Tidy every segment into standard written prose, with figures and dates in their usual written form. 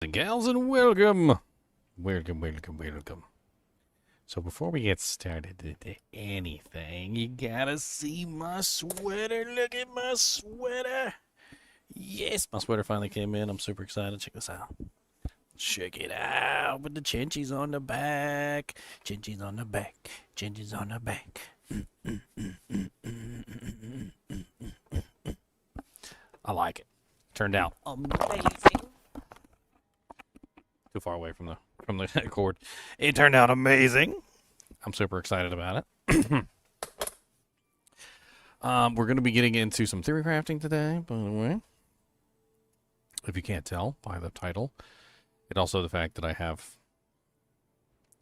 And gals, and welcome. So before we get started with anything, you gotta see my sweater. Look at my sweater. Yes, my sweater finally came in. I'm super excited. Check this out. Check it out with the chinchies on the back. Chinchies on the back. Chinchies on the back. I like it. Turned out amazing. Too far away from the cord. It turned out amazing. I'm super excited about it. We're going to be getting into some theory crafting today, by the way. If you can't tell by the title. And also the fact that I have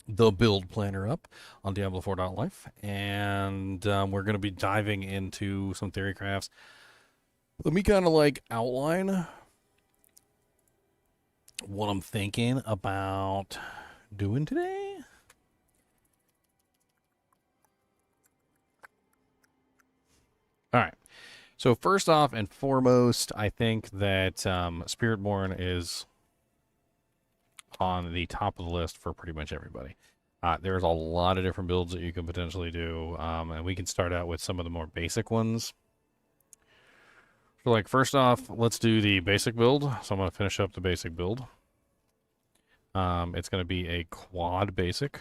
the build planner up on Diablo 4.life. And we're going to be diving into some theory crafts. Let me kind of like outline what I'm thinking about doing today. All right. So first off and foremost, I think that Spiritborn is on the top of the list for pretty much everybody. There's a lot of different builds that you can potentially do, and we can start out with some of the more basic ones. So, like, first off, let's do the basic build. So I'm going to finish up the basic build. It's going to be a quad basic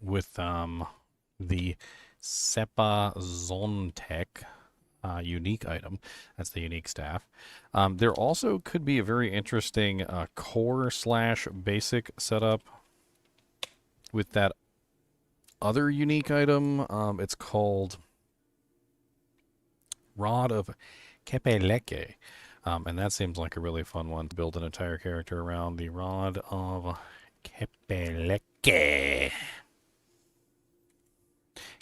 with the Sepa Zontech unique item. That's the unique staff. There also could be a very interesting core slash basic setup with that other unique item. It's called Rod of Kepeleke. And that seems like a really fun one to build an entire character around the Rod of Kepeleke.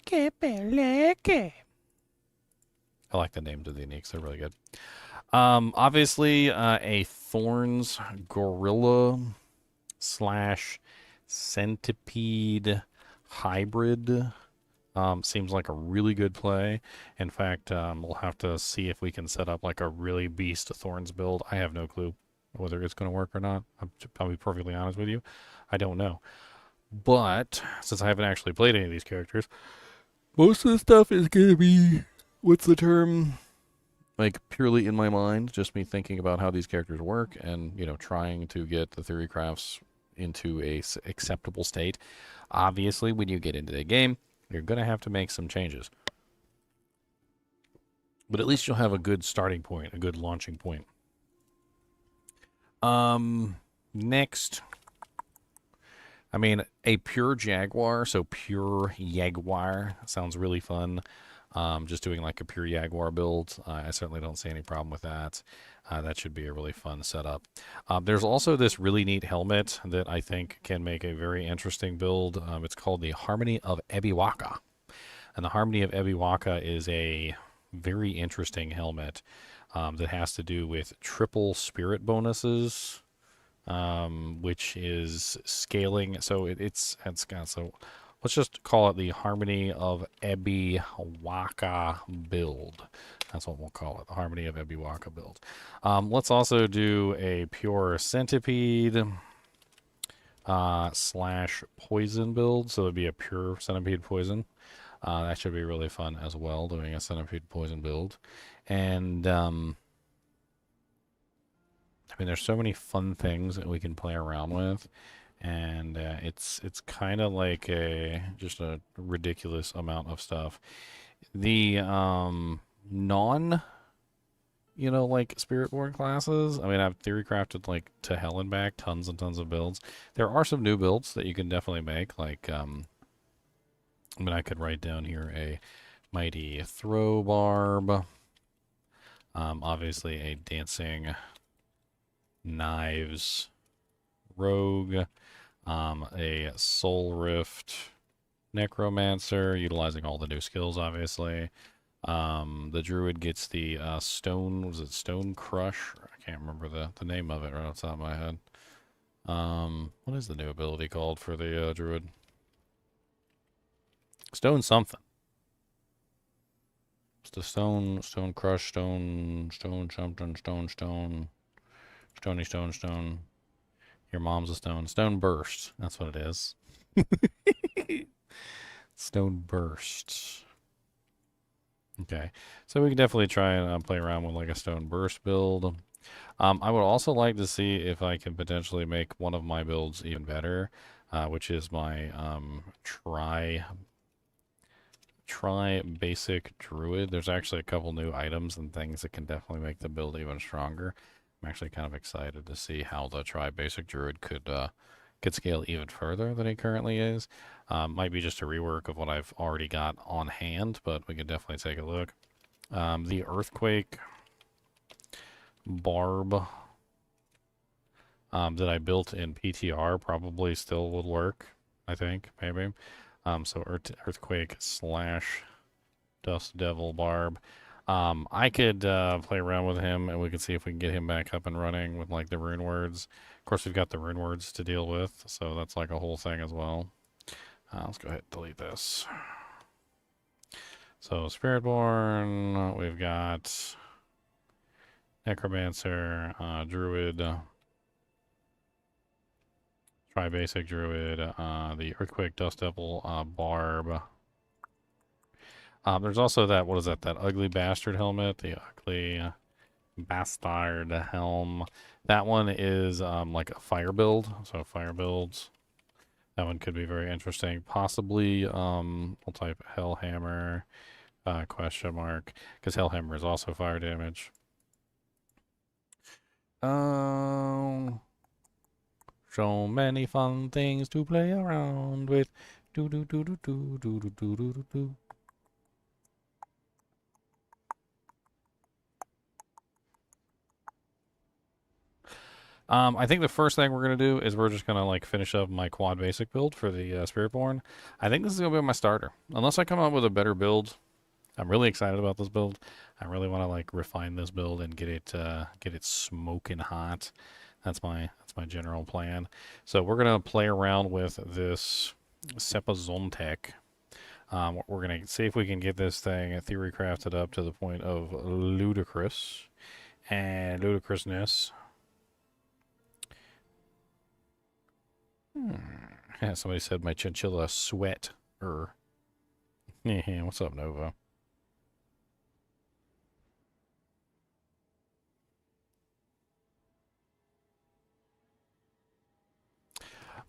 Kepeleke. I like the names of the uniques. They're really good. Obviously, a Thorns Gorilla slash Centipede hybrid seems like a really good play. In fact, we'll have to see if we can set up like a really beast Thorns build. I have no clue whether it's going to work or not. I'll be perfectly honest with you. I don't know. But since I haven't actually played any of these characters, most of the stuff is going to be, what's the term? Like purely in my mind, just me thinking about how these characters work and, you know, trying to get the theory crafts into a acceptable state. Obviously, when you get into the game, you're going to have to make some changes. But at least you'll have a good starting point, a good launching point. Next, I mean, a pure Jaguar, so pure Jaguar sounds really fun. Just doing like a pure Jaguar build. I certainly don't see any problem with that. That should be a really fun setup. There's also this really neat helmet that I think can make a very interesting build. It's called the Harmony of Ebiwaka. And the Harmony of Ebiwaka is a very interesting helmet that has to do with triple spirit bonuses, which is scaling. So it's got, so let's just call it the Harmony of Ebiwaka build. That's what we'll call it, the Harmony of Ebiwaka build. Let's also do a pure centipede slash poison build. So it'd be a pure centipede poison. That should be really fun as well, doing a centipede poison build. And I mean, there's so many fun things that we can play around with. And it's kind of like just a ridiculous amount of stuff. The non, like Spiritborn classes. I mean, I've theory crafted like to hell and back, tons and tons of builds. There are some new builds that you can definitely make. Like, I mean, I could write down here a mighty throw barb. Obviously a dancing knives rogue. A Soul Rift Necromancer, utilizing all the new skills, obviously. The Druid gets the Stone, was it Stone Crush? I can't remember the name of it right off the top of my head. What is the new ability called for the Druid? Stone something. It's the Stone Crush, Stone something, Stone. Stony stone stone. Your mom's a stone. Stone burst. That's what it is. Stone burst. Okay, so we can definitely try and play around with like a stone burst build. I would also like to see if I can potentially make one of my builds even better, which is my try basic druid. There's actually a couple new items and things that can definitely make the build even stronger. I'm actually kind of excited to see how the try basic druid could scale even further than he currently is. Might be just a rework of what I've already got on hand, but we could definitely take a look. The earthquake barb that I built in PTR probably still would work, I think, maybe. So earthquake slash dust devil barb. I could play around with him and we can see if we can get him back up and running with like the rune words. Of course, we've got the rune words to deal with, so that's like a whole thing as well. Let's go ahead and delete this. So Spiritborn, we've got Necromancer, Druid, Try Basic Druid, the Earthquake Dust Devil, Barb. There's also that, what is that, that ugly bastard helmet, the ugly bastard helm. That one is like a fire build, so fire builds. That one could be very interesting. Possibly, we'll type Hellhammer, question mark, because Hellhammer is also fire damage. So many fun things to play around with. Do do do do do do do do do do do. I think the first thing we're gonna do is we're just gonna like finish up my quad basic build for the Spiritborn. I think this is gonna be my starter, unless I come up with a better build. I'm really excited about this build. I really want to like refine this build and get it smoking hot. That's my general plan. So we're gonna play around with this Sepa Zontek. We're gonna see if we can get this thing theory crafted up to the point of ludicrous and ludicrousness. Yeah, somebody said my chinchilla sweat. Yeah, what's up, Nova?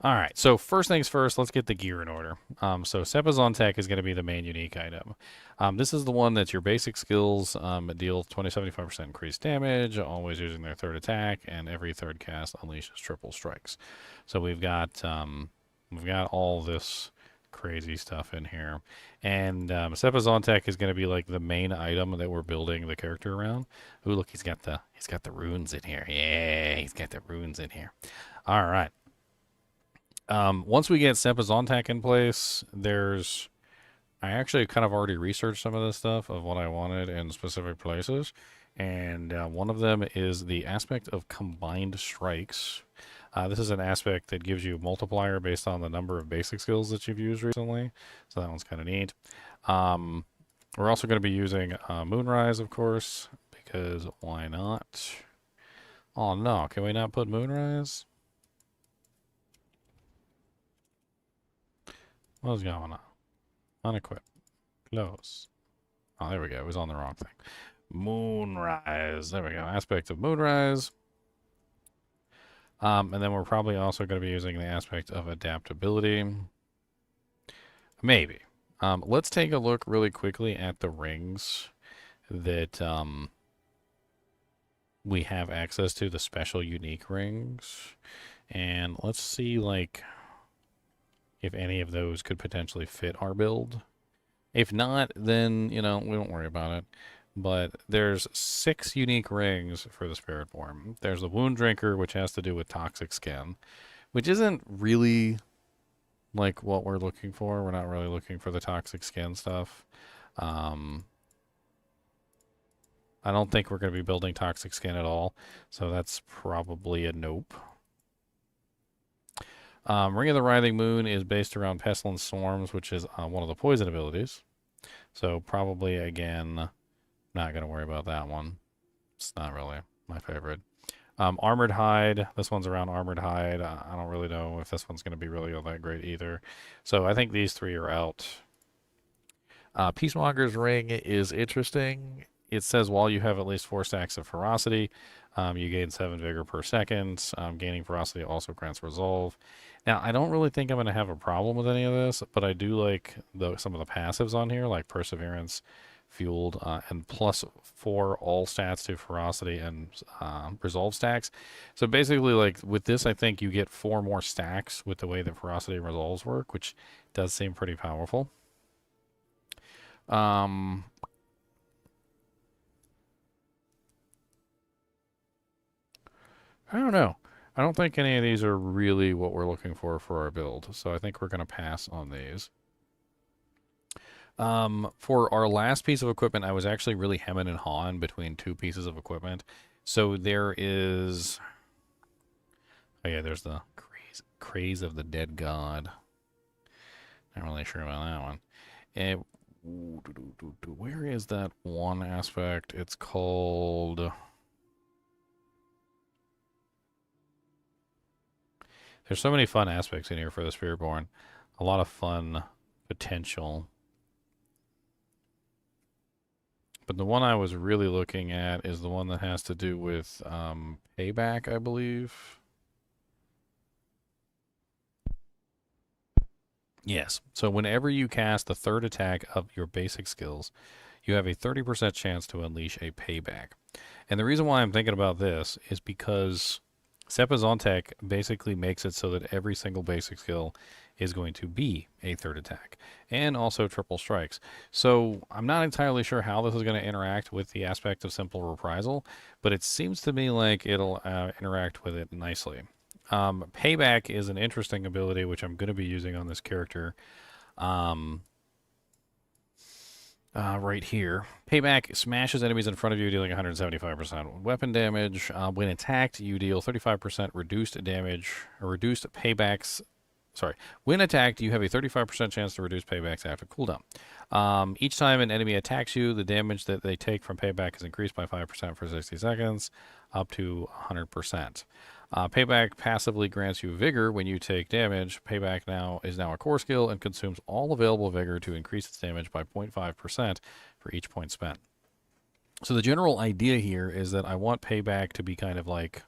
All right, so first things first, let's get the gear in order. So Sepa's on Tech is going to be the main unique item. This is the one that's your basic skills deal 20-75% increased damage, always using their third attack, and every third cast unleashes triple strikes. So we've got all this crazy stuff in here, and Sepa's on Tech is going to be like the main item that we're building the character around. Ooh, look, he's got the runes in here. Yeah, he's got the runes in here. All right. Once we get Sepa's Zontak in place, I actually kind of already researched some of this stuff of what I wanted in specific places. And one of them is the aspect of combined strikes. This is an aspect that gives you a multiplier based on the number of basic skills that you've used recently. So that one's kind of neat. We're also going to be using Moonrise, of course, because why not? Oh no, can we not put Moonrise? What's going on? Unequip. Close. Oh, there we go. It was on the wrong thing. Moonrise. There we go. Aspect of Moonrise. And then we're probably also going to be using the aspect of adaptability. Maybe. Let's take a look really quickly at the rings that we have access to, the special unique rings. And let's see, like, if any of those could potentially fit our build. If not, then, we don't worry about it. But there's 6 unique rings for the Spiritborn. There's the Wound Drinker, which has to do with toxic skin, which isn't really like what we're looking for. We're not really looking for the toxic skin stuff. I don't think we're going to be building toxic skin at all, so that's probably a nope. Ring of the Writhing Moon is based around Pestilence Swarms, which is one of the poison abilities. So probably, again, not going to worry about that one. It's not really my favorite. Armored hide. This one's around armored hide. I don't really know if this one's going to be really all that great either. So I think these three are out. Peacemonger's ring is interesting. It says while you have at least 4 stacks of ferocity, you gain 7 vigor per second. Gaining ferocity also grants resolve. Now, I don't really think I'm going to have a problem with any of this, but I do like some of the passives on here, like perseverance, fueled, and +4 all stats to ferocity and resolve stacks. So basically, like with this, I think you get 4 more stacks with the way that ferocity and resolves work, which does seem pretty powerful. Um, I don't know. I don't think any of these are really what we're looking for our build, so I think we're going to pass on these. For our last piece of equipment, I was actually really hemming and hawing between 2 pieces of equipment. So there is... Oh yeah, there's the craze of the dead god. Not really sure about that one. And where is that one aspect? It's called... There's so many fun aspects in here for the Spiritborn. A lot of fun potential. But the one I was really looking at is the one that has to do with payback, I believe. Yes. So whenever you cast the 3rd attack of your basic skills, you have a 30% chance to unleash a payback. And the reason why I'm thinking about this is because Seppa's on Tech basically makes it so that every single basic skill is going to be a 3rd attack, and also triple strikes. So I'm not entirely sure how this is going to interact with the aspect of simple reprisal, but it seems to me like it'll interact with it nicely. Payback is an interesting ability which I'm going to be using on this character. Right here. Payback smashes enemies in front of you, dealing 175% weapon damage. When attacked, you deal 35% reduced damage, or reduced paybacks. Sorry. When attacked, you have a 35% chance to reduce paybacks after cooldown. Each time an enemy attacks you, the damage that they take from payback is increased by 5% for 60 seconds, up to 100%. Payback passively grants you vigor when you take damage. Payback is now a core skill and consumes all available vigor to increase its damage by 0.5% for each point spent. So the general idea here is that I want payback to be kind of like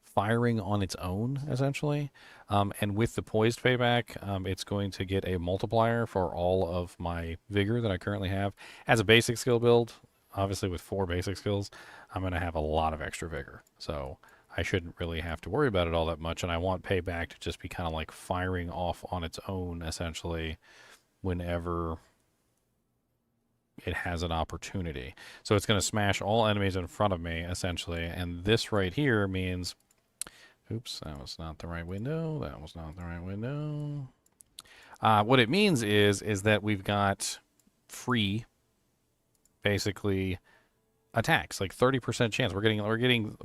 firing on its own, essentially. And with the poised payback, it's going to get a multiplier for all of my vigor that I currently have. As a basic skill build, obviously with 4 basic skills, I'm going to have a lot of extra vigor. So I shouldn't really have to worry about it all that much, and I want payback to just be kind of like firing off on its own, essentially, whenever it has an opportunity. So it's going to smash all enemies in front of me, essentially, and this right here means... Oops, that was not the right window. That was not the right window. What it means is that we've got free, basically, attacks, like 30% chance. We're getting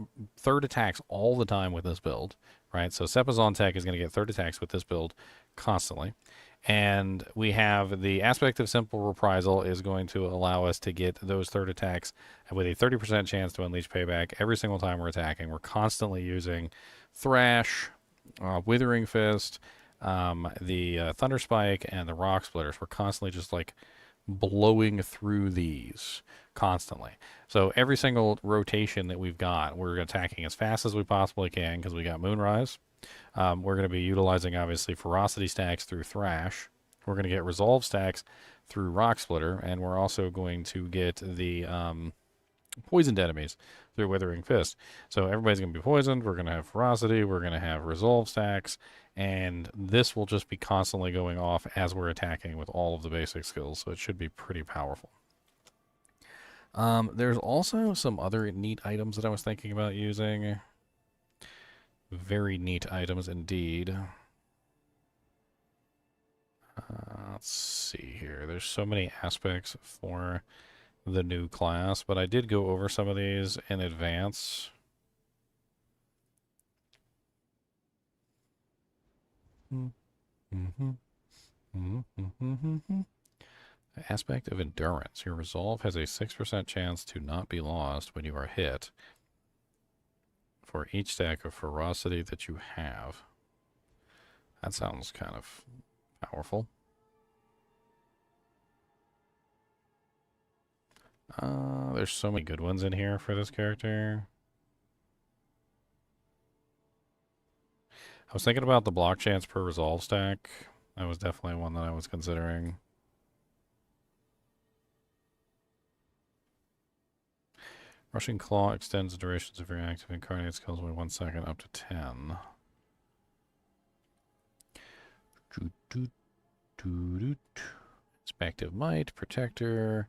3rd attacks all the time with this build, right? So Seppa's on Tech is going to get 3rd attacks with this build constantly. And we have the aspect of simple reprisal is going to allow us to get those 3rd attacks with a 30% chance to unleash payback every single time we're attacking. We're constantly using Thrash, Withering Fist, the Thunder Spike, and the Rock Splitters. We're constantly just like blowing through these constantly. So every single rotation that we've got, we're attacking as fast as we possibly can because we got Moonrise. We're going to be utilizing, obviously, ferocity stacks through Thrash. We're going to get resolve stacks through Rock Splitter, and we're also going to get the poisoned enemies through Withering Fist. So everybody's going to be poisoned. We're going to have ferocity. We're going to have resolve stacks, and this will just be constantly going off as we're attacking with all of the basic skills. So it should be pretty powerful. There's also some other neat items that I was thinking about using. Very neat items indeed. Let's see here. There's so many aspects for the new class, but I did go over some of these in advance. Aspect of endurance. Your resolve has a 6% chance to not be lost when you are hit For each stack of ferocity that you have. That sounds kind of powerful. There's so many good ones in here for this character. I was thinking about the block chance per resolve stack. That was definitely one that I was considering. Rushing Claw extends the durations of your active incarnate skills by 1 second up to 10. Inspective Might, Protector,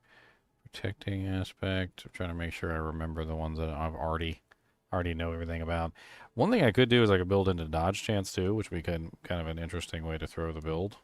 Protecting Aspect. I'm trying to make sure I remember the ones that I've already know everything about. One thing I could do is I could build into dodge chance too, which would be kind of an interesting way to throw the build.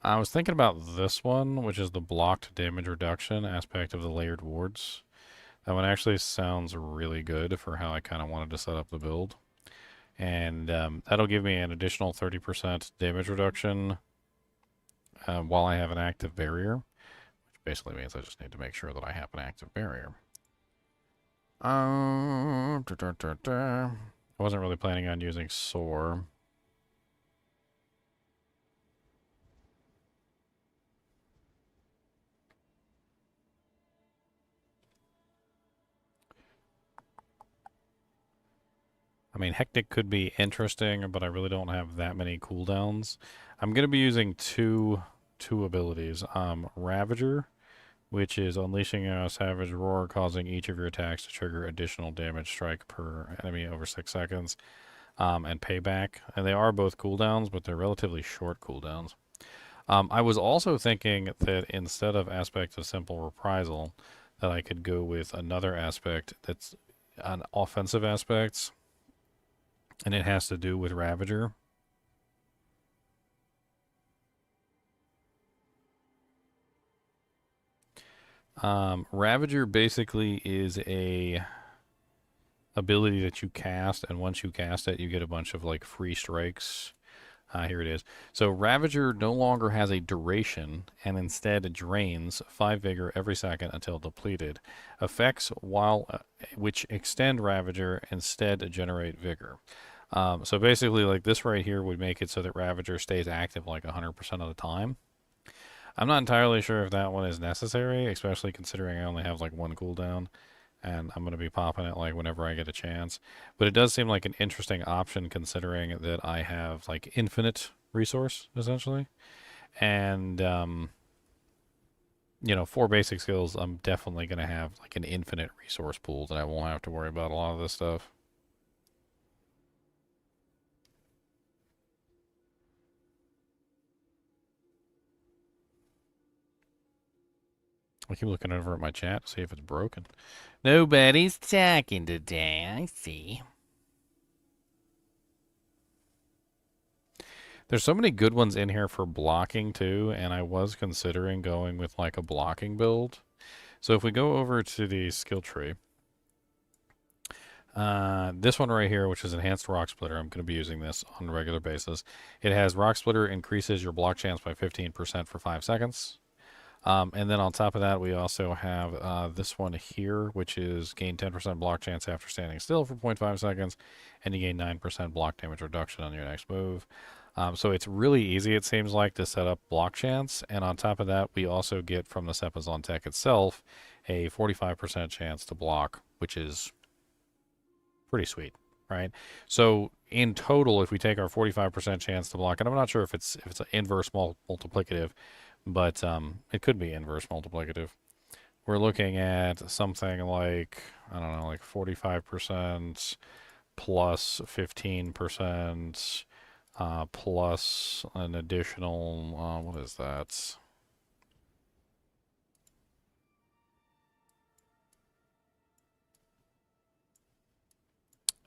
I was thinking about this one, which is the blocked damage reduction aspect of the layered wards. That one actually sounds really good for how I kind of wanted to set up the build. And that'll give me an additional 30% damage reduction while I have an active barrier, which basically means I just need to make sure that I have an active barrier. I wasn't really planning on using Soar. I mean, Hectic could be interesting, but I really don't have that many cooldowns. I'm going to be using two abilities. Ravager, which is unleashing a savage roar, causing each of your attacks to trigger additional damage strike per enemy over 6 seconds, and Payback. And they are both cooldowns, but they're relatively short cooldowns. I was also thinking that instead of Aspect of Simple Reprisal, that I could go with another aspect that's an offensive aspect, and it has to do with Ravager. Ravager basically is a ability that you cast, and once you cast it, you get a bunch of like free strikes. Here it is. So Ravager no longer has a duration, and instead drains 5 vigor every second until depleted. Effects which extend Ravager instead generate vigor. So basically, like this right here would make it so that Ravager stays active like 100% of the time. I'm not entirely sure if that one is necessary, especially considering I only have like one cooldown, and I'm going to be popping it like whenever I get a chance. But it does seem like an interesting option considering that I have like infinite resource, essentially. And, you know, 4 basic skills, I'm definitely going to have like an infinite resource pool that I won't have to worry about a lot of this stuff. I keep looking over at my chat to see if it's broken. Nobody's talking today, I see. There's so many good ones in here for blocking too, and I was considering going with like a blocking build. So if we go over to the skill tree, this one right here, which is Enhanced Rock Splitter, I'm going to be using this on a regular basis. It has Rock Splitter increases your block chance by 15% for 5 seconds. And then on top of that, we also have this one here, which is gain 10% block chance after standing still for 0.5 seconds, and you gain 9% block damage reduction on your next move. So it's really easy, it seems like, to set up block chance. And on top of that, we also get from the Sepazon tech itself a 45% chance to block, which is pretty sweet, right? So in total, if we take our 45% chance to block, and I'm not sure if it's an inverse multiplicative, but it could be inverse multiplicative. We're looking at something like, I don't know, like 45% plus 15% plus an additional, what is that?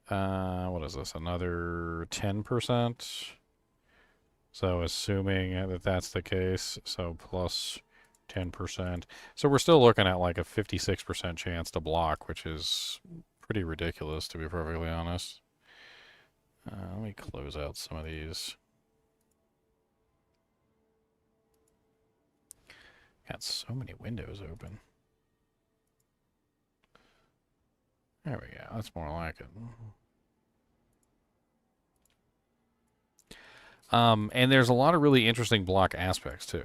What is this? Another 10%. So assuming that that's the case, so plus 10%. So we're still looking at like a 56% chance to block, which is pretty ridiculous, to be perfectly honest. Let me close out some of these. Got so many windows open. There we go. That's more like it. And there's a lot of really interesting block aspects too.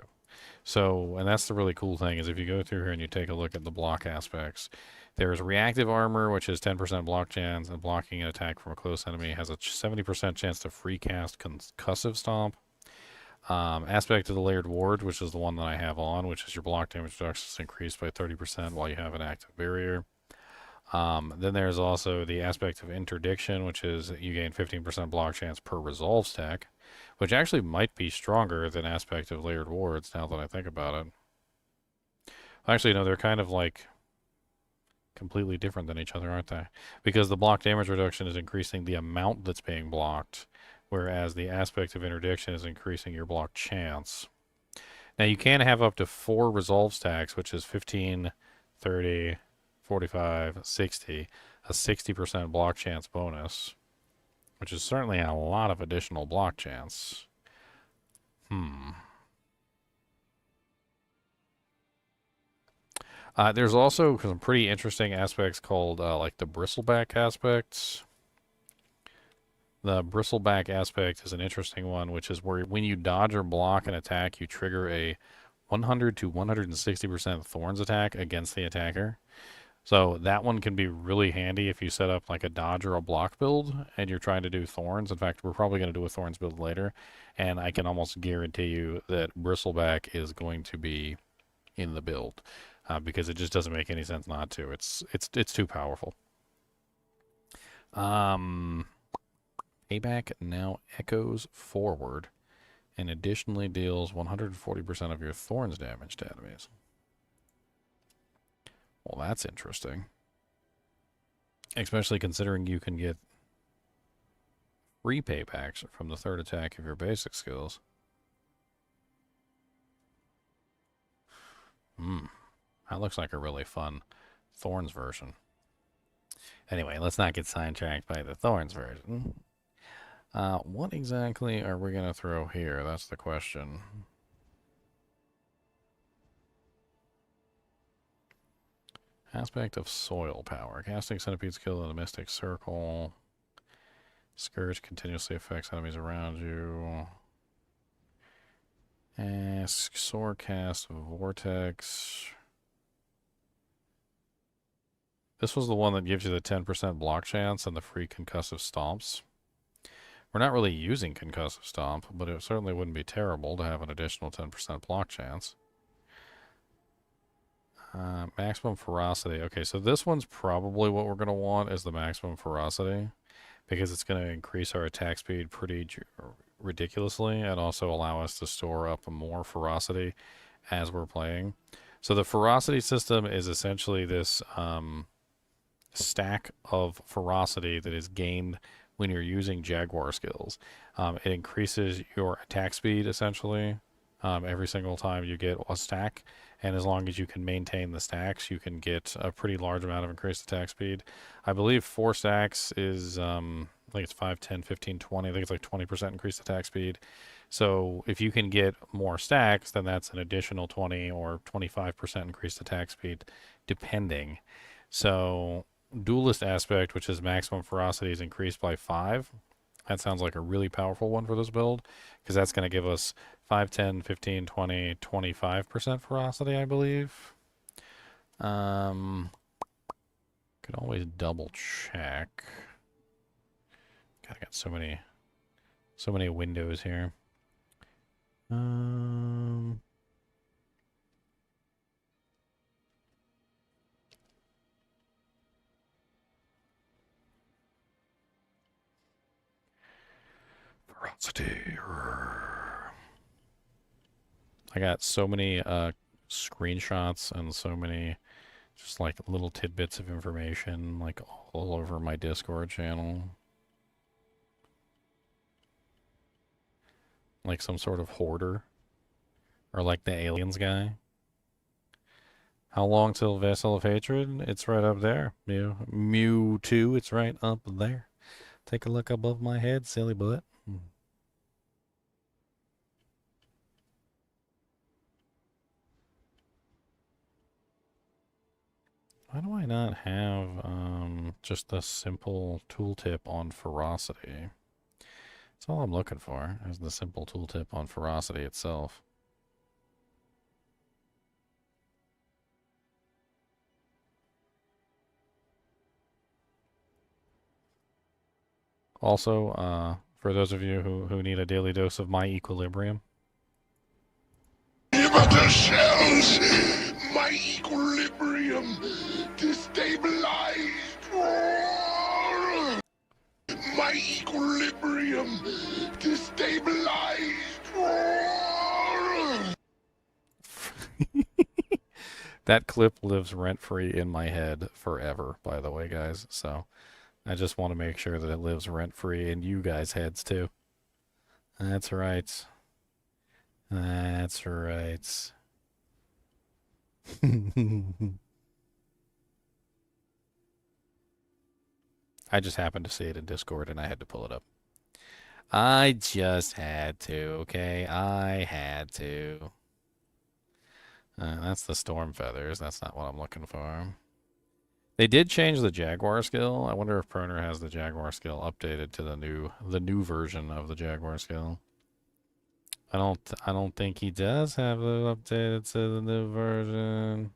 So, and that's the really cool thing is if you go through here and you take a look at the block aspects, there's reactive armor, which is 10% block chance, and blocking an attack from a close enemy has a 70% chance to free cast concussive stomp. Aspect of the layered ward, which is the one that I have on, which is your block damage reduction is increased by 30% while you have an active barrier. Then there's also the aspect of interdiction, which is you gain 15% block chance per resolve stack, which actually might be stronger than aspect of layered wards now that I think about it. Actually, no, they're kind of like completely different than each other, aren't they? Because the block damage reduction is increasing the amount that's being blocked, whereas the aspect of interdiction is increasing your block chance. Now, you can have up to 4 resolve stacks, which is 15, 30, 45, 60, a 60% block chance bonus, which is certainly a lot of additional block chance. There's also some pretty interesting aspects called like the bristleback aspects. The bristleback aspect is an interesting one, which is where when you dodge or block an attack, you trigger a 100 to 160% thorns attack against the attacker. So that one can be really handy if you set up like a dodge or a block build and you're trying to do thorns. In fact, we're probably going to do a thorns build later, and I can almost guarantee you that bristleback is going to be in the build because it just doesn't make any sense not to. It's too powerful. Payback now echoes forward and additionally deals 140% of your thorns damage to enemies. Well, that's interesting. Especially considering you can get free paybacks from the third attack of your basic skills. That looks like a really fun Thorns version. Anyway, let's not get sidetracked by the Thorns version. What exactly are we going to throw here? That's the question. Aspect of soil power. Casting centipede skill in the mystic circle. Scourge continuously affects enemies around you. Sorecast vortex. This was the one that gives you the 10% block chance and the free concussive stomps. We're not really using concussive stomp, but it certainly wouldn't be terrible to have an additional 10% block chance. Maximum ferocity. Okay, so this one's probably what we're going to want is the maximum ferocity because it's going to increase our attack speed pretty ridiculously and also allow us to store up more ferocity as we're playing. So the ferocity system is essentially this stack of ferocity that is gained when you're using Jaguar skills. It increases your attack speed essentially every single time you get a stack, and as long as you can maintain the stacks, you can get a pretty large amount of increased attack speed. I believe 4 stacks is, I think it's 5, 10, 15, 20. I think it's like 20% increased attack speed. So if you can get more stacks, then that's an additional 20 or 25% increased attack speed, depending. So duelist aspect, which is maximum ferocity, is increased by 5. That sounds like a really powerful one for this build, because that's going to give us 5, 10, 15, 20, 25% ferocity, I believe. Could always double check. God, I got so many windows here. Ferocity. I got so many screenshots and so many Just like little tidbits of information, like all over my Discord channel. Like some sort of hoarder. Or like the aliens guy. How long till Vessel of Hatred? It's right up there. Mew 2, it's right up there. Take a look above my head, silly butt. Why do I not have just a simple tooltip on ferocity? That's all I'm looking for, is the simple tooltip on ferocity itself. Also, for those of you who need a daily dose of my equilibrium. About the shells, my equilibrium destabilized. My equilibrium destabilized. That clip lives rent-free in my head forever, by the way, guys. So I just want to make sure that it lives rent-free in you guys' heads, too. That's right. That's right. I just happened to see it in Discord and I had to pull it up. I just had to, okay? I had to. That's the storm feathers. That's not what I'm looking for. They did change the Jaguar skill. I wonder if Proner has the Jaguar skill updated to the new version of the Jaguar skill. I don't think he does have it updated to the new version.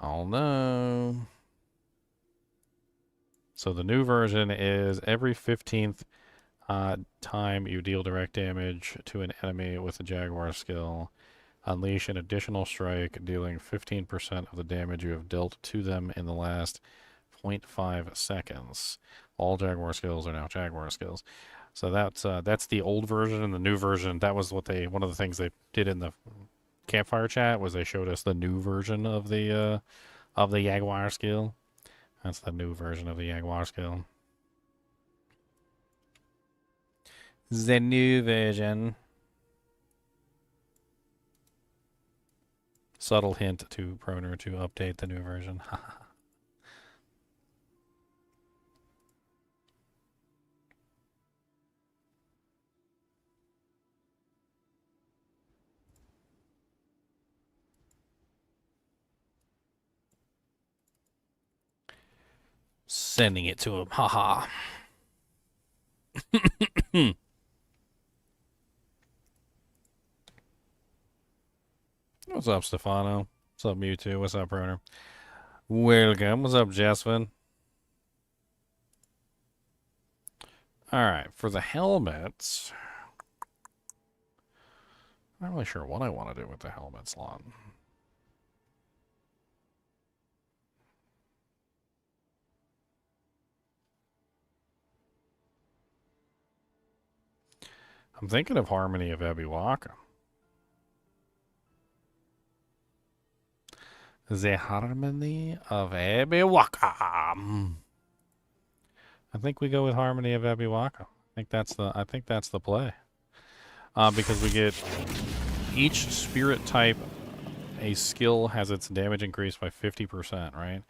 Oh no. So the new version is every 15th time you deal direct damage to an enemy with the Jaguar skill, unleash an additional strike, dealing 15% of the damage you have dealt to them in the last 0.5 seconds. All Jaguar skills are now Jaguar skills. So that's the old version, and the new version, that was one of the things they did in the campfire chat was they showed us the new version of the Jaguar skill. That's the new version of the Jaguar skill. The new version. Subtle hint to Proner to update the new version. Sending it to him. Haha. What's up, Stefano? What's up, Mewtwo? What's up, Proner? Welcome. What's up, Jasmine? Alright, for the helmets... I'm not really sure what I want to do with the helmet slot. I'm thinking of Harmony of Ebiwaka. The Harmony of Ebiwaka. I think we go with Harmony of Ebiwaka. I think that's the play. Because we get each spirit type, a skill has its damage increased by 50%, right?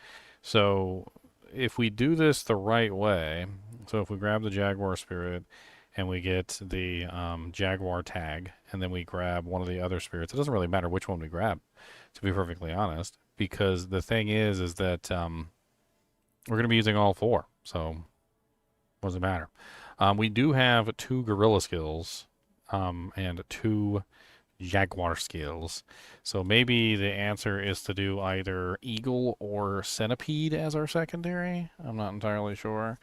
So if we do this the right way, so if we grab the Jaguar spirit and we get the Jaguar tag, and then we grab one of the other spirits, it doesn't really matter which one we grab, to be perfectly honest, because the thing is that we're going to be using all four, so what does it matter? We do have 2 gorilla skills and 2 Jaguar skills. So maybe the answer is to do either Eagle or Centipede as our secondary. I'm not entirely sure.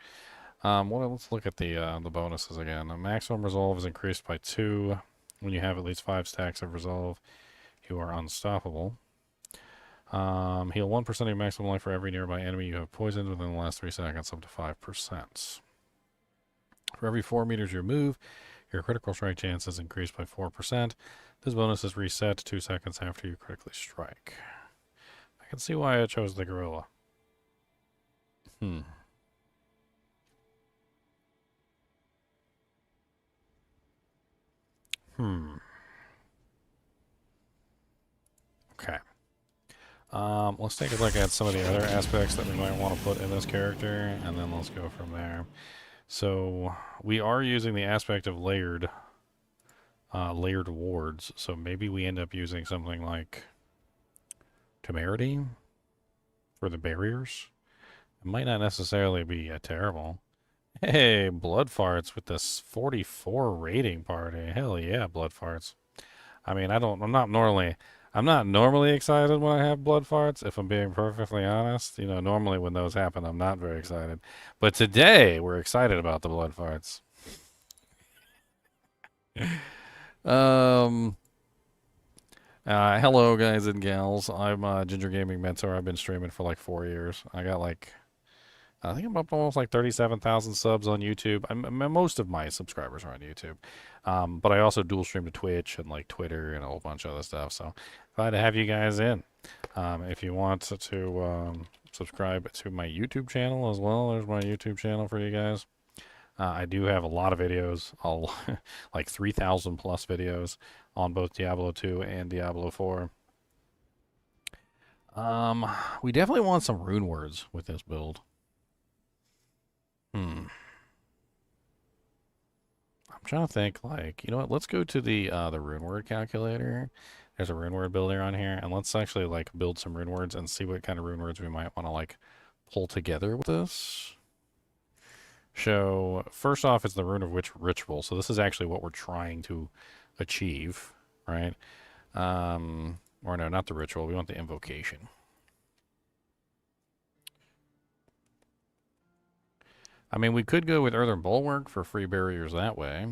Well, let's look at the bonuses again. The maximum resolve is increased by 2. When you have at least 5 stacks of resolve, you are unstoppable. Heal 1% of your maximum life for every nearby enemy you have poisoned within the last 3 seconds, up to 5%. For every 4 meters you move, your critical strike chance is increased by 4%. This bonus is reset 2 seconds after you critically strike. can see why I chose the gorilla. Hmm. Hmm. Okay. Let's take a look at some of the other aspects that we might want to put in this character, and then let's go from there. So we are using the aspect of layered wards. So maybe we end up using something like temerity for the barriers. It might not necessarily be terrible. Hey, blood farts with this 44 rating party. Hell yeah, blood farts. I mean, I'm not normally excited when I have blood farts, if I'm being perfectly honest. You know, normally when those happen, I'm not very excited. But today, we're excited about the blood farts. Um, Hello, guys and gals. I'm Ginger Gaming Mentor. I've been streaming for like 4 years. I think I'm up to almost like 37,000 subs on YouTube. Most of my subscribers are on YouTube. But I also dual stream to Twitch and like Twitter and a whole bunch of other stuff. So glad to have you guys in. If you want to subscribe to my YouTube channel as well, there's my YouTube channel for you guys. I do have a lot of videos, all like 3,000 plus videos on both Diablo 2 and Diablo 4. We definitely want some rune words with this build. Hmm. I'm trying to think, like, you know what? Let's go to the rune word calculator. There's a rune word builder on here, and let's actually like build some rune words and see what kind of rune words we might want to like pull together with this. So first off, it's the rune of which ritual. So this is actually what we're trying to achieve, right? Or no, not the ritual. We want the invocation. I mean, we could go with Earthen Bulwark for free barriers that way.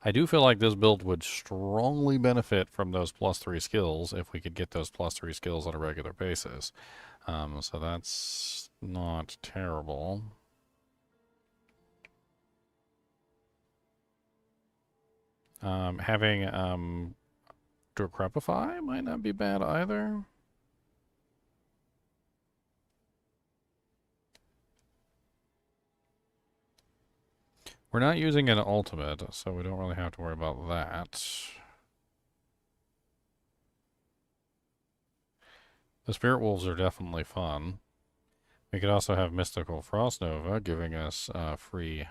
I do feel like this build would strongly benefit from those +3 skills if we could get those +3 skills on a regular basis. So that's not terrible. Having Decrepify might not be bad either. We're not using an ultimate, so we don't really have to worry about that. The Spirit Wolves are definitely fun. We could also have Mystical Frost Nova, giving us free...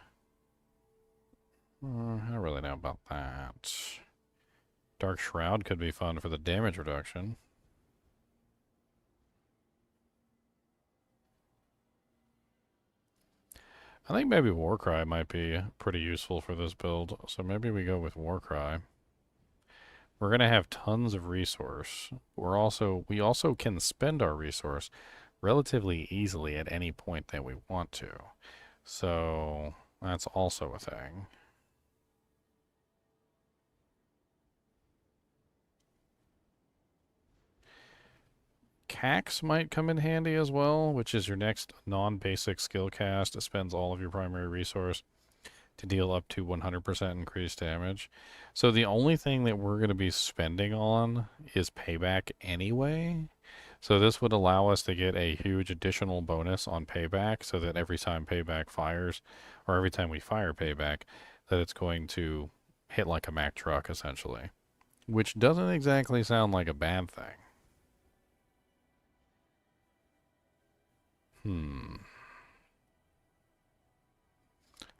I don't really know about that. Dark Shroud could be fun for the damage reduction. I think maybe Warcry might be pretty useful for this build, so maybe we go with Warcry. We're going to have tons of resource. We also can spend our resource relatively easily at any point that we want to. So that's also a thing. Cax might come in handy as well, which is your next non-basic skill cast. It spends all of your primary resource to deal up to 100% increased damage. So the only thing that we're going to be spending on is payback anyway. So this would allow us to get a huge additional bonus on payback so that every time payback fires, or every time we fire payback, that it's going to hit like a Mack truck essentially. Which doesn't exactly sound like a bad thing.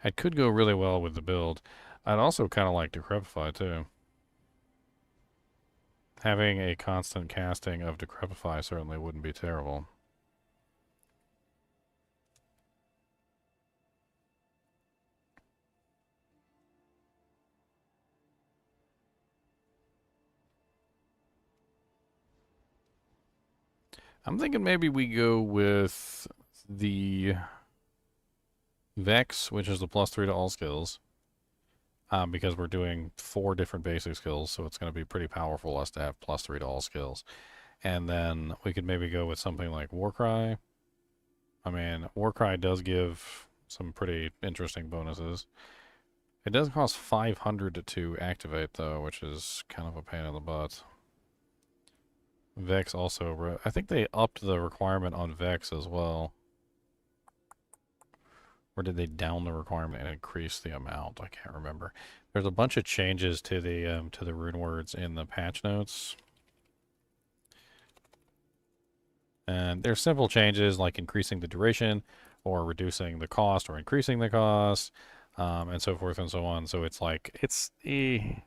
It could go really well with the build. I'd also kind of like Decrepify too. Having a constant casting of Decrepify certainly wouldn't be terrible. I'm thinking maybe we go with the Vex, which is the +3 to all skills. Because we're doing 4 different basic skills, so it's going to be pretty powerful us to have +3 to all skills. And then we could maybe go with something like Warcry. I mean, Warcry does give some pretty interesting bonuses. It does cost 500 to activate, though, which is kind of a pain in the butt. Vex also, I think they upped the requirement on Vex as well. Or did they down the requirement and increase the amount? I can't remember. There's a bunch of changes to the rune words in the patch notes. And they're simple changes like increasing the duration or reducing the cost or increasing the cost, and so forth and so on. So it's like, it's going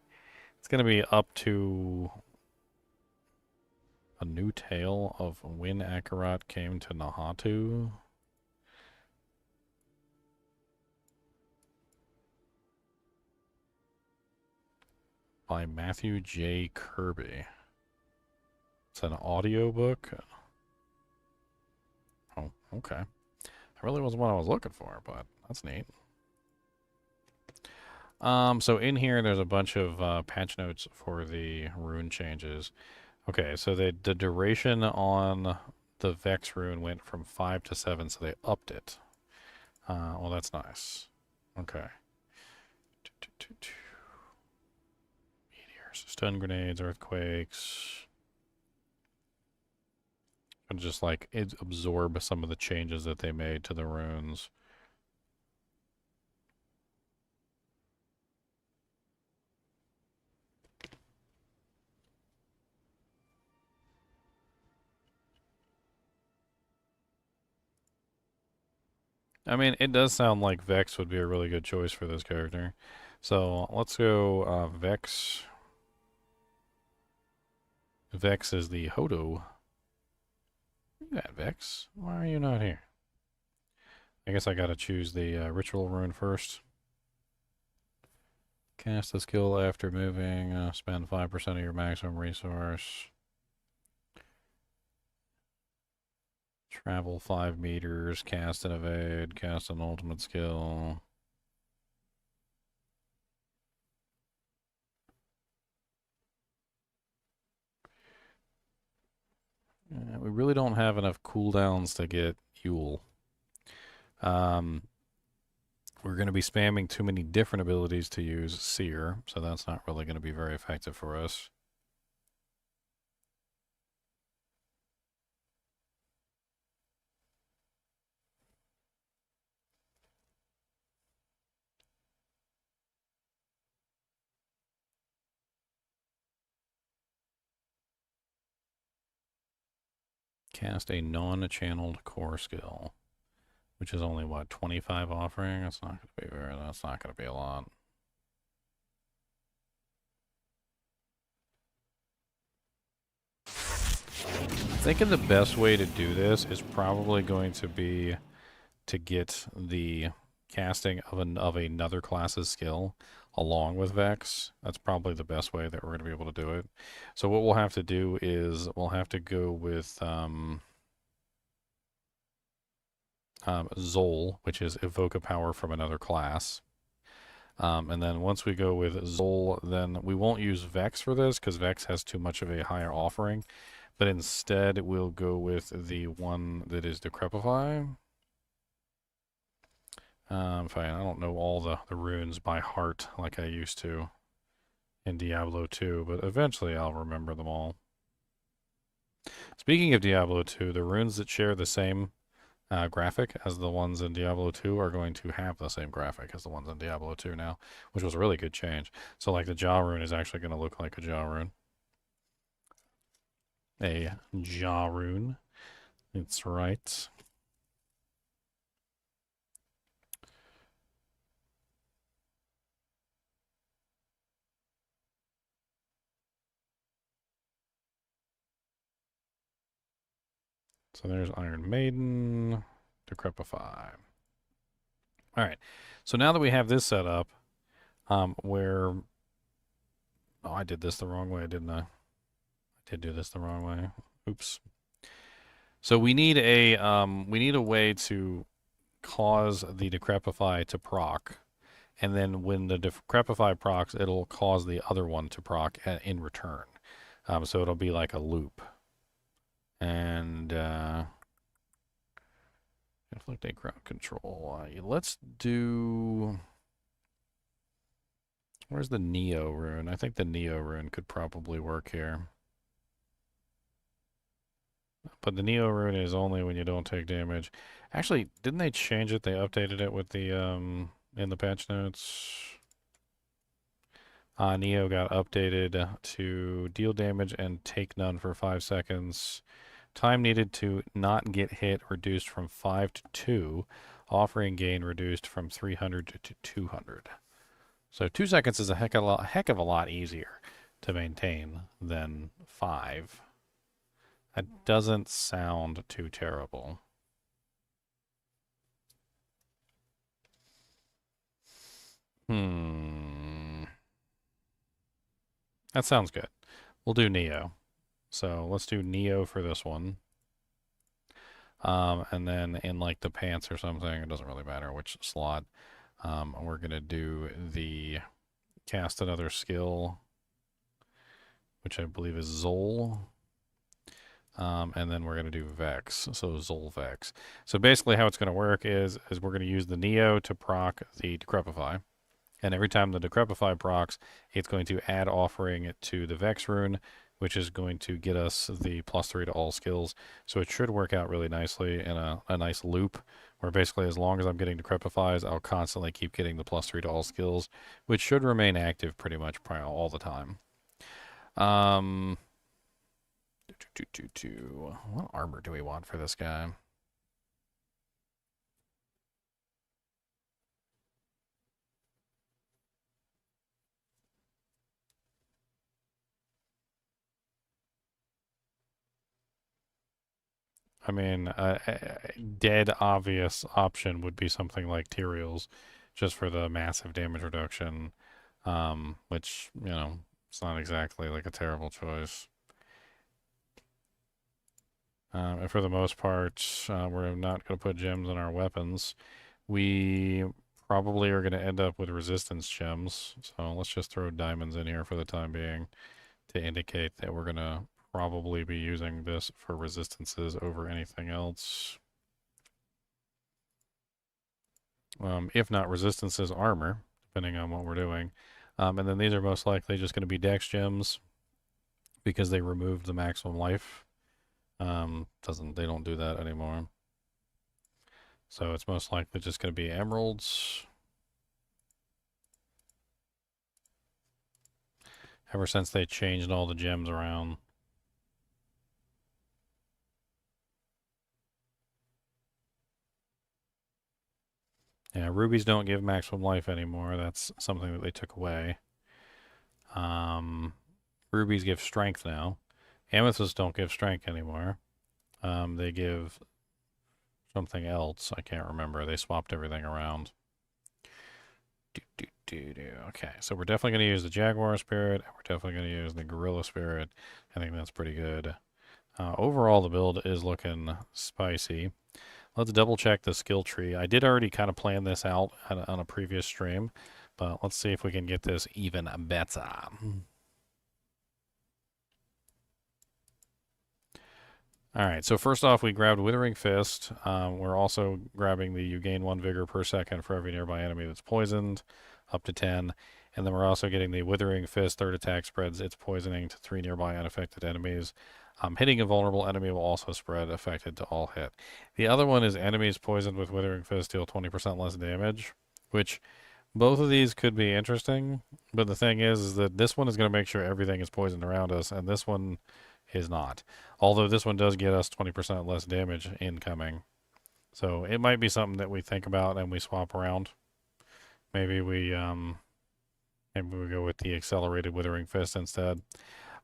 to be up to a new tale of when Akarat came to Nahatu. By Matthew J. Kirby. It's an audiobook. Oh, okay. That really wasn't what I was looking for, but that's neat. So in here, there's a bunch of patch notes for the rune changes. Okay, so the duration on the Vex rune went from 5 to 7, so they upped it. Well, that's nice. Okay. Meteors, stun grenades, earthquakes. And just like it absorb some of the changes that they made to the runes. I mean, it does sound like Vex would be a really good choice for this character. So let's go Vex. Vex is the Hodo. Look at that, Vex. Why are you not here? I guess I gotta choose the ritual rune first. Cast the skill after moving. Spend 5% of your maximum resource. Travel 5 meters. Cast and evade. Cast an ultimate skill. We really don't have enough cooldowns to get Yule. We're going to be spamming too many different abilities to use Seer, so that's not really going to be very effective for us. Cast a non-channeled core skill, which is only, what, 25 offering? That's not going to be very, that's not going to be a lot. I'm thinking the best way to do this is probably going to be to get the casting of another class's skill along with Vex. That's probably the best way that we're going to be able to do it. So what we'll have to do is we'll have to go with Zol, which is evoke a power from another class. And then once we go with Zol, then we won't use Vex for this because Vex has too much of a higher offering. But instead, we'll go with the one that is Decrepify. Fine, I don't know all the runes by heart like I used to in Diablo 2, but eventually I'll remember them all. Speaking of Diablo 2, the runes that share the same graphic as the ones in Diablo 2 are going to have the same graphic as the ones in Diablo 2 now, which was a really good change. So like the Jaw rune is actually going to look like a Jaw rune. A Jaw rune. It's right. So there's Iron Maiden, Decrepify. All right. So now that we have this set up, where oh, I did this the wrong way, didn't I? I did do this the wrong way. Oops. So we need a way to cause the Decrepify to proc, and then when the Decrepify procs, it'll cause the other one to proc in return. So it'll be like a loop. And inflict crowd control. Let's do. Where's the Neo rune? I think the Neo rune could probably work here. but the Neo rune is only when you don't take damage. Actually, didn't they change it? They updated it with the in the patch notes. Neo got updated to deal damage and take none for 5 seconds. Time needed to not get hit reduced from 5 to 2. Offering gain reduced from 300 to 200. So 2 seconds is a heck of a lot easier to maintain than 5. That doesn't sound too terrible. That sounds good. We'll do Neo. So let's do Neo for this one. And then in like the pants or something, it doesn't really matter which slot. We're going to do the cast another skill, which I believe is Zol. And then we're going to do Vex, so Zol Vex. So basically how it's going to work is we're going to use the Neo to proc the Decrepify. And every time the Decrepify procs, it's going to add offering to the Vex rune, which is going to get us the +3 to all skills. So it should work out really nicely in a nice loop, where basically as long as I'm getting Decrepifies, I'll constantly keep getting the +3 to all skills, which should remain active pretty much all the time. What armor do we want for this guy? I mean, a dead obvious option would be something like Tyrael's, just for the massive damage reduction, which, you know, it's not exactly like a terrible choice. And for the most part, we're not going to put gems in our weapons. We probably are going to end up with resistance gems, so let's just throw diamonds in here for the time being to indicate that we're going to probably be using this for resistances over anything else. If not resistances, armor, depending on what we're doing. And then these are most likely just going to be dex gems because they removed the maximum life. They don't do that anymore. So it's most likely just going to be emeralds. Ever since they changed all the gems around. Yeah, rubies don't give maximum life anymore. That's something that they took away. Rubies give strength now. Amethysts don't give strength anymore. They give something else. I can't remember. They swapped everything around. Okay, so we're definitely going to use the Jaguar Spirit. And we're definitely going to use the Gorilla Spirit. I think that's pretty good. Overall, the build is looking spicy. Let's double check the skill tree. I did already kind of plan this out on a previous stream, but let's see if we can get this even better. All right, so first off, we grabbed Withering Fist. We're also grabbing the you gain 1 vigor per second for every nearby enemy that's poisoned, up to 10. And then we're also getting the Withering Fist. Third attack spreads its poisoning to 3 nearby unaffected enemies. Hitting a vulnerable enemy will also spread affected to all hit. The other one is enemies poisoned with Withering Fist deal 20% less damage, which both of these could be interesting. But the thing is that this one is going to make sure everything is poisoned around us, and this one is not. Although this one does get us 20% less damage incoming. So it might be something that we think about and we swap around. Maybe we go with the accelerated Withering Fist instead.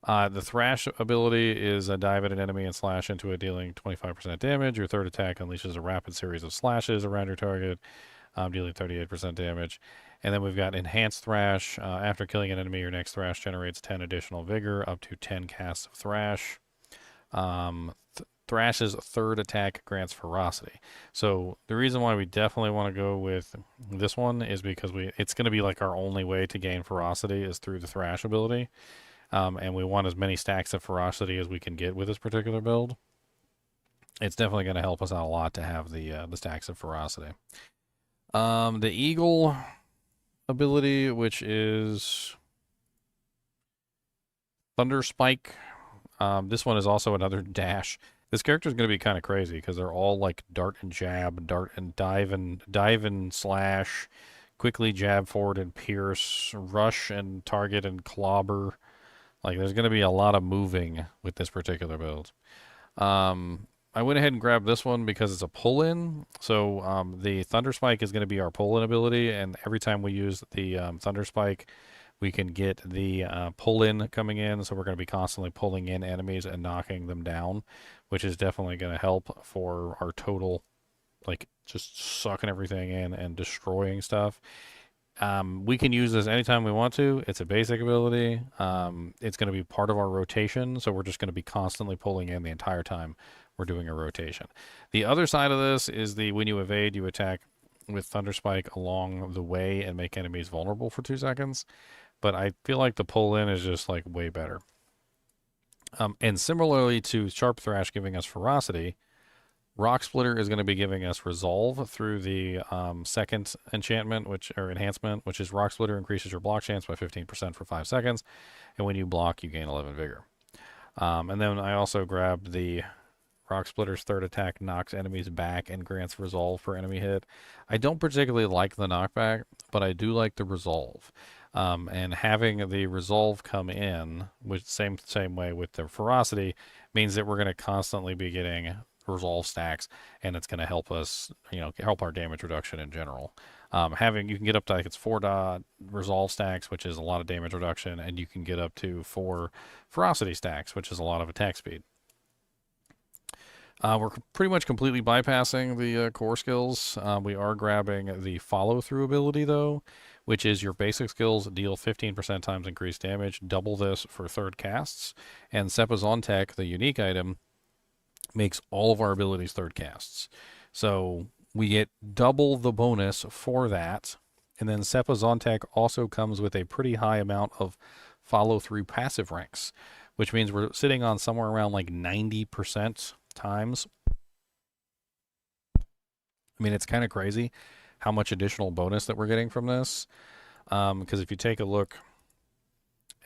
The Thrash ability is a dive at an enemy and slash into it, dealing 25% damage. Your third attack unleashes a rapid series of slashes around your target, dealing 38% damage. And then we've got Enhanced Thrash. After killing an enemy, your next Thrash generates 10 additional Vigor, up to 10 casts of Thrash. Thrash's third attack grants Ferocity. So the reason why we definitely want to go with this one is because it's going to be like our only way to gain Ferocity is through the Thrash ability. And we want as many stacks of Ferocity as we can get with this particular build. It's definitely going to help us out a lot to have the stacks of Ferocity. The Eagle ability, which is Thunder Spike. This one is also another dash. This character is going to be kind of crazy because they're all like dart and jab, dart and dive and slash, quickly jab forward and pierce, rush and target and clobber. Like there's going to be a lot of moving with this particular build. I went ahead and grabbed this one because it's a pull-in. So the Thunder Spike is going to be our pull-in ability, and every time we use the Thunder Spike, we can get the pull-in coming in. So we're going to be constantly pulling in enemies and knocking them down, which is definitely going to help for our total, like just sucking everything in and destroying stuff. We can use this anytime we want to. It's a basic ability. It's going to be part of our rotation, so we're just going to be constantly pulling in the entire time we're doing a rotation. The other side of this is the when you evade, you attack with Thunder Spike along the way and make enemies vulnerable for 2 seconds. But I feel like the pull in is just like way better. And similarly to Sharp Thrash giving us ferocity, Rock Splitter is going to be giving us resolve through the second enchantment, or enhancement, which is Rock Splitter increases your block chance by 15% for 5 seconds, and when you block, you gain 11 vigor. And then I also grabbed the Rock Splitter's third attack knocks enemies back and grants resolve for enemy hit. I don't particularly like the knockback, but I do like the resolve. And having the resolve come in, with same way with the ferocity, means that we're going to constantly be getting resolve stacks, and it's going to help us, help our damage reduction in general. You can get up to like it's 4 dot resolve stacks, which is a lot of damage reduction, and you can get up to 4 ferocity stacks, which is a lot of attack speed. We're pretty much completely bypassing the core skills. We are grabbing the follow-through ability, though, which is your basic skills deal 15% times increased damage, double this for third casts, and Sepazontek, the unique item, makes all of our abilities third casts. So we get double the bonus for that, and then Sepazontek also comes with a pretty high amount of follow-through passive ranks, which means we're sitting on somewhere around like 90% times. I mean, it's kind of crazy how much additional bonus that we're getting from this. Because if you take a look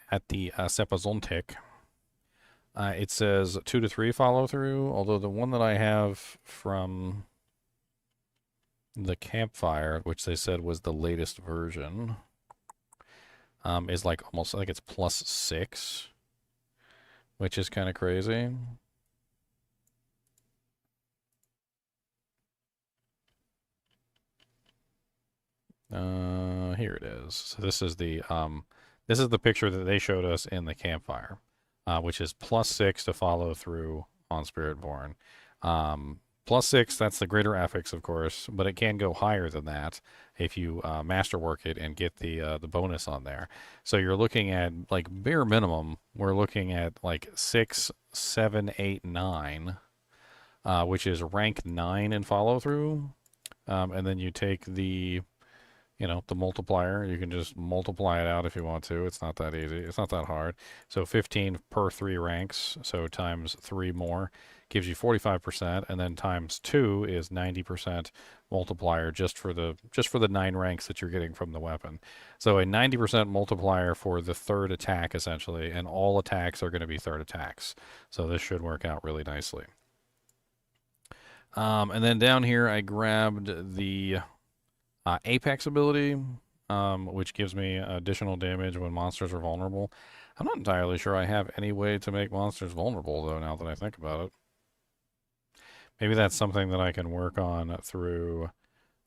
at the Sepazontek, it says 2 to 3 follow through, although the one that I have from the campfire, which they said was the latest version, is like almost, I think it's +6, which is kind of crazy. Here it is. So this is the picture that they showed us in the campfire, which is +6 to follow through on Spiritborn. +6, that's the greater affix, of course, but it can go higher than that if you masterwork it and get the bonus on there. So you're looking at like bare minimum, we're looking at like 6, 7, 8, 9, which is rank 9 in follow through, and then you take the multiplier. You can just multiply it out if you want to. It's not that easy. It's not that hard. So 15 per 3 ranks, so times 3 more gives you 45%, and then times 2 is 90% multiplier just for the 9 ranks that you're getting from the weapon. So a 90% multiplier for the third attack essentially, and all attacks are going to be third attacks. So this should work out really nicely. And then down here I grabbed the Apex ability, which gives me additional damage when monsters are vulnerable. I'm not entirely sure I have any way to make monsters vulnerable, though, now that I think about it. Maybe that's something that I can work on through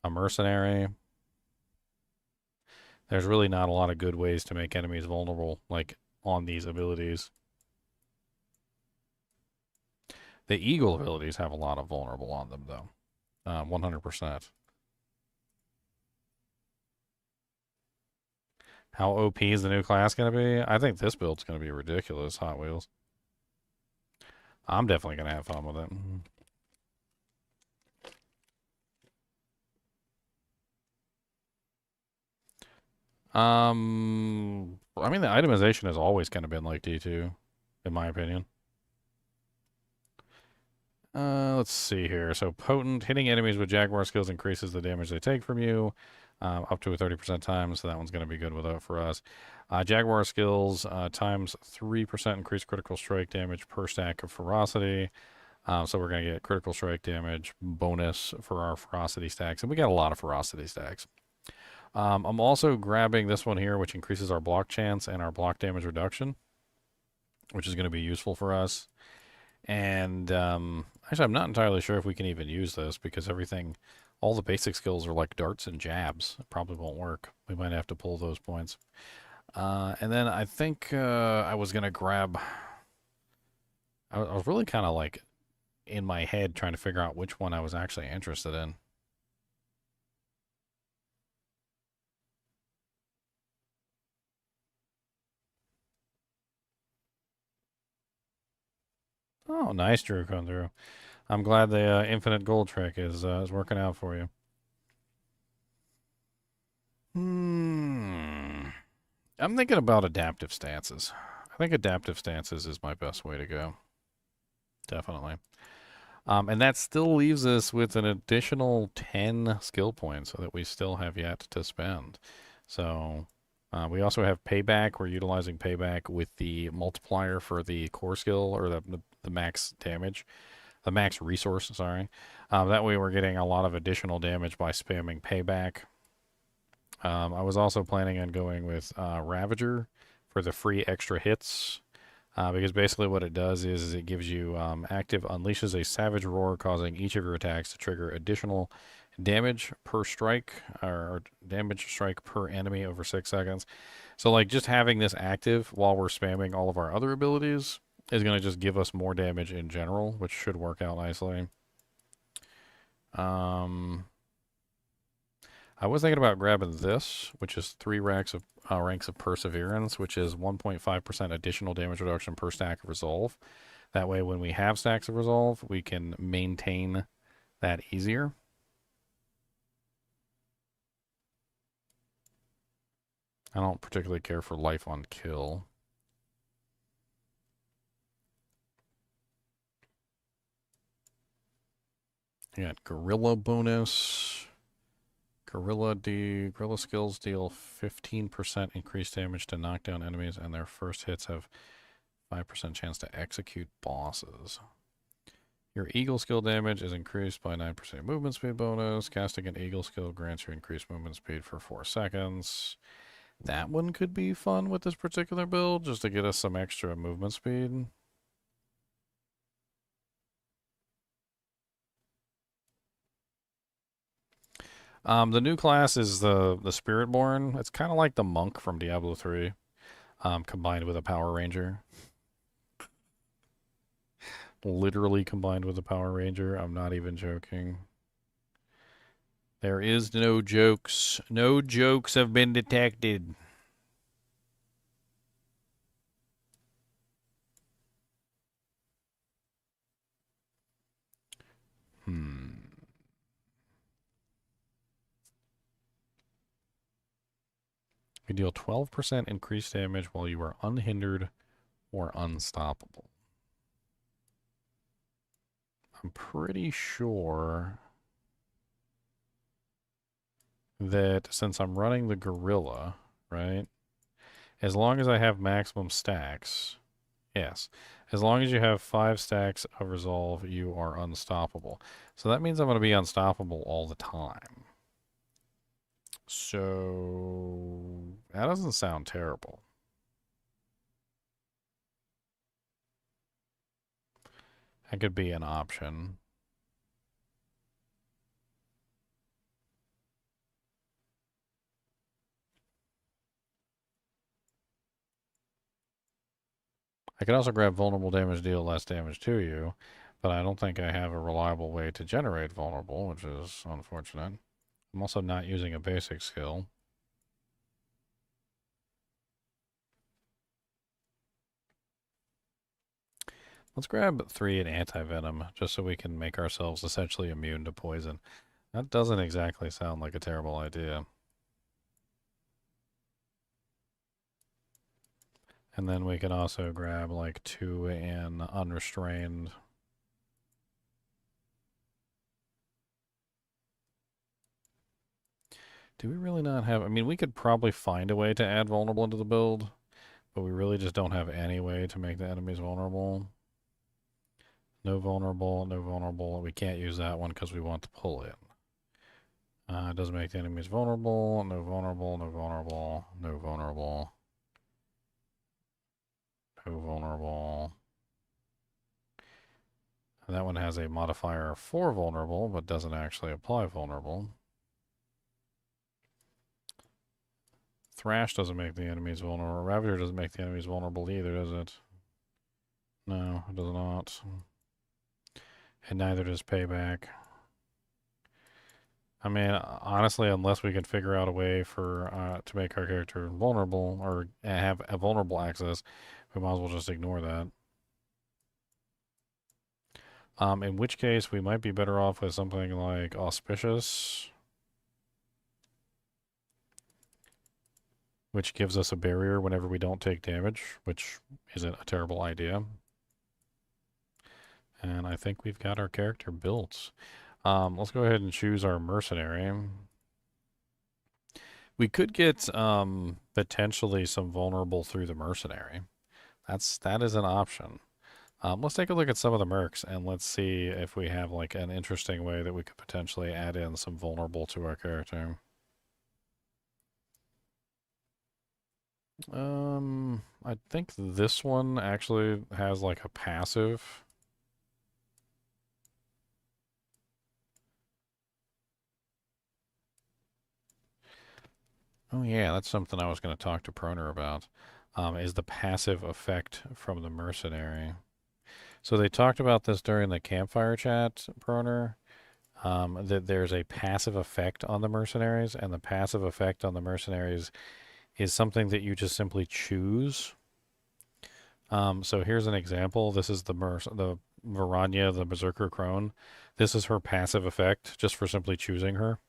a mercenary. There's really not a lot of good ways to make enemies vulnerable, like, on these abilities. The Eagle abilities have a lot of vulnerable on them, though. 100%. How OP is the new class going to be? I think this build's going to be ridiculous, Hot Wheels. I'm definitely going to have fun with it. I mean, the itemization has always kind of been like D2, in my opinion. Let's see here. So potent, hitting enemies with Jaguar skills increases the damage they take from you. Up to a 30% time, so that one's going to be good with it for us. Jaguar skills times 3% increased critical strike damage per stack of ferocity. So we're going to get critical strike damage bonus for our ferocity stacks. And we got a lot of ferocity stacks. I'm also grabbing this one here, which increases our block chance and our block damage reduction, which is going to be useful for us. And actually, I'm not entirely sure if we can even use this because everything, all the basic skills are like darts and jabs. It probably won't work. We might have to pull those points. And then I think I was going to grab, I was really kind of like in my head trying to figure out which one I was actually interested in. Oh, nice, Drew, come through. I'm glad the infinite gold trick is working out for you. I'm thinking about adaptive stances. I think adaptive stances is my best way to go. Definitely. And that still leaves us with an additional 10 skill points that we still have yet to spend. So we also have payback. We're utilizing payback with the multiplier for the core skill or the max damage, the max resource, sorry. That way we're getting a lot of additional damage by spamming payback. I was also planning on going with Ravager for the free extra hits. Because basically what it does is it gives you active unleashes a savage roar, causing each of your attacks to trigger additional damage per strike or damage strike per enemy over 6 seconds. So like just having this active while we're spamming all of our other abilities is going to just give us more damage in general, which should work out nicely. I was thinking about grabbing this, which is 3 ranks of Perseverance, which is 1.5% additional damage reduction per stack of Resolve. That way, when we have stacks of Resolve, we can maintain that easier. I don't particularly care for life on kill. You got Gorilla bonus. Gorilla skills deal 15% increased damage to knock down enemies, and their first hits have 5% chance to execute bosses. Your Eagle skill damage is increased by 9% movement speed bonus. Casting an Eagle skill grants you increased movement speed for 4 seconds. That one could be fun with this particular build, just to get us some extra movement speed. The new class is the Spiritborn. It's kind of like the Monk from Diablo 3, combined with a Power Ranger. Literally combined with a Power Ranger. I'm not even joking. There is no jokes. No jokes have been detected. You deal 12% increased damage while you are unhindered or unstoppable. I'm pretty sure that since I'm running the gorilla, right? As long as I have maximum stacks, yes. As long as you have 5 stacks of resolve, you are unstoppable. So that means I'm going to be unstoppable all the time. So that doesn't sound terrible. That could be an option. I could also grab vulnerable damage, deal less damage to you, but I don't think I have a reliable way to generate vulnerable, which is unfortunate. I'm also not using a basic skill. Let's grab 3 in anti-venom, just so we can make ourselves essentially immune to poison. That doesn't exactly sound like a terrible idea. And then we can also grab like 2 in unrestrained. Do we really not have... I mean, we could probably find a way to add vulnerable into the build, but we really just don't have any way to make the enemies vulnerable. No vulnerable, no vulnerable. We can't use that one because we want to pull it. It doesn't make the enemies vulnerable. No vulnerable, no vulnerable, no vulnerable, no vulnerable. And that one has a modifier for vulnerable, but doesn't actually apply vulnerable. Thrash doesn't make the enemies vulnerable. Ravager doesn't make the enemies vulnerable either, does it? No, it does not. And neither does Payback. I mean, honestly, unless we can figure out a way for to make our character vulnerable or have a vulnerable access, we might as well just ignore that. In which case, we might be better off with something like Auspicious, which gives us a barrier whenever we don't take damage, which isn't a terrible idea. And I think we've got our character built. Let's go ahead and choose our mercenary. We could get potentially some vulnerable through the mercenary. That is an option. Let's take a look at some of the mercs and let's see if we have like an interesting way that we could potentially add in some vulnerable to our character. I think this one actually has like a passive. Oh yeah, that's something I was going to talk to Proner about. Is the passive effect from the mercenary. So they talked about this during the campfire chat, Proner, that there's a passive effect on the mercenaries, and the passive effect on the mercenaries is something that you just simply choose. So here's an example. This is the Varanya, the Berserker Crone. This is her passive effect, just for simply choosing her.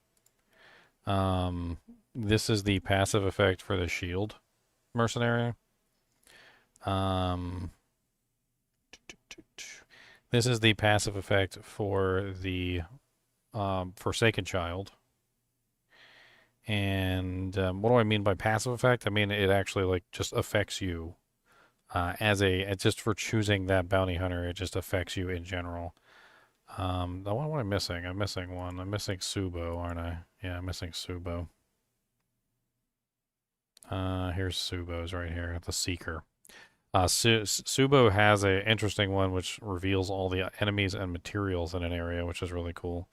This is the passive effect for the shield mercenary. This is the passive effect for the Forsaken Child. And what do I mean by passive effect? I mean it actually like just affects you just for choosing that bounty hunter. It just affects you in general. What am I missing? I'm missing one. I'm missing Subo, aren't I? Yeah, I'm missing Subo. Here's Subo's right here, the Seeker. Subo has an interesting one which reveals all the enemies and materials in an area, which is really cool.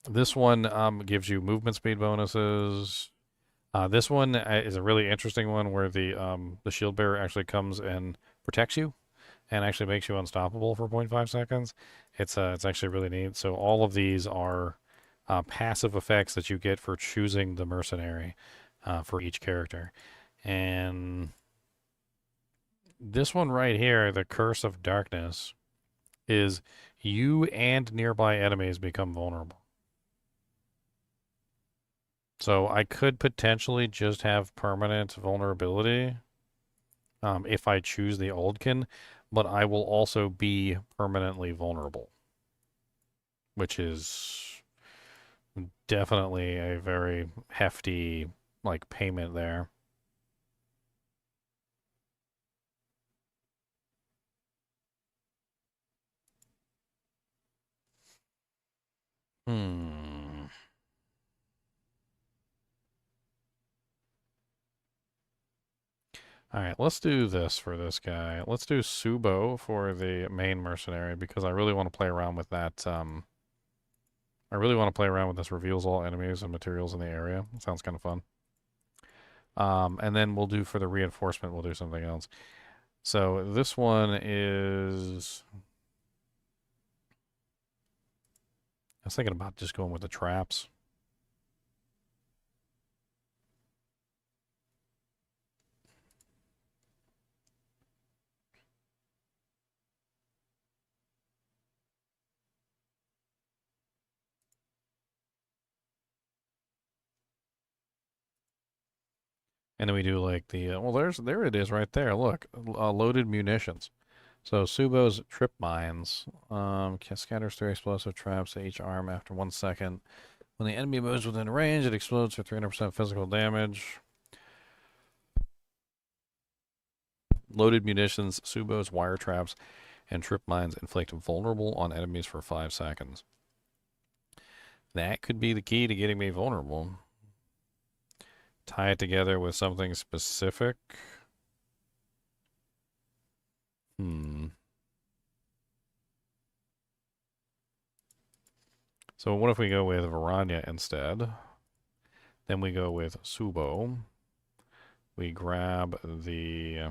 This one gives you movement speed bonuses. This one is a really interesting one where the shield bearer actually comes and protects you and actually makes you unstoppable for 0.5 seconds. It's actually really neat. So all of these are passive effects that you get for choosing the mercenary for each character. And this one right here, the Curse of Darkness, is you and nearby enemies become vulnerable. So I could potentially just have permanent vulnerability if I choose the Oldkin, but I will also be permanently vulnerable, which is definitely a very hefty like payment there. Hmm. All right, let's do this for this guy. Let's do Subo for the main mercenary because I really want to play around with that. I really want to play around with this reveals all enemies and materials in the area. It sounds kind of fun. And then we'll do for the reinforcement, we'll do something else. So this one is. I was thinking about just going with the traps. And then we do like the well, there it is right there. Look, loaded munitions. So Subo's trip mines scatters 3 explosive traps to each arm after 1 second. When the enemy moves within range, it explodes for 300% physical damage. Loaded munitions, subos, wire traps, and trip mines inflict vulnerable on enemies for 5 seconds. That could be the key to getting me vulnerable. Tie it together with something specific. So what if we go with Varanya instead? Then we go with Subo. We grab the...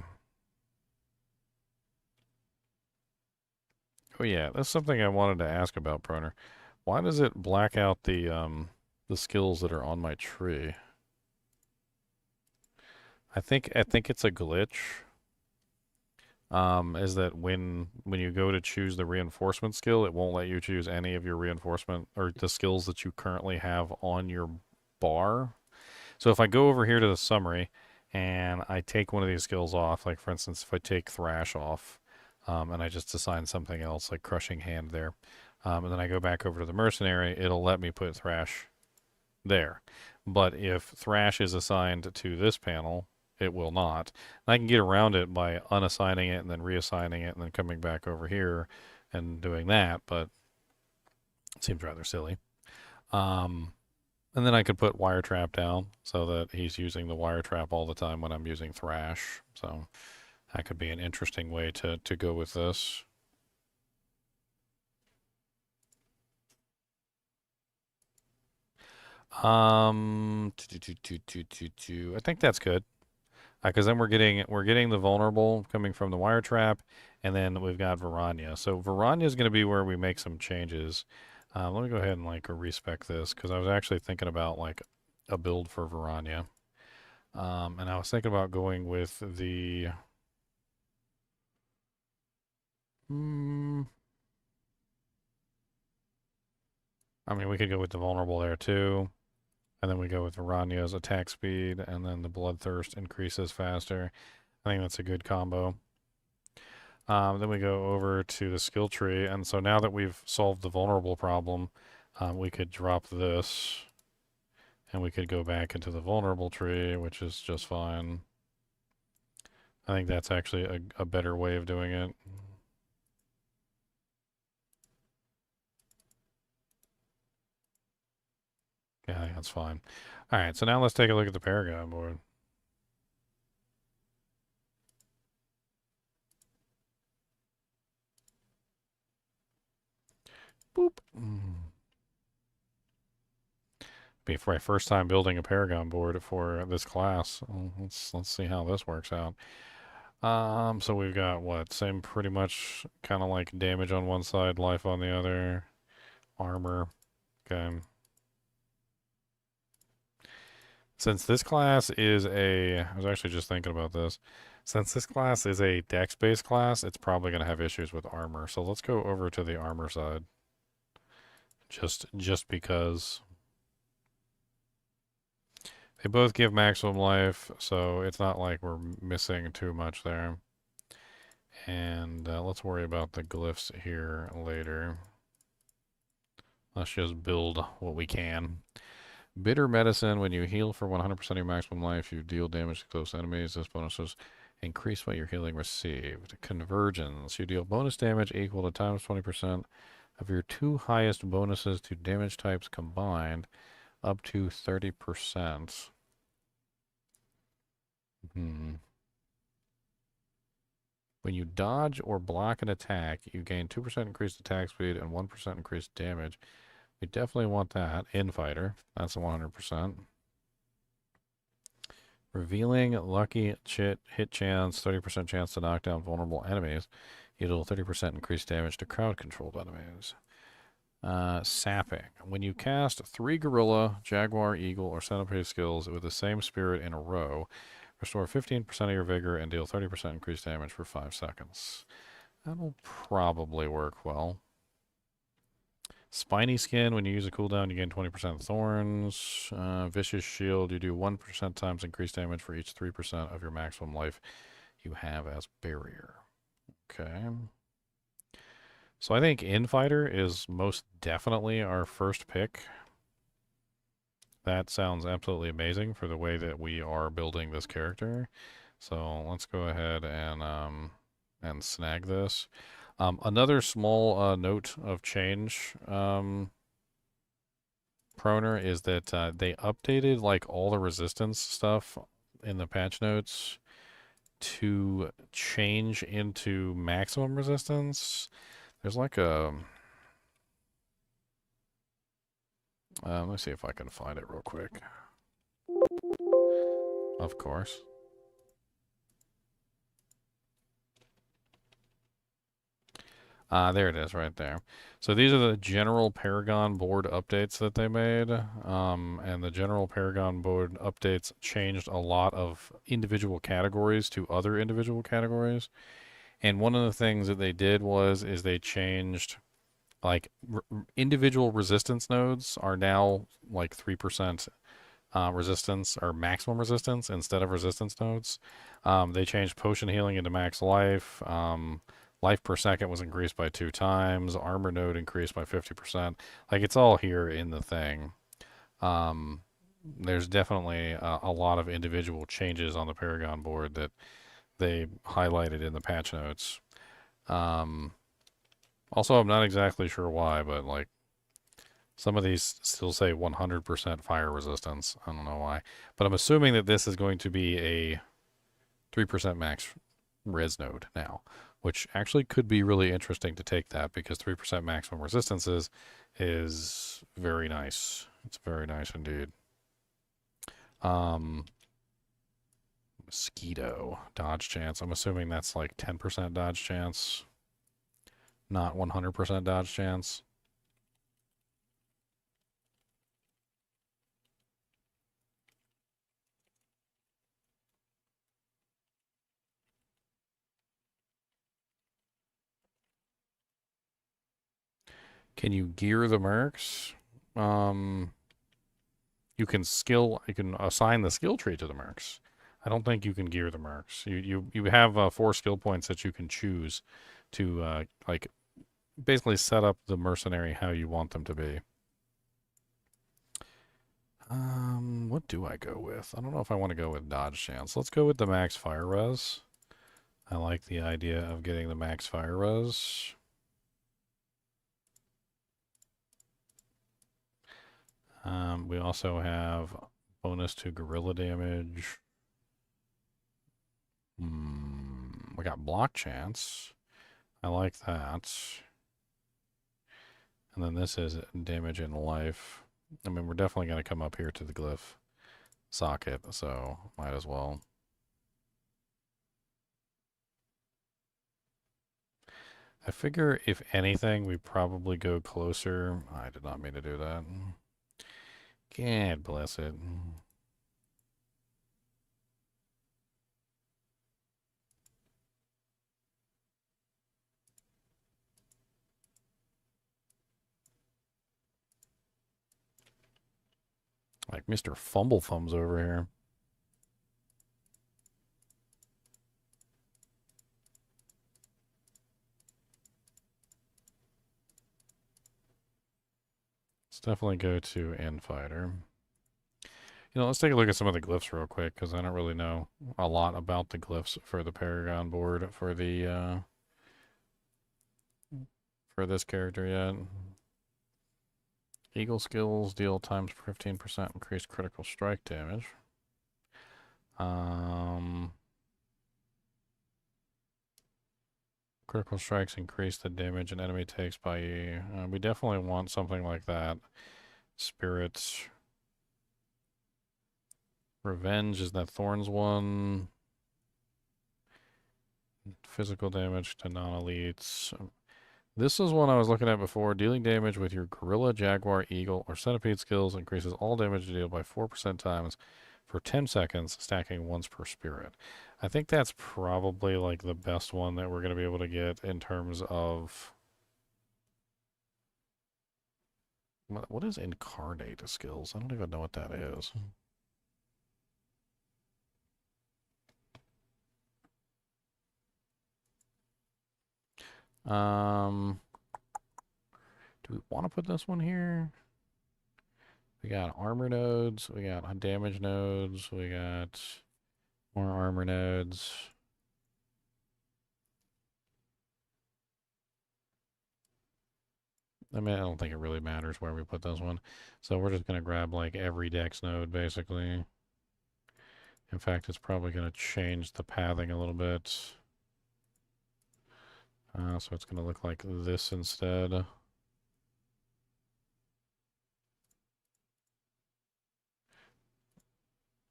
Oh yeah, that's something I wanted to ask about, Proner. Why does it black out the skills that are on my tree? I think it's a glitch. Is that when you go to choose the reinforcement skill, it won't let you choose any of your reinforcement or the skills that you currently have on your bar. So if I go over here to the summary and I take one of these skills off, like for instance, if I take Thrash off, and I just assign something else like Crushing Hand there, and then I go back over to the Mercenary, it'll let me put Thrash there. But if Thrash is assigned to this panel, it will not. And I can get around it by unassigning it and then reassigning it and then coming back over here and doing that, but it seems rather silly. And then I could put Wire Trap down so that he's using the Wire Trap all the time when I'm using Thrash. So that could be an interesting way to go with this. I think that's good. Because then we're getting the vulnerable coming from the wire trap, and then we've got Varanya. So Varanya is going to be where we make some changes. Let me go ahead and like respec this because I was actually thinking about like a build for Varanya, and I was thinking about going with the. I mean, we could go with the vulnerable there too. And then we go with Varanya's attack speed, and then the bloodthirst increases faster. I think that's a good combo. Then we go over to the skill tree, and so now that we've solved the vulnerable problem, we could drop this, and we could go back into the vulnerable tree, which is just fine. I think that's actually a better way of doing it. Yeah, I think that's fine. All right, so now let's take a look at the Paragon board. Boop. Be for my first time building a Paragon board for this class. Let's see how this works out. So we've got what? Same pretty much kind of like damage on one side, life on the other, armor. Okay. Since this class is I was actually just thinking about this. Since this class is a dex-based class, it's probably going to have issues with armor. So let's go over to the armor side. Just because. They both give maximum life, so it's not like we're missing too much there. And let's worry about the glyphs here later. Let's just build what we can. Bitter Medicine. When you heal for 100% of your maximum life, you deal damage to close enemies. This bonus is increased by your healing received. Convergence. You deal bonus damage equal to times 20% of your 2 highest bonuses to damage types combined, up to 30%. When you dodge or block an attack, you gain 2% increased attack speed and 1% increased damage. We definitely want that. Infighter. That's a 100%. Revealing lucky hit chance, 30% chance to knock down vulnerable enemies. You deal 30% increased damage to crowd-controlled enemies. Sapping. When you cast 3 gorilla, jaguar, eagle, or centipede skills with the same spirit in a row, restore 15% of your vigor and deal 30% increased damage for 5 seconds. That'll probably work well. Spiny Skin. When you use a cooldown, you gain 20% thorns. Vicious Shield. You do 1% times increased damage for each 3% of your maximum life you have as barrier. Okay. So I think Infighter is most definitely our first pick. That sounds absolutely amazing for the way that we are building this character. So let's go ahead and snag this. Another small note of change, Proner, is that they updated like all the resistance stuff in the patch notes to change into maximum resistance. There's like a let me see if I can find it real quick. Of course. There it is right there. So these are the general Paragon board updates that they made. And the general Paragon board updates changed a lot of individual categories to other individual categories. And one of the things that they did is they changed like individual resistance nodes are now like 3% resistance or maximum resistance instead of resistance nodes. They changed potion healing into max life. Life per second was increased by 2 times. Armor node increased by 50%. Like it's all here in the thing. There's definitely a lot of individual changes on the Paragon board that they highlighted in the patch notes. Um, Also, I'm not exactly sure why, but like some of these still say 100% fire resistance. I don't know why. But I'm assuming that this is going to be a 3% max res node now, which actually could be really interesting to take that because 3% maximum resistance is very nice. It's very nice indeed. Um, Mosquito dodge chance. I'm assuming that's like 10% dodge chance, not 100% dodge chance. Can you gear the mercs? Um, you can assign the skill tree to the mercs. I don't think you can gear the mercs. You have 4 skill points that you can choose to like basically set up the mercenary how you want them to be. What do I go with? I don't know if I want to go with dodge chance. Let's go with the max fire res. I like the idea of getting the max fire res. We also have bonus to gorilla damage. We got block chance. I like that. And then this is damage in life. I mean, we're definitely going to come up here to the glyph socket, so might as well. I figure if anything, we probably go closer. I did not mean to do that. God bless it. Like Mr. Fumble Thumbs over here. Let's definitely go to End Fighter. You know, let's take a look at some of the glyphs real quick, because I don't really know a lot about the glyphs for the Paragon board for this character yet. Eagle skills deal times 15% increased critical strike damage. Critical strikes increase the damage an enemy takes by you. We definitely want something like that. Spirits. Revenge is that Thorns one. Physical damage to non-elites. This is one I was looking at before. Dealing damage with your Gorilla, Jaguar, Eagle, or Centipede skills increases all damage dealt by 4% times for 10 seconds, stacking once per spirit. I think that's probably like the best one that we're going to be able to get in terms of... What is Incarnate skills? I don't even know what that is. Do we want to put this one here? We got armor nodes, we got damage nodes, we got More armor nodes. I mean, I don't think it really matters where we put this one. So we're just going to grab like every dex node, basically. In fact, it's probably going to change the pathing a little bit. So it's going to look like this instead.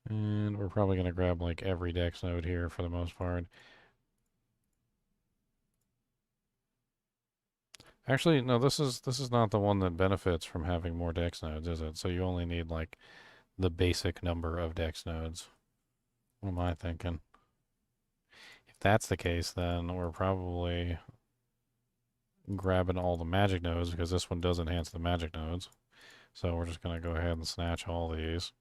And we're probably going to grab like every dex node here for the most part. Actually, no, this is not the one that benefits from having more dex nodes, is it? So you only need like the basic number of dex nodes. What am I thinking? If that's the case, then we're probably grabbing all the magic nodes because this one does enhance the magic nodes. So we're just going to go ahead and snatch all these.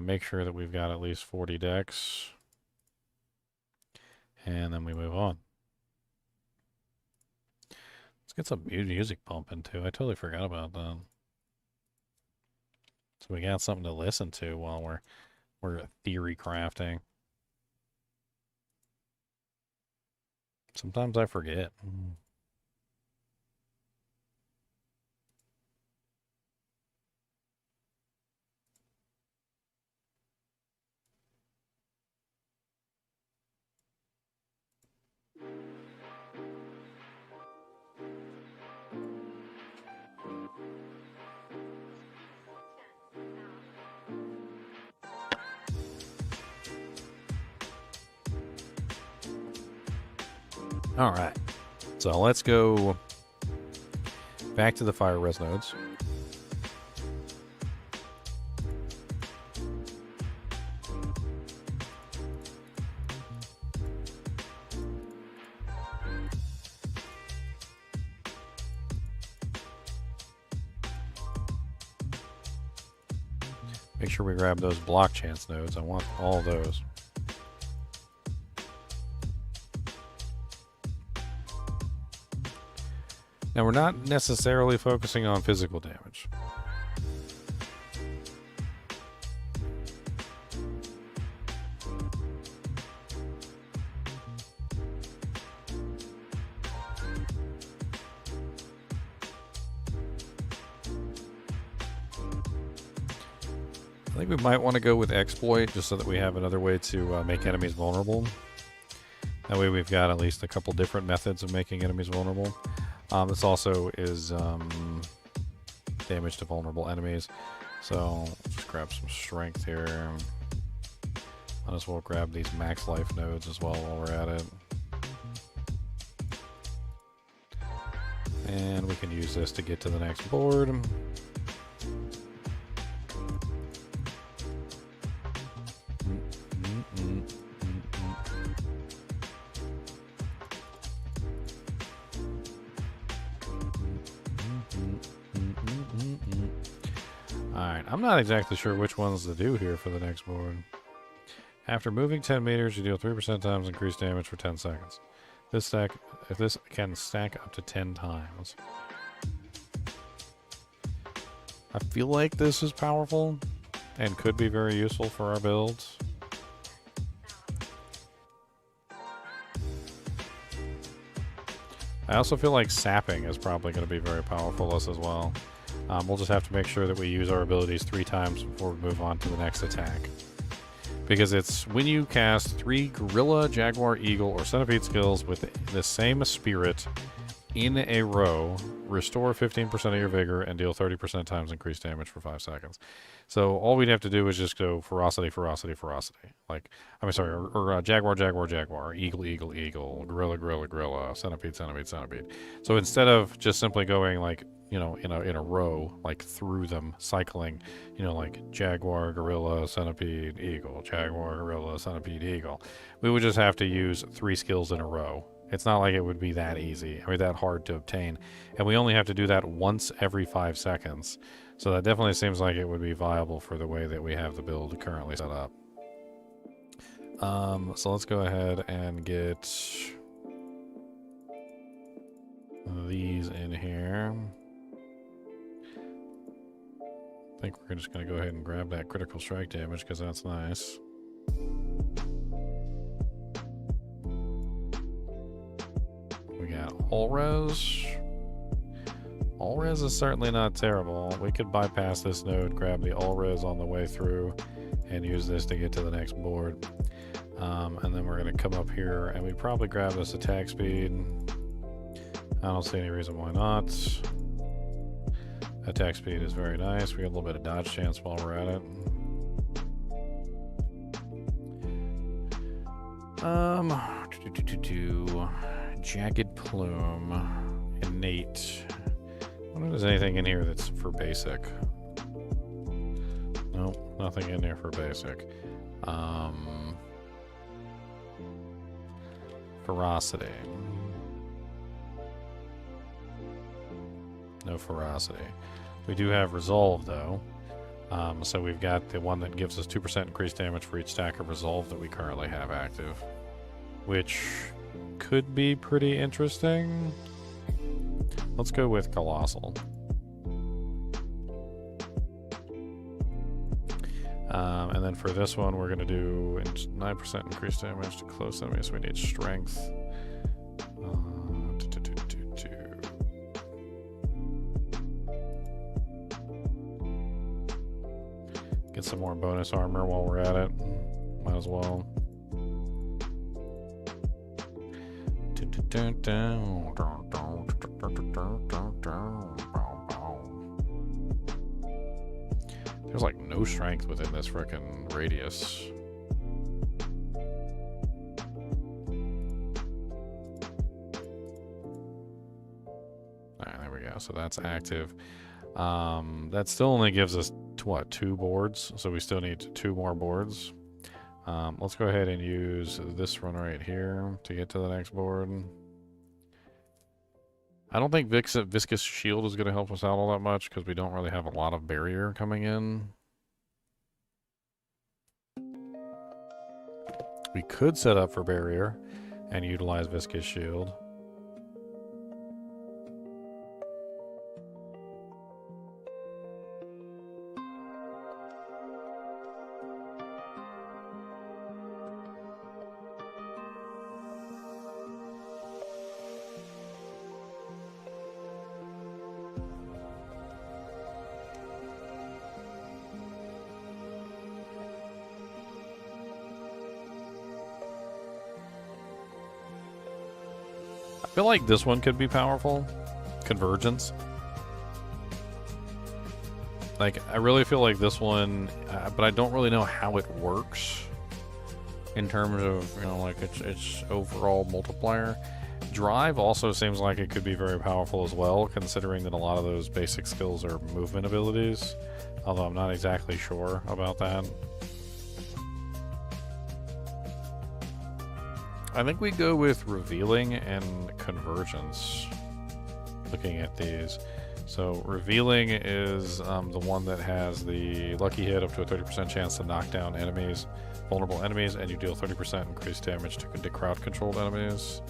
Make sure that we've got at least 40 decks. And then we move on. Let's get some music pumping too. I totally forgot about that. So we got something to listen to while we're theory crafting. Sometimes I forget. All right. So let's go back to the fire res nodes. Make sure we grab those block chance nodes. I want all those. Now, we're not necessarily focusing on physical damage. I think we might want to go with exploit just so that we have another way to make enemies vulnerable. That way we've got at least a couple different methods of making enemies vulnerable. This also is damage to vulnerable enemies. So let's just grab some strength here. Might as well grab these max life nodes as well while we're at it. And we can use this to get to the next board. Alright, I'm not exactly sure which ones to do here for the next board. After moving 10 meters, you deal 3% times increased damage for 10 seconds. This can stack up to 10 times. I feel like this is powerful and could be very useful for our builds. I also feel like sapping is probably going to be very powerful as well. We'll just have to make sure that we use our abilities 3 times before we move on to the next attack. Because it's when you cast 3 gorilla, jaguar, eagle, or centipede skills with the same spirit in a row, restore 15% of your vigor and deal 30% times increased damage for 5 seconds. So all we'd have to do is just go ferocity, ferocity, ferocity. Like, I'm sorry, or jaguar, jaguar, jaguar, eagle, eagle, eagle, gorilla, gorilla, gorilla, centipede, centipede, centipede. So instead of just simply going like, you know, in a row, like through them, cycling, you know, like jaguar, gorilla, centipede, eagle, jaguar, gorilla, centipede, eagle, we would just have to use 3 skills in a row. It's not like it would be that easy, or that hard to obtain. And we only have to do that once every 5 seconds. So that definitely seems like it would be viable for the way that we have the build currently set up. So let's go ahead and get these in here. I think we're just going to go ahead and grab that critical strike damage because that's nice. all res. All res is certainly not terrible. We could bypass this node, grab the all res on the way through, and use this to get to the next board. And then we're going to come up here, and we probably grab this attack speed. I don't see any reason why not. Attack speed is very nice. We got a little bit of dodge chance while we're at it. Jagged plume, innate. I wonder if there's anything in here that's for basic. Nope, nothing in there for basic. Ferocity. No ferocity. We do have resolve though. So we've got the one that gives us 2% increased damage for each stack of resolve that we currently have active, which could be pretty interesting. Let's go with colossal. And then for this one, we're going to do 9% increased damage to close enemies. So we need strength. Get some more bonus armor while we're at it. Might as well. There's like no strength within this frickin' radius. Alright, there we go. So that's active. That still only gives us, what, 2 boards? So we still need 2 more boards. Let's go ahead and use this one right here to get to the next board. I don't think Viscous Shield is going to help us out all that much because we don't really have a lot of barrier coming in. We could set up for barrier and utilize Viscous Shield. I feel like this one could be powerful. Convergence. Like, I really feel like this one, but I don't really know how it works in terms of, you know, like its overall multiplier. Drive also seems like it could be very powerful as well, considering that a lot of those basic skills are movement abilities, although I'm not exactly sure about that. I think we go with revealing and convergence, looking at these. So revealing is the one that has the lucky hit up to a 30% chance to knock down enemies, vulnerable enemies, and you deal 30% increased damage to crowd-controlled enemies.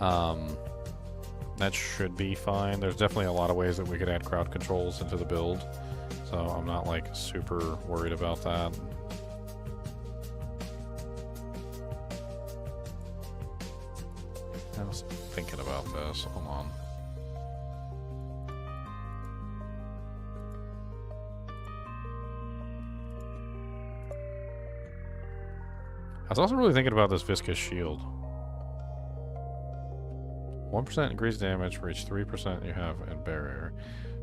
That should be fine. There's definitely a lot of ways that we could add crowd controls into the build, so I'm not like super worried about that. I was thinking about this. Hold on. I was also really thinking about this Viscous Shield. 1% increased damage for each 3% you have in barrier.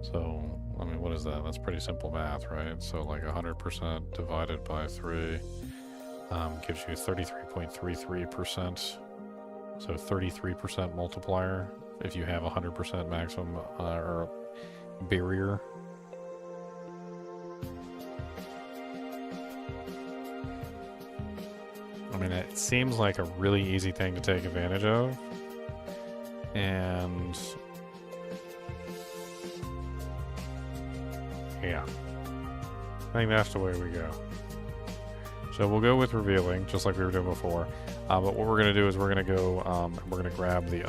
So, I mean, what is that? That's pretty simple math, right? So, like 100% divided by 3 gives you 33.33%. So 33% multiplier if you have 100% maximum or barrier. I mean, it seems like a really easy thing to take advantage of. And yeah, I think that's the way we go. So we'll go with revealing, just like we were doing before. But what we're going to do is we're going to go, we're going to grab the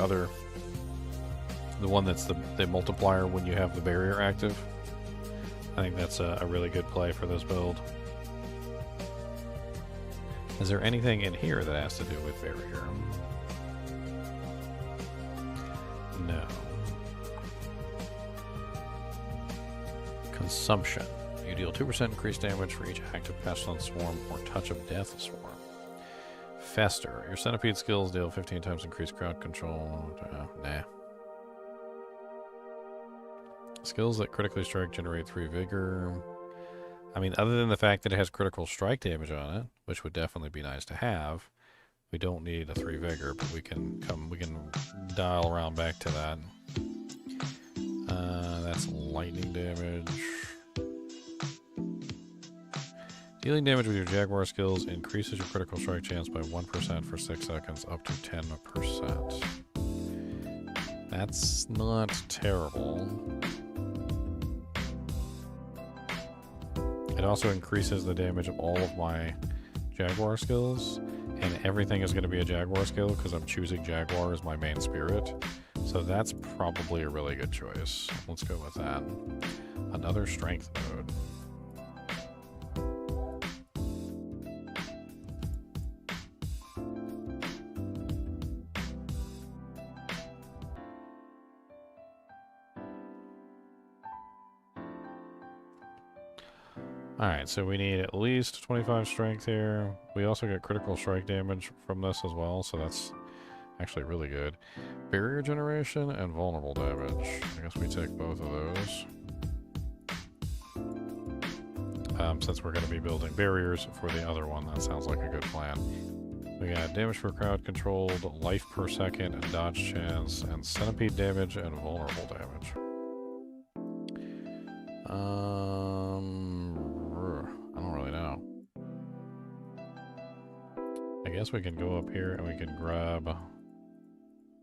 one that's the multiplier when you have the barrier active. I think that's a really good play for this build. Is there anything in here that has to do with barrier? No. Consumption. You deal 2% increased damage for each active pestilence swarm or touch of death swarm. Fester. Your centipede skills deal 15 times increased crowd control. Nah. Skills that critically strike generate 3 vigor. I mean, other than the fact that it has critical strike damage on it, which would definitely be nice to have, we don't need a 3 vigor, but we can dial around back to that. That's lightning damage. Dealing damage with your Jaguar skills increases your critical strike chance by 1% for 6 seconds, up to 10%. That's not terrible. It also increases the damage of all of my Jaguar skills, and everything is going to be a Jaguar skill because I'm choosing Jaguar as my main spirit. So that's probably a really good choice. Let's go with that. Another strength mode. Alright, so we need at least 25 strength here. We also get critical strike damage from this as well, so that's actually really good. Barrier generation and vulnerable damage. I guess we take both of those. Since we're going to be building barriers for the other one, that sounds like a good plan. We got damage for crowd controlled, life per second, and dodge chance, and centipede damage and vulnerable damage. I don't really know. I guess we can go up here and we can grab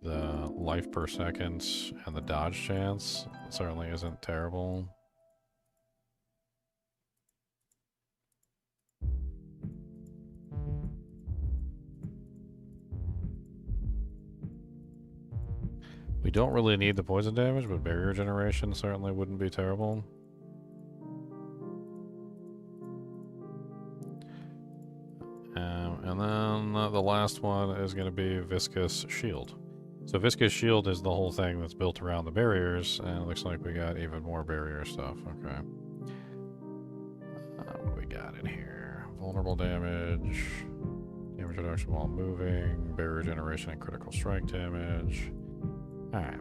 the life per second and the dodge chance. It certainly isn't terrible. We don't really need the poison damage, but barrier generation certainly wouldn't be terrible. And then the last one is going to be Viscous Shield. So Viscous Shield is the whole thing that's built around the barriers, and it looks like we got even more barrier stuff. Okay. What do we got in here? Vulnerable damage, damage reduction while moving, barrier generation and critical strike damage. Alright.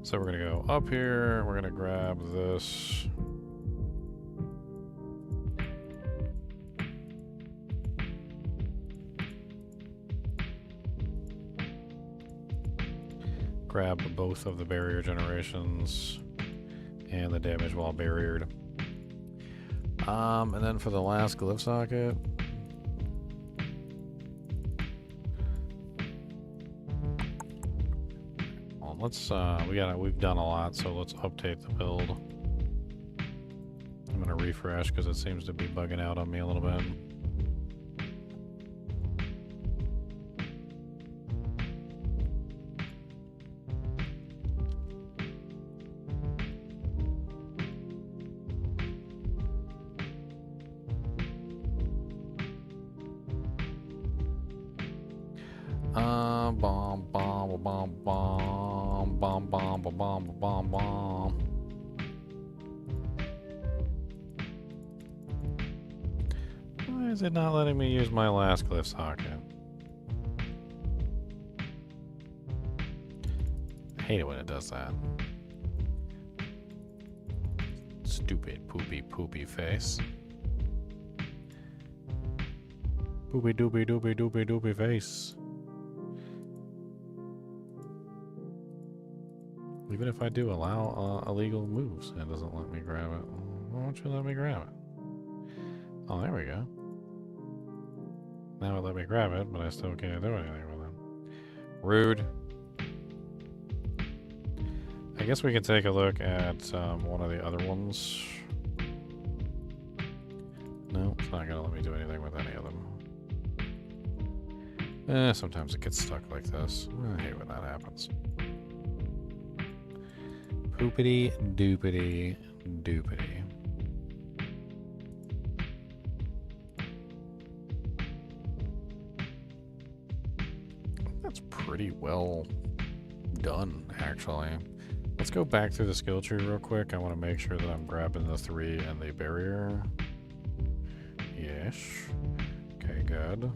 So we're going to go up here, we're going to grab this. Grab both of the barrier generations and the damage while barriered. And then for the last glyph socket, well, let's we've done a lot, so let's update the build. I'm gonna refresh because it seems to be bugging out on me a little bit. Why is it not letting me use my last glyph socket? I hate it when it does that. Stupid poopy face. Poopy doopy face. Even if I do allow illegal moves, it doesn't let me grab it. Why don't you let me grab it? Oh, there we go. Now it let me grab it, but I still can't do anything with it. Rude. I guess we can take a look at one of the other ones. No, it's not going to let me do anything with any of them. Sometimes it gets stuck like this. I hate when that happens. Poopity doopity doopity. that's pretty well done, actually. Let's go back through the skill tree real quick. I want to make sure that I'm grabbing the 3 and the barrier. Yes. Okay, good.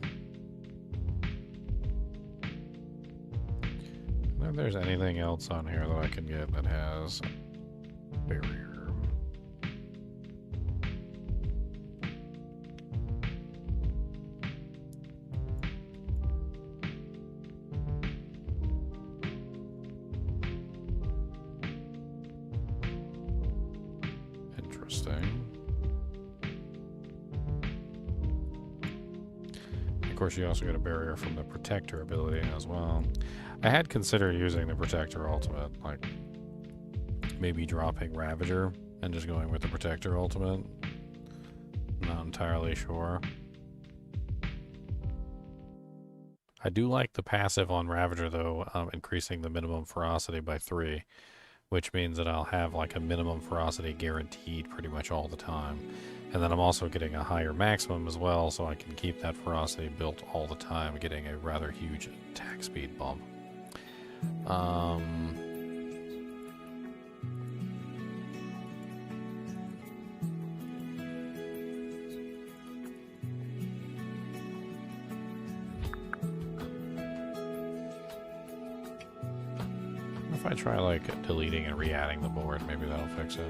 If there's anything else on here that I can get that has barrier. Interesting. Of course, you also get a barrier from the protector ability as well. I had considered using the protector ultimate, like maybe dropping Ravager and just going with the protector ultimate. Not entirely sure. I do like the passive on Ravager though, increasing the minimum ferocity by 3, which means that I'll have like a minimum ferocity guaranteed pretty much all the time. And then I'm also getting a higher maximum as well, so I can keep that ferocity built all the time, getting a rather huge attack speed bump. If I try like deleting and re-adding the board, maybe that'll fix it.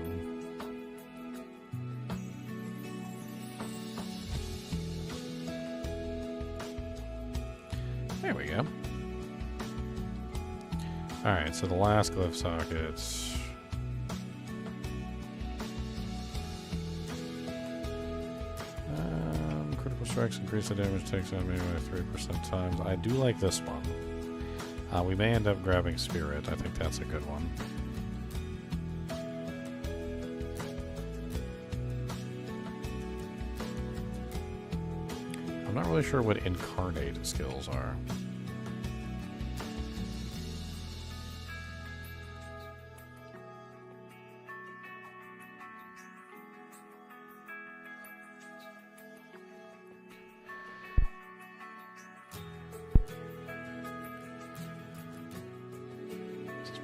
There we go. Alright, so the last glyph sockets. Critical strikes increase the damage takes on me by 3% times. I do like this one. We may end up grabbing Spirit. I think that's a good one. I'm not really sure what Incarnate skills are.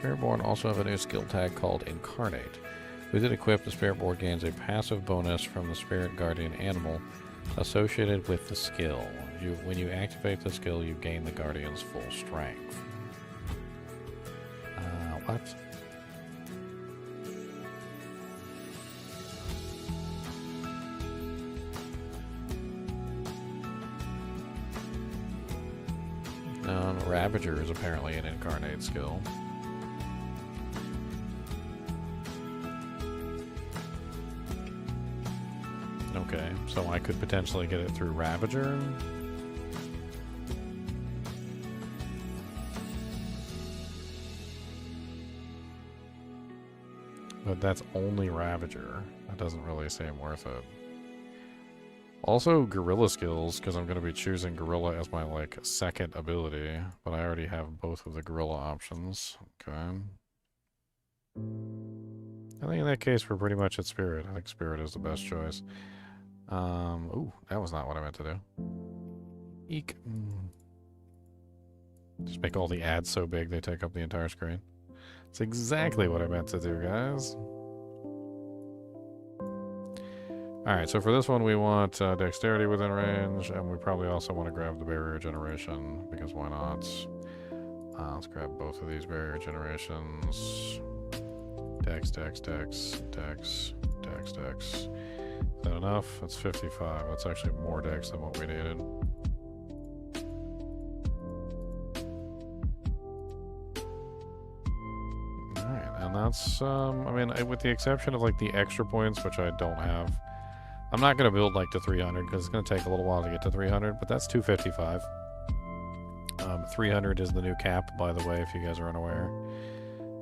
Spiritborn also have a new skill tag called Incarnate. With it equipped, the Spiritborn gains a passive bonus from the Spirit Guardian animal associated with the skill. When you activate the skill, you gain the Guardian's full strength. What? Ravager is apparently an Incarnate skill. Okay, so I could potentially get it through Ravager. But that's only Ravager. That doesn't really seem worth it. Also, Gorilla skills, because I'm going to be choosing Gorilla as my, like, second ability. But I already have both of the Gorilla options. Okay. I think in that case, we're pretty much at Spirit. I think Spirit is the best choice. Ooh, that was not what I meant to do. Eek. Just make all the ads so big they take up the entire screen. That's exactly what I meant to do, guys. Alright, so for this one we want dexterity within range, and we probably also want to grab the barrier generation, because why not? Let's grab both of these barrier generations. Dex, dex, dex, dex, dex, dex. Is that enough? That's 55. That's actually more dex than what we needed. Alright, and that's, I mean, with the exception of, like, the extra points, which I don't have, I'm not going to build, like, to 300, because it's going to take a little while to get to 300, but that's 255. 300 is the new cap, by the way, if you guys are unaware.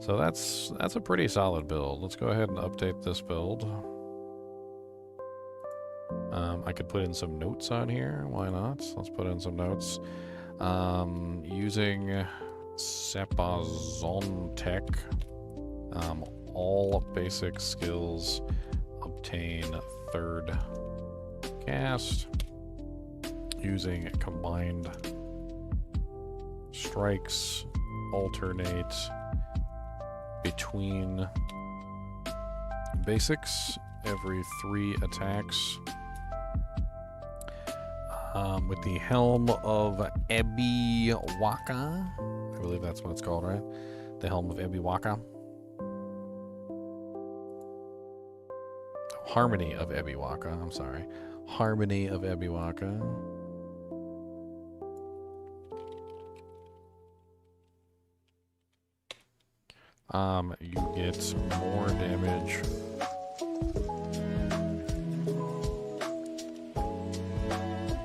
So that's a pretty solid build. Let's go ahead and update this build. I could put in some notes on here. Why not? Let's put in some notes. Using Sepazon Tech, all basic skills obtain third cast using combined strikes alternate between basics every 3 attacks. With the Helm of Ebiwaka. I believe that's what it's called, right? The Helm of Ebiwaka. Harmony of Ebiwaka, I'm sorry. Harmony of Ebiwaka. You get more damage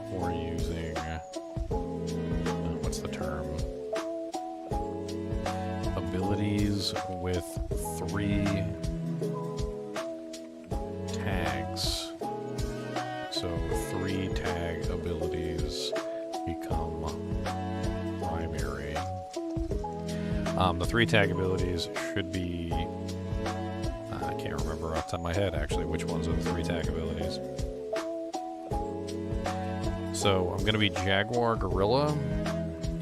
for using, what's the term? Abilities with 3 tags. So 3 tag abilities become primary. The 3 tag abilities should be, I can't remember off the top of my head actually which ones are the 3 tag abilities. So I'm going to be Jaguar Gorilla,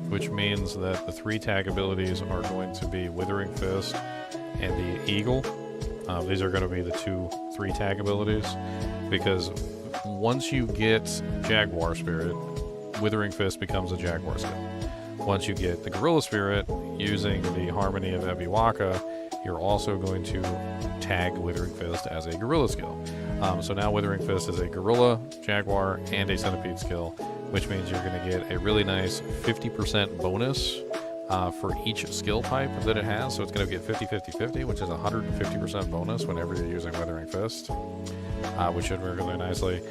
which means that the 3 tag abilities are going to be Withering Fist and the Eagle. These are going to be the 2 3 tag abilities, because once you get Jaguar Spirit, Withering Fist becomes a Jaguar skill. Once you get the Gorilla Spirit, using the Harmony of Ebiwaka, you're also going to tag Withering Fist as a Gorilla skill. So now Withering Fist is a Gorilla, Jaguar, and a Centipede skill, which means you're going to get a really nice 50% bonus for each skill type that it has. So it's going to get 50-50-50, which is a 150% bonus whenever you're using Withering Fist, which should work really nicely.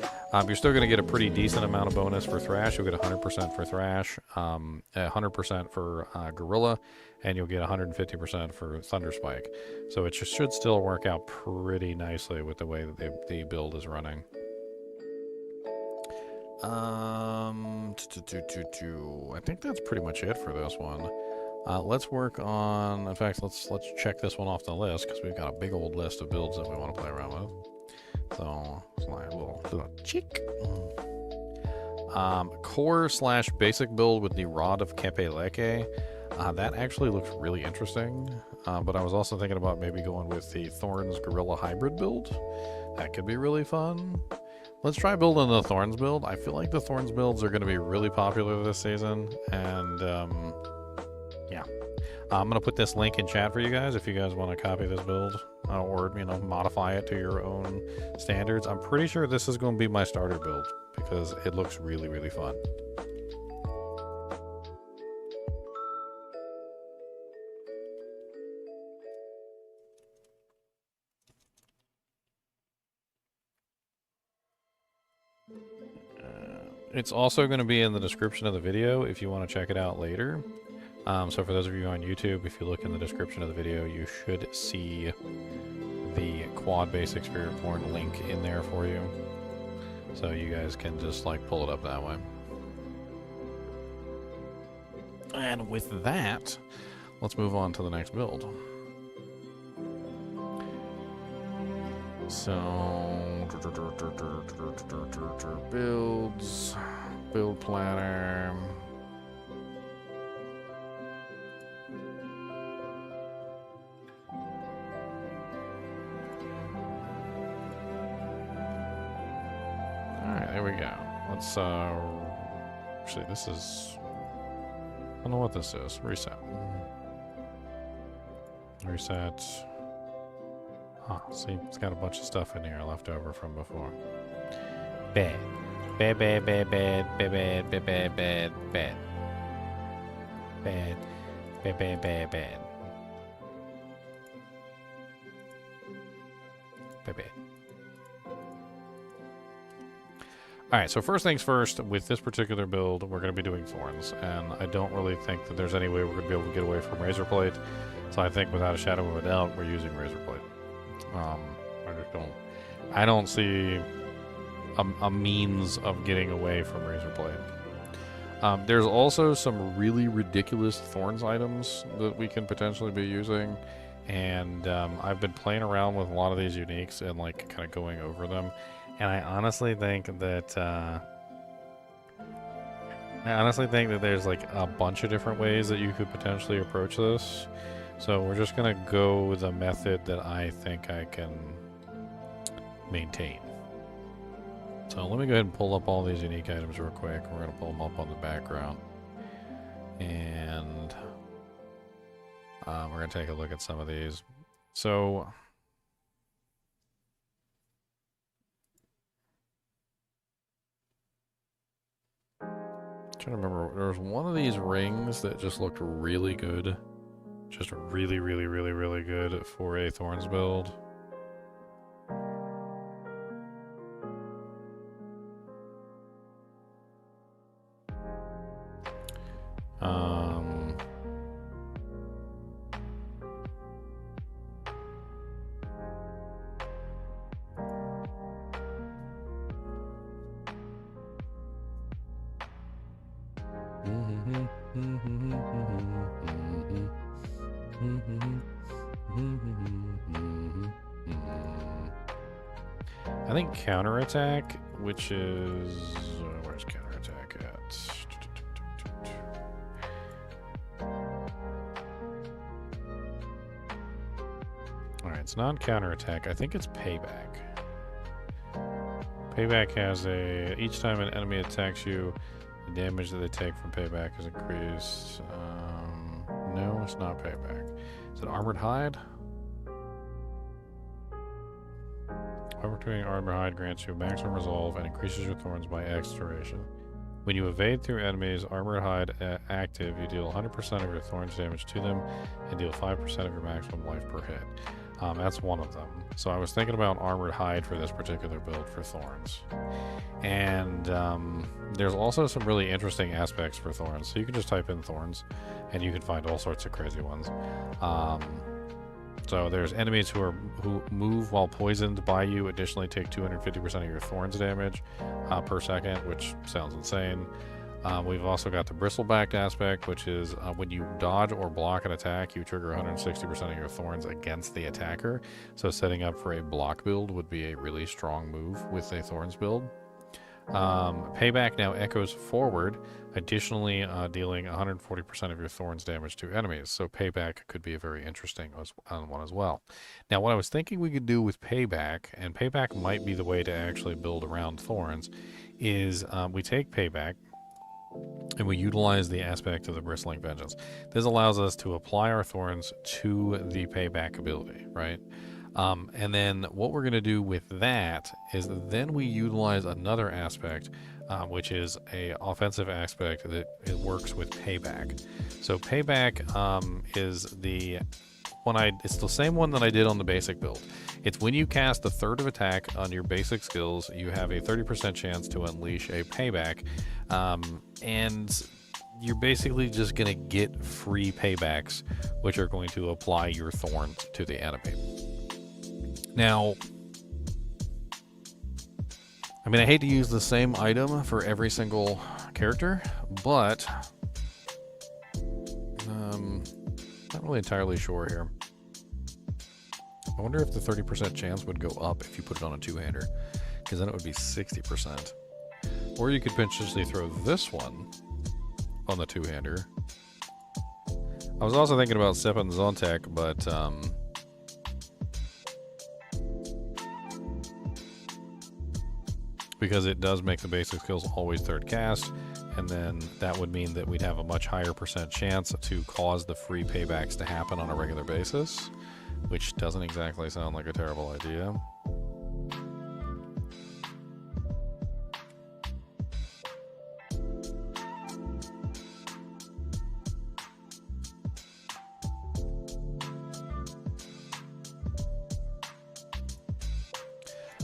You're still going to get a pretty decent amount of bonus for Thrash. You'll get 100% for Thrash, 100% for Gorilla, and you'll get 150% for Thunder Spike. So it should still work out pretty nicely with the way that the build is running. I think that's pretty much it for this one. Let's work on, in fact, let's check this one off the list, because we've got a big old list of builds that we want to play around with. So it's like a little chick. Core / basic build with the Rod of Kepeleke. That actually looks really interesting. But I was also thinking about maybe going with the Thorns Gorilla Hybrid build. That could be really fun. Let's try building the Thorns build. I feel like the Thorns builds are going to be really popular this season. And yeah. I'm going to put this link in chat for you guys if you guys want to copy this build or, you know, modify it to your own standards. I'm pretty sure this is going to be my starter build because it looks really, really fun. It's also going to be in the description of the video if you want to check it out later. So for those of you on YouTube, if you look in the description of the video, you should see the Quad Basic Spirit Porn link in there for you. So you guys can just like pull it up that way. And with that, let's move on to the next build. So builds, build planner. Alright, there we go. Let's actually this is, I don't know what this is. Reset. Reset. Huh, see, it's got a bunch of stuff in here left over from before. Bad. Bad, bad, bad, bad, bad, bad, bad, bad, bad, bad. Bad. Bad, bad, bad, bad. Bad, bad. Alright, so first things first, with this particular build, we're going to be doing Thorns, and I don't really think that there's any way we're going to be able to get away from Razorplate, so I think without a shadow of a doubt, we're using Razorplate. I don't see a means of getting away from Razorblade. There's also some really ridiculous Thorns items that we can potentially be using, and I've been playing around with a lot of these uniques and like kind of going over them, and I honestly think that I honestly think that there's like a bunch of different ways that you could potentially approach this. So we're just gonna go with the method that I think I can maintain. So let me go ahead and pull up all these unique items real quick. We're gonna pull them up on the background. And we're gonna take a look at some of these. So trying to remember, there was one of these rings that just looked really good. Just really, really, really, really good for a Thorns build. I think counterattack, which is where's counterattack at? All right, it's not counterattack. I think it's payback. Payback has a each time an enemy attacks you, the damage that they take from payback is increased. No, it's not payback. Is it armored hide? Overturning armored hide grants you maximum resolve and increases your thorns by X duration. When you evade through enemies, armored hide active, you deal 100% of your thorns damage to them and deal 5% of your maximum life per hit. That's one of them. So I was thinking about armored hide for this particular build for thorns. And there's also some really interesting aspects for thorns. So you can just type in thorns and you can find all sorts of crazy ones. So there's enemies who move while poisoned by you, additionally take 250% of your thorns damage per second, which sounds insane. We've also got the bristleback aspect, which is when you dodge or block an attack, you trigger 160% of your thorns against the attacker. So setting up for a block build would be a really strong move with a thorns build. Payback now echoes forward, additionally dealing 140% of your thorns damage to enemies. So payback could be a very interesting one as well. Now what I was thinking we could do with payback, and payback might be the way to actually build around thorns, is we take payback and we utilize the aspect of the bristling vengeance. This allows us to apply our thorns to the payback ability, right? And then what we're going to do with that is then we utilize another aspect, which is a offensive aspect that it works with payback. So payback is it's the same one that I did on the basic build. It's when you cast a third of attack on your basic skills, you have a 30% chance to unleash a payback, and you're basically just going to get free paybacks, which are going to apply your thorns to the enemy. Now, I mean, I hate to use the same item for every single character, but not really entirely sure here. I wonder if the 30% chance would go up if you put it on a two-hander, because then it would be 60%. Or you could potentially throw this one on the two-hander. I was also thinking about Stepan Zontek, but because it does make the basic skills always third cast, and then that would mean that we'd have a much higher percent chance to cause the free paybacks to happen on a regular basis, which doesn't exactly sound like a terrible idea.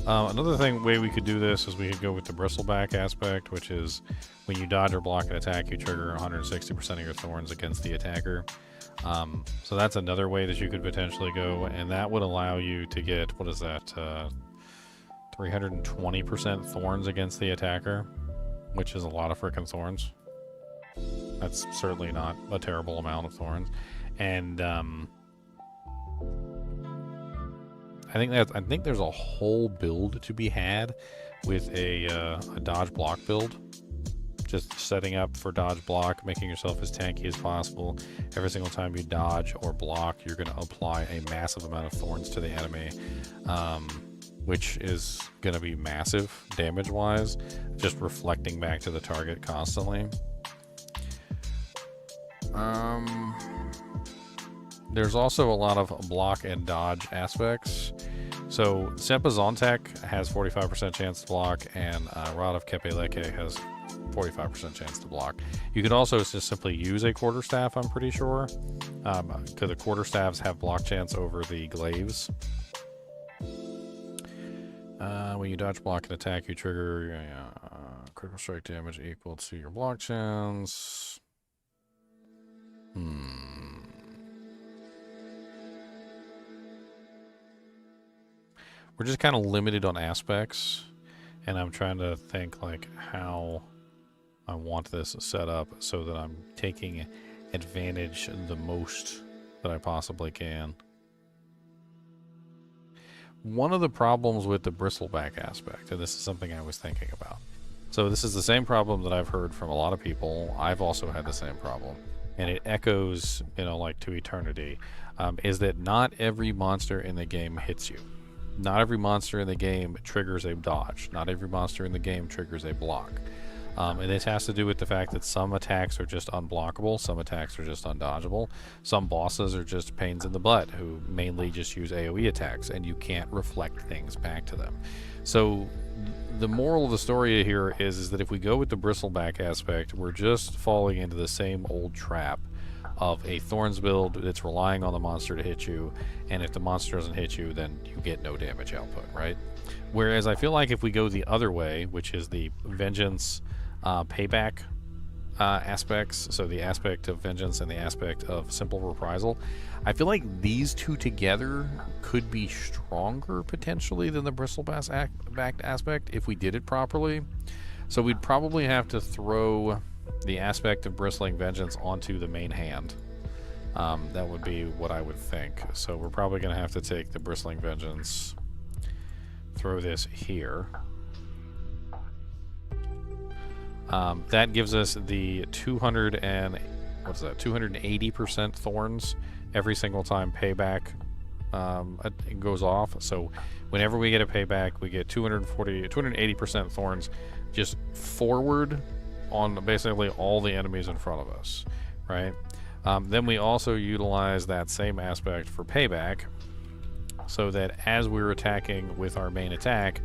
Another way we could do this is we could go with the bristleback aspect, which is when you dodge or block an attack, you trigger 160% of your thorns against the attacker. So that's another way that you could potentially go, and that would allow you to get, 320% thorns against the attacker, which is a lot of frickin' thorns. That's certainly not a terrible amount of thorns. And I think there's a whole build to be had with a dodge block build. just setting up for dodge block, making yourself as tanky as possible. Every single time you dodge or block, you're going to apply a massive amount of thorns to the enemy, which is going to be massive damage-wise, just reflecting back to the target constantly. There's also a lot of block and dodge aspects. So Sepa's Zontek has 45% chance to block, and Rod of Kepeleke has 45% chance to block. You could also just simply use a quarterstaff, I'm pretty sure, because the quarterstaffs have block chance over the glaives. When you dodge, block, and attack, you trigger critical strike damage equal to your block chance. We're just kind of limited on aspects, and I'm trying to think like how I want this set up so that I'm taking advantage the most that I possibly can. One of the problems with the bristleback aspect, and this is something I was thinking about. So this is the same problem that I've heard from a lot of people. I've also had the same problem, and it echoes, you know, like to eternity, is that not every monster in the game hits you. Not every monster in the game triggers a dodge. Not every monster in the game triggers a block. And this has to do with the fact that some attacks are just unblockable, some attacks are just undodgeable, some bosses are just pains in the butt who mainly just use AoE attacks, and you can't reflect things back to them. So the moral of the story here is that if we go with the bristleback aspect, we're just falling into the same old trap of a Thorns build that's relying on the monster to hit you, and if the monster doesn't hit you, then you get no damage output, right? Whereas I feel like if we go the other way, which is the Vengeance payback aspects, so the aspect of Vengeance and the aspect of Simple Reprisal, I feel like these two together could be stronger potentially than the bristleback aspect if we did it properly. So we'd probably have to throw the aspect of Bristling Vengeance onto the main hand. That would be what I would think. So we're probably going to have to take the Bristling Vengeance, throw this here. That gives us the 280% thorns every single time payback it goes off. So whenever we get a payback, we get 280% thorns just forward on basically all the enemies in front of us, right? Then we also utilize that same aspect for payback, so that as we're attacking with our main attack,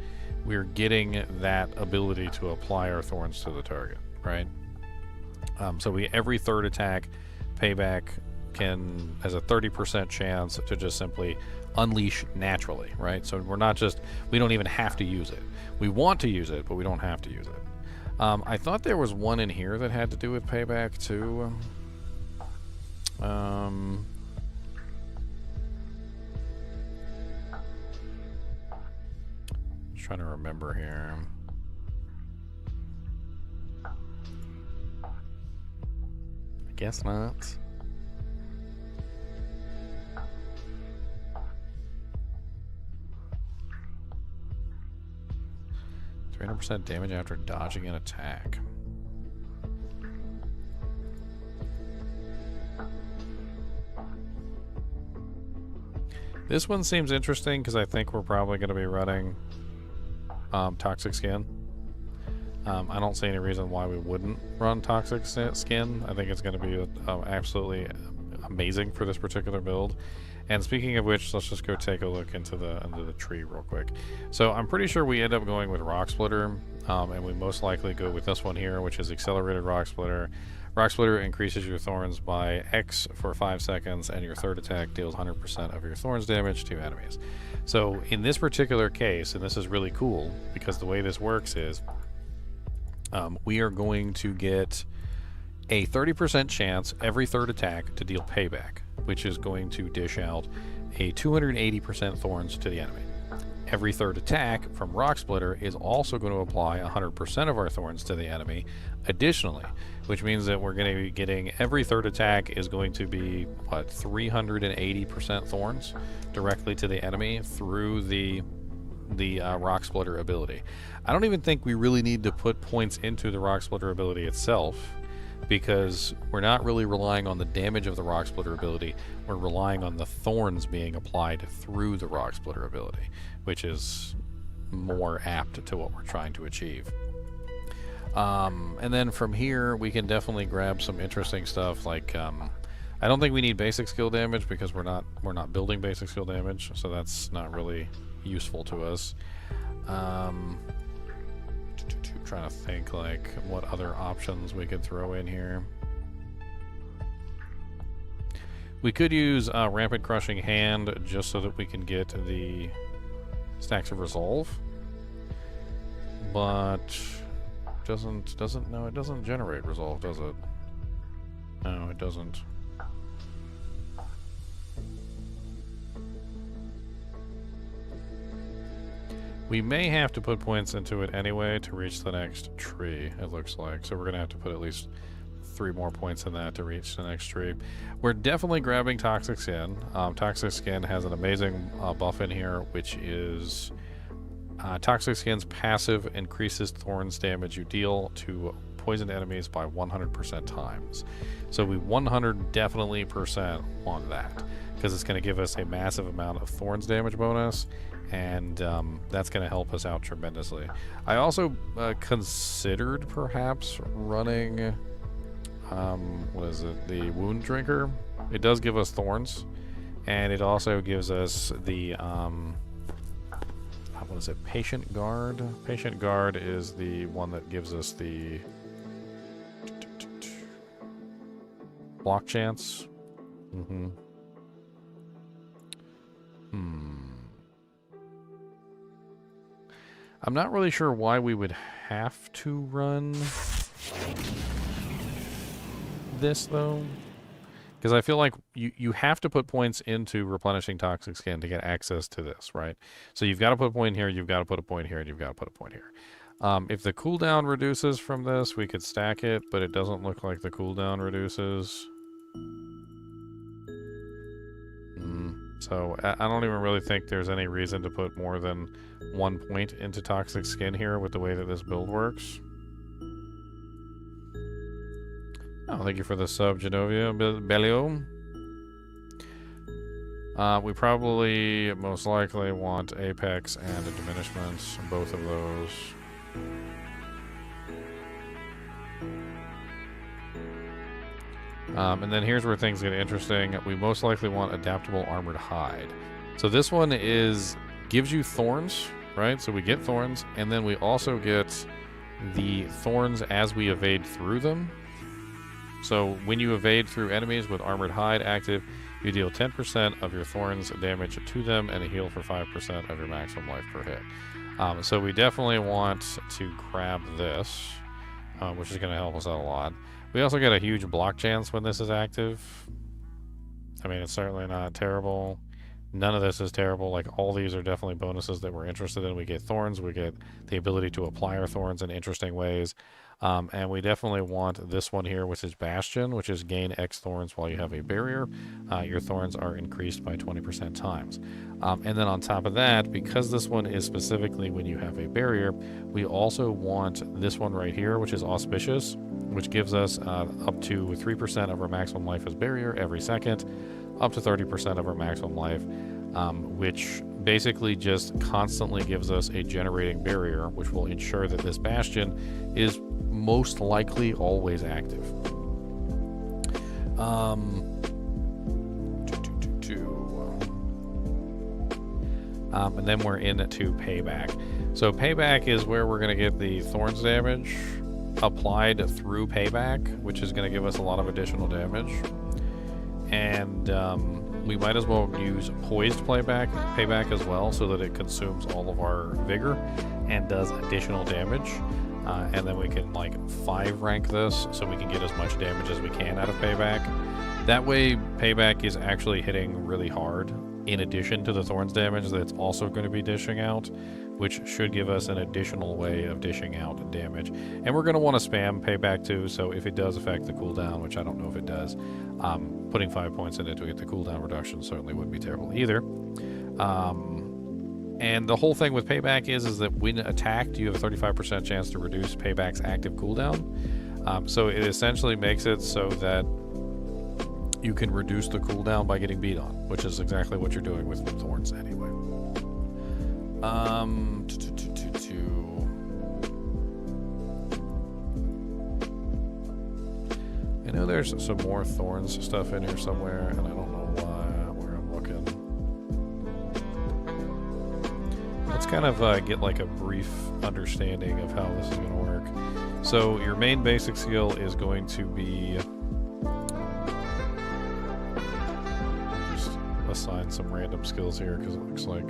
we're getting that ability to apply our thorns to the target, right? So every third attack, payback has a 30% chance to just simply unleash naturally, right? So we don't even have to use it. We want to use it, but we don't have to use it. I thought there was one in here that had to do with payback too. Just trying to remember here. I guess not. 300% damage after dodging an attack. This one seems interesting because I think we're probably going to be running Toxic Skin. I don't see any reason why we wouldn't run Toxic Skin. I think it's going to be absolutely amazing for this particular build. And speaking of which, let's just go take a look into the tree real quick. So I'm pretty sure we end up going with Rock Splitter, and we most likely go with this one here, which is Accelerated Rock Splitter. Rock Splitter increases your thorns by X for 5 seconds, and your third attack deals 100% of your thorns damage to enemies. So in this particular case, and this is really cool, because the way this works is we are going to get a 30% chance every third attack to deal payback, which is going to dish out a 280% thorns to the enemy. Every third attack from Rock Splitter is also going to apply 100% of our thorns to the enemy additionally, which means that we're going to be getting every third attack is going to be, what, 380% thorns directly to the enemy through the the Rock Splitter ability. I don't even think we really need to put points into the Rock Splitter ability itself, because we're not really relying on the damage of the Rock Splitter ability. We're relying on the thorns being applied through the Rock Splitter ability, which is more apt to what we're trying to achieve. And then from here, we can definitely grab some interesting stuff like I don't think we need basic skill damage because we're not building basic skill damage, so that's not really useful to us. Trying to think like what other options we could throw in here. We could use Rampant Crushing Hand just so that we can get the stacks of resolve, but it doesn't generate resolve, does it? No, it doesn't. We may have to put points into it anyway to reach the next tree, it looks like. So we're going to have to put at least 3 more points in that to reach the next tree. We're definitely grabbing Toxic Skin. Toxic Skin has an amazing buff in here, which is Toxic Skin's passive increases thorns damage you deal to poisoned enemies by 100% times. So we 100 definitely % want that, because it's going to give us a massive amount of thorns damage bonus, and that's going to help us out tremendously. I also considered perhaps running what is it, the Wound Drinker. It does give us thorns, and it also gives us the what is it, Patient Guard. Patient Guard is the one that gives us the block chance. I'm not really sure why we would have to run this, though. Because I feel like you have to put points into replenishing Toxic Skin to get access to this, right? So you've got to put a point here, you've got to put a point here, and you've got to put a point here. If the cooldown reduces from this, we could stack it, but it doesn't look like the cooldown reduces. So I don't even really think there's any reason to put more than 1 point into Toxic Skin here with the way that this build works. Oh, thank you for the sub, Genovia Bellio. We probably most likely want Apex and a Diminishment, both of those. And then here's where things get interesting. We most likely want Adaptable Armored Hide. So this one gives you thorns, right? So we get thorns, and then we also get the thorns as we evade through them. So when you evade through enemies with Armored Hide active, you deal 10% of your thorns damage to them and a heal for 5% of your maximum life per hit. So we definitely want to grab this, which is going to help us out a lot. We also get a huge block chance when this is active. I mean, it's certainly not terrible. None of this is terrible. Like, all these are definitely bonuses that we're interested in. We get thorns. We get the ability to apply our thorns in interesting ways. And we definitely want this one here, which is Bastion, which is gain X thorns while you have a barrier. Your thorns are increased by 20% times. And then on top of that, because this one is specifically when you have a barrier, we also want this one right here, which is Auspicious, which gives us up to 3% of our maximum life as barrier every second, up to 30% of our maximum life, which basically just constantly gives us a generating barrier, which will ensure that this Bastion is most likely always active. And then we're into Payback. So Payback is where we're going to get the Thorns damage applied through Payback, which is going to give us a lot of additional damage. And we might as well use Poised Payback as well, so that it consumes all of our Vigor and does additional damage. And then we can like 5 rank this, so we can get as much damage as we can out of Payback. That way, Payback is actually hitting really hard, in addition to the Thorns damage that it's also going to be dishing out, which should give us an additional way of dishing out damage. And we're going to want to spam Payback too, so if it does affect the cooldown, which I don't know if it does, putting 5 points in it to get the cooldown reduction certainly wouldn't be terrible either. And the whole thing with payback is that when attacked, you have a 35% chance to reduce payback's active cooldown. So it essentially makes it so that you can reduce the cooldown by getting beat on, which is exactly what you're doing with thorns anyway. I know there's some more thorns stuff in here somewhere, and I don't know where I'm looking. Let's kind of get like a brief understanding of how this is going to work. So your main basic skill is going to be... just assign some random skills here because it looks like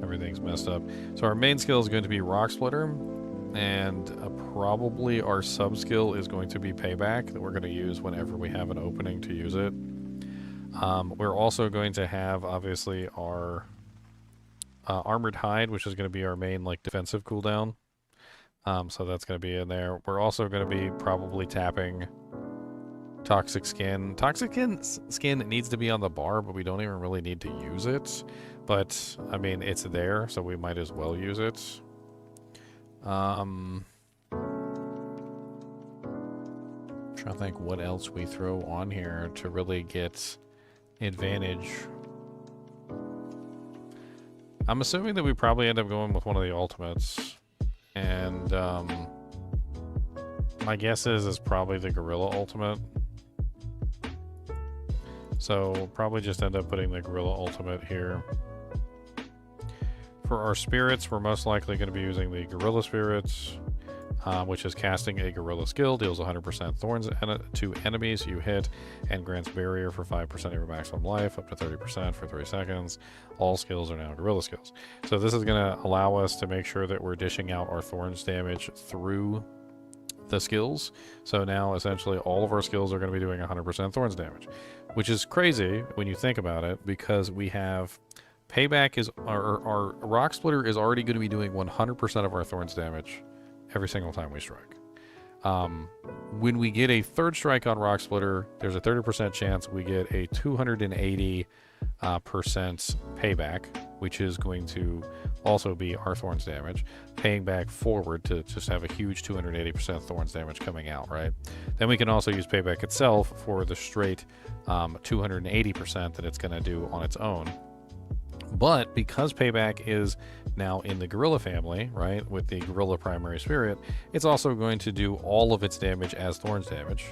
everything's messed up. So our main skill is going to be Rock Splitter, and probably our sub skill is going to be Payback that we're going to use whenever we have an opening to use it. We're also going to have obviously our Armored Hide, which is going to be our main like defensive cooldown. So that's going to be in there. We're also going to be probably tapping Toxic Skin. Toxic Skin needs to be on the bar, but we don't even really need to use it. But, I mean, it's there, so we might as well use it. Trying to think what else we throw on here to really get advantage. I'm assuming that we probably end up going with one of the ultimates. And, my guess is probably the Gorilla Ultimate. So we'll probably just end up putting the Gorilla Ultimate here. For our spirits, we're most likely going to be using the Gorilla Spirits, which is casting a Gorilla skill, deals 100% thorns to enemies you hit, and grants barrier for 5% of your maximum life, up to 30% for 3 seconds. All skills are now Gorilla skills. So this is going to allow us to make sure that we're dishing out our thorns damage through the skills. So now essentially all of our skills are going to be doing 100% thorns damage, which is crazy when you think about it, because we have Payback is our Rock Splitter is already going to be doing 100% of our thorns damage every single time we strike. When we get a third strike on Rock Splitter, there's a 30% chance we get a 280% payback, which is going to also be our thorns damage, paying back forward to just have a huge 280% thorns damage coming out, right? Then we can also use payback itself for the straight 280% that it's going to do on its own. But because Payback is now in the Gorilla family, right, with the Gorilla primary spirit, it's also going to do all of its damage as Thorns damage.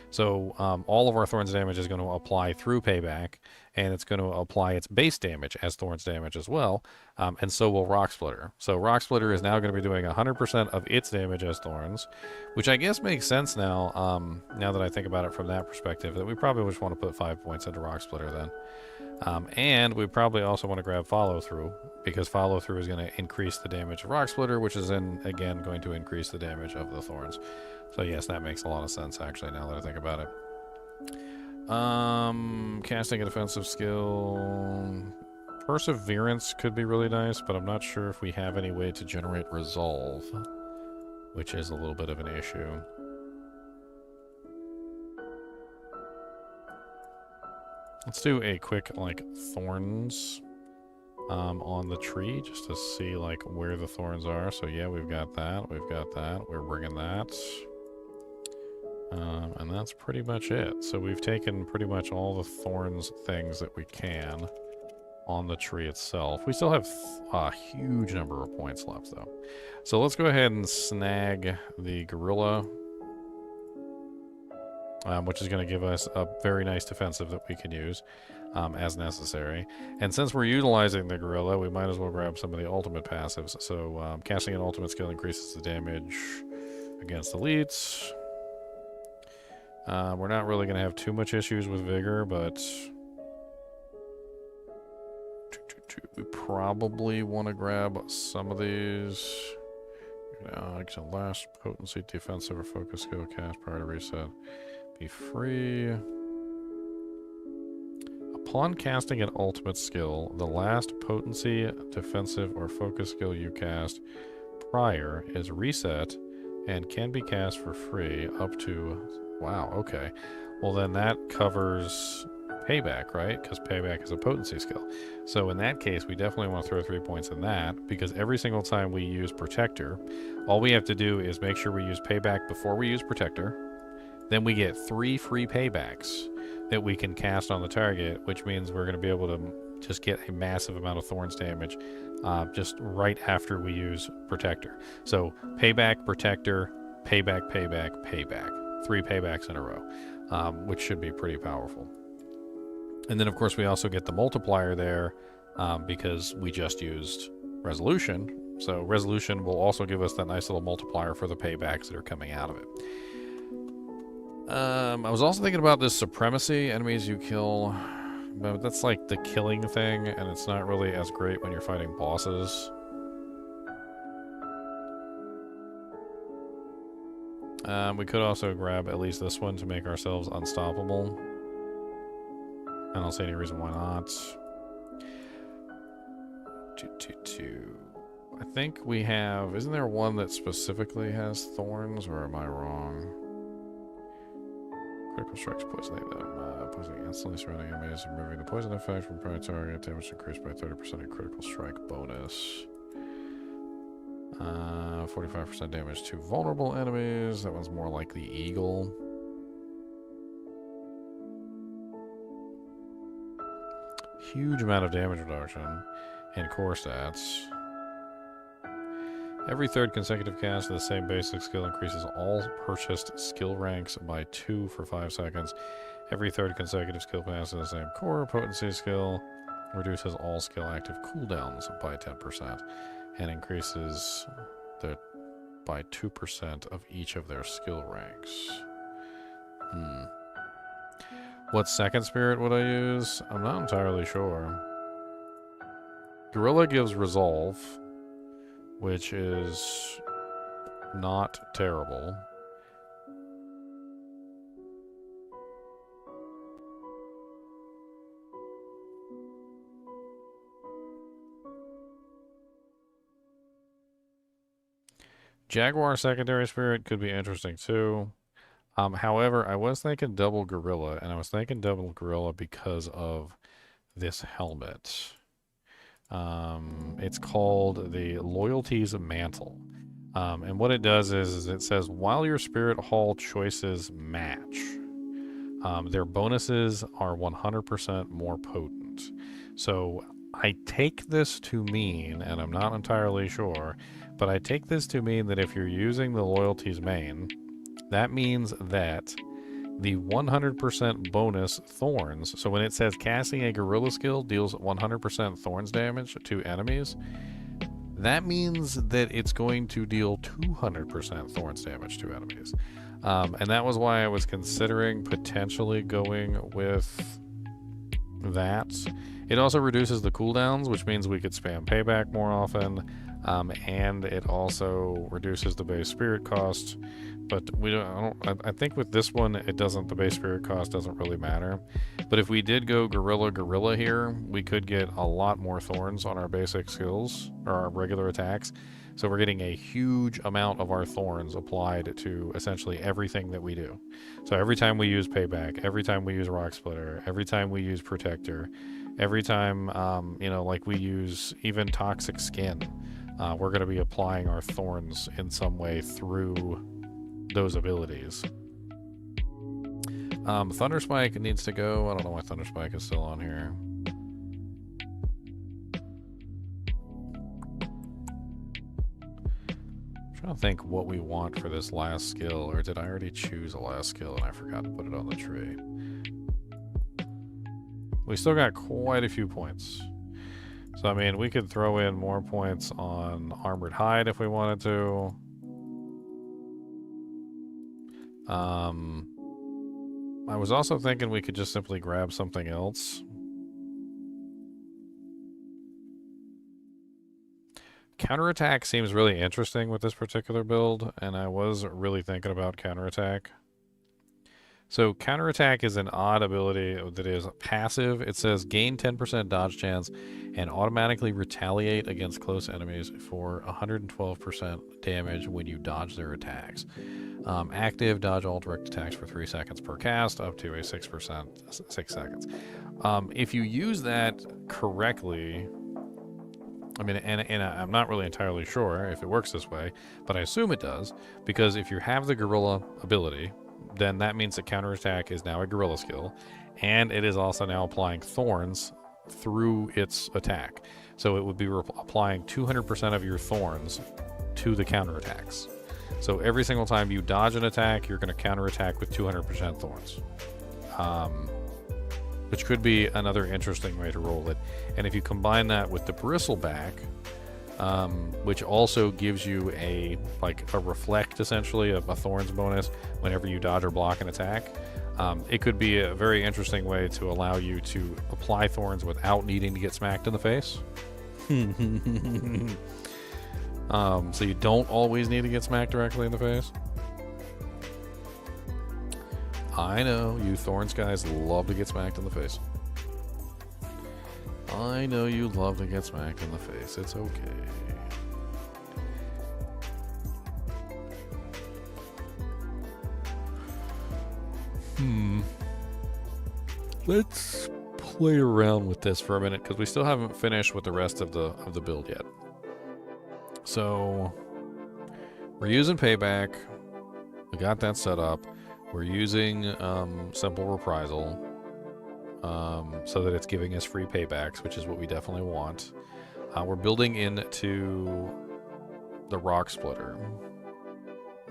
So all of our Thorns damage is going to apply through Payback, and it's going to apply its base damage as Thorns damage as well, and so will Rock Splitter. So Rock Splitter is now going to be doing 100% of its damage as Thorns, which I guess makes sense now, now that I think about it from that perspective, that we probably just want to put 5 points into Rock Splitter then. And we probably also want to grab Follow Through, because Follow Through is going to increase the damage of Rock Splitter, which is then, again, going to increase the damage of the Thorns. So yes, that makes a lot of sense, actually, now that I think about it. Casting a defensive skill... Perseverance could be really nice, but I'm not sure if we have any way to generate Resolve, which is a little bit of an issue. Let's do a quick, like, thorns on the tree, just to see, like, where the thorns are. So, yeah, we've got that. We're bringing that. And that's pretty much it. So we've taken pretty much all the thorns things that we can on the tree itself. We still have a huge number of points left, though. So let's go ahead and snag the Gorilla, which is going to give us a very nice defensive that we can use as necessary. And since we're utilizing the Gorilla, we might as well grab some of the ultimate passives. So casting an ultimate skill increases the damage against elites. We're not really going to have too much issues with Vigor, but we probably want to grab some of these. Like the last potency, defensive, or focus skill cast prior to reset. Be free. Upon casting an ultimate skill, the last potency, defensive, or focus skill you cast prior is reset and can be cast for free up to... Wow, okay. Well, then that covers payback, right? Because payback is a potency skill. So in that case, we definitely want to throw 3 points in that, because every single time we use protector, all we have to do is make sure we use payback before we use protector. Then we get 3 free paybacks that we can cast on the target, which means we're going to be able to just get a massive amount of thorns damage just right after we use protector. So payback, protector, payback, payback, payback. 3 paybacks in a row, which should be pretty powerful. And then, of course, we also get the multiplier there because we just used resolution. So resolution will also give us that nice little multiplier for the paybacks that are coming out of it. I was also thinking about this supremacy, enemies you kill, but that's like the killing thing, and it's not really as great when you're fighting bosses. We could also grab at least this one to make ourselves unstoppable. I don't see any reason why not. 222. I think we have... Isn't there one that specifically has thorns, or am I wrong? Critical strikes poisoning them. Poisoning instantly surrounding enemies, removing the poison effect from primary target. Damage increased by 30% in critical strike bonus. 45% damage to vulnerable enemies. That one's more like the eagle. Huge amount of damage reduction in core stats. Every third consecutive cast of the same basic skill increases all purchased skill ranks by 2 for 5 seconds. Every third consecutive skill pass of the same core potency skill reduces all skill active cooldowns by 10% and increases by 2% of each of their skill ranks. What second spirit would I use? I'm not entirely sure. Gorilla gives resolve, which is not terrible. Jaguar secondary spirit could be interesting too. However, I was thinking double gorilla, and I was thinking double gorilla because of this helmet. It's called the Loyalties Mantle. And what it does is it says, while your Spirit Hall choices match, their bonuses are 100% more potent. So I take this to mean, and I'm not entirely sure, but I take this to mean that if you're using the Loyalties main, that means that the 100% bonus thorns, so when it says casting a gorilla skill deals 100% thorns damage to enemies, that means that it's going to deal 200% thorns damage to enemies. And that was why I was considering potentially going with that. It also reduces the cooldowns, which means we could spam payback more often, and it also reduces the base spirit cost. But I think with this one, it doesn't. The base spirit cost doesn't really matter. But if we did go gorilla here, we could get a lot more thorns on our basic skills or our regular attacks. So we're getting a huge amount of our thorns applied to essentially everything that we do. So every time we use payback, every time we use rock splitter, every time we use protector, every time like we use even toxic skin, we're going to be applying our thorns in some way through those abilities. Thunderspike needs to go. I don't know why Thunderspike is still on here. I'm trying to think what we want for this last skill, or did I already choose a last skill and I forgot to put it on the tree? We still got quite a few points. So, I mean, we could throw in more points on Armored Hide if we wanted to. I was also thinking we could just simply grab something else. Counterattack seems really interesting with this particular build, and I was really thinking about counterattack. So counterattack is an odd ability that is passive. It says gain 10% dodge chance and automatically retaliate against close enemies for 112% damage when you dodge their attacks. Active, dodge all direct attacks for 3 seconds per cast, up to a 6%, 6 seconds. If you use that correctly, I mean, and I'm not really entirely sure if it works this way, but I assume it does, because if you have the gorilla ability, then that means that counterattack is now a gorilla skill, and it is also now applying thorns through its attack. So it would be applying 200% of your thorns to the counterattacks. So every single time you dodge an attack, you're going to counterattack with 200% thorns. Which could be another interesting way to roll it. And if you combine that with the bristleback, which also gives you a reflect, essentially, a thorns bonus whenever you dodge or block an attack, it could be a very interesting way to allow you to apply thorns without needing to get smacked in the face. So you don't always need to get smacked directly in the face. I know you thorns guys love to get smacked in the face. I know you love to get smacked in the face. It's okay. Let's play around with this for a minute because we still haven't finished with the rest of the build yet. So we're using payback. We got that set up. We're using simple reprisal so that it's giving us free paybacks, which is what we definitely want. We're building into the rock splitter.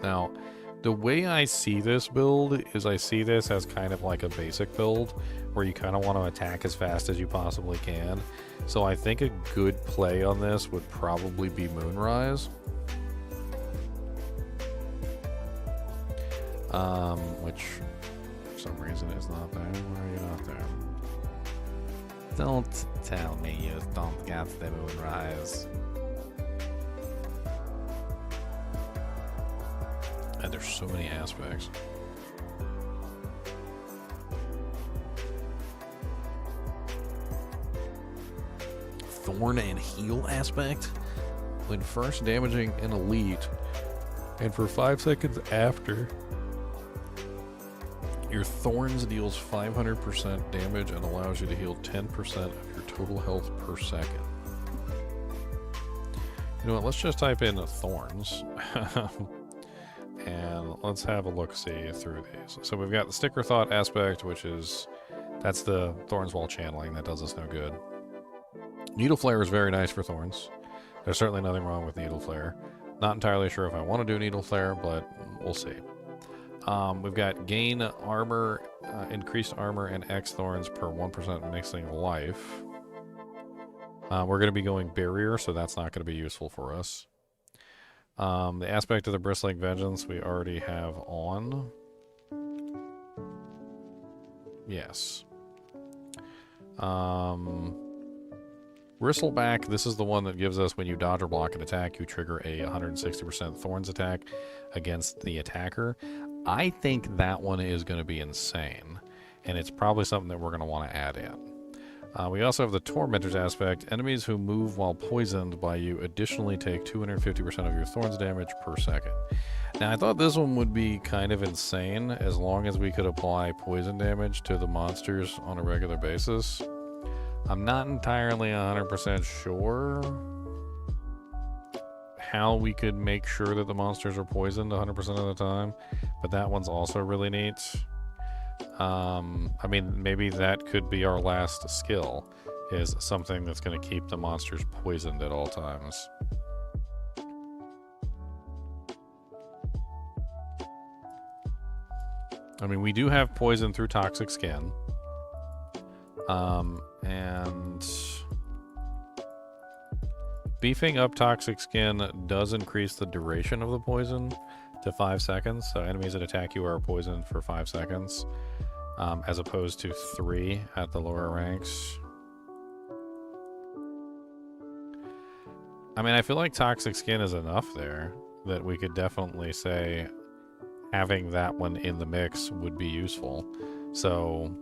Now, the way I see this build is I see this as kind of like a basic build where you kind of want to attack as fast as you possibly can. So I think a good play on this would probably be Moonrise. Which for some reason is not there. Why are you not there? Don't tell me you don't get the Moonrise. And there's so many aspects. Thorn and heal aspect? When first damaging an elite, and for 5 seconds after, your thorns deals 500% damage and allows you to heal 10% of your total health per second. You know what, let's just type in thorns. And let's have a look-see through these. So we've got the sticker thought aspect, which is, that's the thorns while channeling. That does us no good. Needle flare is very nice for thorns. There's certainly nothing wrong with needle flare. Not entirely sure if I want to do needle flare, but we'll see. We've got gain armor, increased armor, and X thorns per 1% mixing life. We're going to be going barrier, so that's not going to be useful for us. The aspect of the bristling vengeance we already have on. Yes. Bristleback, this is the one that gives us when you dodge or block an attack, you trigger a 160% thorns attack against the attacker. I think that one is going to be insane, and it's probably something that we're going to want to add in. We also have the Tormentor's aspect. Enemies who move while poisoned by you additionally take 250% of your thorns damage per second. Now, I thought this one would be kind of insane as long as we could apply poison damage to the monsters on a regular basis. I'm not entirely 100% sure how we could make sure that the monsters are poisoned 100% of the time, but that one's also really neat. I mean, maybe that could be our last skill, is something that's going to keep the monsters poisoned at all times. I mean, we do have poison through toxic skin. And beefing up toxic skin does increase the duration of the poison to 5 seconds. So enemies that attack you are poisoned for 5 seconds, as opposed to 3 at the lower ranks. I mean, I feel like toxic skin is enough there that we could definitely say having that one in the mix would be useful. So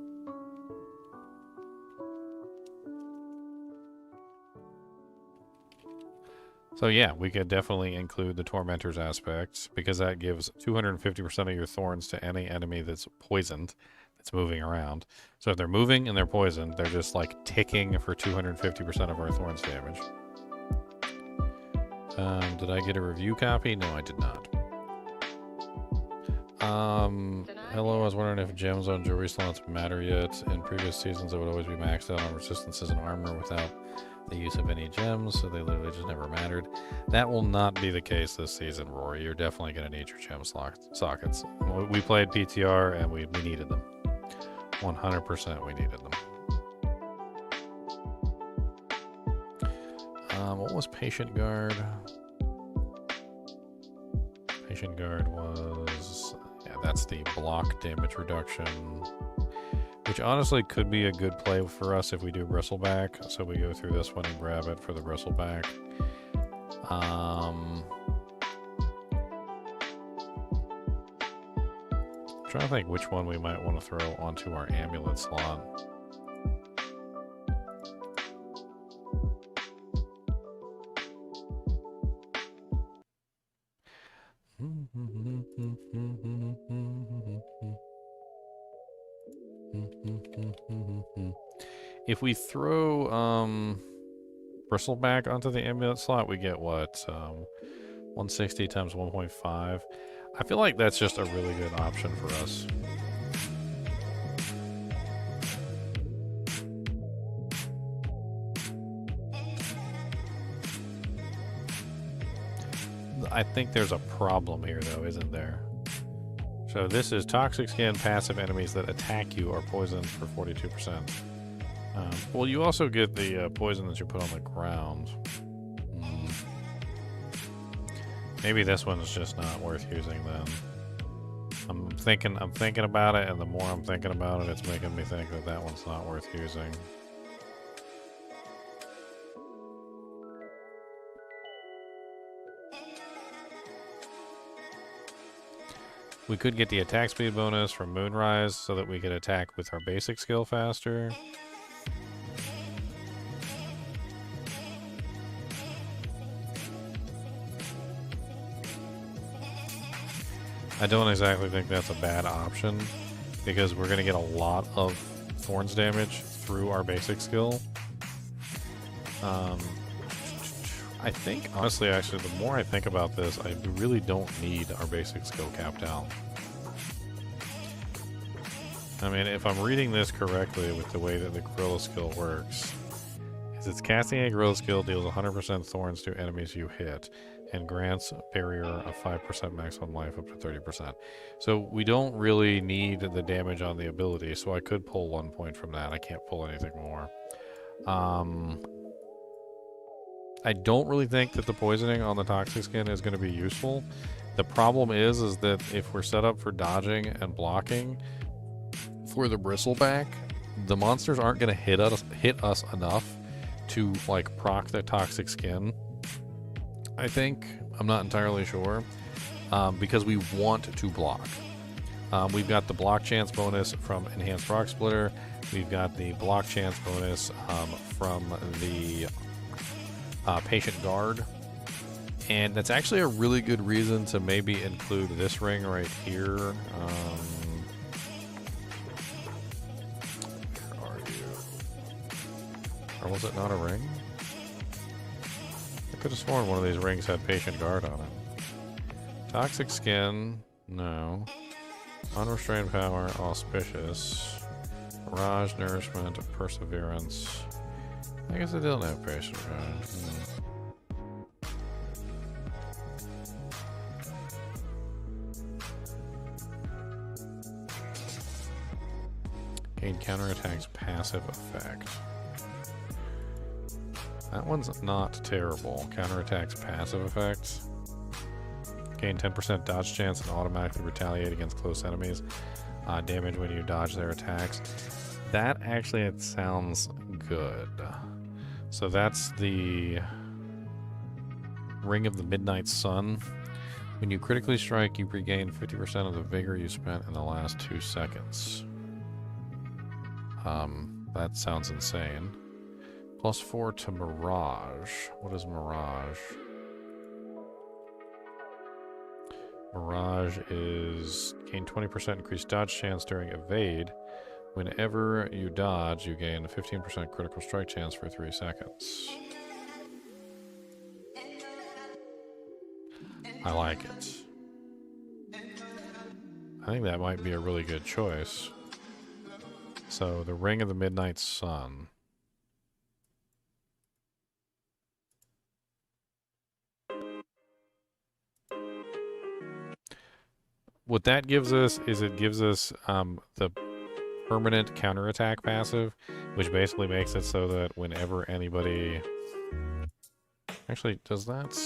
yeah, we could definitely include the Tormentor's aspect, because that gives 250% of your thorns to any enemy that's poisoned, that's moving around. So if they're moving and they're poisoned, they're just like ticking for 250% of our thorns damage. Did I get a review copy? No, I did not. Hello, I was wondering if gems on jewelry slots matter yet. In previous seasons, I would always be maxed out on resistances and armor without the use of any gems, so they literally just never mattered. That will not be the case this season, Rory. You're definitely going to need your gem sockets. We played PTR and we needed them. 100% we needed them. What was Patient Guard? Patient Guard was... yeah, that's the block damage reduction, which honestly could be a good play for us if we do bristleback. So we go through this one and grab it for the bristleback. Trying to think which one we might want to throw onto our amulet slot. If we throw bristleback onto the amulet slot, we get what? 160 times 1.5. I feel like that's just a really good option for us. I think there's a problem here, though, isn't there? So this is toxic skin. Passive enemies that attack you are poisoned for 42%. Well, you also get the poison that you put on the ground. Maybe this one's just not worth using then. I'm thinking about it, and the more I'm thinking about it, it's making me think that that one's not worth using. We could get the attack speed bonus from Moonrise so that we could attack with our basic skill faster. I don't exactly think that's a bad option, because we're going to get a lot of thorns damage through our basic skill. I think, honestly, actually, the more I think about this, I really don't need our basic skill capped out. I mean, if I'm reading this correctly with the way that the gorilla skill works, is it's casting a gorilla skill deals 100% thorns to enemies you hit, and grants a barrier of 5% maximum life up to 30%. So we don't really need the damage on the ability, so I could pull 1 point from that. I can't pull anything more. I don't really think that the poisoning on the toxic skin is going to be useful. The problem is that if we're set up for dodging and blocking for the bristleback, the monsters aren't going to hit us enough to like proc the toxic skin. I think, I'm not entirely sure, because we want to block. We've got the block chance bonus from Enhanced Rock Splitter. We've got the block chance bonus from the Patient Guard. And that's actually a really good reason to maybe include this ring right here. Where are you? Or was it not a ring? I could have sworn one of these rings had Patient Guard on it. Toxic Skin, no. Unrestrained Power, Auspicious. Mirage, Nourishment, Perseverance. I guess I don't have Patient Guard. Gain counterattack's passive effect. That one's not terrible. Counterattack's passive effect. Gain 10% dodge chance and automatically retaliate against close enemies. Damage when you dodge their attacks. That actually, it sounds good. So that's the Ring of the Midnight Sun. When you critically strike, you regain 50% of the vigor you spent in the last 2 seconds. That sounds insane. +4 to Mirage. What is Mirage? Mirage is gain 20% increased dodge chance during evade. Whenever you dodge, you gain a 15% critical strike chance for 3 seconds. I like it. I think that might be a really good choice. So, the Ring of the Midnight Sun. What that gives us is it gives us the permanent counterattack passive, which basically makes it so that whenever anybody... Actually, does that...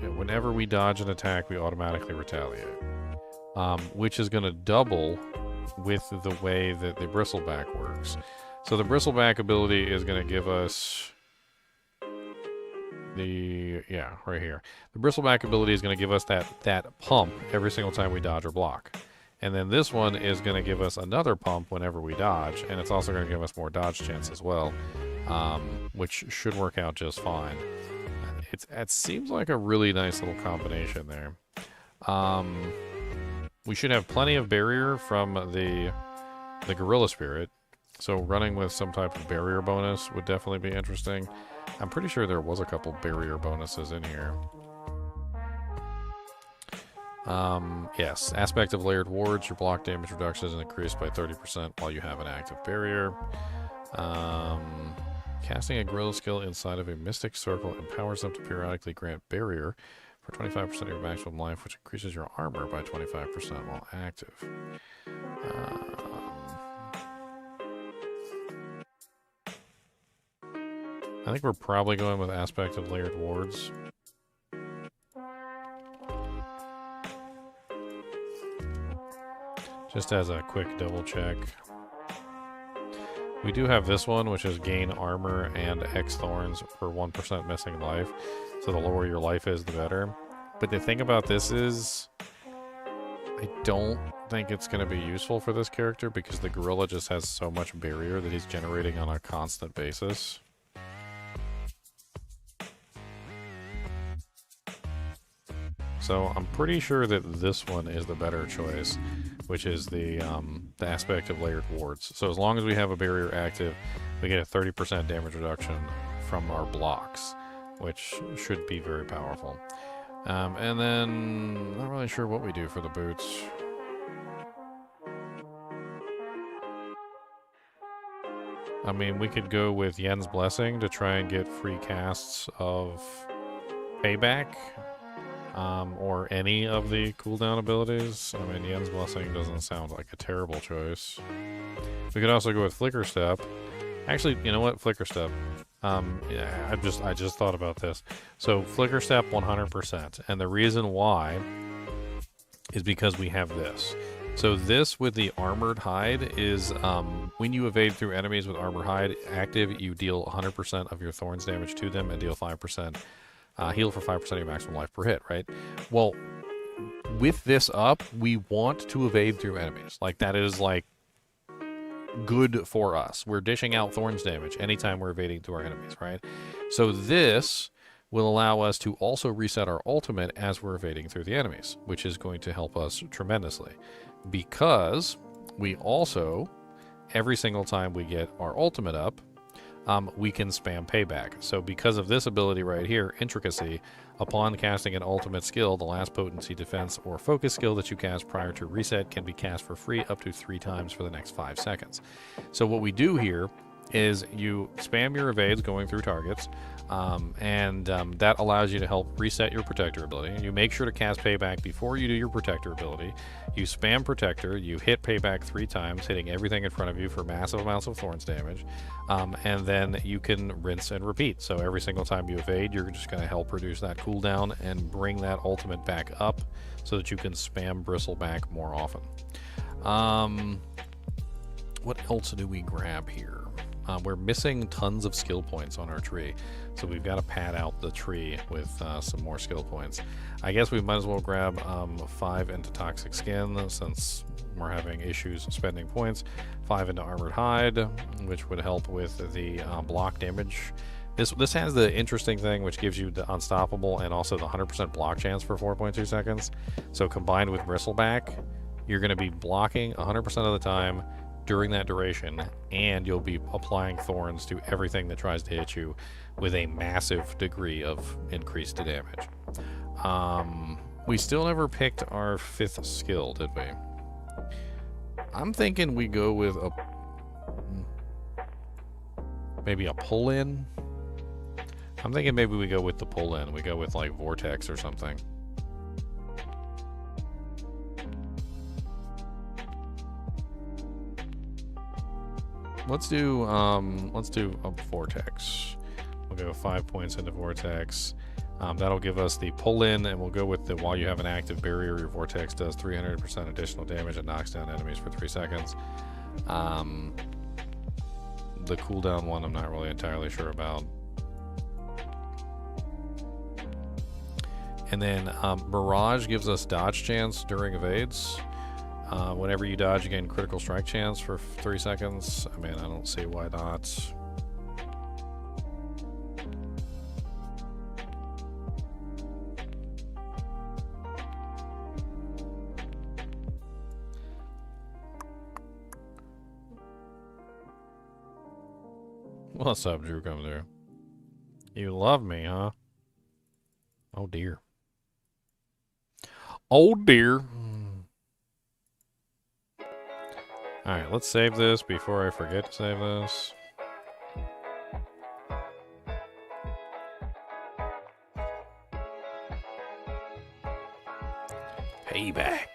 Yeah, whenever we dodge an attack, we automatically retaliate. Which is going to double with the way that the Bristleback works. So the Bristleback ability is going to give us... right here. The Bristleback ability is going to give us that pump every single time we dodge or block. And then this one is going to give us another pump whenever we dodge, and it's also going to give us more dodge chance as well, which should work out just fine. It seems like a really nice little combination there. We should have plenty of barrier from the Gorilla Spirit, so running with some type of barrier bonus would definitely be interesting. I'm pretty sure there was a couple barrier bonuses in here. Yes, aspect of layered wards, your block damage reduction is increased by 30% while you have an active barrier. Casting a gorilla skill inside of a mystic circle empowers them to periodically grant barrier for 25% of your maximum life, which increases your armor by 25% while active. I think we're probably going with aspect of layered wards. Just as a quick double check. We do have this one, which is gain armor and X thorns for 1% missing life. So the lower your life is, the better. But the thing about this is, I don't think it's going to be useful for this character because the gorilla just has so much barrier that he's generating on a constant basis. So I'm pretty sure that this one is the better choice, which is the aspect of layered wards. So as long as we have a barrier active, we get a 30% damage reduction from our blocks, which should be very powerful. And then, not really sure what we do for the boots. I mean, we could go with Yen's Blessing to try and get free casts of Payback. Or any of the cooldown abilities. I mean, Yen's Blessing doesn't sound like a terrible choice. We could also go with Flicker Step. Actually, you know what? Flicker Step. Yeah, I just thought about this. So, Flicker Step 100%. And the reason why is because we have this. So this with the Armored Hide is, when you evade through enemies with Armored Hide active, you deal 100% of your Thorns damage to them and deal 5%. Heal for 5% of your maximum life per hit, right? Well, with this up, we want to evade through enemies. Like, that is, like, good for us. We're dishing out Thorns damage anytime we're evading through our enemies, right? So this will allow us to also reset our ultimate as we're evading through the enemies, which is going to help us tremendously. Because we also, every single time we get our ultimate up, we can spam Payback. So because of this ability right here, Intricacy, upon casting an ultimate skill, the last potency, defense, or focus skill that you cast prior to reset can be cast for free up to 3 times for the next 5 seconds. So what we do here is you spam your evades going through targets, and that allows you to help reset your Protector ability. You make sure to cast Payback before you do your Protector ability. You spam Protector, you hit Payback 3 times, hitting everything in front of you for massive amounts of Thorns damage, and then you can rinse and repeat. So every single time you evade, you're just going to help reduce that cooldown and bring that ultimate back up so that you can spam Bristleback more often. What else do we grab here? we're missing tons of skill points on our tree. So we've got to pad out the tree with some more skill points. I guess we might as well grab 5 into toxic skin since we're having issues spending points. 5 into armored hide, which would help with the block damage. This has the interesting thing which gives you the unstoppable and also the 100% block chance for 4.2 seconds. So combined with bristleback, you're going to be blocking 100% of the time during that duration, and you'll be applying thorns to everything that tries to hit you with a massive degree of increased damage. We still never picked our 5th skill, did we? I'm thinking we go with maybe a pull-in. I'm thinking maybe we go with the pull-in. We go with like vortex or something. Let's do a vortex. We'll go 5 points into vortex. That'll give us the pull-in, and we'll go with the while you have an active barrier, your vortex does 300% additional damage and knocks down enemies for 3 seconds. The cooldown one I'm not really entirely sure about. And then Mirage gives us dodge chance during evades. Whenever you dodge, you gain critical strike chance for 3 seconds. I mean, I don't see why not. What's up, Drew? Come through. You love me, huh? Oh dear. Oh dear. Alright, let's save this before I forget to save this. Payback.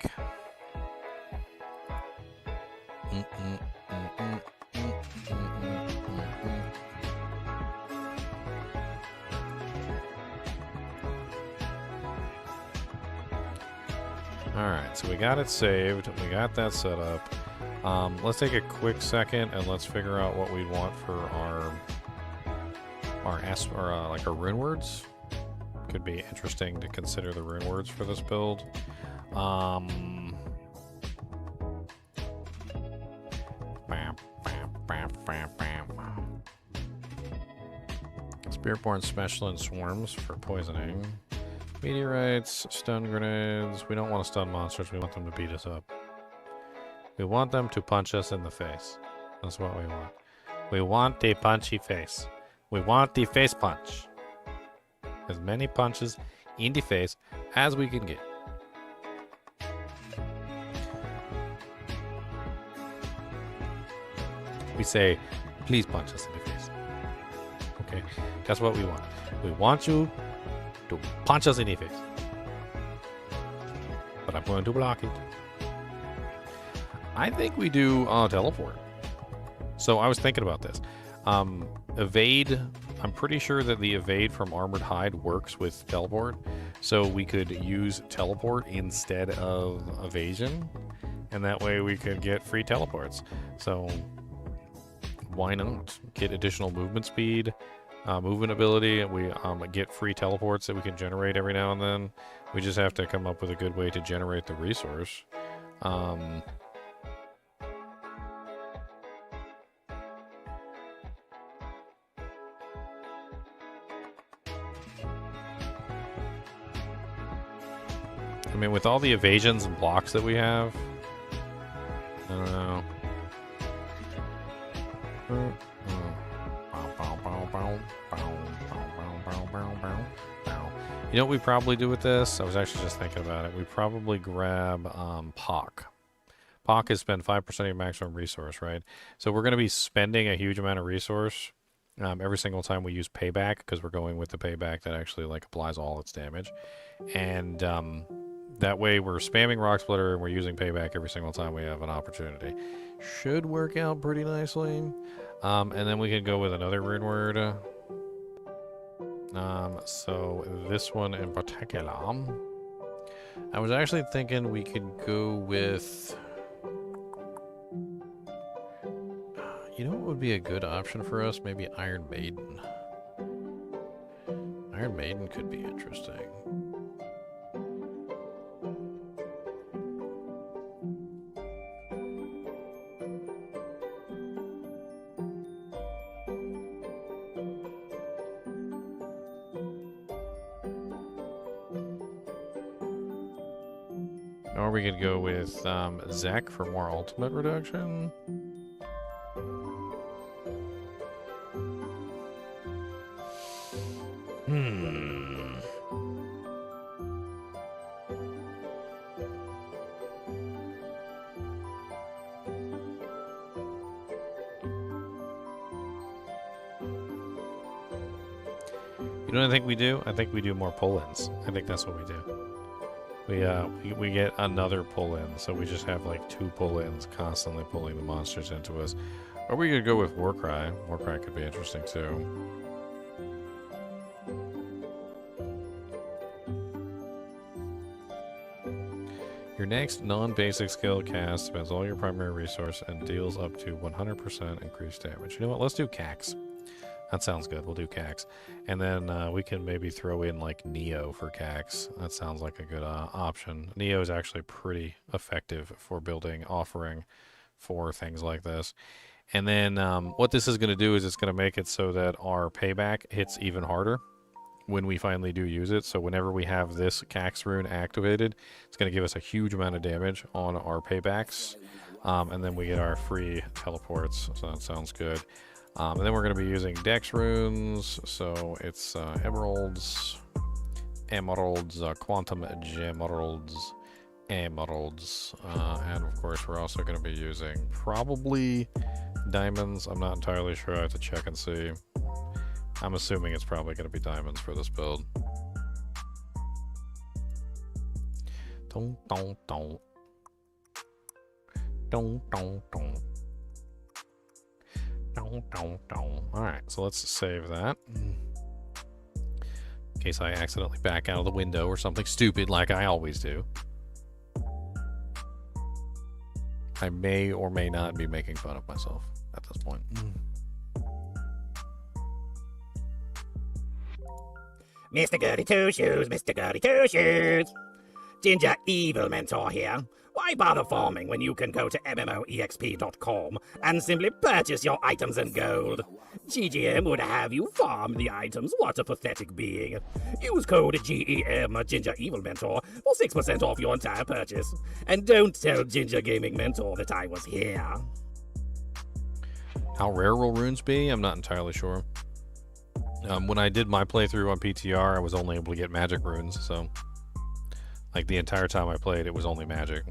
Alright, so we got it saved. We got that set up. Let's take a quick second and let's figure out what we want for like our rune words. Could be interesting to consider the rune words for this build. Spiritborn special in swarms for poisoning. Meteorites, stun grenades. We don't want to stun monsters, we want them to beat us up. We want them to punch us in the face. That's what we want. We want a punchy face. We want the face punch. As many punches in the face as we can get. We say, please punch us in the face. Okay, that's what we want. We want you to punch us in the face. But I'm going to block it. I think we do teleport. So I was thinking about this. Evade, I'm pretty sure that the evade from Armored Hide works with teleport. So we could use teleport instead of evasion. And that way we could get free teleports. So why not? Get additional movement speed, movement ability, and we get free teleports that we can generate every now and then. We just have to come up with a good way to generate the resource. I mean, with all the evasions and blocks that we have, I don't know. You know what we probably do with this? I was actually just thinking about it. We probably grab Pock. Pock is spend 5% of your maximum resource, right? So we're going to be spending a huge amount of resource every single time we use payback, because we're going with the payback that actually like applies all its damage. And that way we're spamming Rock Splitter and we're using payback every single time we have an opportunity. Should work out pretty nicely. And then we can go with another rune word. So this one in particular, I was actually thinking we could go with, You know what would be a good option for us? Maybe Iron Maiden. Iron Maiden could be interesting. Or we could go with Zek for more ultimate reduction. You know what I think we do? I think we do more pull-ins. I think that's what we do. We get another pull-in, so we just have like 2 pull-ins constantly pulling the monsters into us. Or we could go with Warcry. Warcry could be interesting too. Your next non-basic skill cast spends all your primary resource and deals up to 100% increased damage. You know what? Let's do Cax. That sounds good. We'll do Cax. And then we can maybe throw in like Neo for Cax. That sounds like a good option. Neo is actually pretty effective for building offering for things like this. And then what this is going to do is it's going to make it so that our payback hits even harder when we finally do use it. So whenever we have this Cax rune activated, it's going to give us a huge amount of damage on our paybacks. And then we get our free teleports. So that sounds good. And then we're going to be using Dex runes, so it's emeralds, quantum gemeralds, emeralds, and of course we're also going to be using probably diamonds. I'm not entirely sure. I have to check and see. I'm assuming it's probably going to be diamonds for this build. Don't. Alright, so let's save that. In case I accidentally back out of the window or something stupid like I always do. I may or may not be making fun of myself at this point. Mr. Goody Two Shoes, Mr. Goody Two Shoes. Ginger Evil Mentor here. Why bother farming when you can go to MMOEXP.com and simply purchase your items in gold? GGM would have you farm the items. What a pathetic being. Use code GEM Ginger Evil Mentor for 6% off your entire purchase. And don't tell Ginger Gaming Mentor that I was here. How rare will runes be? I'm not entirely sure. When I did my playthrough on PTR, I was only able to get magic runes, so like the entire time I played, it was only magic.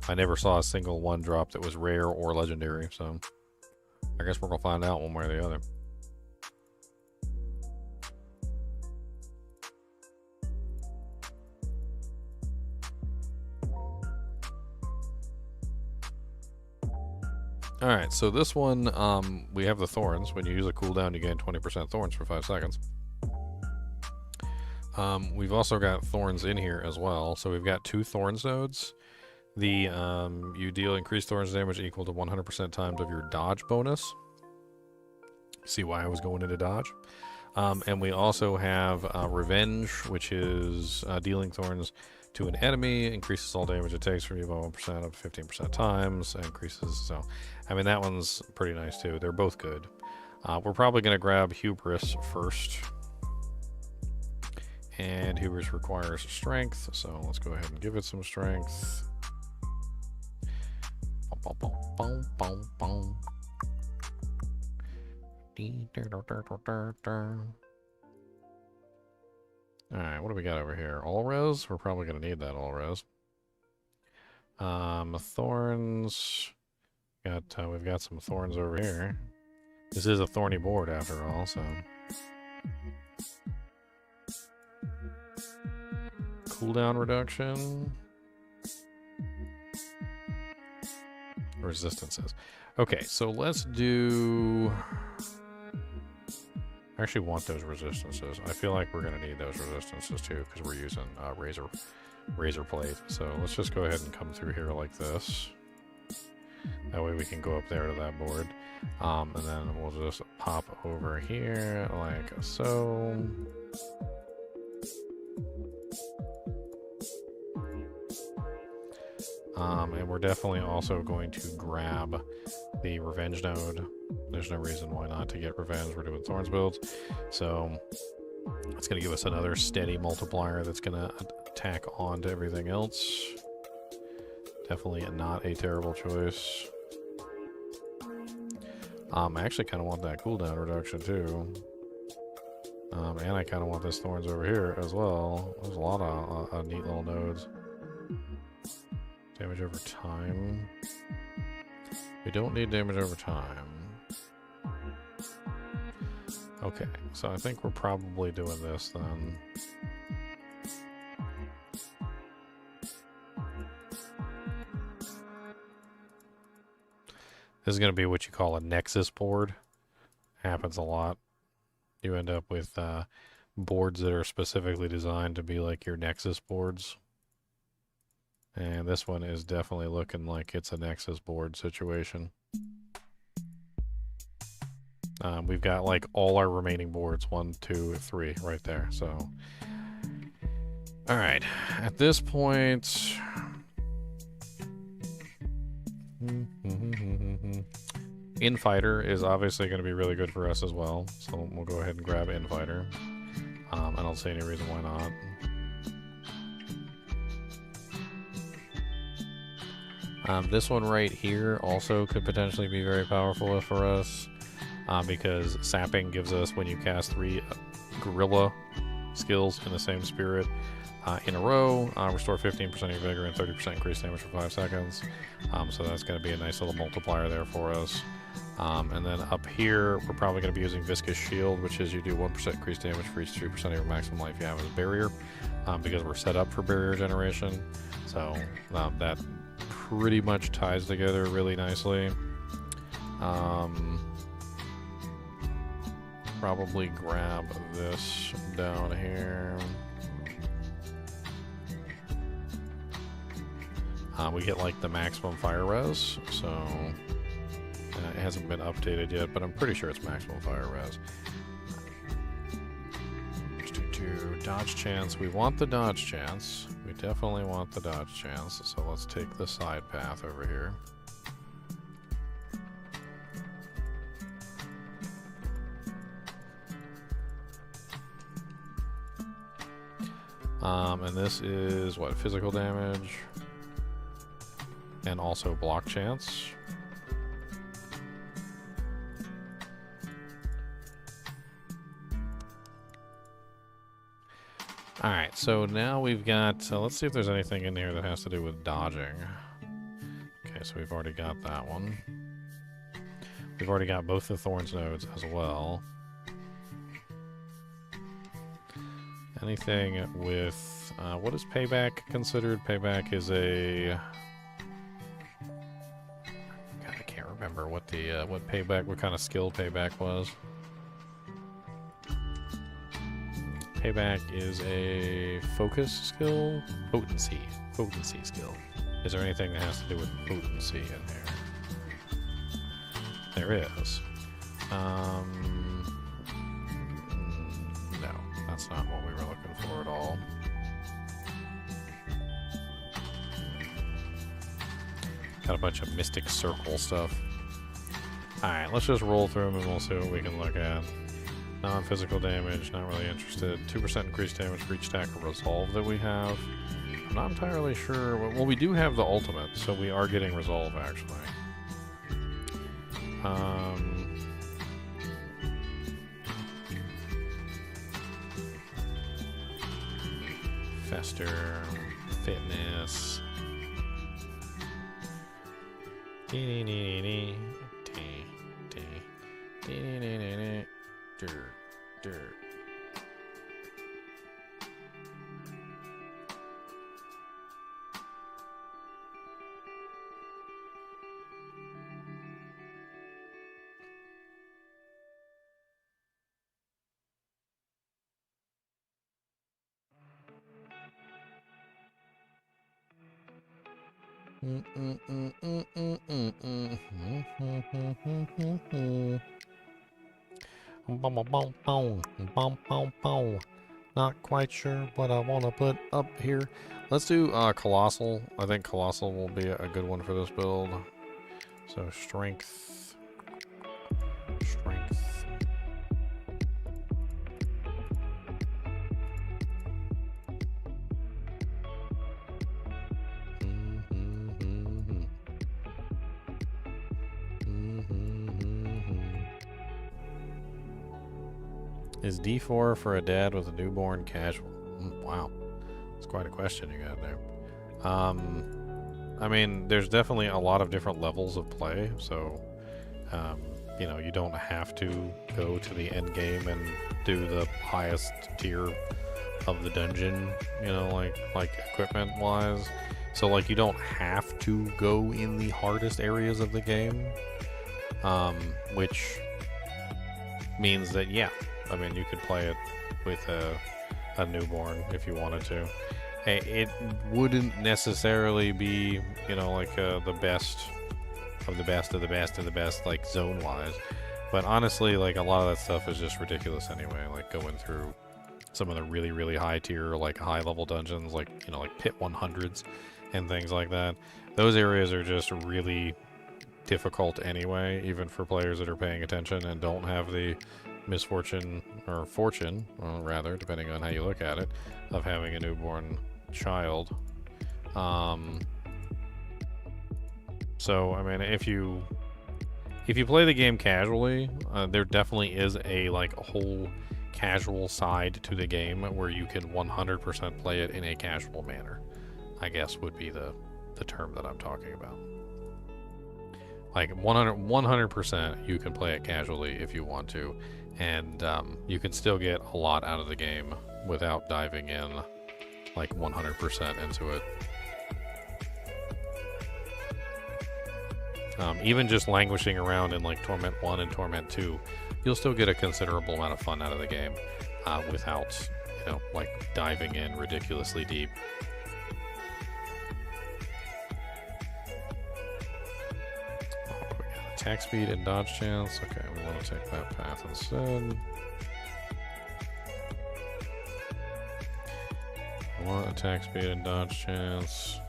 I never saw a single one drop that was rare or legendary, so I guess we're gonna find out one way or the other. Alright, so this one, we have the thorns. When you use a cooldown, you gain 20% thorns for 5 seconds. We've also got thorns in here as well. So we've got 2 thorns nodes. You deal increased thorns damage equal to 100% times of your dodge bonus. See why I was going into dodge. And we also have revenge, which is dealing thorns to an enemy, increases all damage it takes from you by 1% up to 15% times, increases. So, I mean, that one's pretty nice too. They're both good. We're probably going to grab Hubris first. And Hubris requires strength, so let's go ahead and give it some strength. Alright, what do we got over here? All res? We're probably going to need that all res. Thorns. We've got some thorns over here. This is a thorny board after all, so. Cooldown reduction. Resistances. Okay, so let's do. I actually want those resistances. I feel like we're going to need those resistances too because we're using razor plate. So let's just go ahead and come through here like this. That way we can go up there to that board. And then we'll just pop over here like so. And we're definitely also going to grab the revenge node. There's no reason why not to get revenge. We're doing Thorns builds. So it's going to give us another steady multiplier that's going to tack on to everything else. Definitely not a terrible choice. I actually kind of want that cooldown reduction too. And I kind of want this Thorns over here as well. There's a lot of neat little nodes. Damage over time. We don't need damage over time. Okay, so I think we're probably doing this then. This is going to be what you call a nexus board. Happens a lot. You end up with boards that are specifically designed to be like your nexus boards. And this one is definitely looking like it's a nexus board situation. We've got like all our remaining boards, 1, 2, 3, right there. So, all right. At this point, Infighter is obviously going to be really good for us as well. So we'll go ahead and grab Infighter. I don't see any reason why not. This one right here also could potentially be very powerful for us. Because sapping gives us, when you cast 3 gorilla skills in the same spirit in a row, restore 15% of your vigor and 30% increased damage for 5 seconds. So that's going to be a nice little multiplier there for us. And then up here, we're probably going to be using Viscous Shield, which is you do 1% increased damage for each 3% of your maximum life you have as a barrier, because we're set up for barrier generation. So that pretty much ties together really nicely. Probably grab this down here. We get like the maximum fire res, so it hasn't been updated yet, but I'm pretty sure it's maximum fire res. Dodge chance. We want the dodge chance. We definitely want the dodge chance, so let's take the side path over here. And this is what? Physical damage. And also block chance. Alright, so now we've got... let's see if there's anything in here that has to do with dodging. Okay, so we've already got that one. We've already got both the Thorns nodes as well. Anything with... what is payback considered? Payback is a... God, I can't remember what the what payback, what kind of skill payback was. Payback is a focus skill? Potency skill. Is there anything that has to do with potency in there? There is. No, that's not what we were looking for at all. Got a bunch of Mystic Circle stuff. Alright, let's just roll through them and we'll see what we can look at. Non-physical damage, not really interested. 2% increased damage for each stack of Resolve that we have. I'm not entirely sure. Well, we do have the ultimate, so we are getting Resolve, actually. Fester, Fitness. Dirt. Not quite sure what I want to put up here. Let's do Colossal. I think Colossal will be a good one for this build. So strength. Strength. Is D4 for a dad with a newborn casual? Wow. That's quite a question you got there. I mean, there's definitely a lot of different levels of play, so, you know, you don't have to go to the end game and do the highest tier of the dungeon, you know, like equipment-wise. So, like, you don't have to go in the hardest areas of the game, which means that, yeah, I mean, you could play it with a newborn if you wanted to. It wouldn't necessarily be, you know, like the best of the best of the best of the best, like zone-wise. But honestly, like, a lot of that stuff is just ridiculous anyway. Like going through some of the really, really high tier, like high-level dungeons, like, you know, like pit 100s and things like that. Those areas are just really difficult anyway, even for players that are paying attention and don't have the misfortune, or fortune, well, rather, depending on how you look at it, of having a newborn child. So, I mean, if you play the game casually, there definitely is a, like, whole casual side to the game where you can 100% play it in a casual manner, I guess would be the term that I'm talking about. Like 100% you can play it casually if you want to, and you can still get a lot out of the game without diving in like 100% into it. Even just languishing around in like Torment 1 and Torment 2, you'll still get a considerable amount of fun out of the game without, you know, like diving in ridiculously deep. Attack speed and dodge chance. Okay, we want to take that path instead. I want attack speed and dodge chance.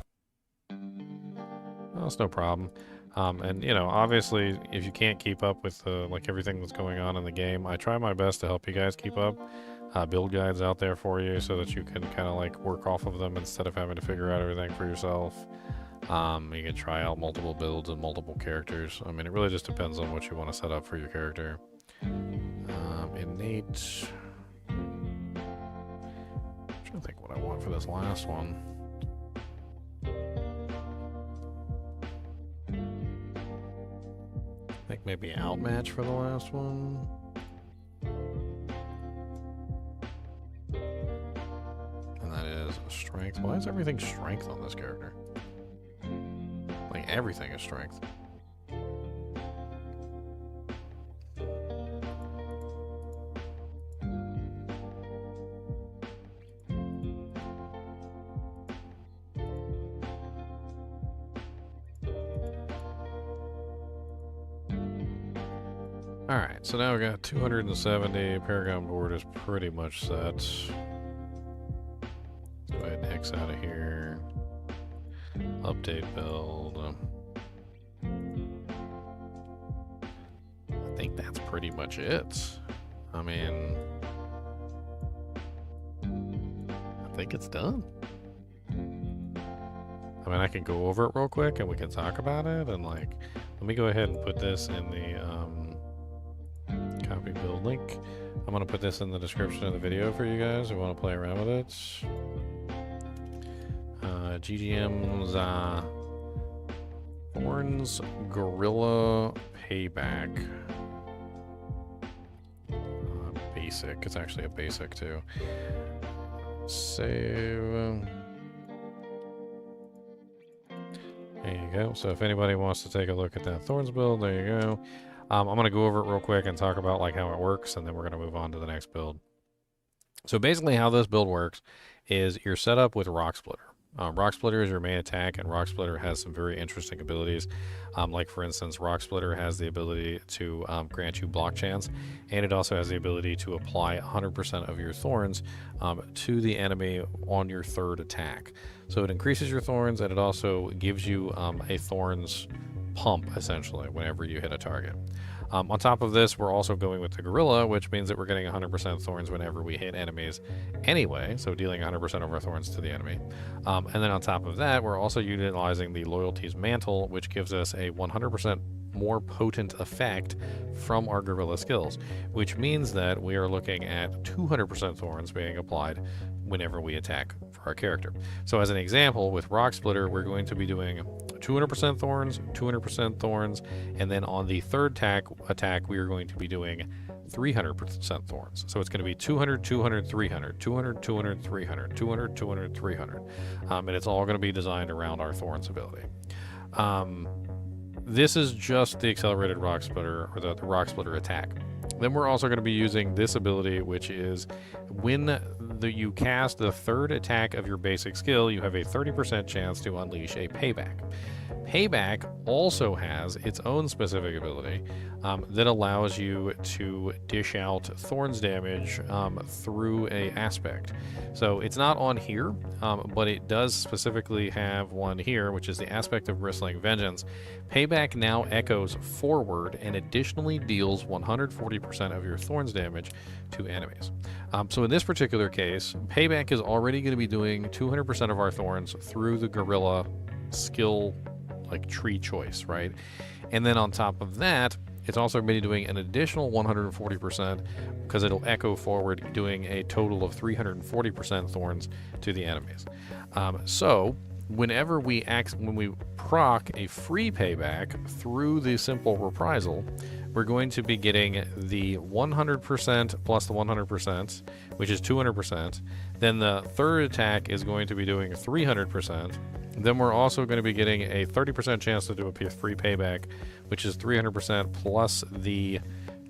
Well, that's no problem. And, you know, obviously, if you can't keep up with like everything that's going on in the game, I try my best to help you guys keep up. Build guides out there for you so that you can kind of like work off of them instead of having to figure out everything for yourself. You can try out multiple builds and multiple characters. I mean, it really just depends on what you want to set up for your character. Innate. I'm trying to think what I want for this last one. I think maybe outmatch for the last one. And that is strength. Why is everything strength on this character? Like, everything is strength. Alright, so now we got 270. Paragon board is pretty much set. Let's go ahead and X out of here. Update build. I think that's pretty much it. I mean, I think it's done. I mean, I can go over it real quick and we can talk about it. And like, let me go ahead and put this in the copy build link. I'm gonna put this in the description of the video for you guys who want to play around with it. GGM's Thorns Gorilla Payback. Basic. It's actually a basic too. Save. There you go. So if anybody wants to take a look at that Thorns build, there you go. I'm going to go over it real quick and talk about like how it works, and then we're going to move on to the next build. So basically how this build works is you're set up with Rock Splitter. Rock Splitter is your main attack, and Rock Splitter has some very interesting abilities. Like, for instance, Rock Splitter has the ability to grant you block chance, and it also has the ability to apply 100% of your thorns to the enemy on your third attack. So it increases your thorns, and it also gives you a thorns pump, essentially, whenever you hit a target. On top of this, we're also going with the Gorilla, which means that we're getting 100% thorns whenever we hit enemies anyway, so dealing 100% of our thorns to the enemy. And then on top of that, we're also utilizing the Loyalty's Mantle, which gives us a 100% more potent effect from our Gorilla skills, which means that we are looking at 200% thorns being applied whenever we attack for our character. So as an example, with Rock Splitter, we're going to be doing 200% thorns, 200% thorns, and then on the third attack, we are going to be doing 300% thorns. So it's going to be 200, 200, 300, 200, 200, 300, 200, 200, 300. And it's all going to be designed around our thorns ability. This is just the accelerated Rock Splitter, or the Rock Splitter attack. Then we're also going to be using this ability, which is when you cast the third attack of your basic skill, you have a 30% chance to unleash a payback. Payback also has its own specific ability that allows you to dish out thorns damage through a aspect. So it's not on here, but it does specifically have one here, which is the aspect of Bristling Vengeance. Payback now echoes forward and additionally deals 140% of your thorns damage to enemies. So in this particular case, Payback is already going to be doing 200% of our thorns through the Gorilla skill, like tree choice, right? And then on top of that, it's also going to be doing an additional 140% because it'll echo forward, doing a total of 340% thorns to the enemies. So whenever when we proc a free payback through the simple reprisal, we're going to be getting the 100% plus the 100%, which is 200%. Then the third attack is going to be doing 300%. Then we're also going to be getting a 30% chance to do a free payback, which is 300% plus the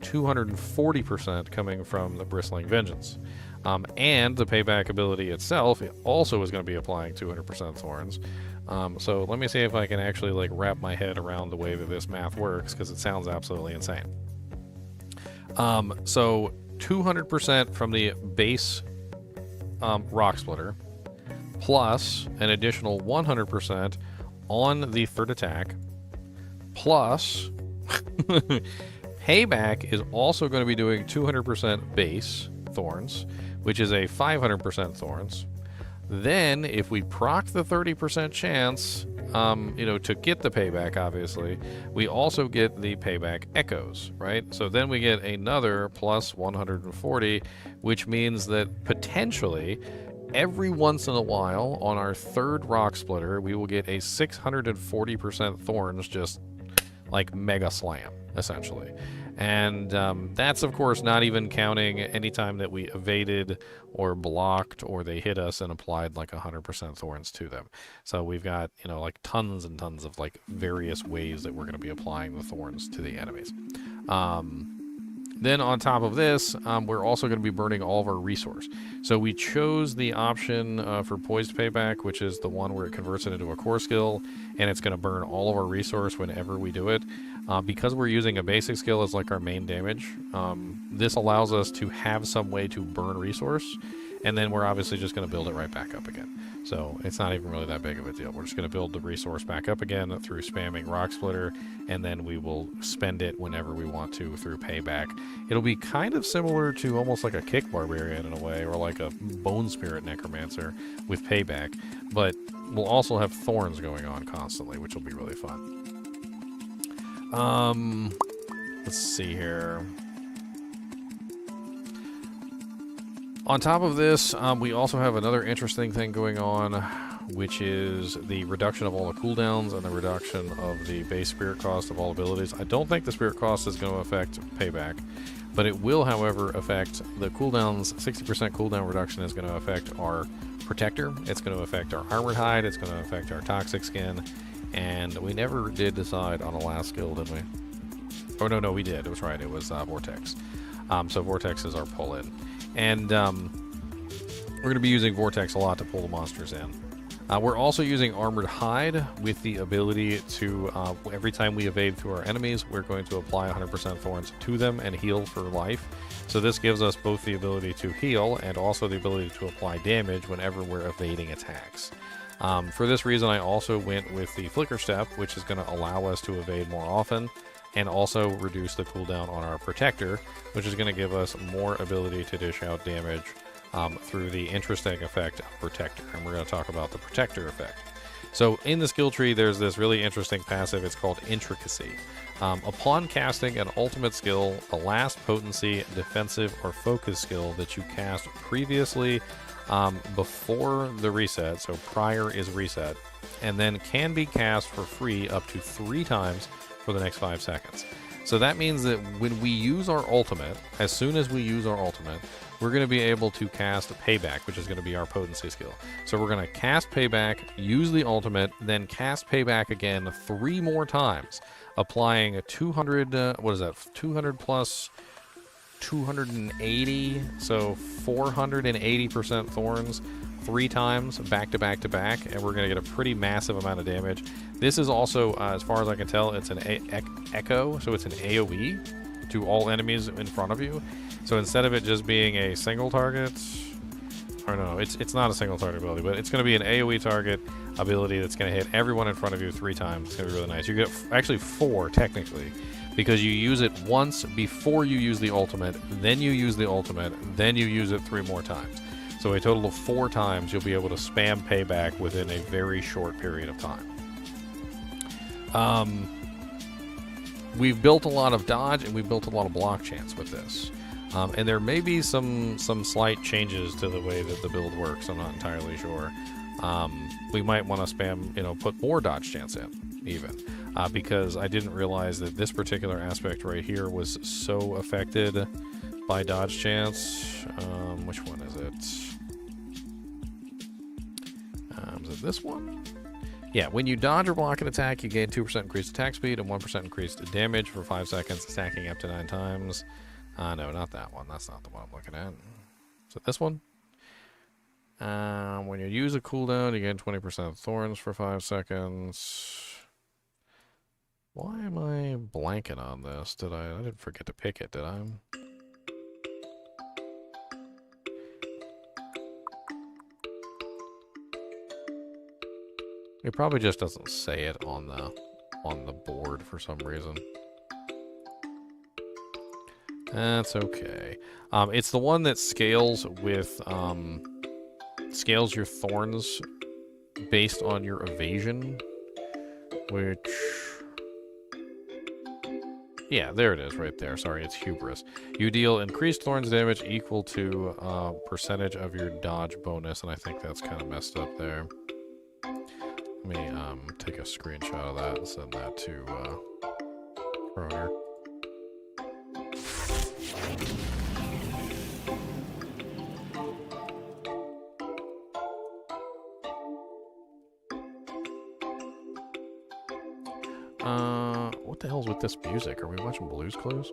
240% coming from the Bristling Vengeance. And the payback ability itself also is going to be applying 200% thorns. So let me see if I can actually like wrap my head around the way that this math works, because it sounds absolutely insane. So 200% from the base Rock Splitter, plus an additional 100% on the third attack, plus Payback is also going to be doing 200% base thorns, which is a 500% thorns. Then, if we proc the 30% chance, to get the payback, obviously, we also get the payback echoes, right? So then we get another plus 140, which means that potentially every once in a while on our third Rock Splitter, we will get a 640% thorns, just like mega slam, essentially. And that's, of course, not even counting any time that we evaded or blocked or they hit us and applied like 100% thorns to them. So we've got, like tons and tons of like various ways that we're going to be applying the thorns to the enemies. Then on top of this, we're also going to be burning all of our resource. So we chose the option for Poised Payback, which is the one where it converts it into a core skill, and it's going to burn all of our resource whenever we do it. Because we're using a basic skill as like our main damage, this allows us to have some way to burn resource, and then we're obviously just going to build it right back up again. So it's not even really that big of a deal. We're just going to build the resource back up again through spamming Rock Splitter, and then we will spend it whenever we want to through Payback. It'll be kind of similar to almost like a Kick Barbarian in a way, or like a Bone Spirit Necromancer with Payback, but we'll also have thorns going on constantly, which will be really fun. Let's see here. On top of this, we also have another interesting thing going on, which is the reduction of all the cooldowns and the reduction of the base spirit cost of all abilities. I don't think the spirit cost is going to affect Payback, but it will, however, affect the cooldowns. 60% cooldown reduction is going to affect our Protector. It's going to affect our Armored Hide. It's going to affect our Toxic Skin. And we never did decide on a last skill, did we? Oh, no, we did. It was right. It was Vortex. So Vortex is our pull-in. And we're going to be using Vortex a lot to pull the monsters in. We're also using Armored Hide with the ability to, every time we evade through our enemies, we're going to apply 100% thorns to them and heal for life. So this gives us both the ability to heal and also the ability to apply damage whenever we're evading attacks. For this reason, I also went with the Flicker Step, which is going to allow us to evade more often, and also reduce the cooldown on our Protector, which is going to give us more ability to dish out damage through the interesting effect of Protector. And we're going to talk about the Protector effect. So in the skill tree, there's this really interesting passive. It's called Intricacy. Upon casting an ultimate skill, the last potency, defensive, or focus skill that you cast previously before the reset, so prior is reset, and then can be cast for free up to 3 times for the next 5 seconds. So that means that when we use our ultimate, as soon as we use our ultimate, we're going to be able to cast Payback, which is going to be our potency skill. So we're going to cast Payback, use the ultimate, then cast Payback again 3 more times, applying a 200, 200 plus 280, so 480% thorns 3 times back to back to back, and we're going to get a pretty massive amount of damage. This is also, as far as I can tell, it's an echo, so it's an AoE to all enemies in front of you. So instead of it just being a single target, or no, it's not a single target ability, but it's going to be an AoE target ability that's going to hit everyone in front of you 3 times. It's going to be really nice. You get actually 4 technically, because you use it once before you use the ultimate, then you use the ultimate, then you use it 3 more times. So a total of 4 times you'll be able to spam Payback within a very short period of time. We've built a lot of dodge and we've built a lot of block chance with this. And there may be some slight changes to the way that the build works. I'm not entirely sure. We might want to spam, put more dodge chance in, even. Because I didn't realize that this particular aspect right here was so affected by dodge chance. Which one is it? Is it this one? Yeah, when you dodge or block an attack, you gain 2% increased attack speed and 1% increased damage for 5 seconds, stacking up to 9 times. No, not that one. That's not the one I'm looking at. Is it this one? When you use a cooldown, you gain 20% thorns for 5 seconds. Why am I blanking on this? I didn't forget to pick it, did I? It probably just doesn't say it on the board for some reason. That's okay. It's the one that scales with scales your thorns based on your evasion, which, yeah, there it is right there. Sorry, it's hubris. You deal increased thorns damage equal to percentage of your dodge bonus, and I think that's kind of messed up there. Let me take a screenshot of that and send that to Kroner. What the hell's with this music? Are we watching Blue's Clues?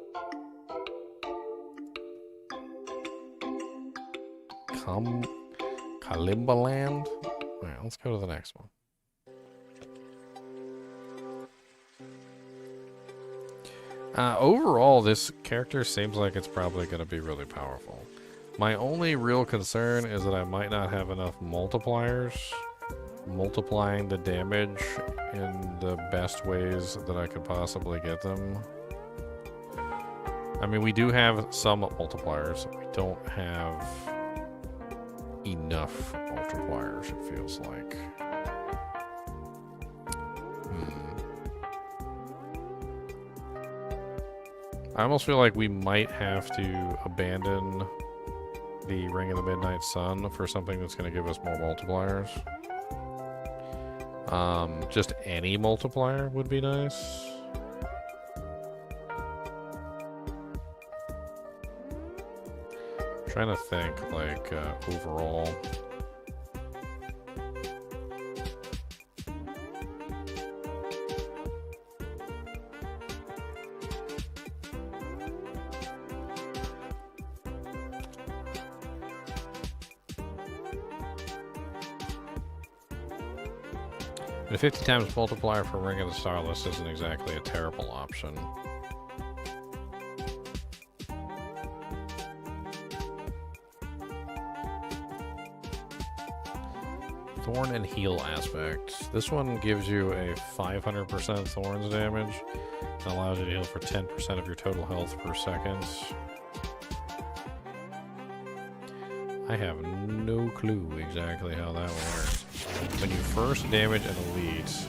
Kalimbaland? Alright, let's go to the next one. Overall, this character seems like it's probably going to be really powerful. My only real concern is that I might not have enough multipliers multiplying the damage in the best ways that I could possibly get them. I mean, we do have some multipliers. We don't have enough multipliers, it feels like. I almost feel like we might have to abandon the Ring of the Midnight Sun for something that's going to give us more multipliers. Just any multiplier would be nice. I'm trying to think, like, overall. But a 50 times multiplier for Ring of the Starless isn't exactly a terrible option. Thorn and heal aspect. This one gives you a 500% thorns damage and allows you to heal for 10% of your total health per second. I have no clue exactly how that works. When you first damage an elite,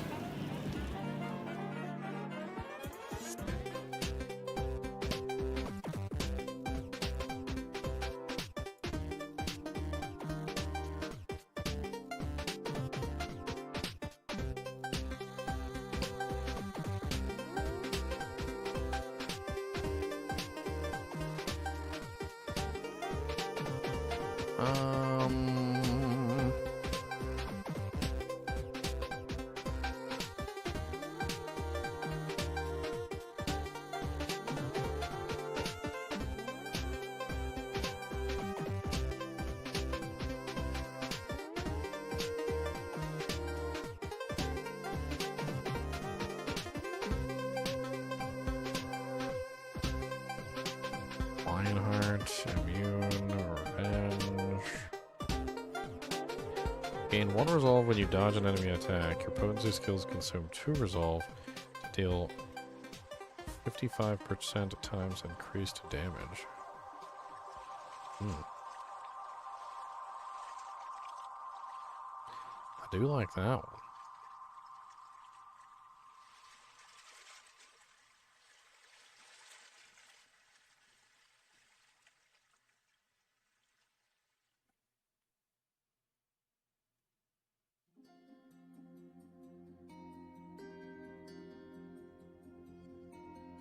Lionheart, immune, revenge. Gain 1 resolve when you dodge an enemy attack. Your potency skills consume 2 resolve to deal 55% times increased damage. I do like that one.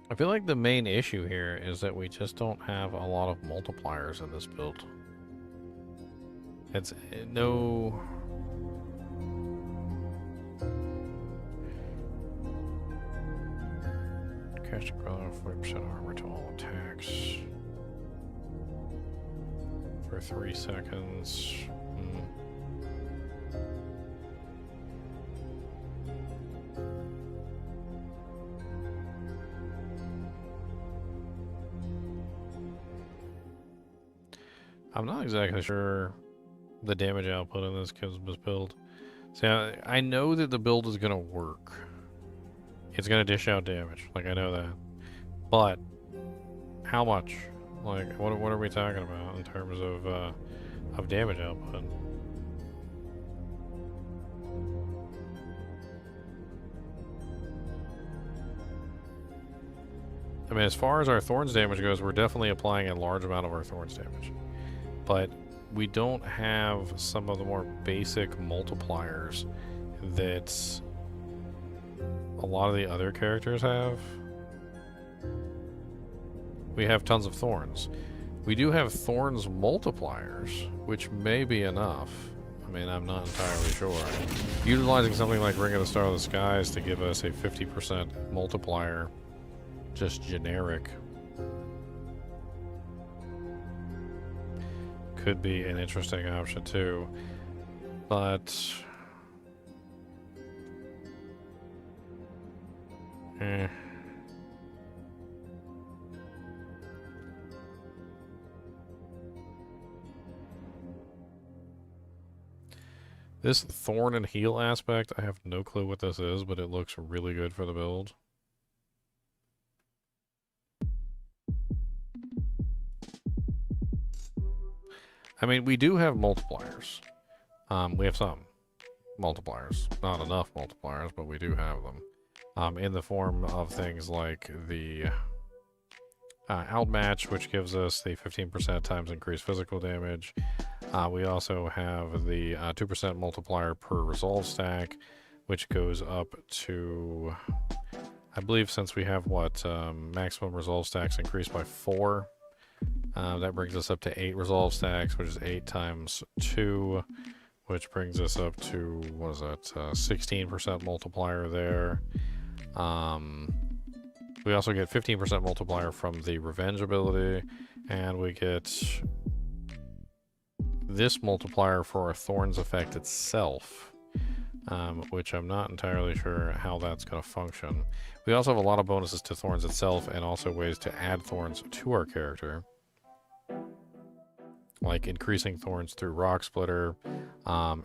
I feel like the main issue here is that we just don't have a lot of multipliers in this build. It's no... Cast a brother 40% armor to all attacks. For 3 seconds. I'm not exactly sure the damage output in this build. See, I know that the build is going to work. It's going to dish out damage. Like, I know that. But, how much? Like, what are we talking about in terms of damage output? I mean, as far as our Thorns damage goes, we're definitely applying a large amount of our Thorns damage. But we don't have some of the more basic multipliers that a lot of the other characters have. We have tons of Thorns. We do have Thorns multipliers, which may be enough. I mean, I'm not entirely sure. Utilizing something like Ring of the Star of the Skies to give us a 50% multiplier, just generic, could be an interesting option too, but this Thorn and Heal aspect, I have no clue what this is, but it looks really good for the build. I mean, we do have multipliers. We have some multipliers. Not enough multipliers, but we do have them. In the form of things like the Outmatch, which gives us the 15% times increased physical damage. We also have the 2% multiplier per resolve stack, which goes up to, I believe, since we have what, maximum resolve stacks increased by 4. That brings us up to 8 resolve stacks, which is 8 times 2, which brings us up to, what is that, 16% multiplier there. We also get 15% multiplier from the Revenge ability, and we get this multiplier for our Thorns effect itself, which I'm not entirely sure how that's going to function. We also have a lot of bonuses to thorns itself and also ways to add thorns to our character. Like increasing thorns through Rock Splitter,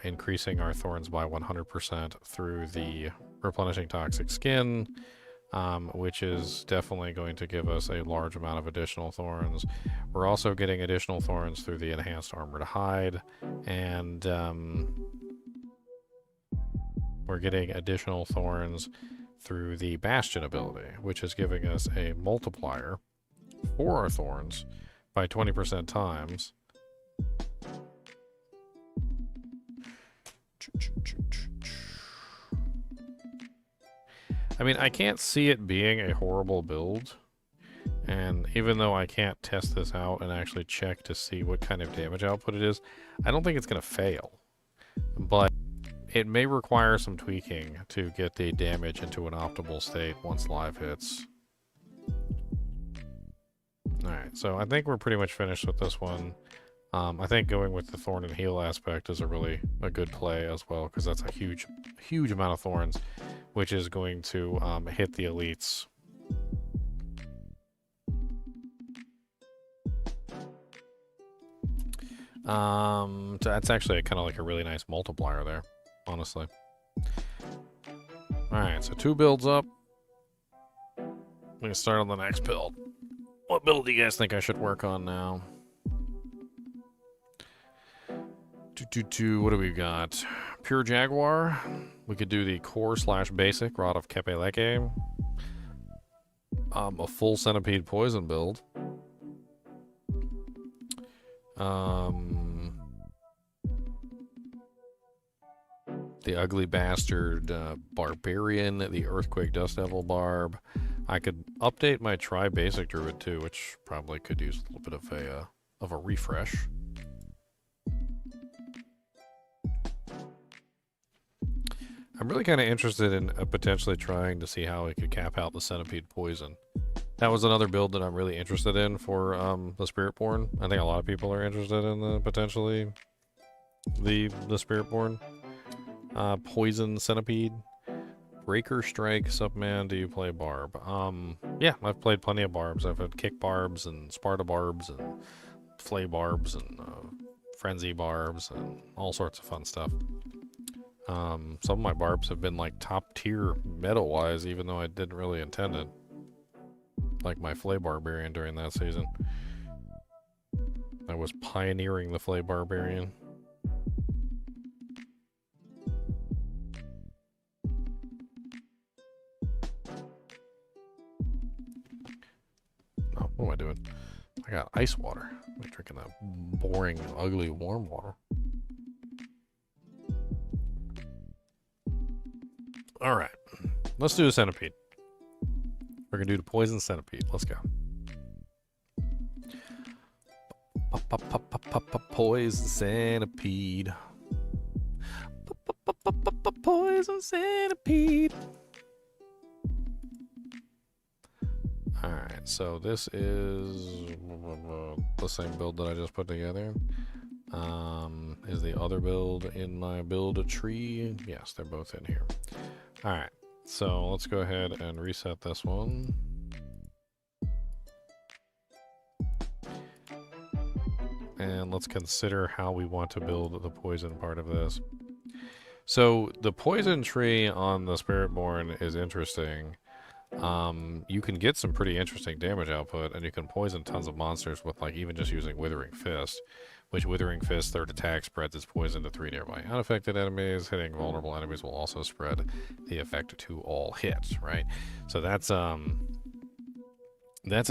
increasing our thorns by 100% through the replenishing toxic skin, which is definitely going to give us a large amount of additional thorns. We're also getting additional thorns through the enhanced armored hide, and we're getting additional thorns through the bastion ability, which is giving us a multiplier for our thorns by 20% times. I mean, I can't see it being a horrible build, and even though I can't test this out and actually check to see what kind of damage output it is, I don't think it's going to fail. But it may require some tweaking to get the damage into an optimal state once live hits. Alright, so I think we're pretty much finished with this one. I think going with the thorn and heal aspect is a good play as well, because that's a huge amount of thorns, which is going to hit the elites. That's actually kind of like a really nice multiplier there, honestly. Alright, so 2 builds up. I'm going to start on the next build. What build do you guys think I should work on now? What do we got? Pure Jaguar. We could do the core/basic Rod of Kepeleke. A full centipede poison build. The ugly bastard barbarian, the earthquake dust devil barb. I could update my tri-basic druid too, which probably could use a little bit of a refresh. I'm really kind of interested in potentially trying to see how I could cap out the centipede poison. That was another build that I'm really interested in for the Spiritborn. I think a lot of people are interested in potentially the Spiritborn. Poison centipede. Breaker Strike, Subman, do you play Barb? Yeah, I've played plenty of Barbs. I've had Kick Barbs and Sparta Barbs and Flay Barbs and Frenzy Barbs and all sorts of fun stuff. Some of my Barbs have been like top tier meta-wise, even though I didn't really intend it. Like my Flay Barbarian during that season. I was pioneering the Flay Barbarian. Oh, what am I doing? I got ice water. I'm drinking that boring, ugly, warm water. Alright, let's do a centipede. We're gonna do the poison centipede. Let's go. Poison centipede. Poison centipede. Alright, so this is the same build that I just put together. Is the other build in my build tree? Yes, they're both in here. Alright, so let's go ahead and reset this one. And let's consider how we want to build the poison part of this. So the poison tree on the Spiritborn is interesting. You can get some pretty interesting damage output, and you can poison tons of monsters with like even just using Withering Fist. Which Withering Fist third attack spreads its poison to 3 nearby unaffected enemies. Hitting vulnerable enemies will also spread the effect to all hits, right? So that's a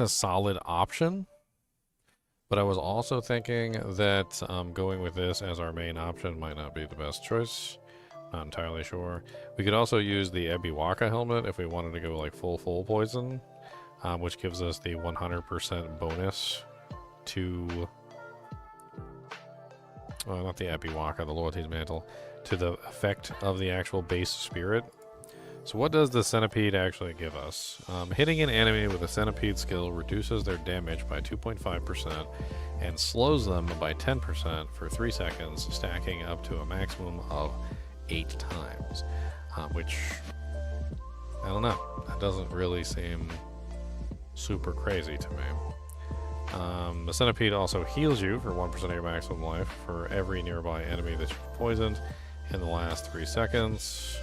solid option. But I was also thinking that going with this as our main option might not be the best choice. Not entirely sure. We could also use the Ebiwaka helmet if we wanted to go like full poison, which gives us the 100% bonus to... not the Ebiwaka, the Loyalty's Mantle, to the effect of the actual base spirit. So what does the centipede actually give us? Hitting an enemy with a centipede skill reduces their damage by 2.5% and slows them by 10% for 3 seconds, stacking up to a maximum of 8 times, which, I don't know, that doesn't really seem super crazy to me. The centipede also heals you for 1% of your maximum life for every nearby enemy that you've poisoned in the last 3 seconds.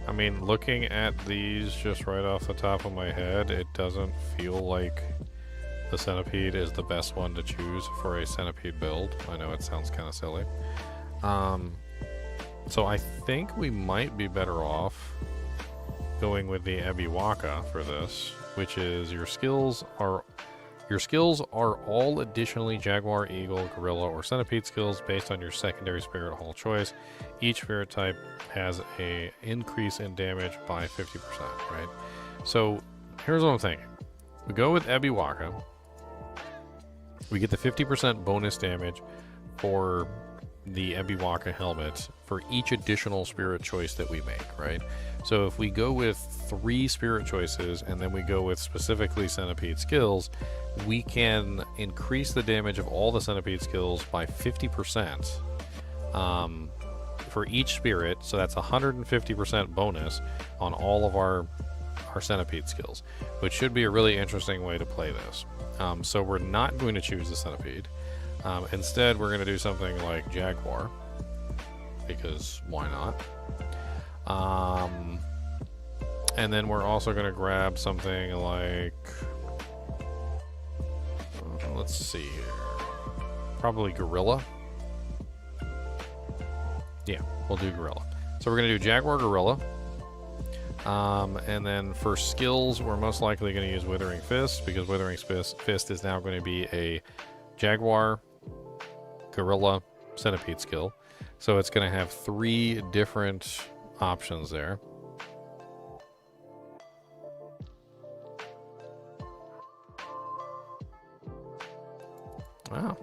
I mean, looking at these just right off the top of my head, it doesn't feel like the centipede is the best one to choose for a centipede build. I know it sounds kind of silly. So I think we might be better off going with the Ebiwaka for this, which is your skills are all additionally Jaguar, Eagle, Gorilla, or Centipede skills based on your secondary Spirit Hall choice. Each Spirit type has a increase in damage by 50%, right? So here's what I'm thinking. We go with Ebiwaka. We get the 50% bonus damage for the Ebiwaka helmet for each additional spirit choice that we make, right? So if we go with 3 spirit choices and then we go with specifically centipede skills, we can increase the damage of all the centipede skills by 50% for each spirit. So that's 150% bonus on all of our centipede skills, which should be a really interesting way to play this. So we're not going to choose the centipede. Instead, we're going to do something like Jaguar, because why not? And then we're also going to grab something like, let's see here, probably Gorilla. Yeah, we'll do Gorilla. So we're going to do Jaguar, Gorilla. And then for skills, we're most likely going to use Withering Fist, because Withering Fist is now going to be a Jaguar, Gorilla, Centipede skill. So it's going to have 3 different options there. Wow.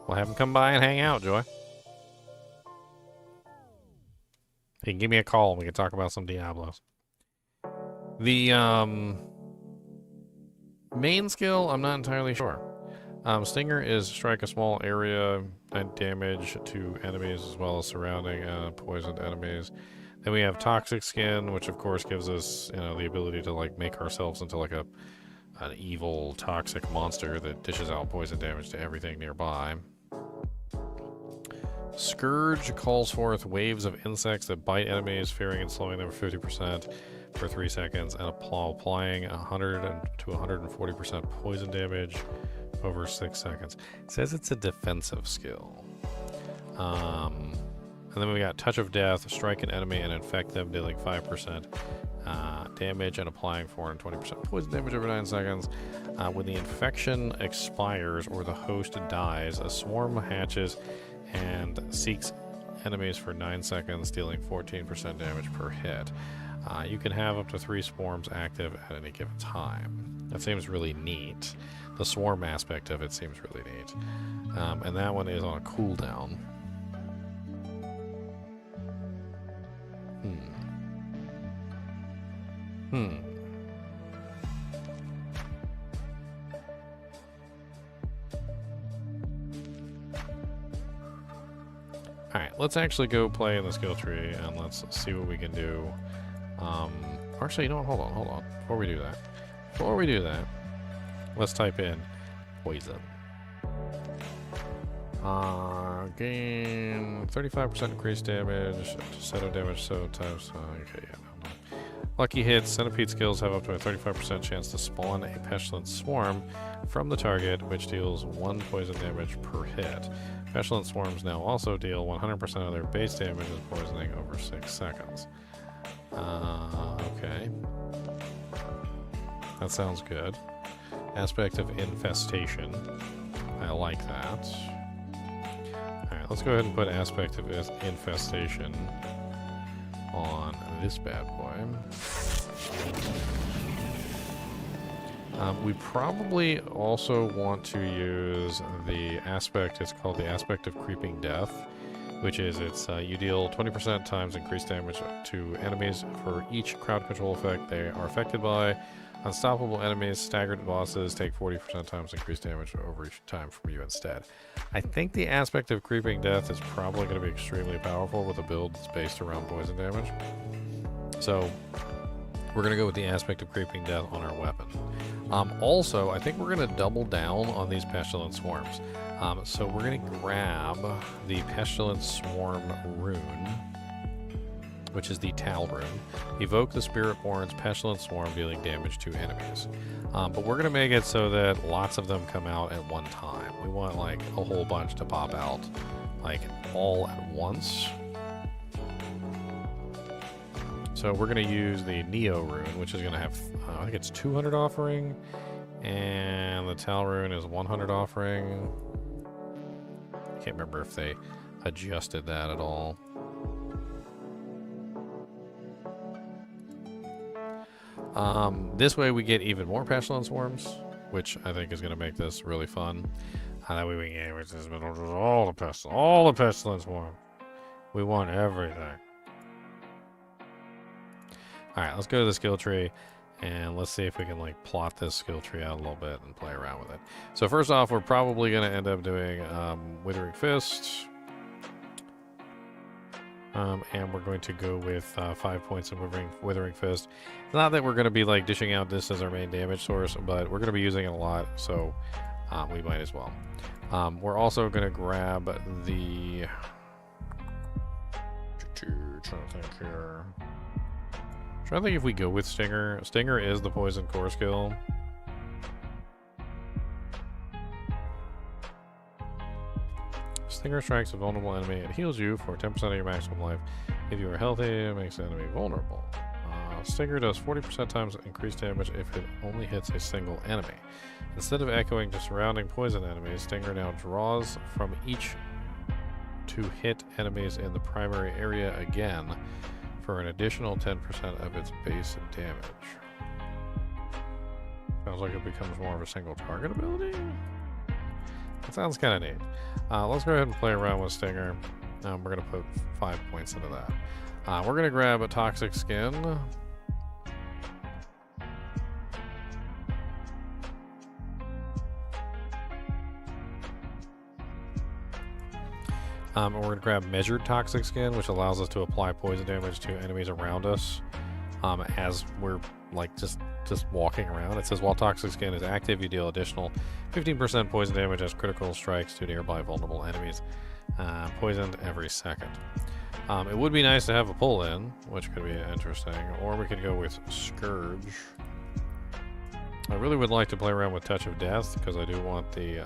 We'll have him come by and hang out, Joy. He can give me a call and we can talk about some Diablos. The main skill, I'm not entirely sure. Stinger is strike a small area and damage to enemies as well as surrounding poisoned enemies. Then we have Toxic Skin, which of course gives us, you know, the ability to like make ourselves into like an evil toxic monster that dishes out poison damage to everything nearby. Scourge calls forth waves of insects that bite enemies, fearing and slowing them for 50% for 3 seconds, and applying 100 to 140% poison damage over 6 seconds. It says it's a defensive skill. And then we got Touch of Death, strike an enemy and infect them, dealing 5% damage and applying 420% poison damage over 9 seconds. When the infection expires or the host dies, a swarm hatches and seeks enemies for 9 seconds, dealing 14% damage per hit. You can have up to 3 swarms active at any given time. That seems really neat. The swarm aspect of it seems really neat. And that one is on a cooldown. Alright, let's actually go play in the skill tree and let's see what we can do. Actually, you know what? Hold on. Before we do that, let's type in poison. Gain 35% increased damage, set of damage, so times. Okay, yeah. No. Lucky hits. Centipede skills have up to a 35% chance to spawn a pestilent swarm from the target, which deals 1 poison damage per hit. Pestilent swarms now also deal 100% of their base damage as poisoning over 6 seconds. Okay. That sounds good. Aspect of infestation. I like that. Alright, let's go ahead and put aspect of infestation on this bad boy. We probably also want to use the aspect, it's called the aspect of creeping death, which is you deal 20% times increased damage to enemies for each crowd control effect they are affected by. Unstoppable enemies, staggered bosses take 40% times increased damage over each time from you instead. I think the aspect of creeping death is probably going to be extremely powerful with a build that's based around poison damage. So we're going to go with the aspect of creeping death on our weapon. Also, I think we're going to double down on these pestilent swarms. So we're going to grab the pestilent swarm rune, which is the Tal rune. Evoke the Spiritborn's pestilent swarm, dealing damage to enemies. But we're going to make it so that lots of them come out at one time. We want like a whole bunch to pop out like all at once. So we're going to use the Neo rune, which is going to have, I think it's 200 offering, and the Tal rune is 100 offering. I can't remember if they adjusted that at all. This way we get even more pestilent swarms, which I think is going to make this really fun. That way we can get all the pestilent swarm. We want everything. Alright, let's go to the skill tree, and let's see if we can like plot this skill tree out a little bit and play around with it. So first off, we're probably going to end up doing Withering Fist. And we're going to go with 5 points of Withering Fist. Not that we're going to be like dishing out this as our main damage source, but we're going to be using it a lot, so we might as well. We're also going to grab the... Trying to think if we go with Stinger. Stinger is the poison core skill. Stinger strikes a vulnerable enemy. It heals you for 10% of your maximum life. If you are healthy, it makes the enemy vulnerable. Stinger does 40% times increased damage if it only hits a single enemy. Instead of echoing to surrounding poison enemies, Stinger now draws from each to hit enemies in the primary area again for an additional 10% of its base damage. Sounds like it becomes more of a single target ability. That sounds kind of neat. Let's go ahead and play around with Stinger. We're going to put 5 points into that. We're going to grab a Toxic Skin. We're going to grab Measured Toxic Skin, which allows us to apply poison damage to enemies around us as we're like just walking around. It says while Toxic Skin is active, you deal additional 15% poison damage as critical strikes to nearby vulnerable enemies, poisoned every second. It would be nice to have a pull-in, which could be interesting, or we could go with Scourge. I really would like to play around with Touch of Death because I do want the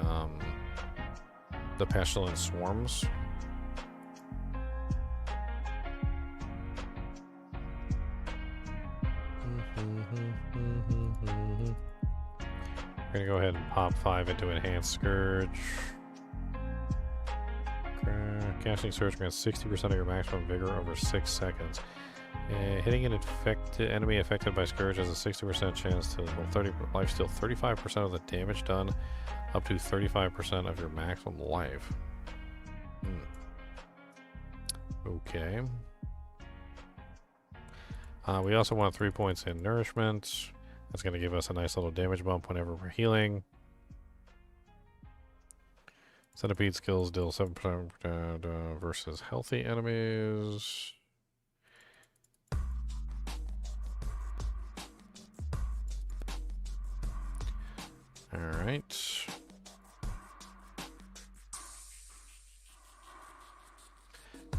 Pestilent Swarms. We're going to go ahead and pop 5 into Enhanced Scourge. Casting Surge grants 60% of your maximum vigor over 6 seconds. Hitting an enemy affected by Scourge has a 60% chance to lifesteal 35% of the damage done, up to 35% of your maximum life. Okay. We also want 3 points in Nourishment. That's going to give us a nice little damage bump whenever we're healing. Centipede skills deal 7% versus healthy enemies. Alright.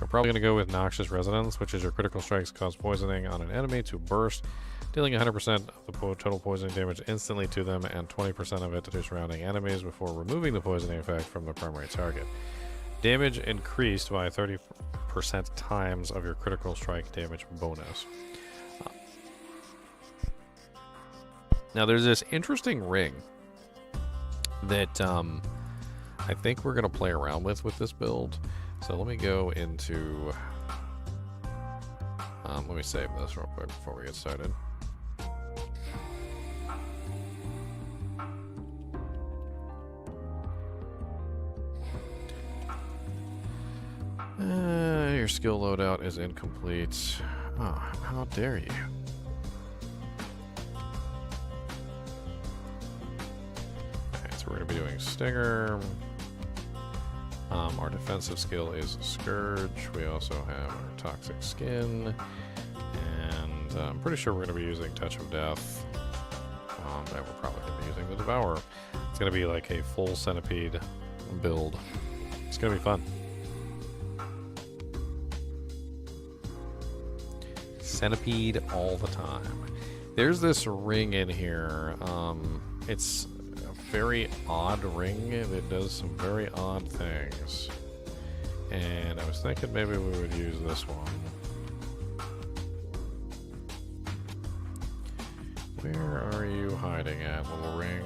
We're probably going to go with Noxious Resonance, which is your critical strikes cause poisoning on an enemy to burst, dealing 100% of the total poisoning damage instantly to them and 20% of it to surrounding enemies before removing the poisoning effect from the primary target. Damage increased by 30% times of your critical strike damage bonus. Now there's this interesting ring that I think we're going to play around with this build. So let me go into... let me save this real quick before we get started. your skill loadout is incomplete. Oh, how dare you? Okay, so we're going to be doing Stinger. Our defensive skill is Scourge. We also have our Toxic Skin. And I'm pretty sure we're going to be using Touch of Death. And we're probably going to be using the Devour. It's going to be like a full centipede build. It's going to be fun. Centipede all the time. There's this ring in here. It's a very odd ring that does some very odd things. And I was thinking maybe we would use this one. Where are you hiding at, little ring?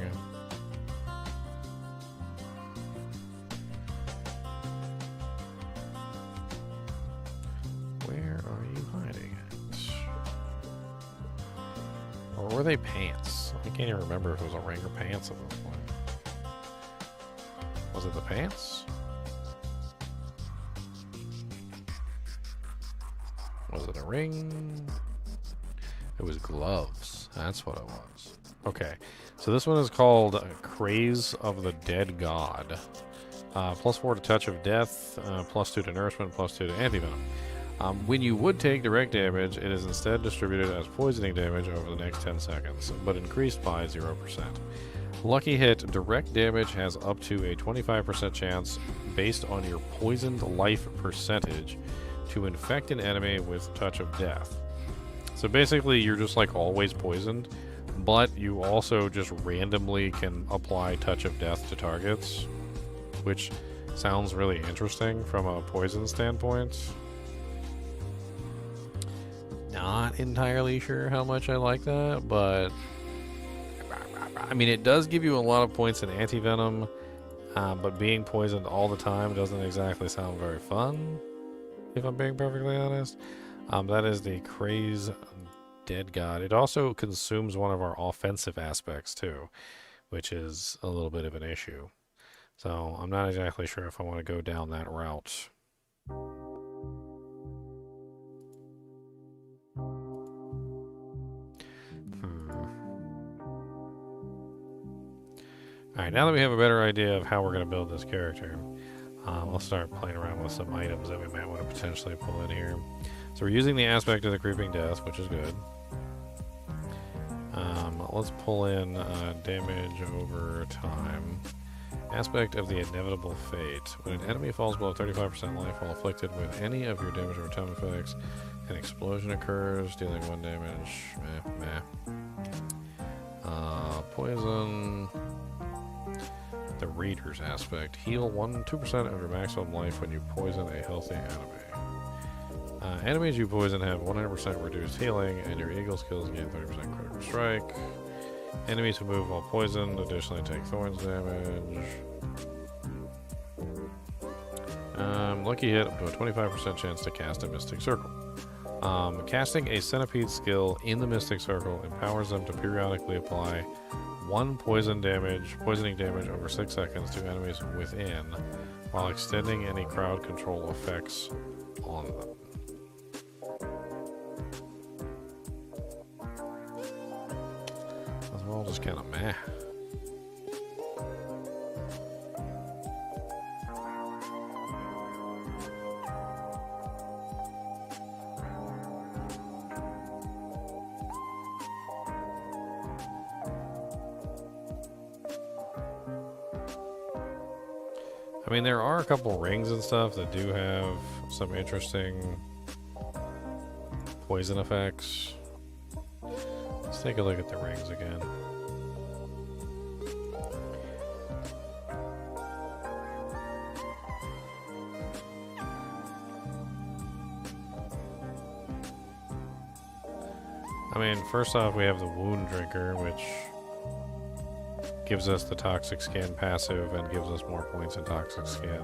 Where are you hiding at? Or were they pants? I can't even remember if it was a ring or pants at this point. Was it the pants? Was it a ring? It was gloves. That's what it was. Okay, so this one is called Craze of the Dead God. +4 to Touch of Death, +2 to Nourishment, +2 to Antivenom. When you would take direct damage, it is instead distributed as poisoning damage over the next 10 seconds, but increased by 0%. Lucky hit, direct damage has up to a 25% chance based on your poisoned life percentage to infect an enemy with Touch of Death. So basically, you're just like always poisoned, but you also just randomly can apply Touch of Death to targets, which sounds really interesting from a poison standpoint. Not entirely sure how much I like that, but I mean, it does give you a lot of points in anti-venom, but being poisoned all the time doesn't exactly sound very fun, if I'm being perfectly honest. That is the Craze Dead God. It also consumes one of our offensive aspects too, which is a little bit of an issue. So I'm not exactly sure if I want to go down that route. Alright, now that we have a better idea of how we're going to build this character, I'll start playing around with some items that we might want to potentially pull in here. So we're using the aspect of the Creeping Death, which is good. Let's pull in damage over time. Aspect of the Inevitable Fate. When an enemy falls below 35% life while afflicted with any of your damage over time effects, an explosion occurs, dealing 1 damage. Poison. The Reader's Aspect. Heal 2% of your maximum life when you poison a healthy enemy. Enemies you poison have 100% reduced healing, and your eagle skills gain 30% critical strike. Enemies who move while poisoned additionally take thorns damage. Lucky hit up to a 25% chance to cast a Mystic Circle. Casting a Centipede skill in the Mystic Circle empowers them to periodically apply 1 poisoning damage over 6 seconds to enemies within, while extending any crowd control effects on them. Those are all just kind of meh. I mean, there are a couple rings and stuff that do have some interesting poison effects. Let's take a look at the rings again. I mean, first off, we have the Wound Drinker, which gives us the Toxic Skin passive and gives us more points in Toxic Skin.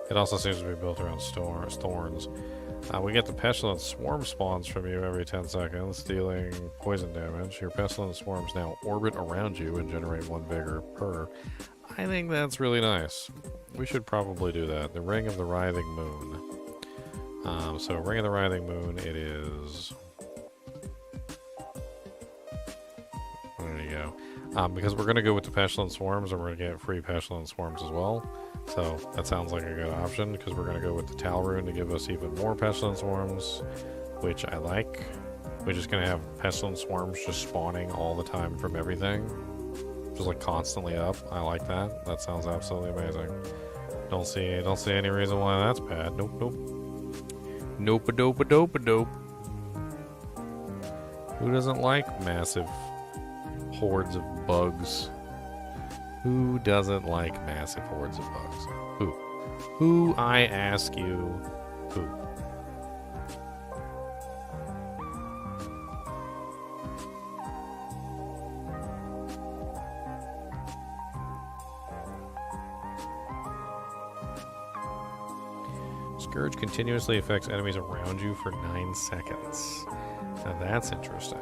It also seems to be built around thorns. We get the Pestilent Swarm spawns from you every 10 seconds, dealing poison damage. Your Pestilent Swarms now orbit around you and generate 1 vigor per. I think that's really nice. We should probably do that. The Ring of the Writhing Moon. So Ring of the Writhing Moon, it is... Where did he go? Because we're going to go with the Pestilent Swarms, and we're going to get free Pestilent Swarms as well. So that sounds like a good option, because we're going to go with the Tal Rune to give us even more Pestilent Swarms, which I like. We're just going to have Pestilent Swarms just spawning all the time from everything. Just like constantly up. I like that. That sounds absolutely amazing. Don't see any reason why that's bad. Nope, nope. Nope-a-dope-a-dope-a-dope. Who doesn't like massive hordes of bugs? Who doesn't like massive hordes of bugs? Who? Who, I ask you, who? Scourge continuously affects enemies around you for 9 seconds. Now that's interesting.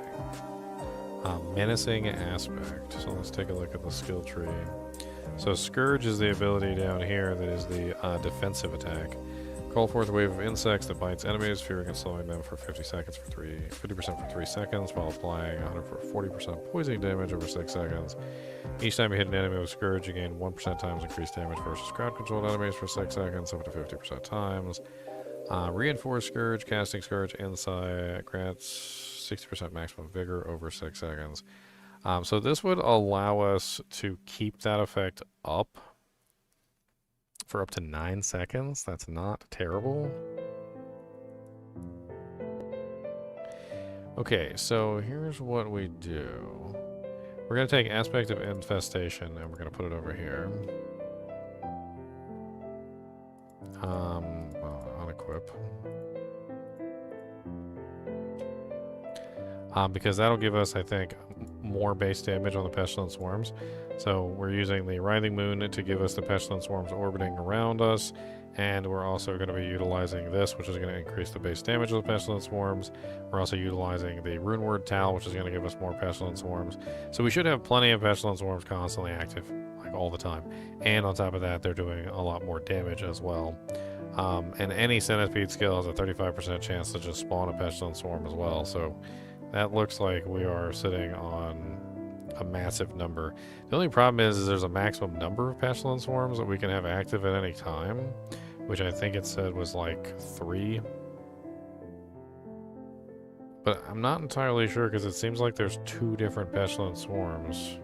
Menacing aspect. So let's take a look at the skill tree. So Scourge is the ability down here that is the defensive attack. Call forth a wave of insects that bites enemies, fearing and slowing them for 50% for 3 seconds, while applying 140% poisoning damage over 6 seconds. Each time you hit an enemy with Scourge, you gain 1% times increased damage versus crowd-controlled enemies for 6 seconds, up to 50% times. Reinforced Scourge, casting Scourge inside, grants 60% maximum vigor over 6 seconds. So this would allow us to keep that effect up for up to 9 seconds. That's not terrible. Okay, so here's what we do. We're going to take Aspect of Infestation and we're going to put it over here. Well, unequip. Because that'll give us, I think, more base damage on the Pestilent Swarms. So we're using the Writhing Moon to give us the Pestilent Swarms orbiting around us, and we're also going to be utilizing this, which is going to increase the base damage of the Pestilent Swarms. We're also utilizing the Rune Word Tal, which is going to give us more Pestilent Swarms. So we should have plenty of Pestilent Swarms constantly active, like all the time. And on top of that, they're doing a lot more damage as well. And any Centipede skill has a 35% chance to just spawn a Pestilent Swarm as well. So that looks like we are sitting on a massive number. The only problem is there's a maximum number of Pestilent Swarms that we can have active at any time, which I think it said was like 3. But I'm not entirely sure because it seems like there's 2 different Pestilent Swarms.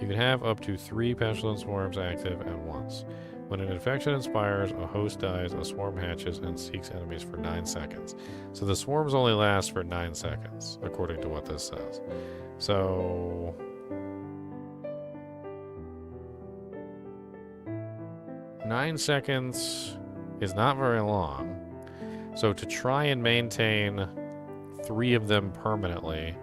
You can have up to 3 Pestilent Swarms active at once. When an infection inspires, a host dies, a swarm hatches, and seeks enemies for 9 seconds. So the swarms only last for 9 seconds, according to what this says. So... "9 seconds is not very long. So to try and maintain 3 of them permanently,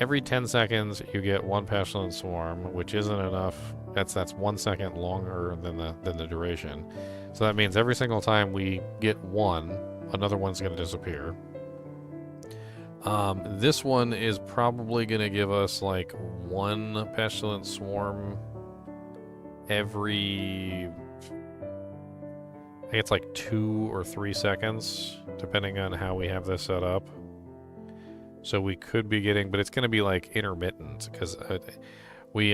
every 10 seconds you get 1 Pestilent Swarm, which isn't enough. That's 1 second longer than the duration. So that means every single time we get 1, another one's going to disappear. This one is probably going to give us like 1 Pestilent Swarm every... I think it's like 2 or 3 seconds, depending on how we have this set up. So we could be getting, but it's going to be like intermittent, because we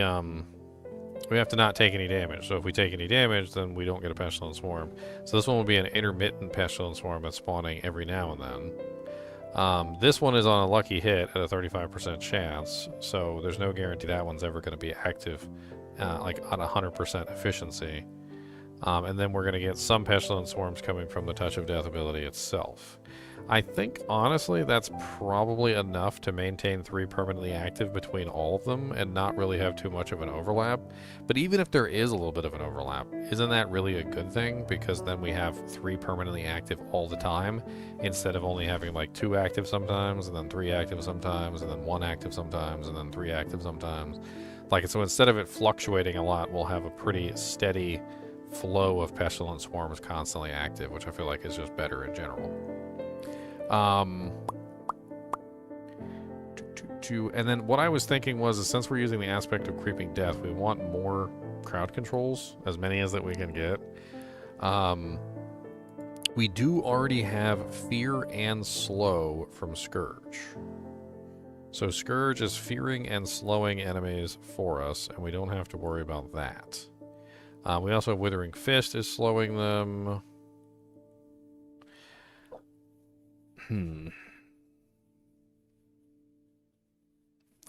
have to not take any damage. So if we take any damage, then we don't get a Pestilent Swarm. So this one will be an intermittent Pestilent Swarm that's spawning every now and then. This one is on a lucky hit at a 35% chance, so there's no guarantee that one's ever going to be active like on 100% efficiency. And then we're going to get some Pestilent Swarms coming from the Touch of Death ability itself. I think, honestly, that's probably enough to maintain 3 permanently active between all of them and not really have too much of an overlap. But even if there is a little bit of an overlap, isn't that really a good thing? Because then we have 3 permanently active all the time, instead of only having like 2 active sometimes, and then 3 active sometimes, and then 1 active sometimes, and then 3 active sometimes. Like, so instead of it fluctuating a lot, we'll have a pretty steady flow of Pestilent Swarms constantly active, which I feel like is just better in general. And then what I was thinking was, since we're using the aspect of Creeping Death, we want more crowd controls, as many as that we can get. We do already have Fear and Slow from Scourge. So Scourge is fearing and slowing enemies for us, and we don't have to worry about that. We also have Withering Fist is slowing them.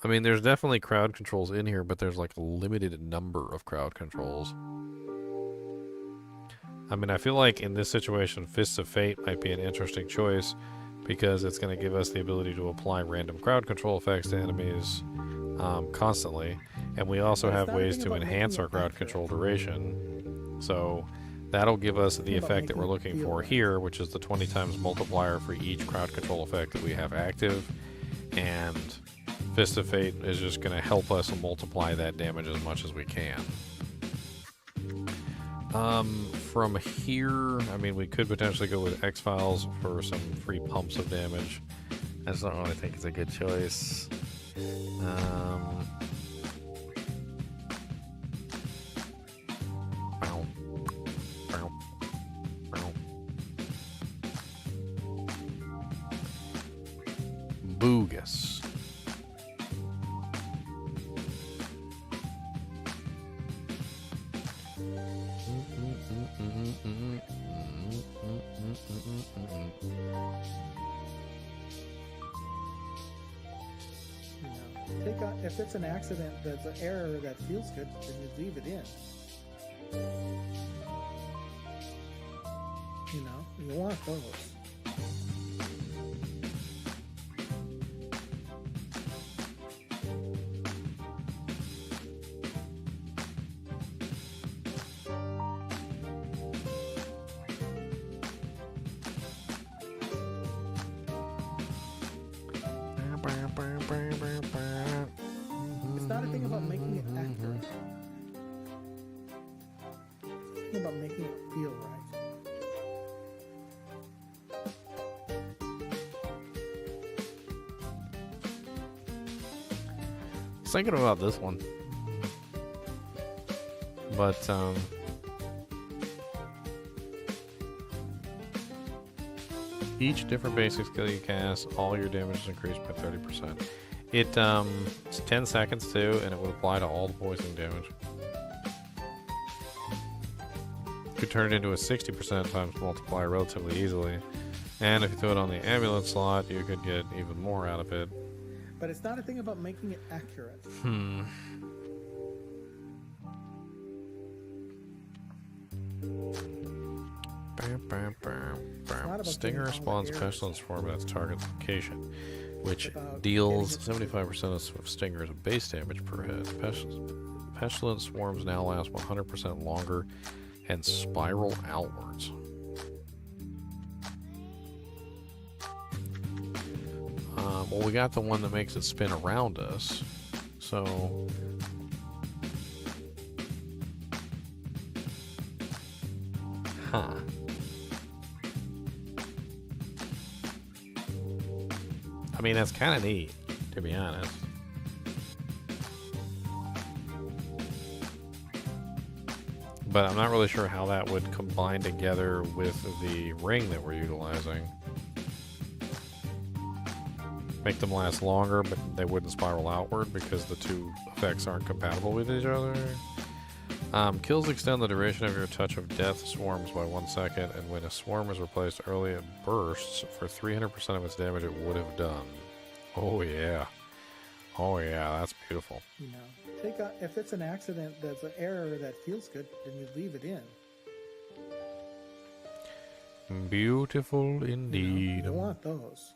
I mean, there's definitely crowd controls in here, but there's like a limited number of crowd controls. I mean, I feel like in this situation, Fists of Fate might be an interesting choice because it's going to give us the ability to apply random crowd control effects to enemies constantly. And we also have ways to enhance our crowd control duration. So that'll give us the effect that we're looking for here, which is the 20 times multiplier for each crowd control effect that we have active. And Fist of Fate is just going to help us multiply that damage as much as we can. From here, I mean, we could potentially go with X-Files for some free pumps of damage. I just don't really think it's a good choice. Boogus. If it's an accident that's an error that feels good, then you leave it in. You know, you want those. It's not a thing about making it accurate. It's a thing about making it feel right. I was thinking about this one. But, each different basic skill you cast, all your damage is increased by 30%. It's 10 seconds too, and it would apply to all the poison damage. You could turn it into a 60% times multiplier relatively easily. And if you throw it on the amulet slot, you could get even more out of it. But it's not a thing about making it accurate. Stinger spawns pestilence form at its target's location, which deals 75% of Stinger's base damage per hit. Pestilence swarms now last 100% longer and spiral outwards. Well, we got the one that makes it spin around us, so... Huh. I mean, that's kind of neat, to be honest. But I'm not really sure how that would combine together with the ring that we're utilizing. Make them last longer, but they wouldn't spiral outward because the two effects aren't compatible with each other. Kills extend the duration of your touch of death swarms by 1 second, and when a swarm is replaced early, it bursts for 300% of its damage it would have done. Oh yeah. Oh yeah, that's beautiful. You know, if it's an accident that's an error that feels good, then you leave it in. Beautiful indeed. You want those.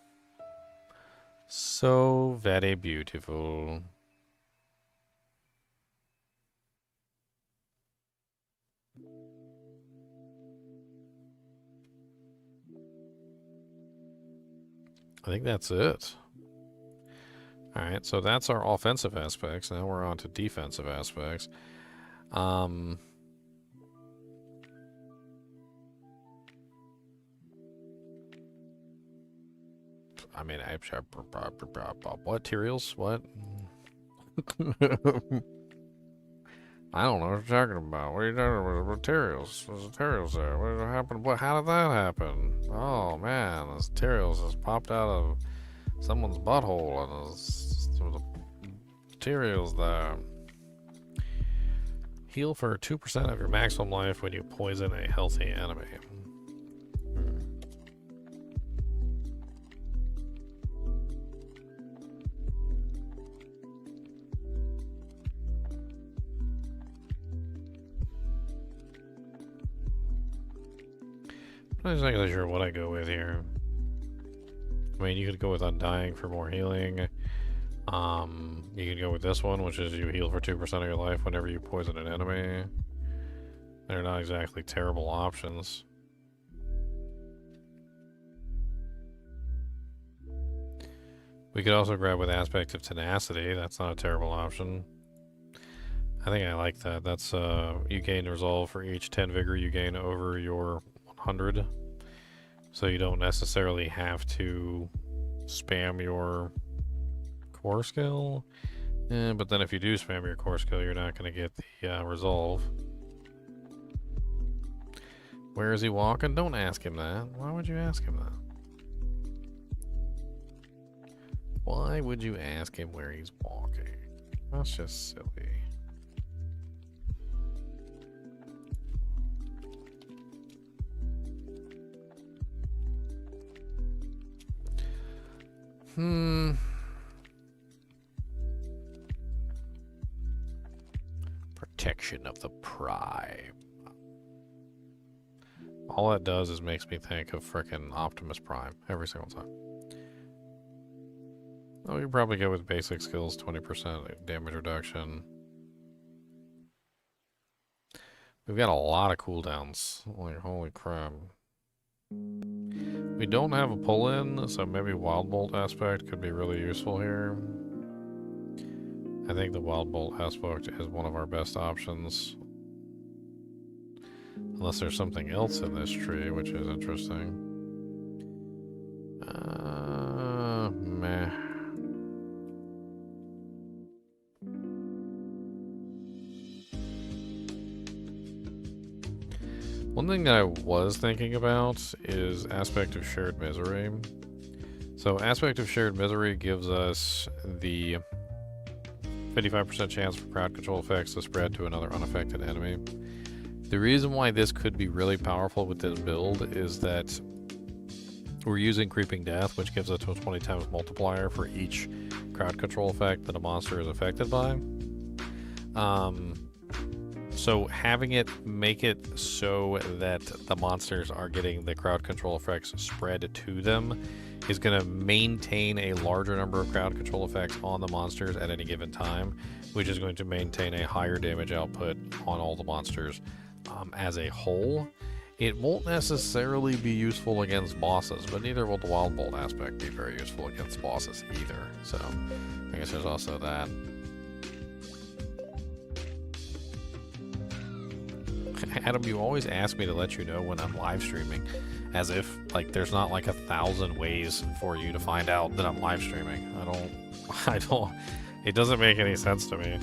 So very beautiful. I think that's it. Alright, so that's our offensive aspects. Now we're on to defensive aspects. I mean, what materials? What? I don't know what you're talking about. What are you talking about? Materials. There's materials there. What happened? How did that happen? Oh man, this materials just popped out of someone's butthole and there's the materials there. Heal for 2% of your maximum life when you poison a healthy enemy. I'm not exactly sure what I go with here. I mean, you could go with Undying for more healing. You could go with this one, which is you heal for 2% of your life whenever you poison an enemy. They're not exactly terrible options. We could also grab with Aspect of Tenacity. That's not a terrible option. I think I like that. That's, you gain Resolve for each 10 Vigor you gain over your 100. So you don't necessarily have to spam your core skill. But then if you do spam your core skill, you're not going to get the Resolve. Where is he walking? Don't ask him that. Why would you ask him that? Why would you ask him where he's walking? That's just silly. Protection of the Prime. All that does is makes me think of frickin' Optimus Prime every single time. Oh, you probably go with basic skills, 20% damage reduction. We've got a lot of cooldowns. Like, holy crap. We don't have a pull-in, so maybe Wild Bolt aspect could be really useful here. I think the Wild Bolt aspect is one of our best options. Unless there's something else in this tree, which is interesting. Meh. One thing that I was thinking about is Aspect of Shared Misery. So Aspect of Shared Misery gives us the 55% chance for crowd control effects to spread to another unaffected enemy. The reason why this could be really powerful with this build is that we're using Creeping Death, which gives us a 20 times multiplier for each crowd control effect that a monster is affected by. So having it make it so that the monsters are getting the crowd control effects spread to them is going to maintain a larger number of crowd control effects on the monsters at any given time, which is going to maintain a higher damage output on all the monsters as a whole. It won't necessarily be useful against bosses, but neither will the Wild Bolt aspect be very useful against bosses either. So I guess there's also that. Adam, you always ask me to let you know when I'm live streaming, as if like there's not like 1,000 ways for you to find out that I'm live streaming. I don't. It doesn't make any sense to me.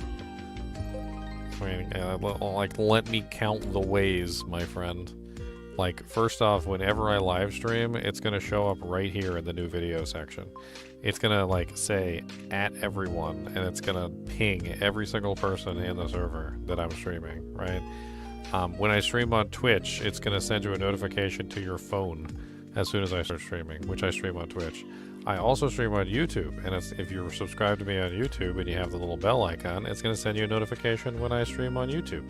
I mean, like, let me count the ways, my friend. Like, first off, whenever I live stream, it's gonna show up right here in the new video section. It's gonna like say @everyone, and it's gonna ping every single person in the server that I'm streaming, right? When I stream on Twitch, it's going to send you a notification to your phone as soon as I start streaming, which I stream on Twitch. I also stream on YouTube, and if you're subscribed to me on YouTube and you have the little bell icon, it's going to send you a notification when I stream on YouTube.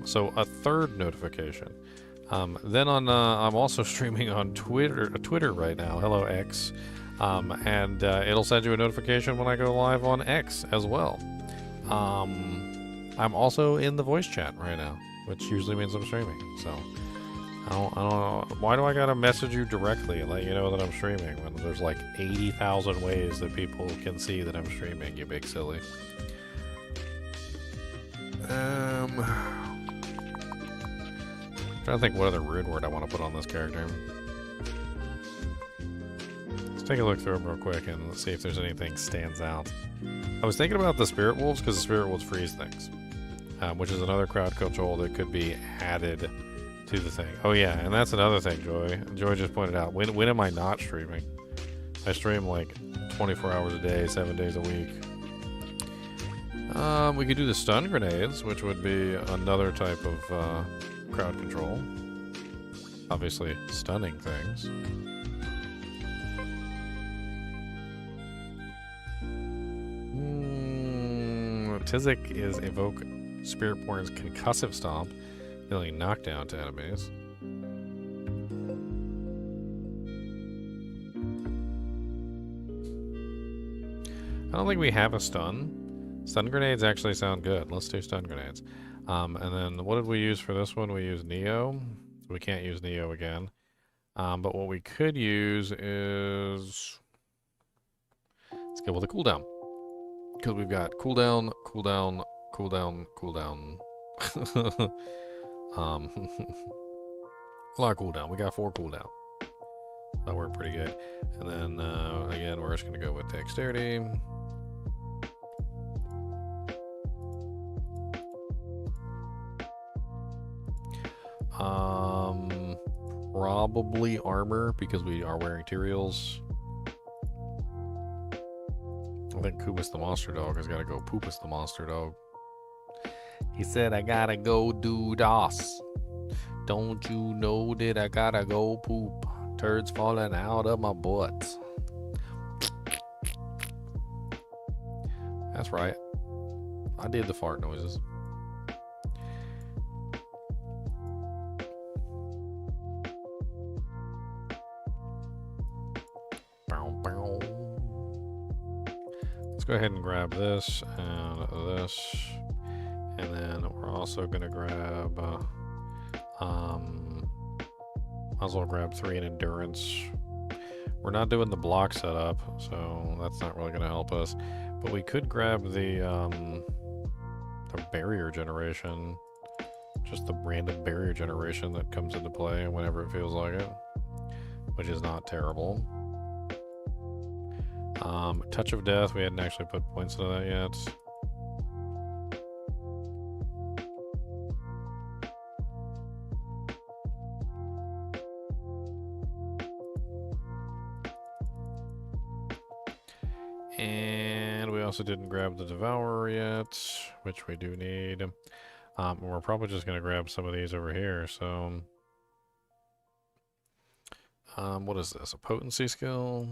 So a third notification. Then I'm also streaming on Twitter right now. Hello, X. And it'll send you a notification when I go live on X as well. I'm also in the voice chat right now, which usually means I'm streaming. So I don't know. Why do I gotta message you directly and let you know that I'm streaming when there's like 80,000 ways that people can see that I'm streaming, you big silly. I'm trying to think what other rune word I want to put on this character. Let's take a look through them real quick and see if there's anything stands out. I was thinking about the Spirit Wolves because the Spirit Wolves freeze things. which is another crowd control that could be added to the thing. Oh yeah, and that's another thing, Joy. Joy just pointed out. When am I not streaming? I stream like 24 hours a day, 7 days a week. We could do the stun grenades, which would be another type of crowd control. Obviously, stunning things. Tizik is evoke Spiritborn's concussive stomp, dealing knockdown to enemies. I don't think we have a stun. Stun grenades actually sound good. Let's do stun grenades. And then what did we use for this one? We used Neo. We can't use Neo again. But what we could use is... Let's go with a cooldown. Because we've got cooldown, cooldown, cooldown, cooldown. A lot of cooldown. We got 4 cooldown. That worked pretty good. And then, again, we're just going to go with dexterity. Probably armor, because we are wearing materials. I think Kubus the monster dog has got to go Poopus the monster dog. He said, I gotta go do DOS. Don't you know that I gotta go poop? Turds falling out of my butt. That's right. I did the fart noises. Let's go ahead and grab this and this. And then we're also going to grab, might as well grab 3 in endurance. We're not doing the block setup, so that's not really going to help us. But we could grab the barrier generation. Just the random barrier generation that comes into play whenever it feels like it. Which is not terrible. Touch of Death, we hadn't actually put points into that yet. And we also didn't grab the Devourer yet, which we do need. We're probably just going to grab some of these over here, so... what is this? A potency skill?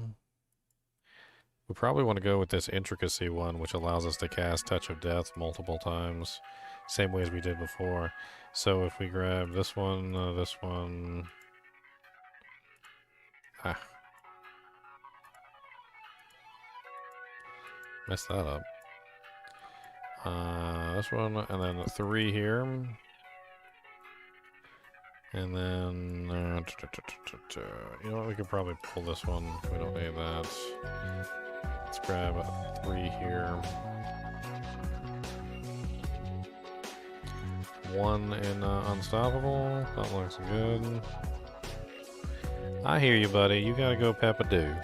We probably want to go with this intricacy one, which allows us to cast Touch of Death multiple times. Same way as we did before. So if we grab this one... Messed that up. This one, and then 3 here. And then, you know what, we could probably pull this one. We don't need that. Let's grab 3 here. 1 in Unstoppable. That looks good. I hear you, buddy. You gotta go Peppa-Doo.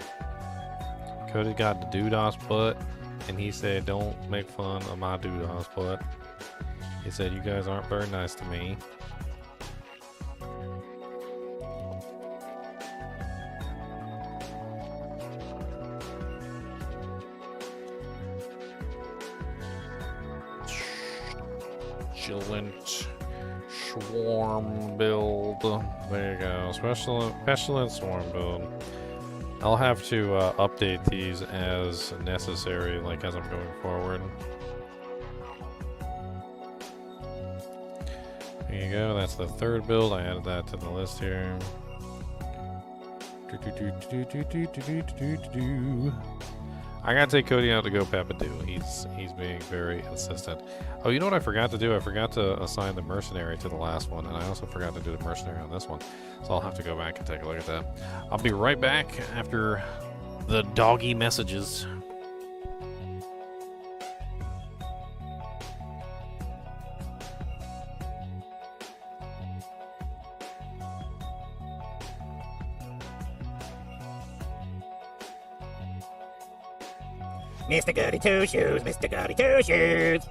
Cody got the Doodas butt, and he said, don't make fun of my Doodas butt. He said, you guys aren't very nice to me. Pestilent Swarm build. There you go. Pestilent Swarm build. I'll have to update these as necessary, like as I'm going forward. There you go. That's the 3rd build. I added that to the list here. I gotta take Cody out to go Peppa-Doo. He's being very insistent. Oh, you know what I forgot to do? I forgot to assign the mercenary to the last one, and I also forgot to do the mercenary on this one. So I'll have to go back and take a look at that. I'll be right back after the doggy messages. Mr. Goody Two Shoes, Mr. Goody Two Shoes.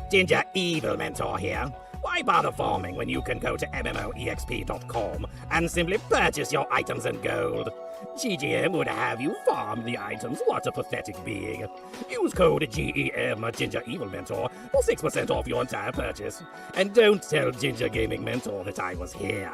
Ginger Evil Mentor here. Why bother farming when you can go to MMOEXP.com and simply purchase your items and gold? GGM would have you farm the items. What a pathetic being. Use code GEM Ginger Evil Mentor for 6% off your entire purchase. And don't tell Ginger Gaming Mentor that I was here.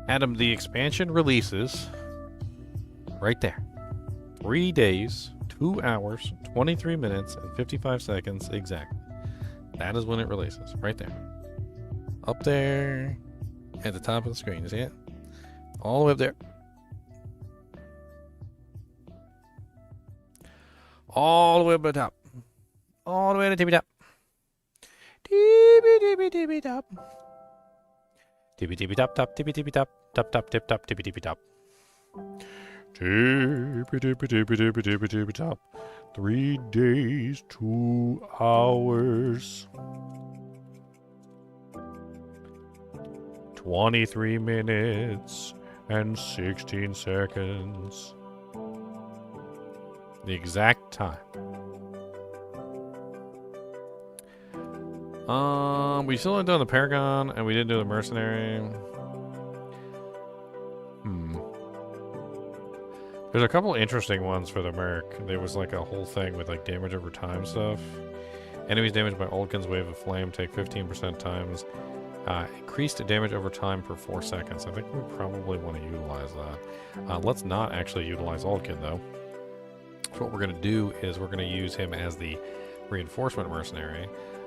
Adam, the expansion releases right there. 3 days, 2 hours, 23 minutes, and 55 seconds exactly. That is when it releases. Right there. Up there at the top of the screen. You see it? All the way up there. All the way up at the top. All the way to the tippy top. Tippy top. Tippy tippy top top tippy tippy top top top tip top tippy tippy top. Tippy tippy tippy tippy tippy tippy top. 3 days, 2 hours. 23 minutes and 16 seconds. The exact time. We still haven't done the Paragon, and we didn't do the Mercenary. There's a couple interesting ones for the Merc. There was like a whole thing with like damage over time stuff. Enemies damaged by Oldkin's Wave of Flame take 15% times. Increased damage over time per 4 seconds. I think we probably want to utilize that. Let's not actually utilize Oldkin though. So what we're going to do is we're going to use him as the Reinforcement Mercenary.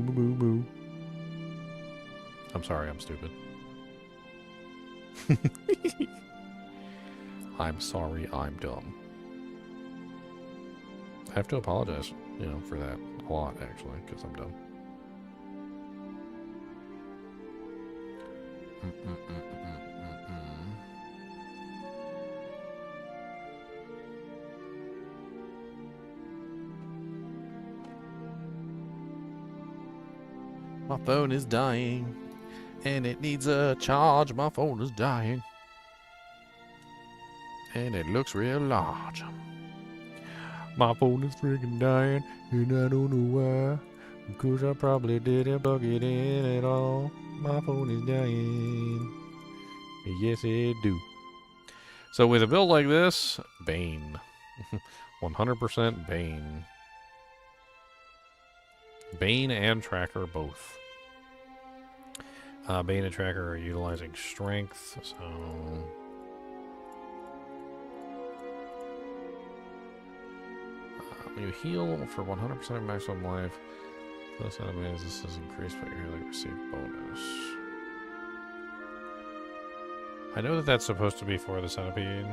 moo, moo, moo, moo. I'm sorry, I'm stupid. I'm sorry, I'm dumb. I have to apologize, you know, for that a lot, actually, because I'm dumb. My phone is dying, and it needs a charge. My phone is dying, and it looks real large. My phone is freaking dying, and I don't know why. Because I probably didn't plug it in at all. My phone is dying. Yes, it do. So with a build like this, Bane. 100% Bane. Bane and Tracker both. Bane and Tracker are utilizing strength, so... when you heal for 100% of maximum life, plus enemies, this is increased but you really receive bonus. I know that that's supposed to be for the centipede.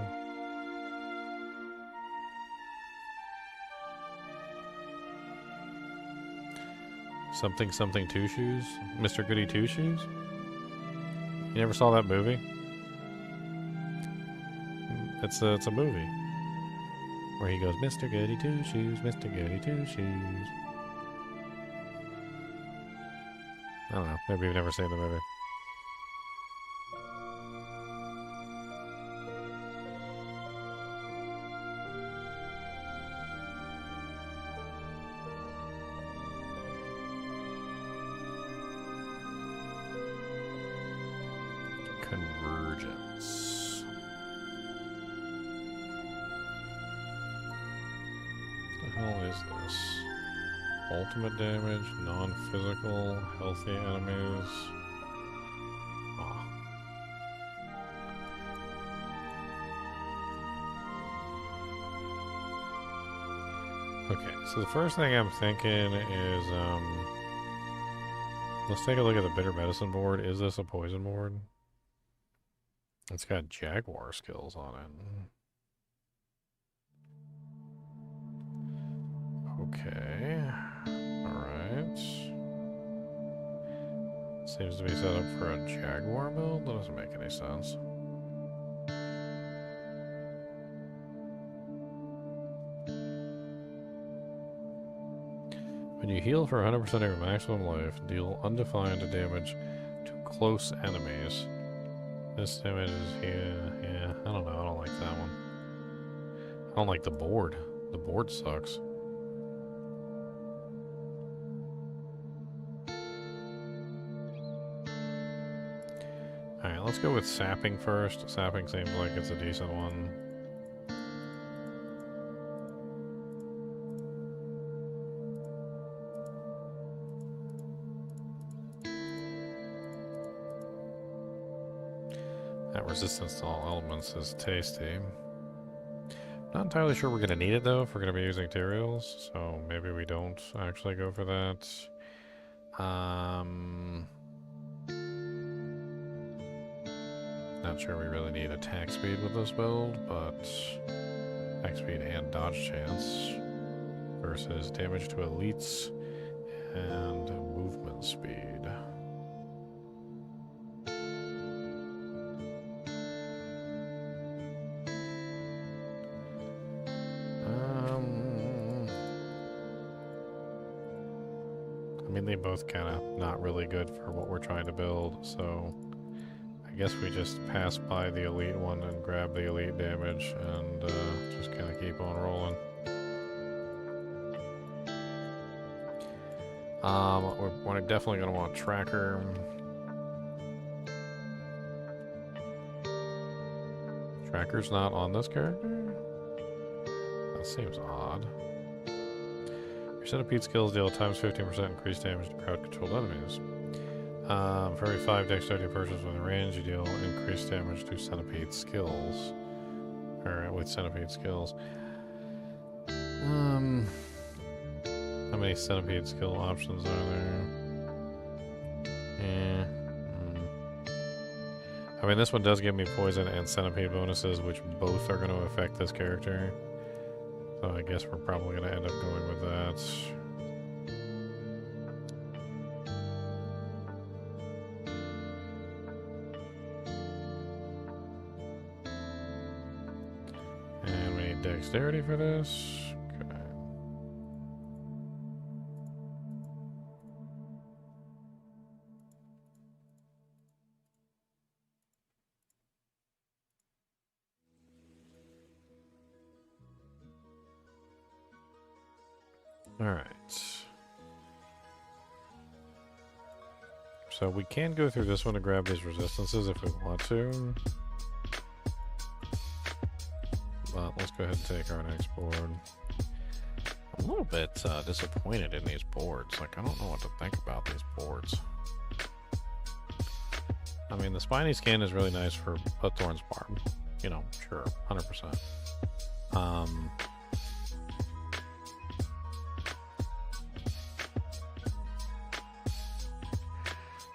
Something something two shoes? Mr. Goody Two Shoes? You never saw that movie? It's a movie. Where he goes, Mr. Goody Two Shoes, Mr. Goody Two Shoes. I don't know. Maybe you've never seen the movie. Convergence. What the hell is this? Ultimate damage, non-physical, healthy enemies. Oh. Okay, so the first thing I'm thinking is, let's take a look at the bitter medicine board. Is this a poison board? It's got jaguar skills on it. Okay. Alright. Seems to be set up for a jaguar build? That doesn't make any sense. When you heal for 100% of your maximum life, deal undefined damage to close enemies. This damage is here. Yeah, I don't know. I don't like that one. I don't like the board. The board sucks. Alright, let's go with sapping first. Sapping seems like it's a decent one. resistance to all elements is tasty. Not entirely sure we're going to need it though if we're going to be using materials, so maybe we don't actually go for that. Not sure we really need attack speed with this build, but attack speed and dodge chance versus damage to elites and movement speed. I mean, they both kind of not really good for what we're trying to build, so I guess we just pass by the elite one and grab the elite damage and just kind of keep on rolling. We're definitely going to want tracker. Tracker's not on this character? That seems odd. Your centipede skills deal times 15% increased damage to crowd-controlled enemies. For every 5 dexterity purchases within range, you deal increased damage to centipede skills. Or with centipede skills. How many centipede skill options are there? I mean, this one does give me poison and centipede bonuses, which both are going to affect this character. So I guess we're probably going to end up going with that. And we need dexterity for this. Okay. Alright. So we can go through this one to grab these resistances if we want to. But let's go ahead and take our next board. I'm a little bit disappointed in these boards. Like, I don't know what to think about these boards. I mean, the spiny skin is really nice for Bloodthorn's Barb. You know, sure, 100%.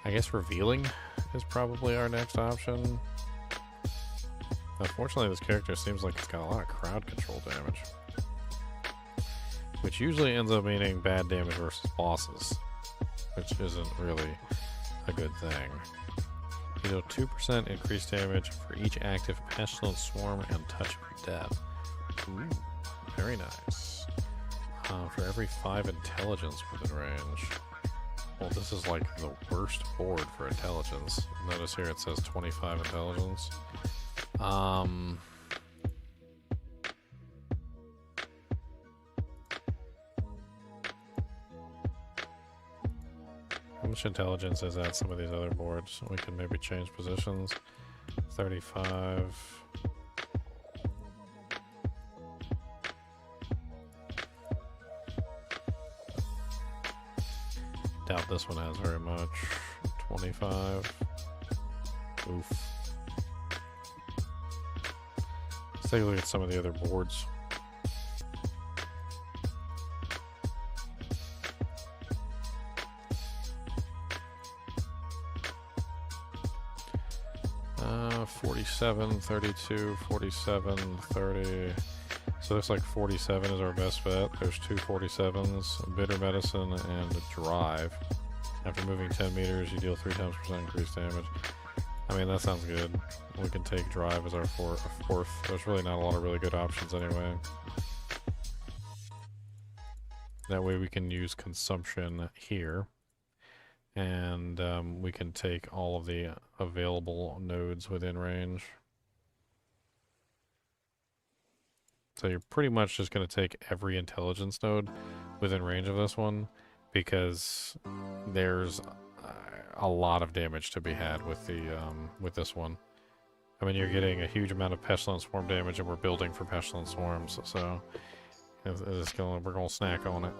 I guess revealing is probably our next option. Unfortunately, this character seems like it's got a lot of crowd control damage, which usually ends up meaning bad damage versus bosses, which isn't really a good thing. You deal 2% increased damage for each active pestilence, swarm, and touch of death. Ooh, very nice. For every 5 intelligence within range. Well, this is like the worst board for intelligence. Notice here it says 25 intelligence. How much intelligence is at some of these other boards? We can maybe change positions. 35. Doubt this one has very much. 25. Oof. Let's take a look at some of the other boards. Uh, 47, 32, 47, 30. So looks like 47 is our best bet. There's 2 47s, Bitter Medicine and Drive. After moving 10 meters, you deal 3 times % increased damage. I mean, that sounds good. We can take Drive as our fourth. There's really not a lot of really good options anyway. That way we can use Consumption here. And we can take all of the available nodes within range. So you're pretty much just going to take every intelligence node within range of this one, because there's a lot of damage to be had with the with this one. I mean, you're getting a huge amount of pestilence swarm damage, and we're building for pestilence swarms, so we're gonna snack on it.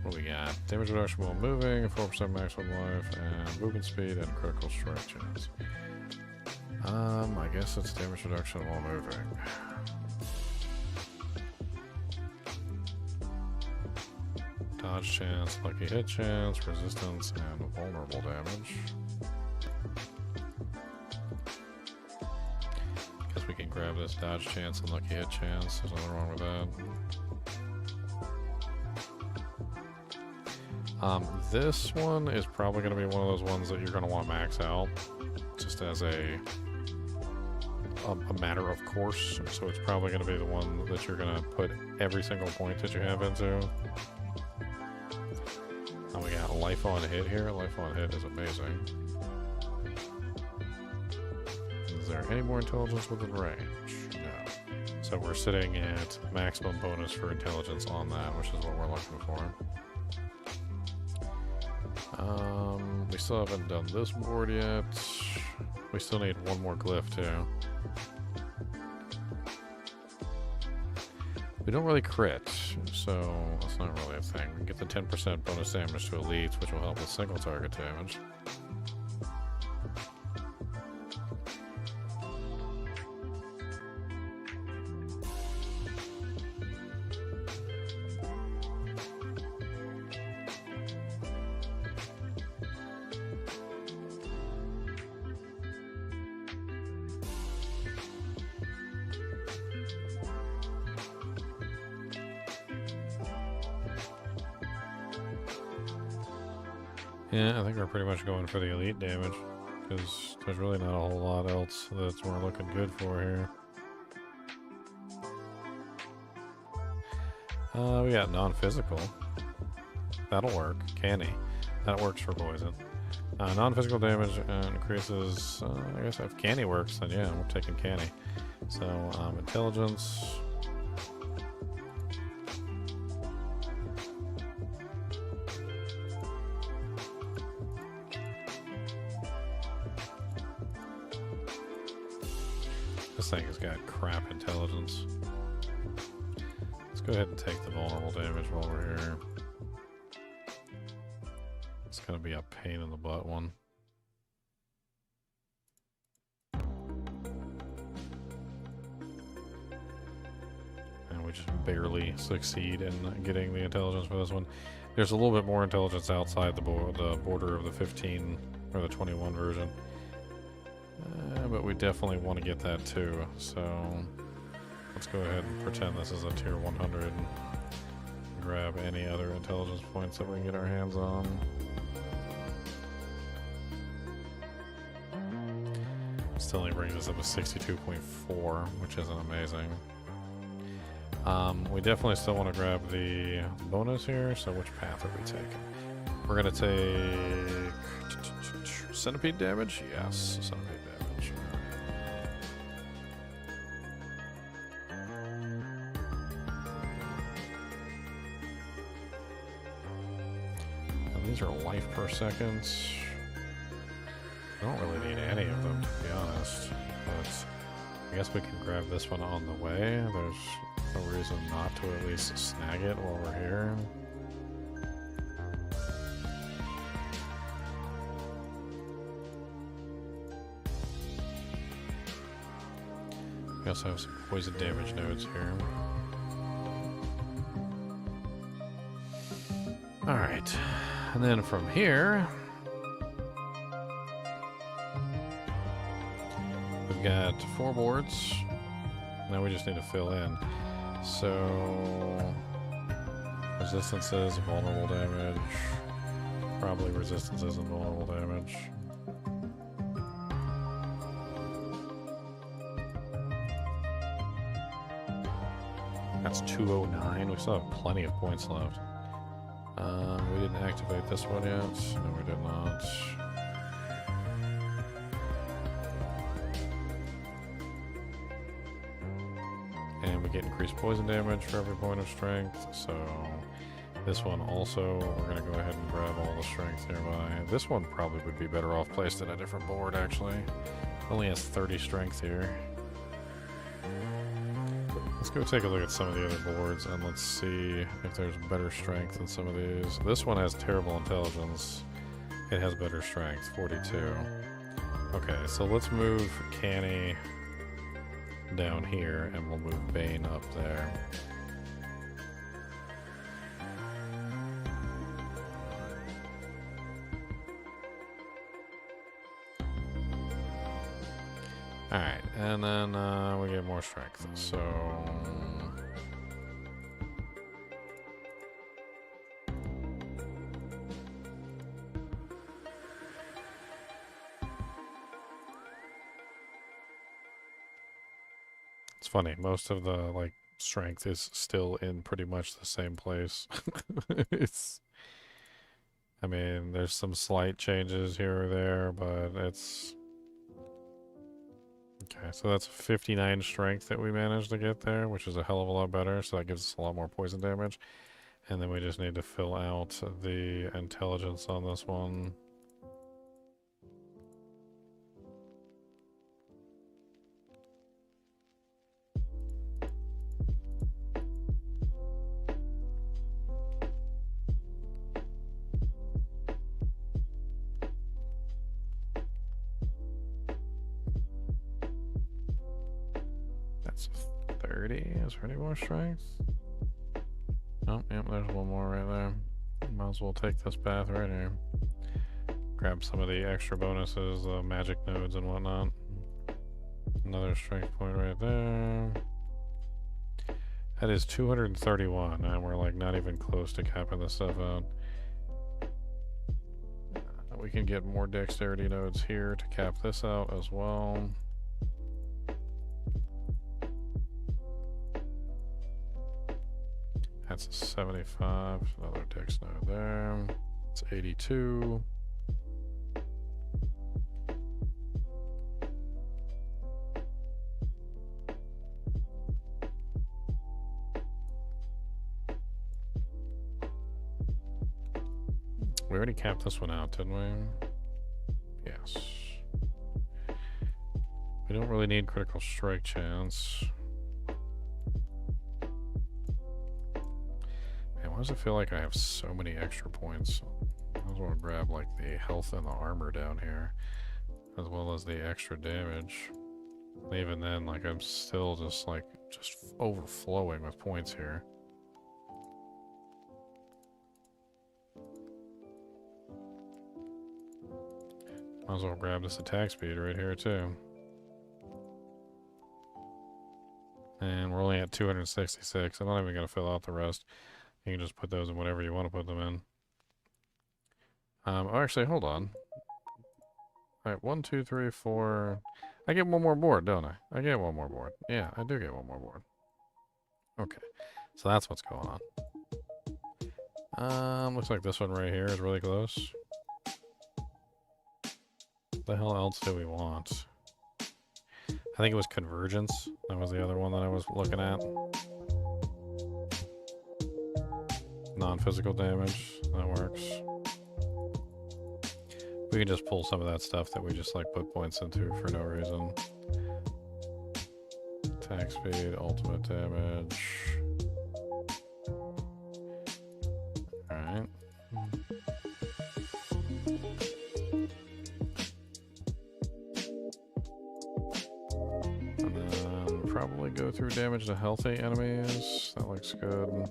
What we got? Damage reduction while moving, 4% maximum life, and movement speed, and critical strike chance. I guess it's damage reduction while moving. Dodge chance, lucky hit chance, resistance, and vulnerable damage. Guess we can grab this dodge chance and lucky hit chance. There's nothing wrong with that. This one is probably going to be one of those ones that you're going to want to max out, just as a matter of course. So it's probably going to be the one that you're going to put every single point that you have into. And we got life on hit here. Life on hit is amazing. Is there any more intelligence within range? No. So we're sitting at maximum bonus for intelligence on that, which is what we're looking for. We still haven't done this board yet. We still need one more glyph too. We don't really crit, so that's not really a thing. We can get the 10% bonus damage to elites, which will help with single target damage. Yeah, I think we're pretty much going for the elite damage, because there's really not a whole lot else that we're looking good for here. We got non-physical. That'll work. Canny. That works for poison. Non-physical damage increases, I guess if canny works, then yeah, we're taking canny. So, intelligence. This thing has got crap intelligence. Let's go ahead and take the vulnerable damage while we're here. It's gonna be a pain in the butt one. And we just barely succeed in getting the intelligence for this one. There's a little bit more intelligence outside the border of the 15 or the 21 version. But we definitely want to get that too, so let's go ahead and pretend this is a tier 100 and grab any other intelligence points that we can get our hands on. Still only brings us up to 62.4, which isn't amazing. We definitely still want to grab the bonus here, so which path are we taking? We're going to take centipede damage? Yes, centipede damage. These are life per second. I don't really need any of them, to be honest. But I guess we can grab this one on the way. There's no reason not to at least snag it while we're here. We also have some poison damage nodes here. Alright. And then from here, we've got 4 boards. Now we just need to fill in. So, resistances, vulnerable damage, probably resistances and vulnerable damage. That's 209. We still have plenty of points left. We didn't activate this one yet. No, we did not. And we get increased poison damage for every point of strength. So this one also, we're going to go ahead and grab all the strength nearby. This one probably would be better off placed at a different board, actually. It only has 30 strength here. Let's go take a look at some of the other boards and let's see if there's better strength in some of these. This one has terrible intelligence. It has better strength, 42. Okay, so let's move Canny down here and we'll move Bane up there. Alright, and then we get more strength, so... It's funny, most of the, like, strength is still in pretty much the same place. It's... I mean, there's some slight changes here or there, but it's... Okay, so that's 59 strength that we managed to get there, which is a hell of a lot better, so that gives us a lot more poison damage. And then we just need to fill out the intelligence on this one. That's 30. Is there any more strength? Oh, yep, there's one more right there. Might as well take this path right here. Grab some of the extra bonuses, the magic nodes and whatnot. Another strength point right there. That is 231, and we're like not even close to capping this stuff out. We can get more dexterity nodes here to cap this out as well. That's a 75, another dex node there. It's 82. We already capped this one out, didn't we? Yes. We don't really need critical strike chance. Why does it feel like I have so many extra points? I just want to grab like the health and the armor down here, as well as the extra damage. And even then, like I'm still just overflowing with points here. Might as well grab this attack speed right here too. And we're only at 266. I'm not even gonna fill out the rest. You can just put those in whatever you want to put them in. Oh, actually, hold on. Alright, 1, 2, 3, 4. I get one more board, don't I? I get one more board. Yeah, I do get one more board. Okay, so that's what's going on. Looks like this one right here is really close. What the hell else do we want? I think it was Convergence. That was the other one that I was looking at. Non-physical damage, that works. We can just pull some of that stuff that we just like put points into for no reason. Attack speed, ultimate damage. Alright. And then probably go through damage to healthy enemies. That looks good.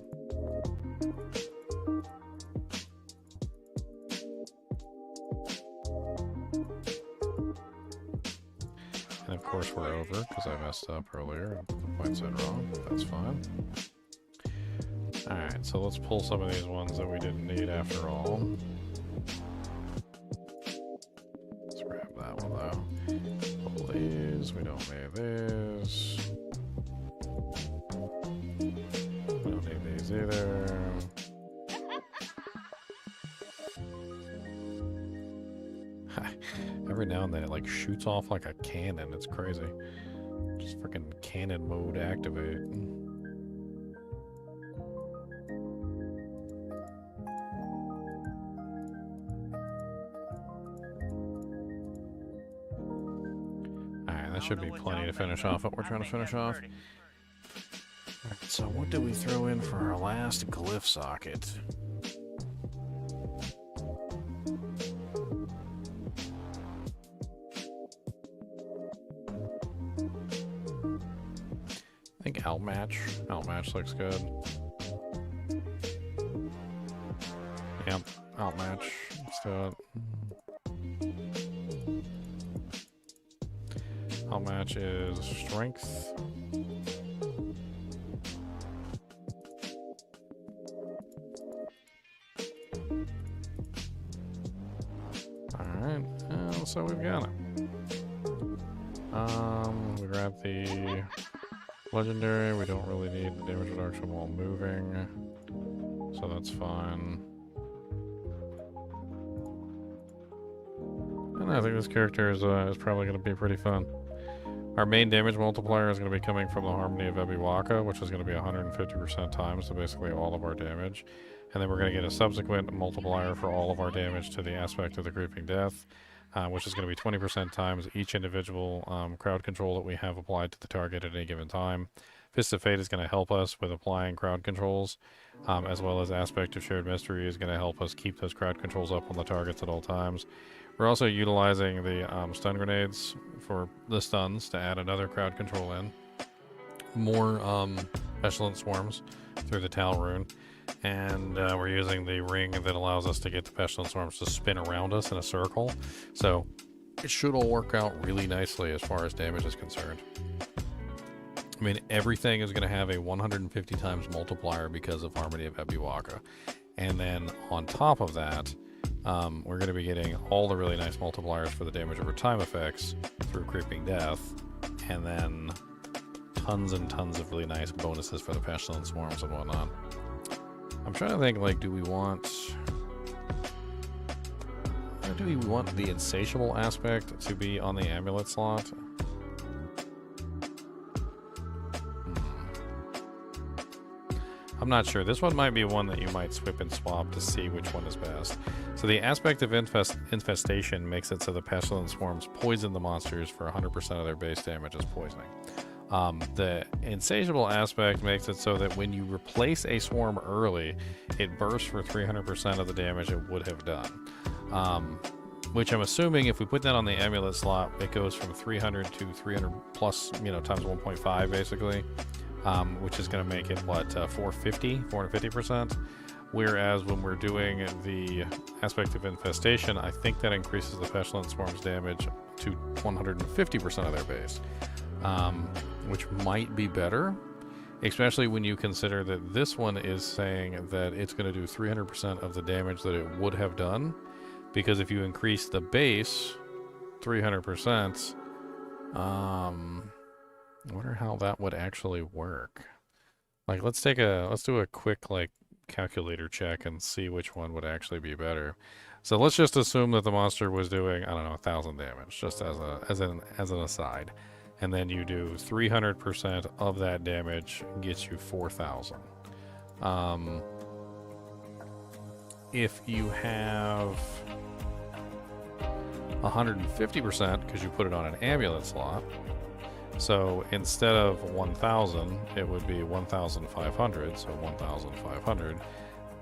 And of course we're over because I messed up earlier and put the points in wrong, but that's fine. Alright, so let's pull some of these ones that we didn't need after all. Let's grab that one though. Pull these, we don't need these. We don't need these either. Every now and then it like shoots off like a cannon. It's crazy. Just freaking cannon mode activate. Alright, that should be plenty to finish off what we're trying to finish off. So what did we throw in for our last glyph socket? I think outmatch. Outmatch looks good. Yep, outmatch. Let's do it. Outmatch is strength. Alright, so we've got it. We grab the legendary. We don't really need the damage reduction while moving, so that's fine. And I think this character is probably going to be pretty fun. Our main damage multiplier is going to be coming from the Harmony of Ebiwaka, which is going to be 150% times to basically all of our damage. And then we're going to get a subsequent multiplier for all of our damage to the aspect of the Creeping Death, which is going to be 20% times each individual crowd control that we have applied to the target at any given time. Fist of Fate is going to help us with applying crowd controls, as well as Aspect of Shared Mystery is going to help us keep those crowd controls up on the targets at all times. We're also utilizing the stun grenades for the stuns to add another crowd control in. More Pestilent Swarms through the Tal rune. And we're using the ring that allows us to get the Pestilent Swarms to spin around us in a circle. So it should all work out really nicely as far as damage is concerned. I mean, everything is going to have a 150 times multiplier because of Harmony of Ebiwaka. And then on top of that, we're going to be getting all the really nice multipliers for the damage over time effects through Creeping Death, and then tons and tons of really nice bonuses for the Pestilent Swarms and whatnot. I'm trying to think, like, do we want the Insatiable aspect to be on the amulet slot? I'm not sure. This one might be one that you might swip and swap to see which one is best. So the aspect of infestation makes it so the Pestilent Swarms poison the monsters for 100% of their base damage as poisoning. The Insatiable aspect makes it so that when you replace a swarm early, it bursts for 300% of the damage it would have done. Which I'm assuming if we put that on the amulet slot, it goes from 300 to 300 plus, times 1.5 basically. Which is going to make it, what, 450%? Whereas when we're doing the aspect of infestation, I think that increases the Pestilent Swarm's damage to 150% of their base. Which might be better, especially when you consider that this one is saying that it's going to do 300% of the damage that it would have done. Because if you increase the base 300%, I wonder how that would actually work. Like, let's do a quick, like, calculator check and see which one would actually be better. So let's just assume that the monster was doing, I don't know, 1,000 damage, just as an aside. And then you do 300% of that damage gets you 4,000. If you have 150% because you put it on an amulet slot, so instead of 1,000, it would be 1,500, so 1,500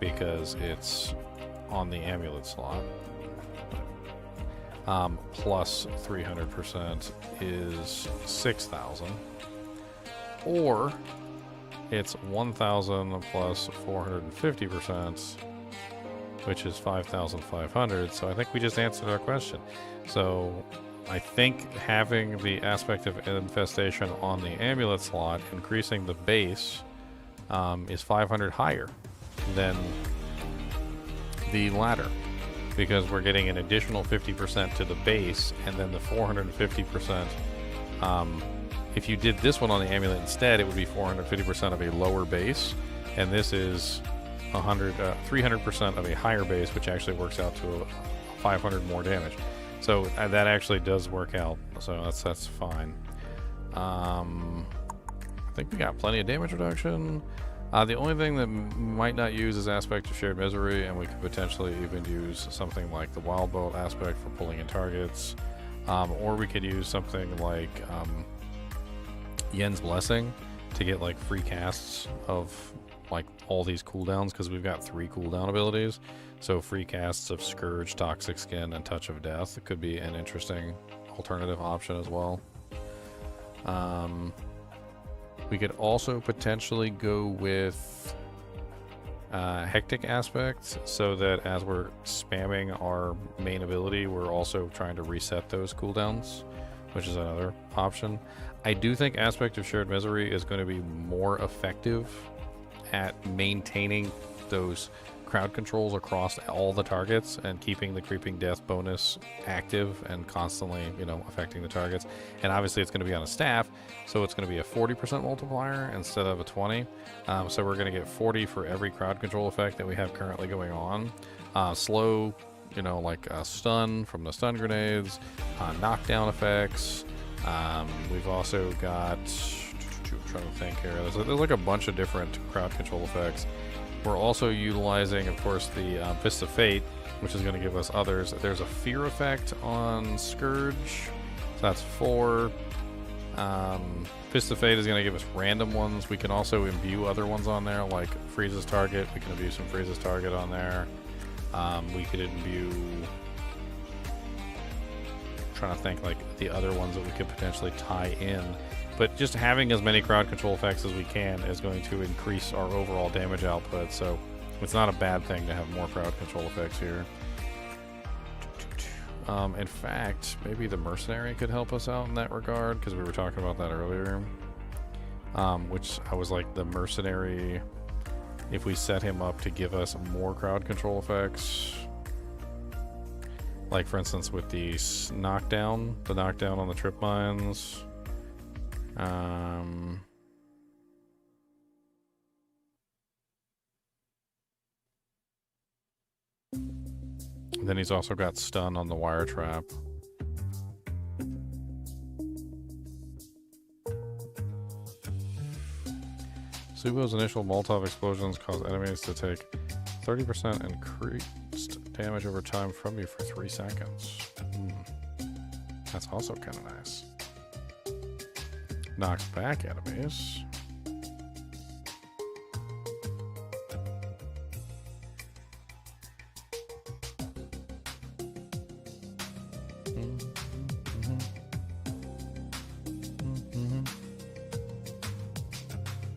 because it's on the amulet slot. Plus 300% is 6,000. Or it's 1,000 plus 450%, which is 5,500. So I think we just answered our question. So I think having the aspect of infestation on the amulet slot, increasing the base, is 500 higher than the latter, because we're getting an additional 50% to the base, and then the 450%. If you did this one on the amulet instead, it would be 450% of a lower base, and this is 300% of a higher base, which actually works out to 500 more damage. So that actually does work out, so that's fine. I think we got plenty of damage reduction. The only thing that might not use is Aspect of Shared Misery, and we could potentially even use something like the Wild Bolt aspect for pulling in targets. Or we could use something like Yen's Blessing, to get like free casts of like all these cooldowns, because we've got 3 cooldown abilities. So free casts of Scourge, Toxic Skin, and Touch of Death could be an interesting alternative option as well. We could also potentially go with Hectic Aspect, so that as we're spamming our main ability, we're also trying to reset those cooldowns, which is another option. I do think Aspect of Shared Misery is going to be more effective at maintaining those crowd controls across all the targets and keeping the Creeping Death bonus active and constantly, you know, affecting the targets. And obviously it's going to be on a staff, so it's going to be a 40% multiplier instead of a 20. So we're going to get 40 for every crowd control effect that we have currently going on. Slow, you know, like stun from the stun grenades, knockdown effects. We've also got, I'm trying to think here, there's like a bunch of different crowd control effects. We're also utilizing, of course, the Fist of Fate, which is going to give us others. There's a Fear effect on Scourge, so that's 4. Fist of Fate is going to give us random ones. We can also imbue other ones on there, like Freeze's Target. We can imbue some Freeze's Target on there. We could imbue... I'm trying to think, like, the other ones that we could potentially tie in. But just having as many crowd control effects as we can is going to increase our overall damage output, so it's not a bad thing to have more crowd control effects here. In fact, maybe the Mercenary could help us out in that regard, because we were talking about that earlier. Which I was like, the Mercenary, if we set him up to give us more crowd control effects, like for instance with the knockdown on the trip mines. Then he's also got stun on the wire trap. Subo's initial Molotov explosions cause enemies to take 30% increased damage over time from you for 3 seconds. That's also kind of nice. Knocks back enemies.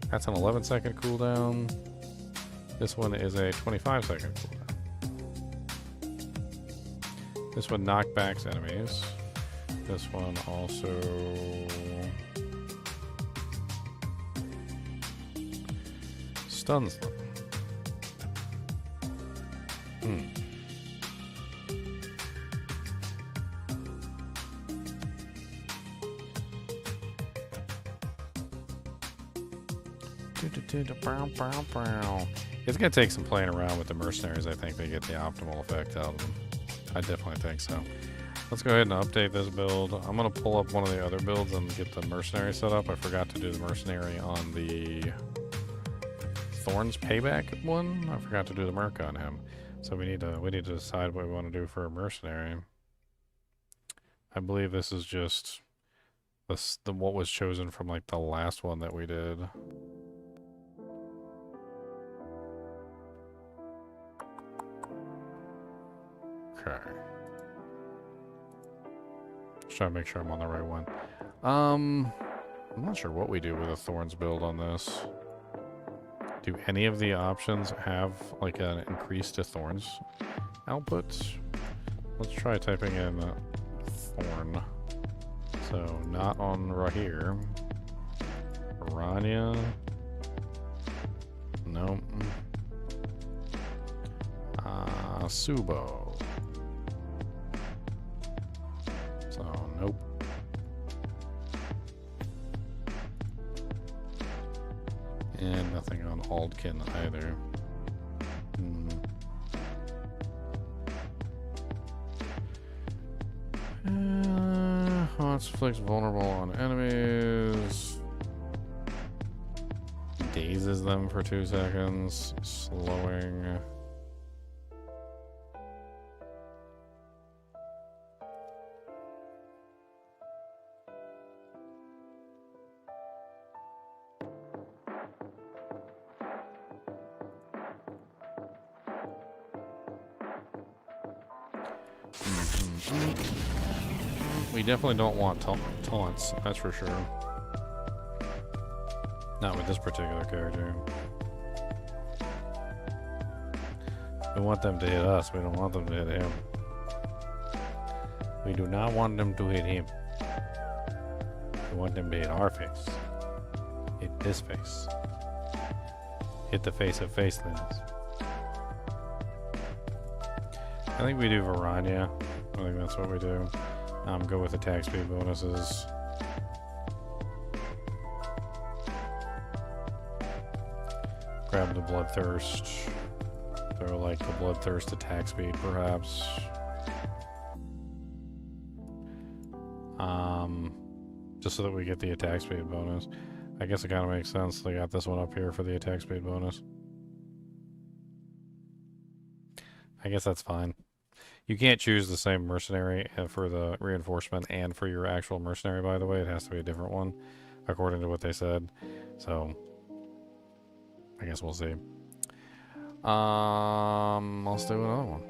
That's an 11-second cooldown. This one is a 25-second cooldown. This one knockbacks enemies. This one also stuns them. It's going to take some playing around with the mercenaries, I think, to get the optimal effect out of them. I definitely think so. Let's go ahead and update this build. I'm going to pull up one of the other builds and get the mercenary set up. I forgot to do the mercenary on the Thorns Payback one. I forgot to do the merc on him. So we need to decide what we want to do for a mercenary. I believe this is just what was chosen from like the last one that we did. Okay. Just trying to make sure I'm on the right one. I'm not sure what we do with a Thorns build on this. Do any of the options have like an increase to Thorns output? Let's try typing in Thorn. So not on Rahir. Rania. Nope. Subo. So nope. And nothing on Aldkin either. Hot Flicks vulnerable on enemies. Dazes them for 2 seconds. Slowing. We definitely don't want taunts, that's for sure. Not with this particular character. We want them to hit us, we don't want them to hit him. We do not want them to hit him. We want them to hit our face. Hit this face. Hit the face of faceless. I think we do Varanya. I think that's what we do. Go with attack speed bonuses. Grab the bloodthirst. Throw like the bloodthirst attack speed, perhaps. Just so that we get the attack speed bonus. I guess it kind of makes sense. They got this one up here for the attack speed bonus. I guess that's fine. You can't choose the same mercenary for the reinforcement and for your actual mercenary, by the way. It has to be a different one, according to what they said. So, I guess we'll see. Let's do another one.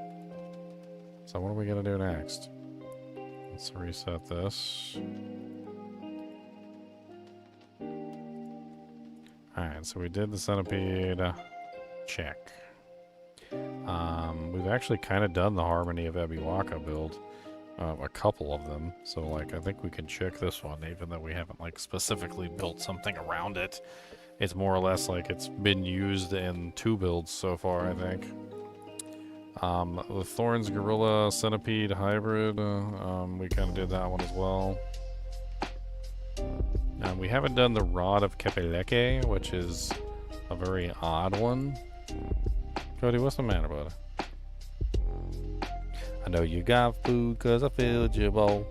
So what are we going to do next? Let's reset this. Alright, so we did the centipede check. We've actually kind of done the Harmony of Ebiwaka build. A couple of them. So, like, I think we can check this one, even though we haven't, like, specifically built something around it. It's more or less like it's been used in 2 builds so far, I think. The Thorns Gorilla Centipede Hybrid, we kind of did that one as well. We haven't done the Rod of Kepeleke, which is a very odd one. Cody, what's the matter, buddy? I know you got food cause I filled your bowl.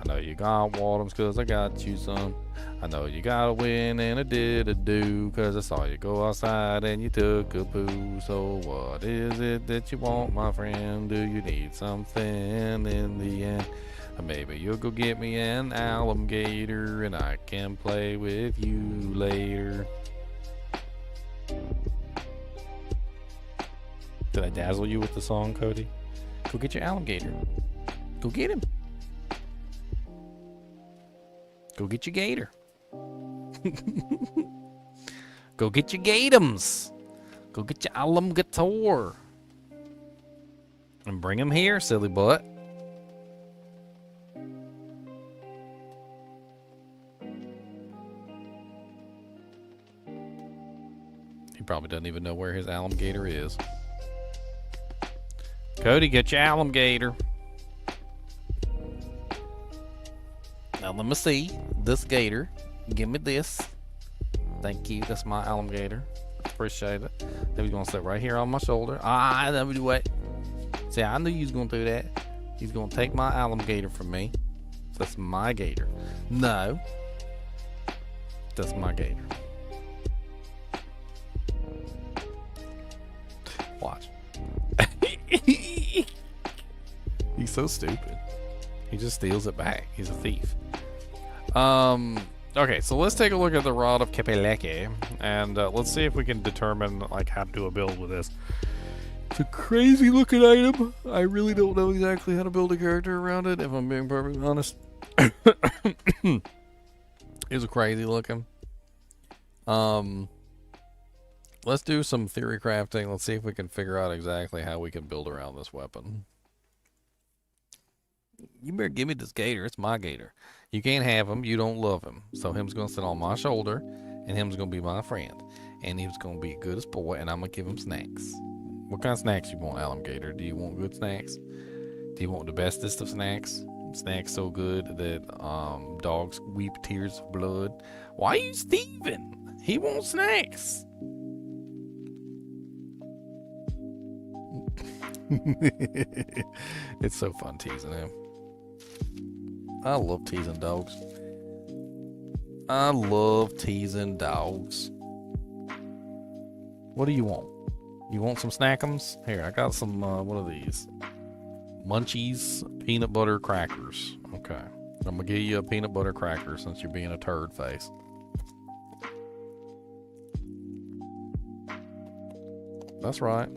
I know you got waters cause I got you some. I know you got a win and a did a do cause I saw you go outside and you took a poo. So what is it that you want, my friend? Do you need something in the end? Or maybe you'll go get me an alligator and I can play with you later. Did I dazzle you with the song, Cody? Go get your alligator. Go get him. Go get your gator. Go get your gatums. Go get your alligator. And bring him here, silly butt. He probably doesn't even know where his alligator is. Cody, get your alligator. Now let me see this gator. Give me this. Thank you. That's my alligator. Appreciate it. Then he's gonna sit right here on my shoulder. Let me do it. See, I knew you was gonna do that. He's gonna take my alligator from me. That's my gator. No. That's my gator. Watch. He's so stupid. He just steals it back. He's a thief. Okay, so let's take a look at the Rod of Kepeleke, and let's see if we can determine like how to do a build with this. It's a crazy looking item. I really don't know exactly how to build a character around it, if I'm being perfectly honest. It's crazy looking. Let's do some theory crafting. Let's see if we can figure out exactly how we can build around this weapon. You better give me this gator. It's my gator. You can't have him. You don't love him. So him's going to sit on my shoulder, and him's going to be my friend. And he's going to be good as boy, and I'm going to give him snacks. What kind of snacks you want, alligator? Do you want good snacks? Do you want the bestest of snacks? Snacks so good that dogs weep tears of blood? Why are you thieving? He wants snacks. It's so fun teasing him. I love teasing dogs. I love teasing dogs. What do you want? You want some snackums? Here, I got some, what are these? Munchies peanut butter crackers. Okay. I'm gonna give you a peanut butter cracker since you're being a turd face. That's right.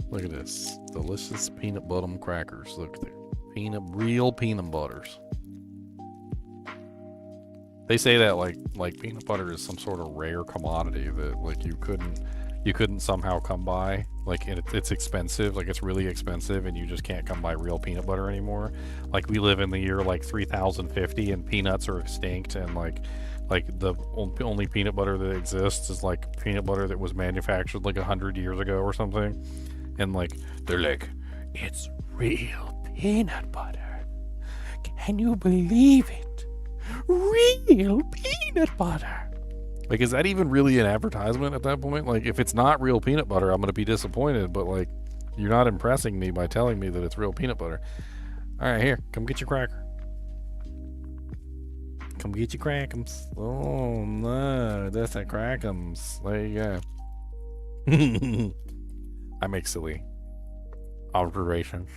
Look at this. Delicious peanut butter crackers. Look there. Real peanut butters. They say that like peanut butter is some sort of rare commodity that like you couldn't somehow come by. Like it's expensive, like it's really expensive, and you just can't come by real peanut butter anymore. Like we live in the year like 3050, and peanuts are extinct, and like the only peanut butter that exists is like peanut butter that was manufactured like 100 years ago or something. And like they're like, it's real peanut butter. Can you believe it? Real peanut butter. Like, is that even really an advertisement at that point? Like, if it's not real peanut butter, I'm going to be disappointed, but like, you're not impressing me by telling me that it's real peanut butter. All right, here, come get your cracker. Come get your crackums. Oh, no, that's a crackums. There you go. I make silly observations.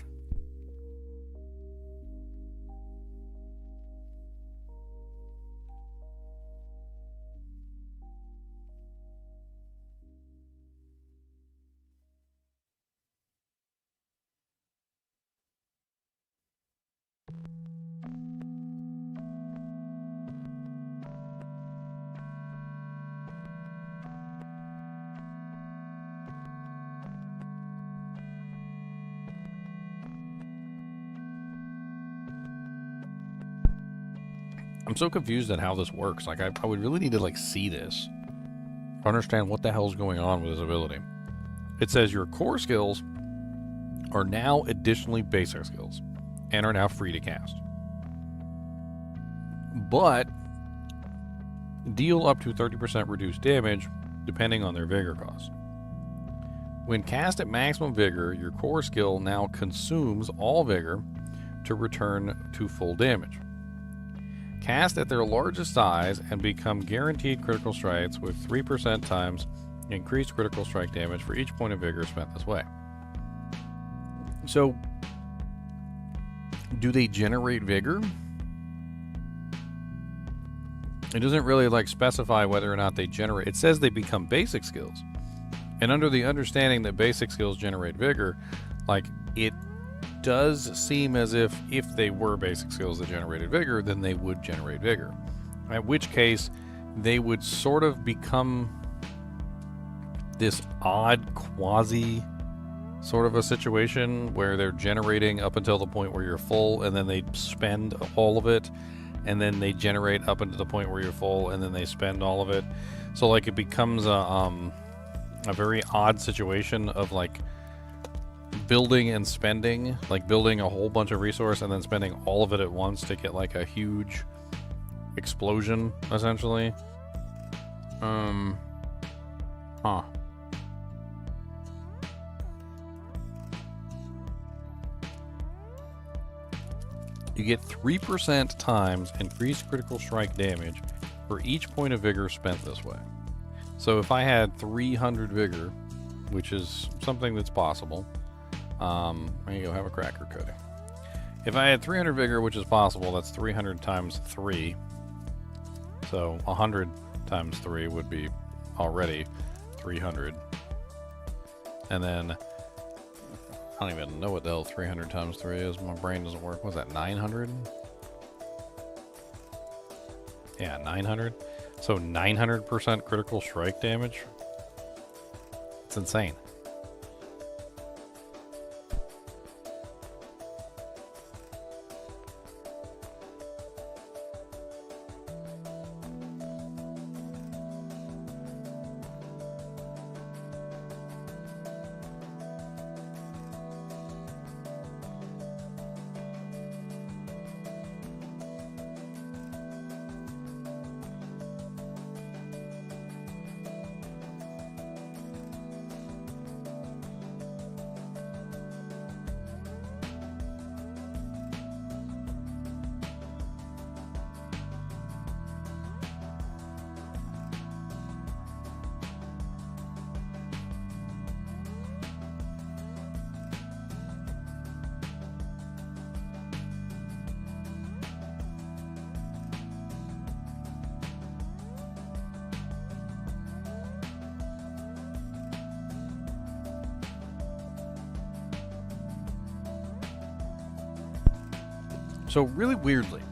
I'm so confused at how this works. Like, I would really need to, like, see this to understand what the hell's going on with this ability. It says your core skills are now additionally basic skills and are now free to cast. But deal up to 30% reduced damage depending on their vigor cost. When cast at maximum vigor, your core skill now consumes all vigor to return to full damage. Cast at their largest size and become guaranteed critical strikes with 3% times increased critical strike damage for each point of vigor spent this way. So, do they generate vigor? It doesn't really like specify whether or not they generate. It says they become basic skills. And under the understanding that basic skills generate vigor, like it does seem as if they were basic skills that generated vigor, then they would generate vigor. At which case, they would sort of become this odd quasi sort of a situation where they're generating up until the point where you're full, and then they spend all of it, and then they generate up until the point where you're full, and then they spend all of it. So like it becomes a very odd situation of like building and spending, like building a whole bunch of resource and then spending all of it at once to get like a huge explosion, essentially. You get 3% times increased critical strike damage for each point of vigor spent this way. So if I had 300 vigor, which is something that's possible, there you go, have a cracker, Cody. If I had 300 vigor, which is possible, that's 300 times 3. So 100 times 3 would be already 300. And then I don't even know what the hell 300 times 3 is. My brain doesn't work. What's that, 900? Yeah, 900. So 900% critical strike damage? It's insane. So really weirdly,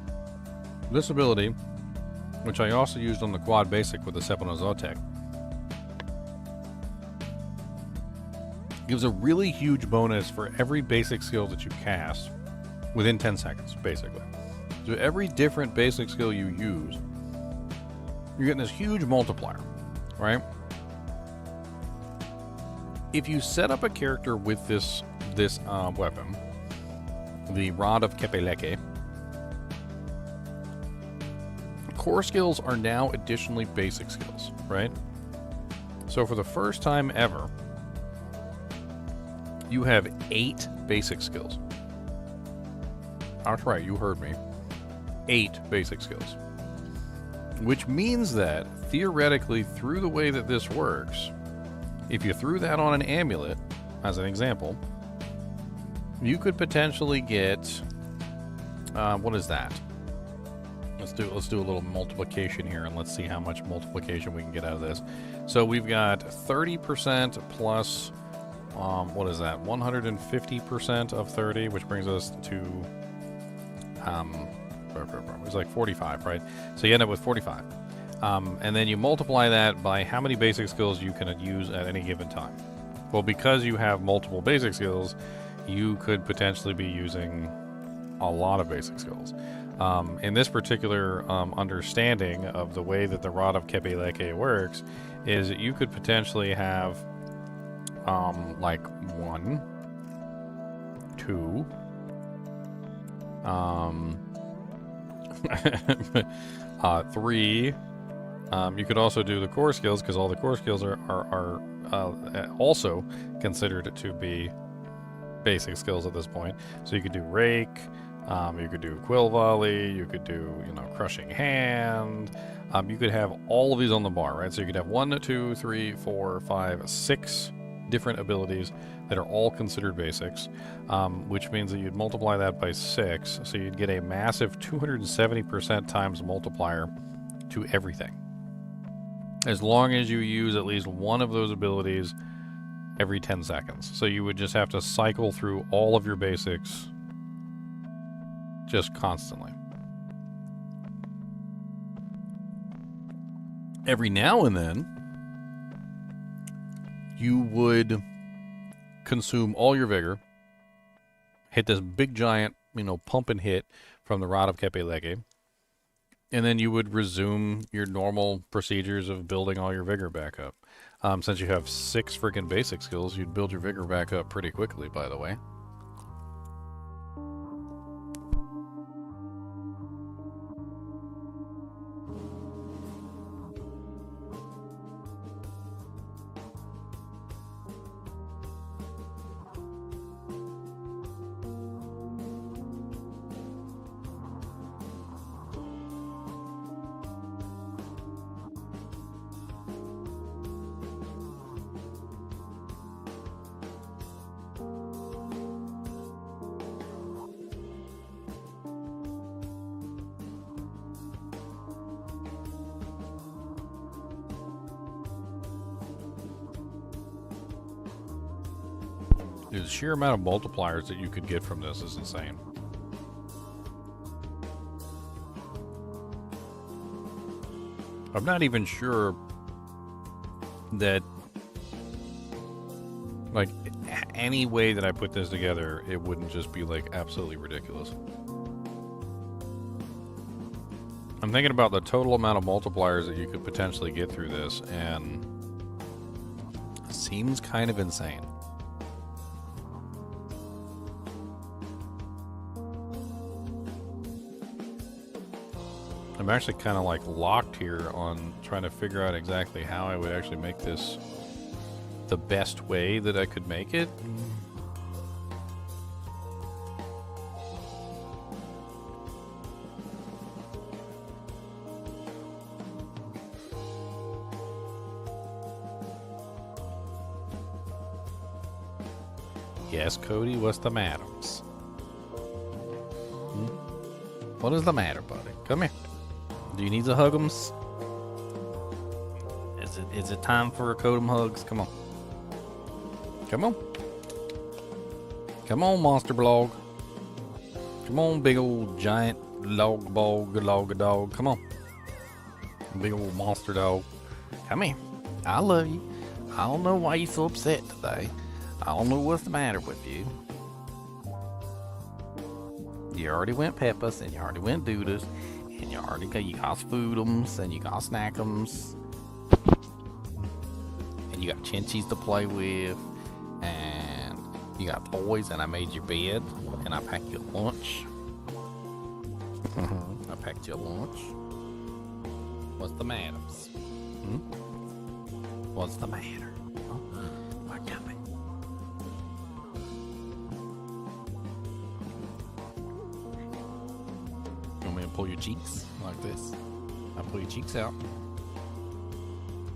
this ability, which I also used on the quad basic with the Sepanozotek, gives a really huge bonus for every basic skill that you cast within 10 seconds, basically. So every different basic skill you use, you're getting this huge multiplier, right? If you set up a character with this weapon, the Rod of Kepeleke, core skills are now additionally basic skills, right? So for the first time ever, you have 8 basic skills. That's right, you heard me. 8 basic skills. Which means that, theoretically, through the way that this works, if you threw that on an amulet, as an example, you could potentially get... what is that? Let's do a little multiplication here, and let's see how much multiplication we can get out of this. So we've got 30% plus... what is that? 150% of 30, which brings us to... it was like 45, right? So you end up with 45. And then you multiply that by how many basic skills you can use at any given time. Well, because you have multiple basic skills, you could potentially be using a lot of basic skills. In this particular understanding of the way that the Rod of Kepeleke works, is that you could potentially have like 1, 2, 3. You could also do the core skills, because all the core skills are also considered to be basic skills at this point. So you could do Rake, you could do Quill Volley, you could do, Crushing Hand. You could have all of these on the bar, right? So you could have 1, 2, 3, 4, 5, 6 different abilities that are all considered basics, which means that you'd multiply that by 6, so you'd get a massive 270% times multiplier to everything, as long as you use at least one of those abilities every 10 seconds. So you would just have to cycle through all of your basics just constantly. Every now and then, you would consume all your vigor, hit this big giant, pump and hit from the Rod of Kepeleke, and then you would resume your normal procedures of building all your vigor back up. Since you have 6 freaking basic skills, you'd build your vigor back up pretty quickly, by the way. Dude, the sheer amount of multipliers that you could get from this is insane. I'm not even sure that, like, any way that I put this together, it wouldn't just be, like, absolutely ridiculous. I'm thinking about the total amount of multipliers that you could potentially get through this, and it seems kind of insane. I'm actually kind of like locked here on trying to figure out exactly how I would actually make this the best way that I could make it. Yes, Cody, what's the matters? What is the matter, buddy? Come here. Do you need the hug'ems? Is it time for a Codem hugs? Come on. Come on. Come on, Monster Blog. Come on, big old giant log dog. Come on. Big old monster dog. Come here. I love you. I don't know why you're so upset today. I don't know what's the matter with you. You already went Peppers, and you already went Dudas, and you got Foodums, and you got Snackums, and you got Chinchies to play with, and you got toys, and I made your bed, and I packed you lunch. I packed you lunch. What's the matter? What's the matter? What coming? You want me to pull your cheeks like this? I'll pull your cheeks out.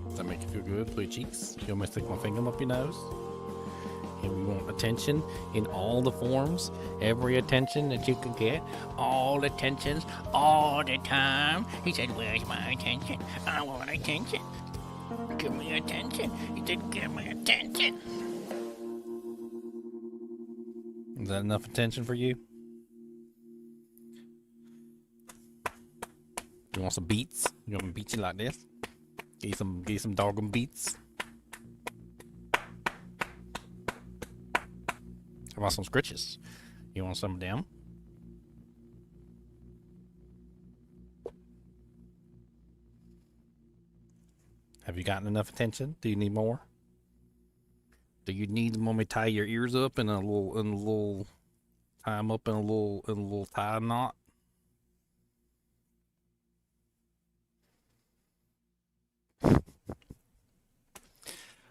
Does that make you feel good? Pull your cheeks. You want me to stick my finger up your nose? And we want attention in all the forms. Every attention that you can get. All attentions, all the time. He said, where's my attention? I want attention. Give me attention. He said, give me attention. Is that enough attention for you? You want some beats? You want me to beat you like this? Give you some doggone beats. How about some scritches? You want some of them? Have you gotten enough attention? Do you need more? Do you need me to tie your ears up in a little tie them up in a little tie knot?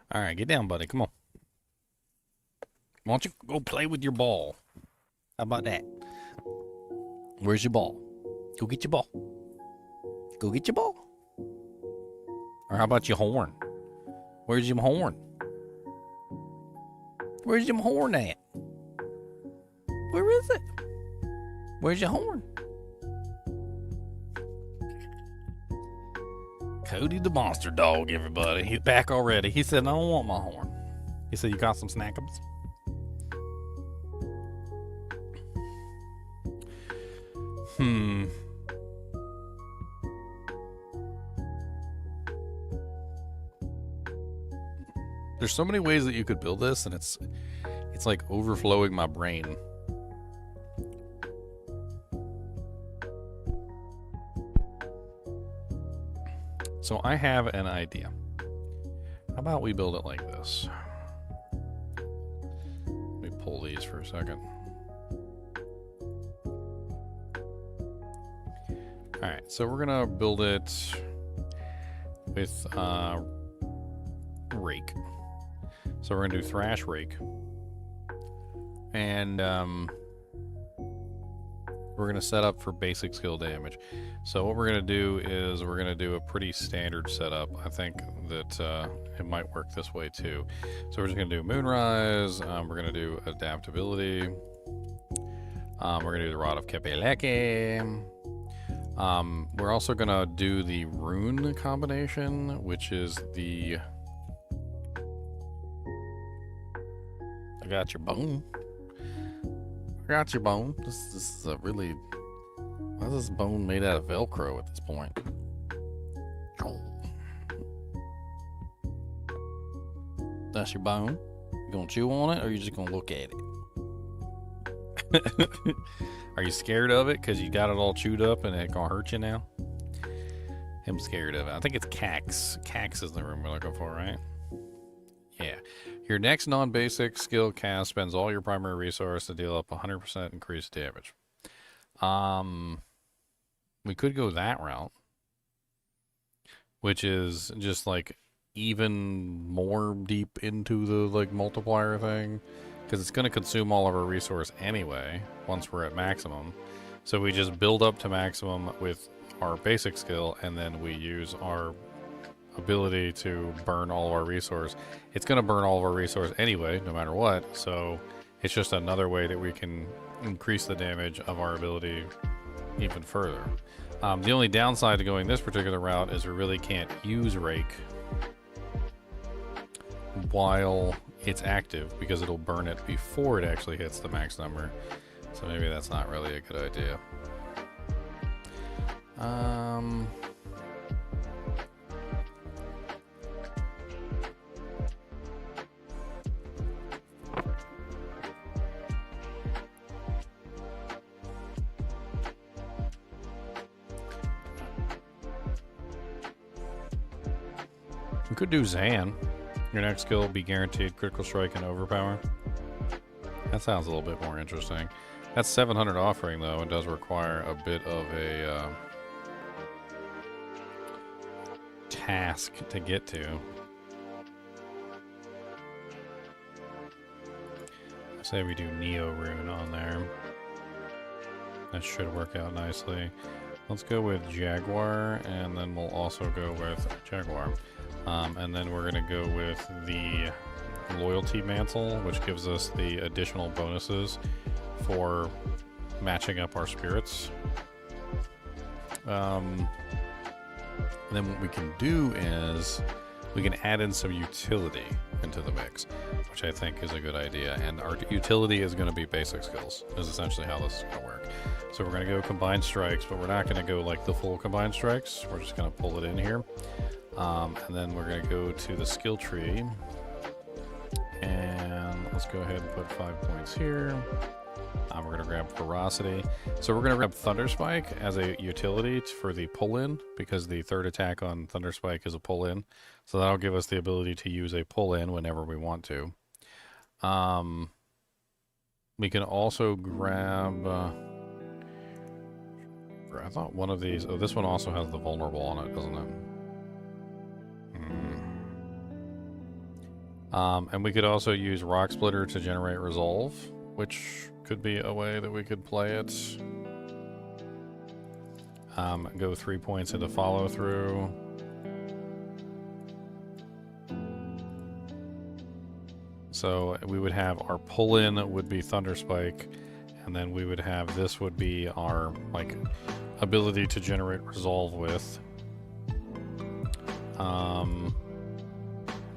All right, get down, buddy. Come on. Why don't you go play with your ball? How about that? Where's your ball? Go get your ball. Go get your ball. Or how about your horn? Where's your horn? Where's your horn at? Where is it? Where's your horn? Cody the monster dog, everybody. He's back already. He said, I don't want my horn. He said, you got some snackums? There's so many ways that you could build this, and it's like overflowing my brain. So I have an idea. How about we build it like this? Let me pull these for a second. Alright, so we're gonna build it with rake. So we're gonna do thrash rake. And we're gonna set up for basic skill damage. So what we're gonna do is we're gonna do a pretty standard setup. I think that it might work this way too. So we're just gonna do Moonrise. We're gonna do adaptability. We're gonna do the Rod of Kepeleke. We're also gonna do the rune combination, which is the... I got your bone. I got your bone. This is a really... Why is this bone made out of Velcro at this point? That's your bone? You gonna chew on it, or you just gonna look at it? Are you scared of it because you got it all chewed up and it gonna hurt you now? I'm scared of it. I think it's Cax. Cax is the room we're looking for, right? Yeah. Your next non-basic skill cast spends all your primary resource to deal up 100% increased damage. We could go that route, which is just like even more deep into the like multiplier thing, because it's going to consume all of our resource anyway once we're at maximum. So we just build up to maximum with our basic skill, and then we use our ability to burn all of our resource. It's going to burn all of our resource anyway, no matter what, so it's just another way that we can increase the damage of our ability even further. The only downside to going this particular route is we really can't use Rake while it's active, because it'll burn it before it actually hits the max number. So maybe that's not really a good idea. We could do Zan. Your next skill will be guaranteed critical strike and overpower. That sounds a little bit more interesting. That's 700 offering though, and does require a bit of a task to get to. I say we do Neo Rune on there. That should work out nicely. Let's go with Jaguar, and then we'll also go with Jaguar. And then we're going to go with the Loyalty Mantle, which gives us the additional bonuses for matching up our spirits. Then what we can do is we can add in some utility into the mix, which I think is a good idea. And our utility is going to be basic skills, is essentially how this is going to work. So we're going to go combined strikes, but we're not going to go like the full combined strikes. We're just going to pull it in here. And then we're going to go to the skill tree. And let's go ahead and put 5 points here. We're going to grab Ferocity. So we're going to grab Thunder Spike as a utility for the pull-in, because the third attack on Thunder Spike is a pull-in. So that'll give us the ability to use a pull-in whenever we want to. We can also grab... I thought one of these... Oh, this one also has the vulnerable on it, doesn't it? And we could also use Rock Splitter to generate Resolve, which could be a way that we could play it. Go 3 points into follow through. So we would have our pull-in would be Thunder Spike, and then we would have this would be our like ability to generate Resolve with.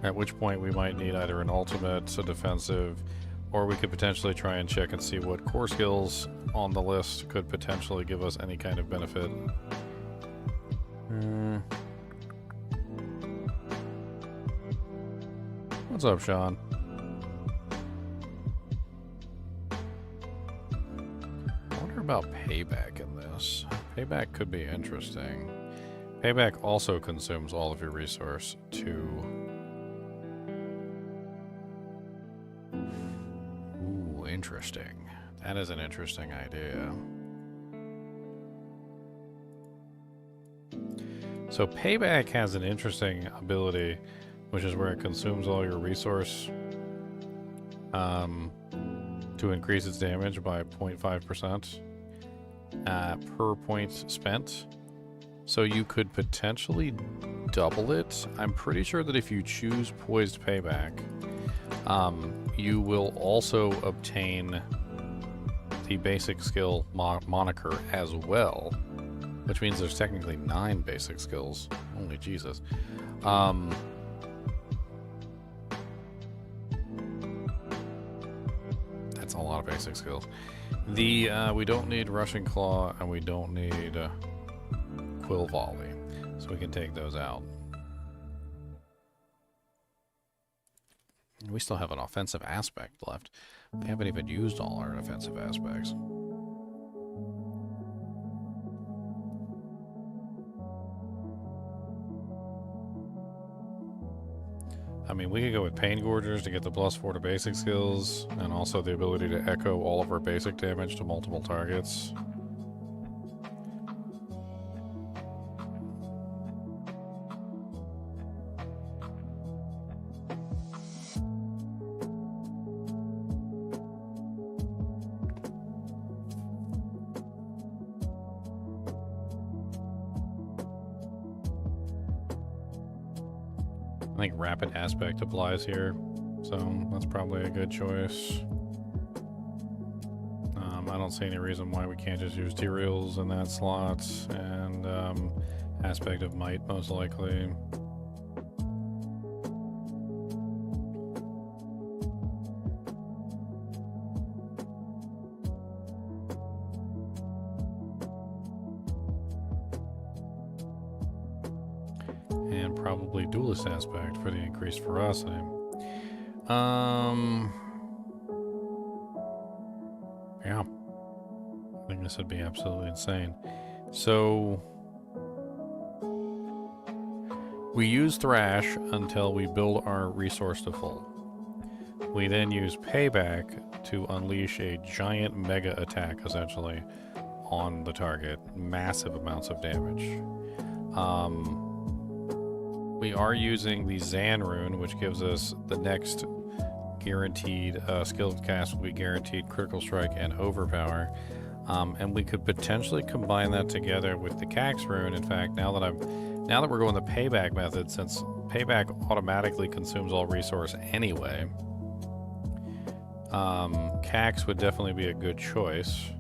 At which point we might need either an ultimate, a defensive, or we could potentially try and check and see what core skills on the list could potentially give us any kind of benefit. What's up, Sean? I wonder about payback in this. Payback could be interesting. Payback also consumes all of your resource too. Ooh, interesting. That is an interesting idea. So Payback has an interesting ability, which is where it consumes all your resource to increase its damage by 0.5% per point spent. So you could potentially double it. I'm pretty sure that if you choose Poised Payback, you will also obtain the basic skill moniker as well, which means there's technically 9 basic skills. Holy Jesus. That's a lot of basic skills. We don't need Rushing Claw, and we don't need Quill Volley, so we can take those out. We still have an offensive aspect left. We haven't even used all our offensive aspects. I mean, we could go with Pain Gorgers to get the +4 to basic skills, and also the ability to echo all of our basic damage to multiple targets. I think Rapid Aspect applies here, so that's probably a good choice. I don't see any reason why we can't just use T-Reels in that slot, and Aspect of Might most likely. probably duelist aspect for the increased ferocity. Yeah. I think this would be absolutely insane. So we use Thrash until we build our resource to full. We then use Payback to unleash a giant mega attack, essentially, on the target. Massive amounts of damage. We are using the Zan rune, which gives us the next guaranteed skilled cast will be guaranteed critical strike and overpower. And we could potentially combine that together with the Cax rune. In fact, now that we're going the payback method, since payback automatically consumes all resource anyway, Cax would definitely be a good choice.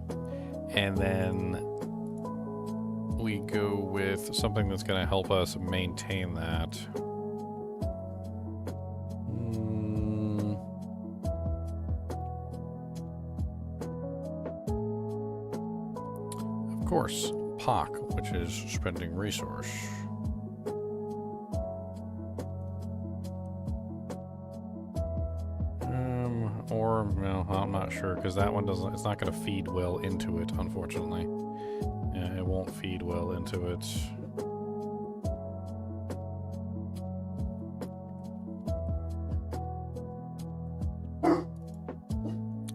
And then we go with something that's going to help us maintain that. Of course, POC, which is spending resource. Or, no, I'm not sure, because that one doesn't, it's not going to feed well into it, unfortunately. Yeah, it won't feed well into it.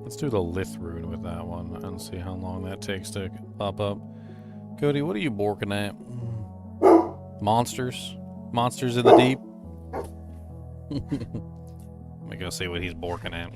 Let's do the Lith rune with that one and see how long that takes to pop up. Cody, what are you borking at? Monsters? Monsters in the deep? Let me go see what he's borking at.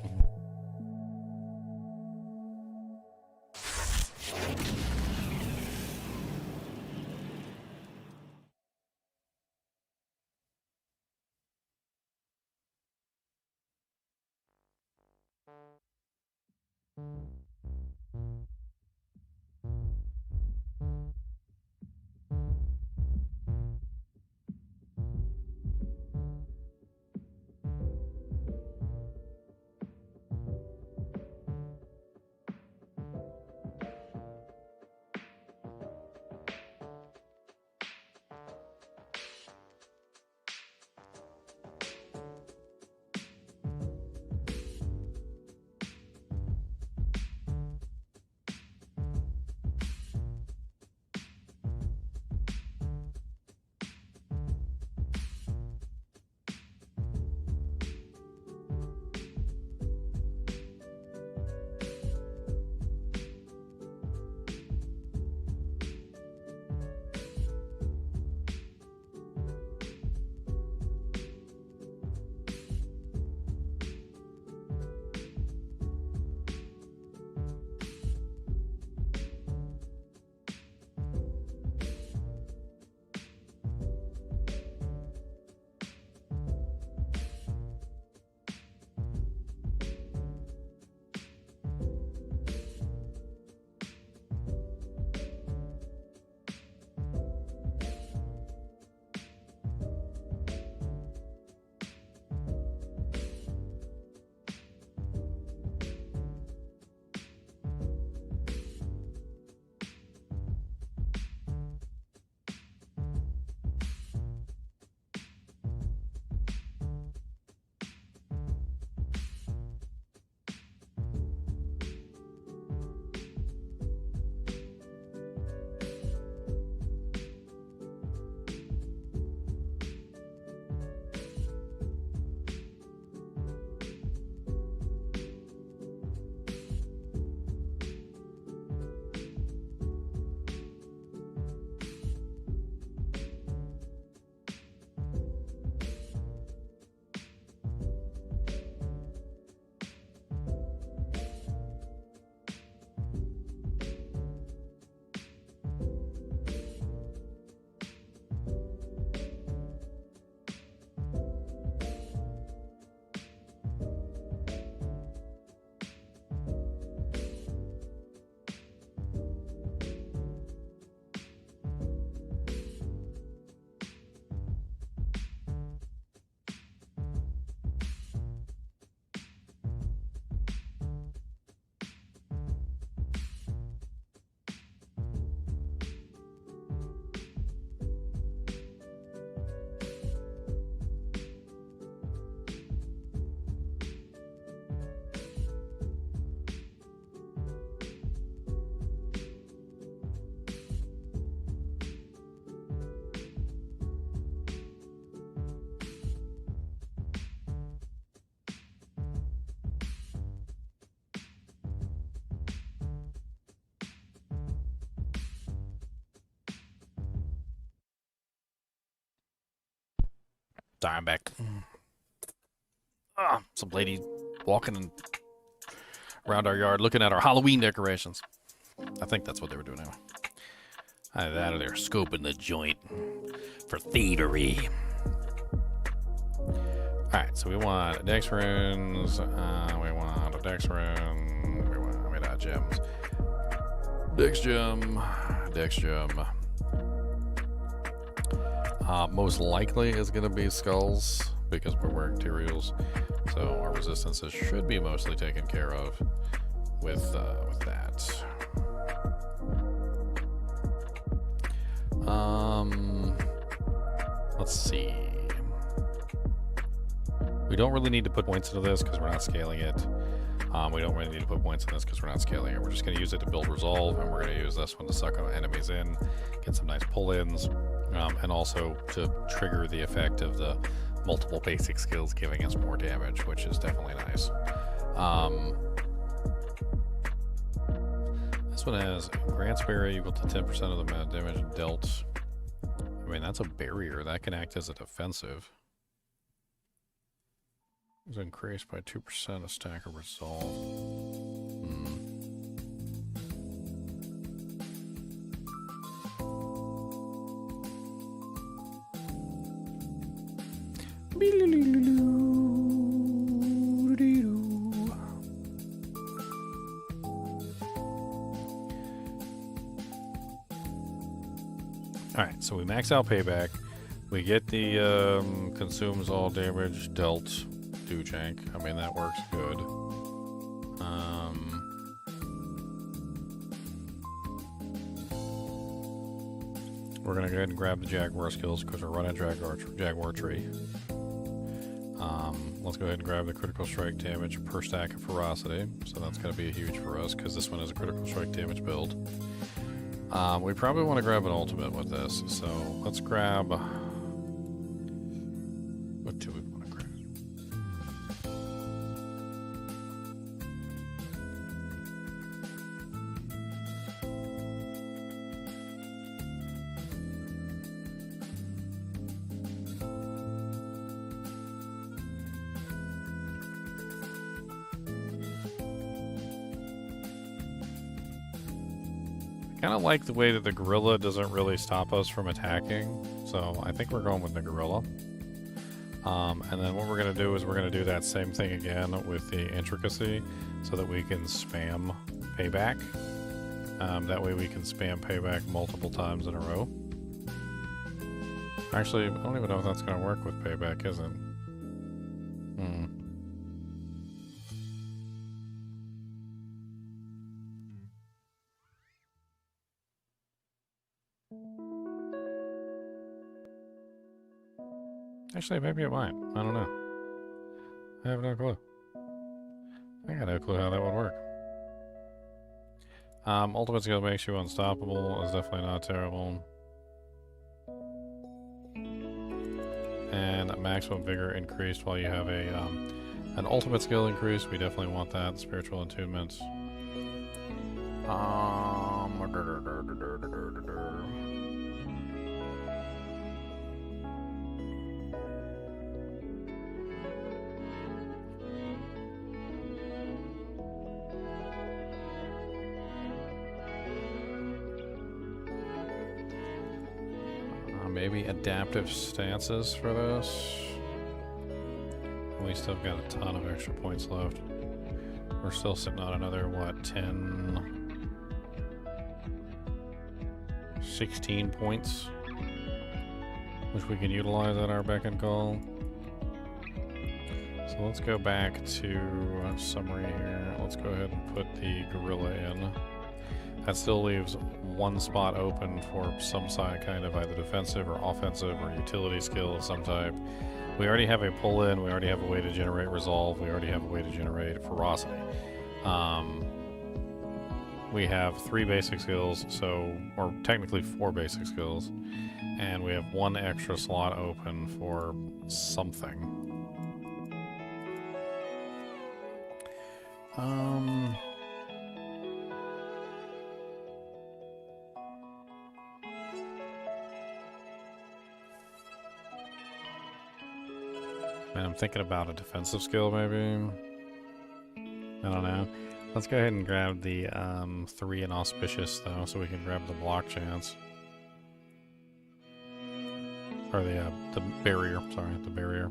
Sorry, I'm back. Some lady walking around our yard looking at our Halloween decorations. I think that's what they were doing anyway. Either that or they're scoping the joint for thievery. Alright, so we want dex runes, we want a dex rune, we want gems. Dex gem. Most likely is going to be skulls because we're wearing materials, so our resistances should be mostly taken care of with that. Let's see. We don't really need to put points into this because we're not scaling it. We don't really need to put points in this because we're not scaling it. We're just going to use it to build resolve, and we're going to use this one to suck enemies in, get some nice pull-ins, and also to trigger the effect of the multiple basic skills giving us more damage, which is definitely nice. This one has grants barrier equal to 10% of the damage dealt. I mean, that's a barrier. That can act as a defensive. It's increased by 2% a stack of resolve. Alright, so we max out payback. We get the consumes all damage dealt jank. I mean, that works good. We're gonna go ahead and grab the Jaguar skills because we're running Jaguar tree. Let's go ahead and grab the critical strike damage per stack of ferocity. So that's gonna be huge for us because this one is a critical strike damage build. We probably want to grab an ultimate with this. So let's grab. What do we want to grab? Kind of like the way that the gorilla doesn't really stop us from attacking, so I think we're going with the gorilla. And then what we're going to do is we're going to do that same thing again with the intricacy so that we can spam payback. That way we can spam payback multiple times in a row. Actually, I don't even know if that's going to work with payback, is it? Actually, maybe it might. I don't know. I have no clue. I got no clue how that would work. Ultimate skill makes you unstoppable is definitely not terrible. And maximum vigor increased while you have a an ultimate skill increase. We definitely want that. Spiritual attunements. Maybe adaptive stances for this. We still got a ton of extra points left. We're still sitting on another, what, 10, 16 points, which we can utilize at our beck and call. So let's go back to summary here. Let's go ahead and put the gorilla in. That still leaves one spot open for some side kind of either defensive or offensive or utility skill of some type. We already have a pull-in, we already have a way to generate resolve, we already have a way to generate ferocity. We have 3 basic skills, or technically 4 basic skills, and we have 1 extra slot open for something. And I'm thinking about a defensive skill, maybe. I don't know. Let's go ahead and grab the 3 inauspicious, though, so we can grab the block chance. Or the barrier, sorry, the barrier.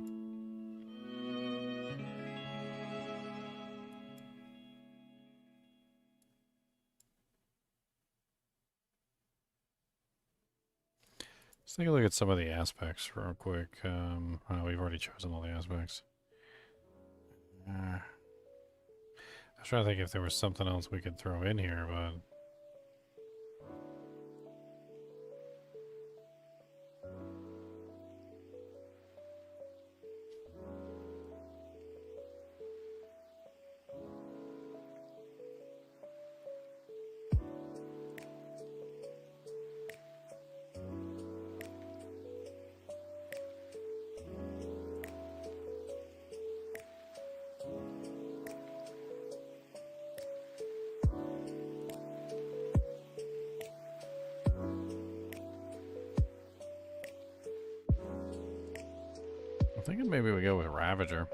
Let's take a look at some of the aspects real quick. Oh, we've already chosen all the aspects. I was trying to think if there was something else we could throw in here, but... I'm thinking maybe we go with Ravager.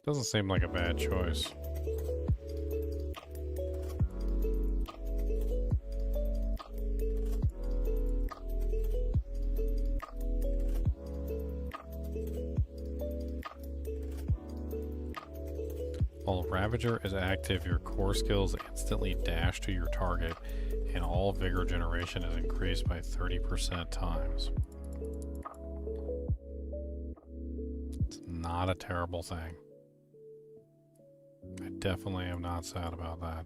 Doesn't seem like a bad choice. While Ravager is active, your core skills instantly dash to your target, and all vigor generation is increased by 30% times. Not a terrible thing. I definitely am not sad about that.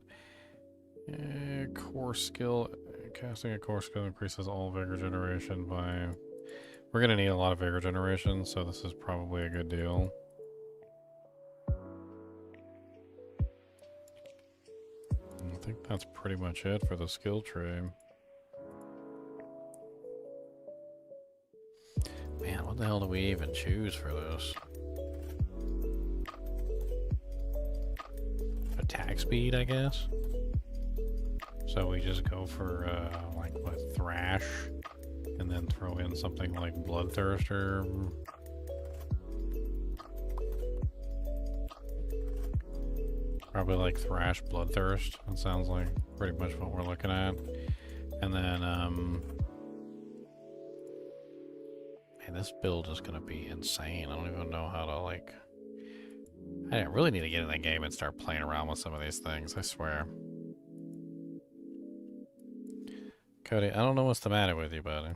Core skill. Casting a core skill increases all vigor generation by... We're going to need a lot of vigor generation, so this is probably a good deal. I think that's pretty much it for the skill tree. Man, what the hell do we even choose for this? Attack speed, I guess. So we just go for like what, Thrash, and then throw in something like Bloodthirster. Probably like Thrash, Bloodthirst. That sounds like pretty much what we're looking at. And then man, this build is gonna be insane. I don't even know how to like... I really need to get in the game and start playing around with some of these things, I swear. Cody, I don't know what's the matter with you, buddy.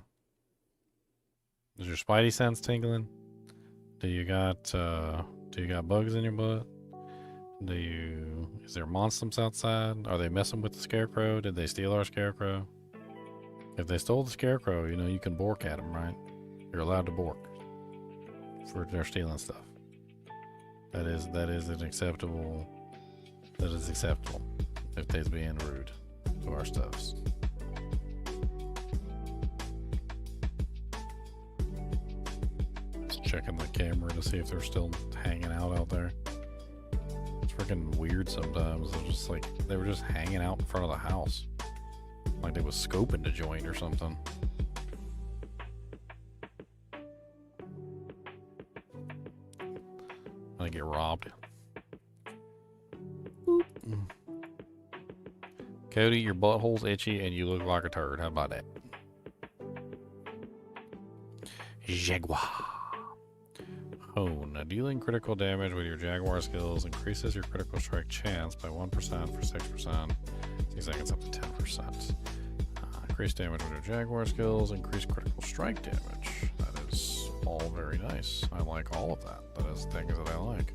Is your spidey sense tingling? Do you got bugs in your butt? Is there monsters outside? Are they messing with the scarecrow? Did they steal our scarecrow? If they stole the scarecrow, you know, you can bork at them, right? You're allowed to bork for their stealing stuff. That is acceptable if they's being rude to our stuffs. Just checking the camera to see if they're still hanging out there. It's freaking weird sometimes. They're just like, they were just hanging out in front of the house. Like they was scoping the joint or something. I get robbed. Cody, your butthole's itchy and you look like a turd. How about that? Jaguar. Hone. Dealing critical damage with your Jaguar skills increases your critical strike chance by 1% for 6%. 6 seconds up to 10%. Increase damage with your Jaguar skills. Increase critical strike damage. That is all very nice. I like all of that. That is things that I like.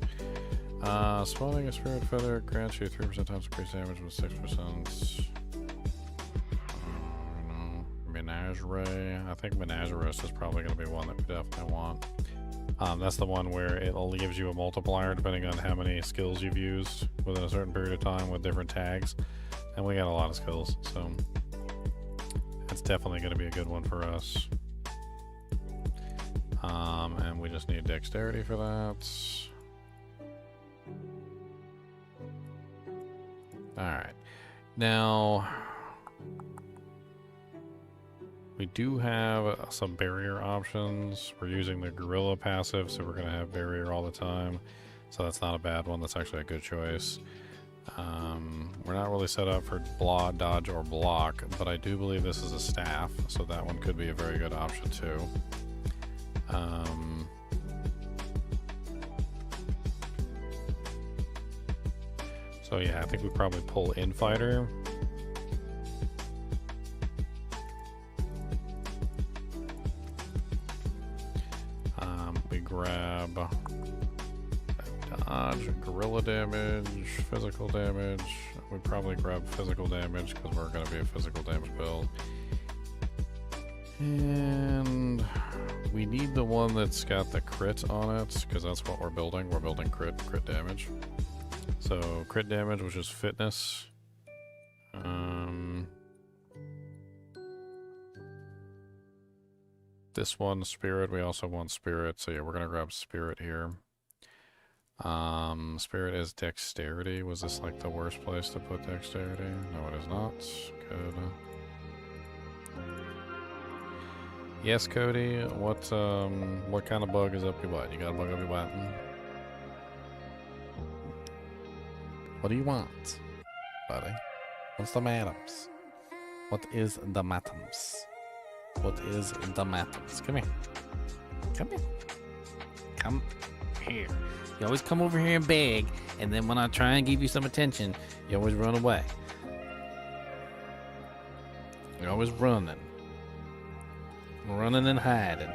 Spawning a Spirit Feather grants you 3% times increased damage with 6%. Menagerie. I think Menagerie is probably going to be one that we definitely want. That's the one where it gives you a multiplier depending on how many skills you've used within a certain period of time with different tags. And we got a lot of skills, so that's definitely going to be a good one for us. And we just need dexterity for that. Alright. Now, We do have some barrier options. We're using the gorilla passive, so we're going to have barrier all the time. So that's not a bad one. That's actually a good choice. We're not really set up for dodge, or block, but I do believe this is a staff, so that one could be a very good option too. So yeah, I think we probably pull in fighter. We grab dodge, gorilla damage, physical damage. We probably grab physical damage because we're going to be a physical damage build. And we need the one that's got the crit on it because that's what we're building. We're building crit damage. So crit damage, which is fitness. This one, spirit. We also want spirit. So yeah, we're gonna grab spirit here. Spirit is dexterity. Was this like the worst place to put dexterity? No, it is not. Good. Yes, Cody. What kind of bug is up your butt? You got a bug up your butt? What do you want, buddy? What's the madams? What is the madams? What is the madams? Come here. Come here. Come here. You always come over here and beg, and then when I try and give you some attention, you always run away. You're always running. Running and hiding.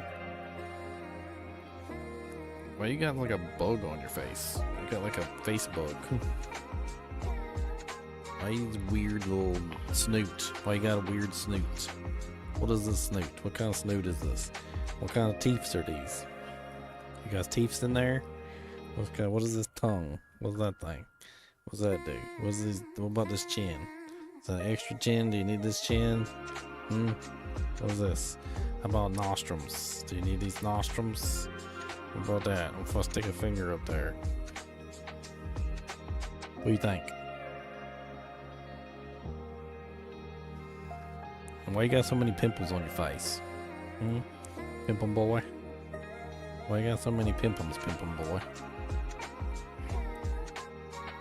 Why you got like a bug on your face? You got like a face bug. Why you weird little snoot? Why you got a weird snoot? What is this snoot? What kind of snoot is this? What kind of teeths are these? You got teeths in there? What is this tongue? What's that thing? What's that do? What about this chin? Is that an extra chin? Do you need this chin? What is this? How about nostrums? Do you need these nostrums? What about that? If I stick a finger up there. What do you think? And why you got so many pimples on your face? Pimpum boy? Why you got so many pimpums, pimpum boy?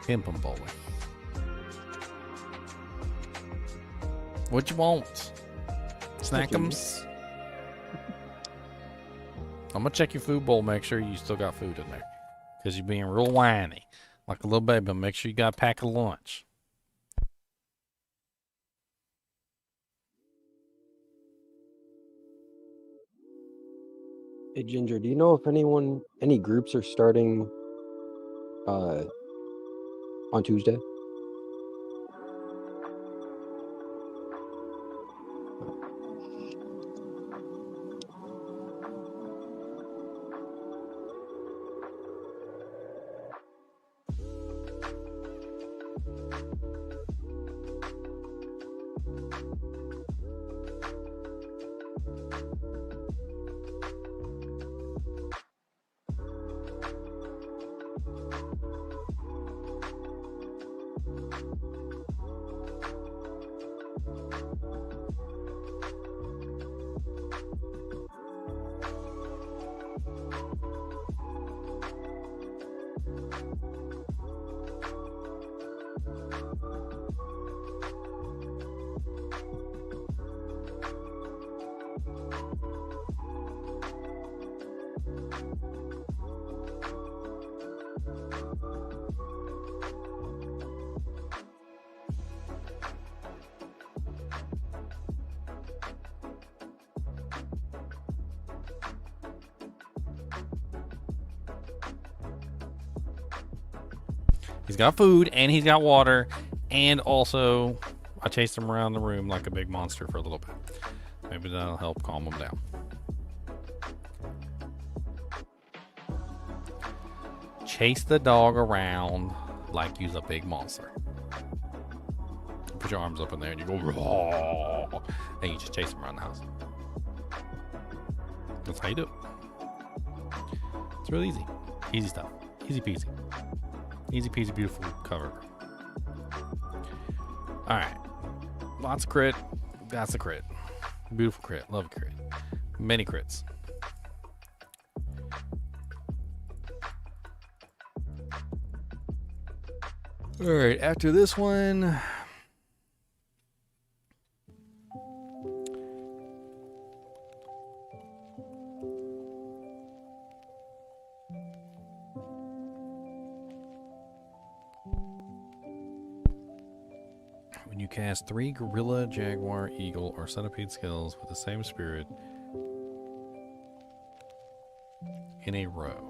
Pimpum boy. What you want? Snackums? I'm gonna check your food bowl, make sure you still got food in there. Because you're being real whiny. Like a little baby, make sure you got a pack of lunch. Hey Ginger, do you know if any groups are starting on Tuesday? He's got food and he's got water, and also I chased him around the room like a big monster for a little bit. Maybe that'll help calm him down. Chase the dog around like he's a big monster. Put your arms up in there and you go raw, and you just chase him around the house. That's how you do it. It's real easy. Easy stuff. Easy peasy. Easy peasy, beautiful cover. Alright. Lots of crit. That's a crit. Beautiful crit. Love a crit. Many crits. Alright, after this one... When you cast 3 Gorilla, Jaguar, Eagle, or Centipede skills with the same spirit in a row.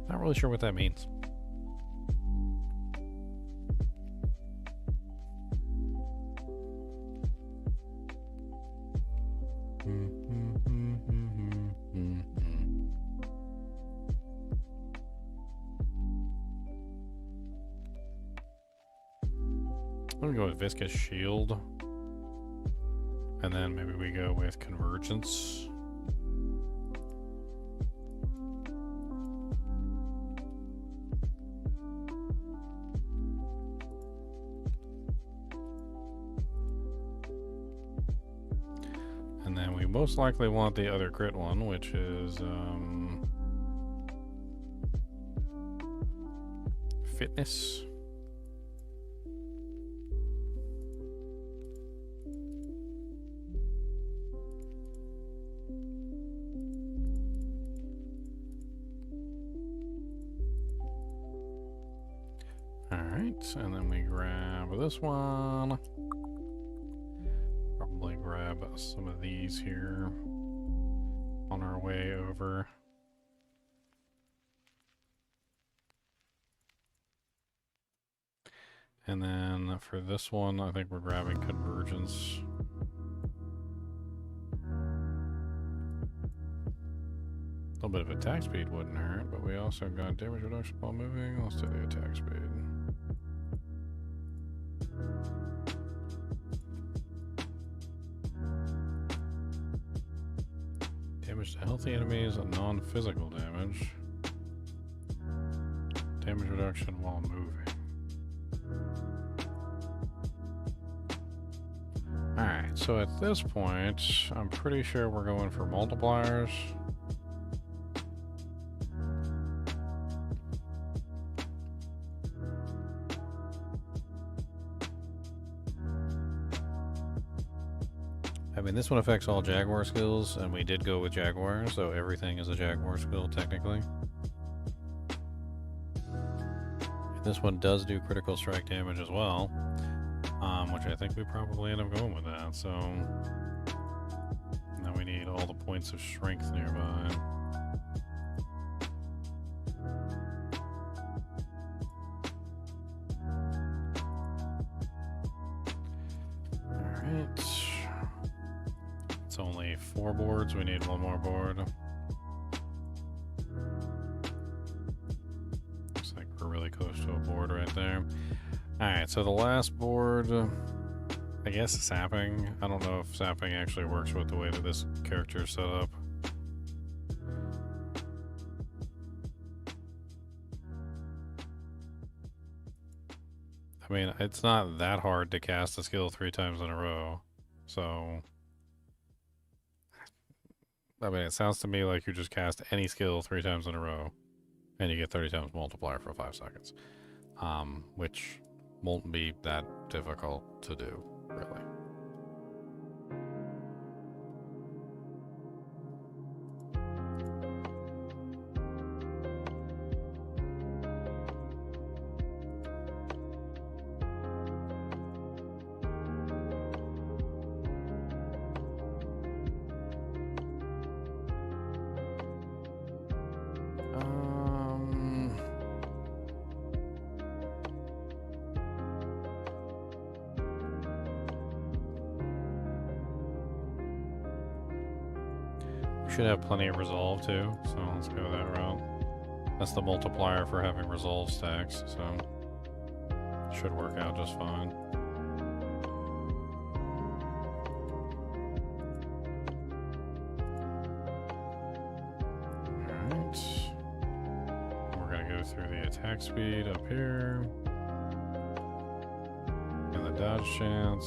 Not really sure what that means. I'm gonna go with Viscous Shield. And then maybe we go with Convergence. And then we most likely want the other crit one, which is Fitness. Alright, and then we grab this one. Probably grab some of these here on our way over. And then for this one, I think we're grabbing Convergence. A little bit of attack speed wouldn't hurt, but we also got damage reduction while moving. Let's do the attack speed. Damage to healthy enemies and non-physical damage. Damage reduction while moving. Alright, so at this point, I'm pretty sure we're going for multipliers. I mean, this one affects all Jaguar skills, and we did go with Jaguar, so everything is a Jaguar skill, technically. This one does do critical strike damage as well, which I think we probably end up going with that, so... Now we need all the points of strength nearby. Alright. It's only 4 boards, we need 1 more board. Looks like we're really close to a board right there. Alright, so the last board, I guess sapping. I don't know if sapping actually works with the way that this character is set up. I mean, it's not that hard to cast a skill 3 times in a row, so... I mean, it sounds to me like you just cast any skill 3 times in a row, and you get 30 times multiplier for 5 seconds. Which won't be that difficult to do, really. Should have plenty of resolve too, so let's go that route. That's the multiplier for having resolve stacks, so should work out just fine. through the attack speed up here. And the dodge chance.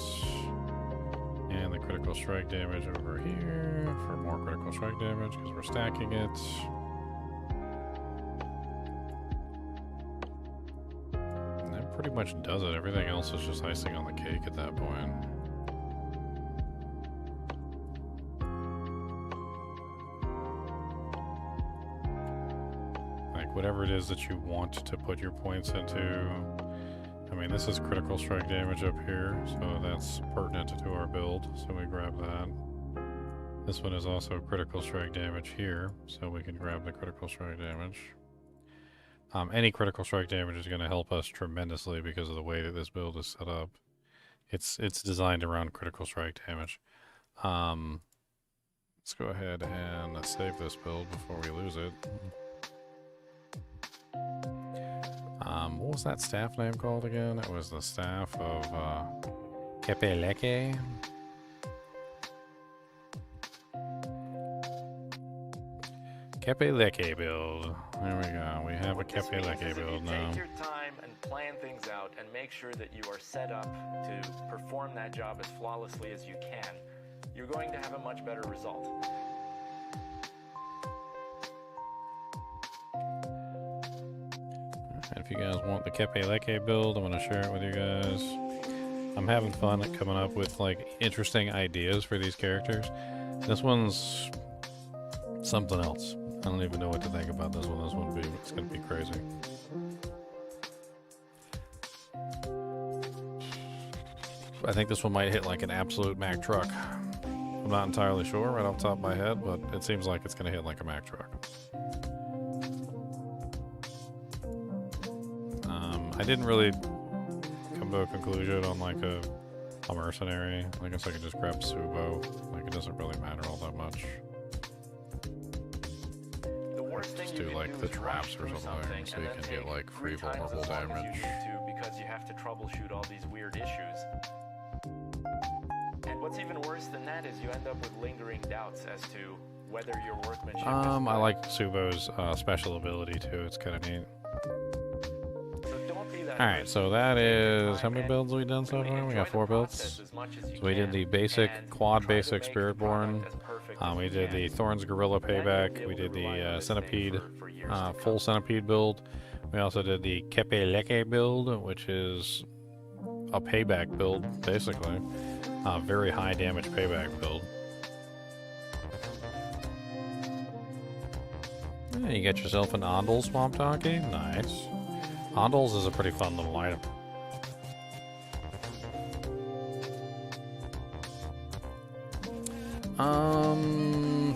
And the critical strike damage over here for more critical strike damage because we're stacking it. And that pretty much does it. Everything else is just icing on the cake at that point. Like whatever it is that you want to put your points into. I mean, this is critical strike damage up here, so that's pertinent to our build, so we grab that. This one is also critical strike damage here, so we can grab the critical strike damage. Any critical strike damage is going to help us tremendously because of the way that this build is set up. It's designed around critical strike damage. Let's go ahead and save this build before we lose it. What was that staff name called again? It was the staff of Kepeleke. Kepeleke build. There we go. We have a Kepeleke build now. Take your time and plan things out and make sure that you are set up to perform that job as flawlessly as you can. You're going to have a much better result. If you guys want the Kepeleke build, I'm going to share it with you guys. I'm having fun at coming up with like interesting ideas for these characters. This one's something else. I don't even know what to think about this one. It's going to be crazy. I think this one might hit like an absolute Mack truck. I'm not entirely sure right off the top of my head, but it seems like it's going to hit like a Mack truck. I didn't really come to a conclusion on like a mercenary. I guess I could just grab Subo. Like it doesn't really matter all that much. The worst thing Just you do can like do the is traps rush or through something so you and can then get like free 3 times vulnerable as long as damage. you need to because you have to troubleshoot all these weird issues. And what's even worse than that is you end up with lingering doubts as to whether your workmanship is I good. like Subo's special ability too. It's kind of neat. So don't be that Alright, person. so that Take your is... How time many and builds have we done so really far? We enjoy got the 4 builds. process as much as you So we did can, the basic, and quad try to basic make the Spiritborn. product as perfect as We you did can. the Thorns Gorilla Then you'll be payback. We able to did rely on the this thing Centipede, for years to full come. Centipede build. We also did the Kepeleke build, which is a payback build, basically. Very high damage payback build. Yeah, you get yourself an Ondel Swamp Donkey. Nice. Ondels is a pretty fun little item.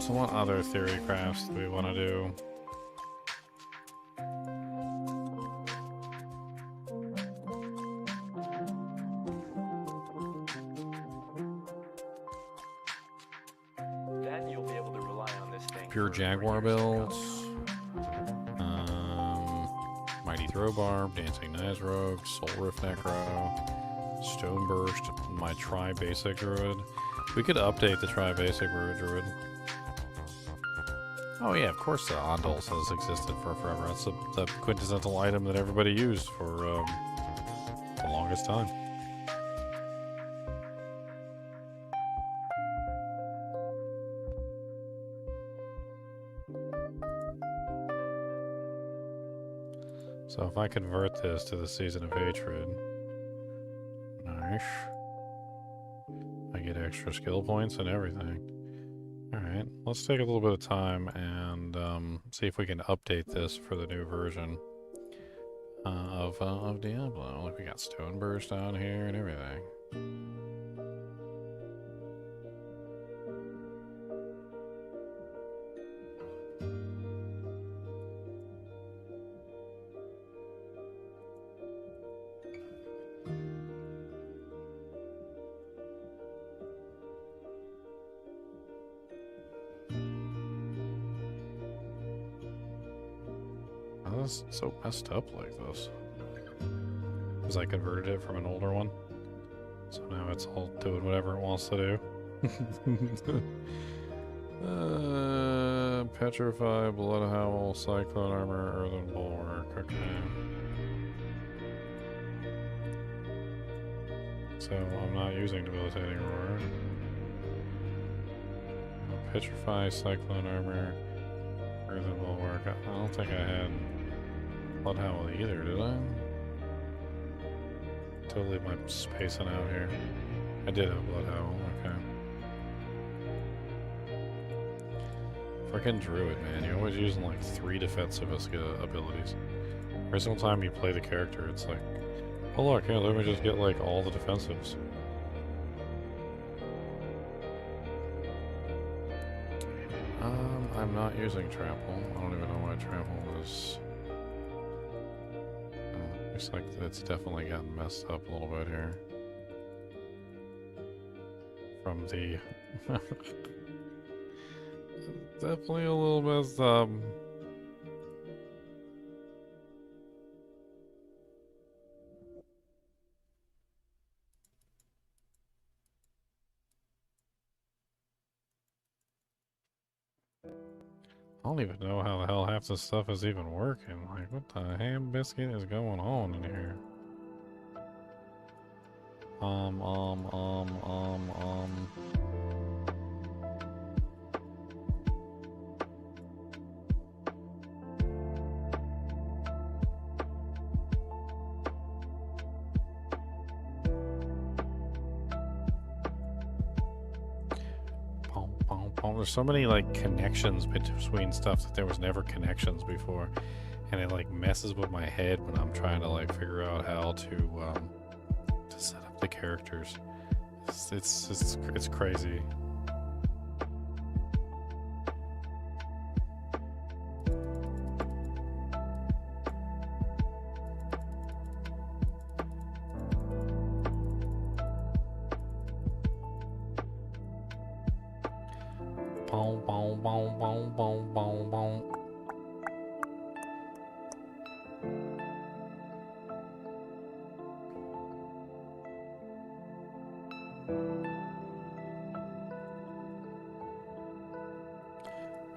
So what other theory crafts do we want to do? Then you'll be able to rely on this thing Pure for Jaguar years to come. builds. Mighty Throwbarb, Dancing Knives Rogue, Soul Rift Necro, Stone Burst, my Tri-Basic Druid. We could update the Tri-Basic Druid. Oh yeah, of course the Ondels has existed for forever. That's the quintessential item that everybody used for the longest time. So if I convert this to the Season of Hatred, nice. I get extra skill points and everything. Alright, let's take a little bit of time and see if we can update this for the new version of Diablo. Look, we got Stone Burst down here and everything. How is it so messed up like this? Because I converted it from an older one. So now it's all doing whatever it wants to do. Petrify, Blood Howl, Cyclone Armor, Earthen Bulwark. Okay. So I'm not using Debilitating Roar. Petrify, Cyclone Armor, Earthen Bulwark. I don't think I had Blood Howl either, did I? Totally my spacing out here. I did have Blood Howl, okay. Freaking Druid, man. You're always using like 3 defensive abilities. Every single time you play the character, it's like, oh look, here, let me just get like all the defensives. I'm not using Trample. I don't even know why Trample is... looks like it's definitely gotten messed up a little bit here. From the... definitely a little messed up. I don't even know how the hell half this stuff is even working. Like, what the ham biscuit is going on in here? There's so many like connections between stuff that there was never connections before, and it like messes with my head when I'm trying to like figure out how to set up the characters. It's crazy. Boom, boom, boom, boom, boom, boom, boom.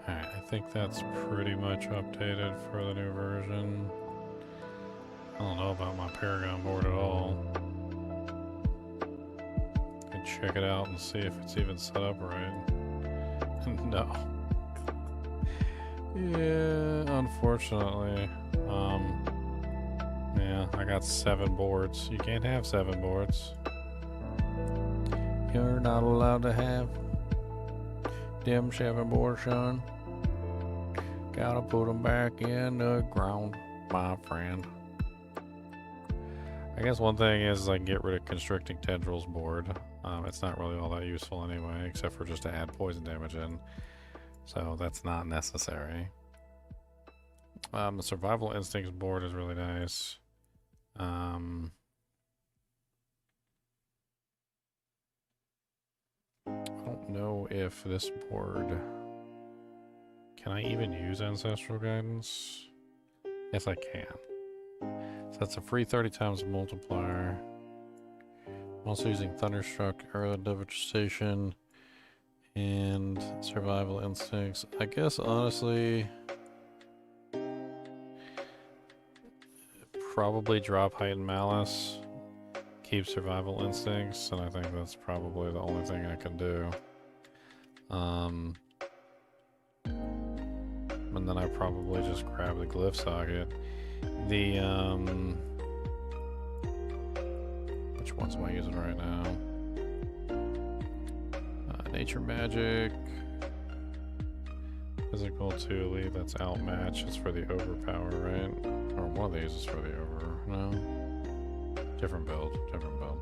Alright, I think that's pretty much updated for the new version. I don't know about my Paragon board at all. Can check it out and see if it's even set up right. No. Yeah, unfortunately. Yeah, I got 7 boards. You can't have 7 boards. You're not allowed to have them 7 boards, son. Gotta put them back in the ground, my friend. I guess one thing is I can get rid of Constricting Tendrils board. It's not really all that useful anyway, except for just to add poison damage in. So that's not necessary. The Survival Instincts board is really nice. I don't know if this board... Can I even use Ancestral Guidance? Yes, I can. So that's a free 30 times multiplier. I'm also using Thunderstruck, Early Devastation, and Survival Instincts. I guess, honestly, probably drop Heightened Malice, keep Survival Instincts, and I think that's probably the only thing I can do. And then I probably just grab the Glyph Socket. The, which ones am I using right now? Nature Magic. Physical 2 Elite, that's Outmatch. It's for the Overpower, right? Or one of these is for the Over, no? Different build, different build.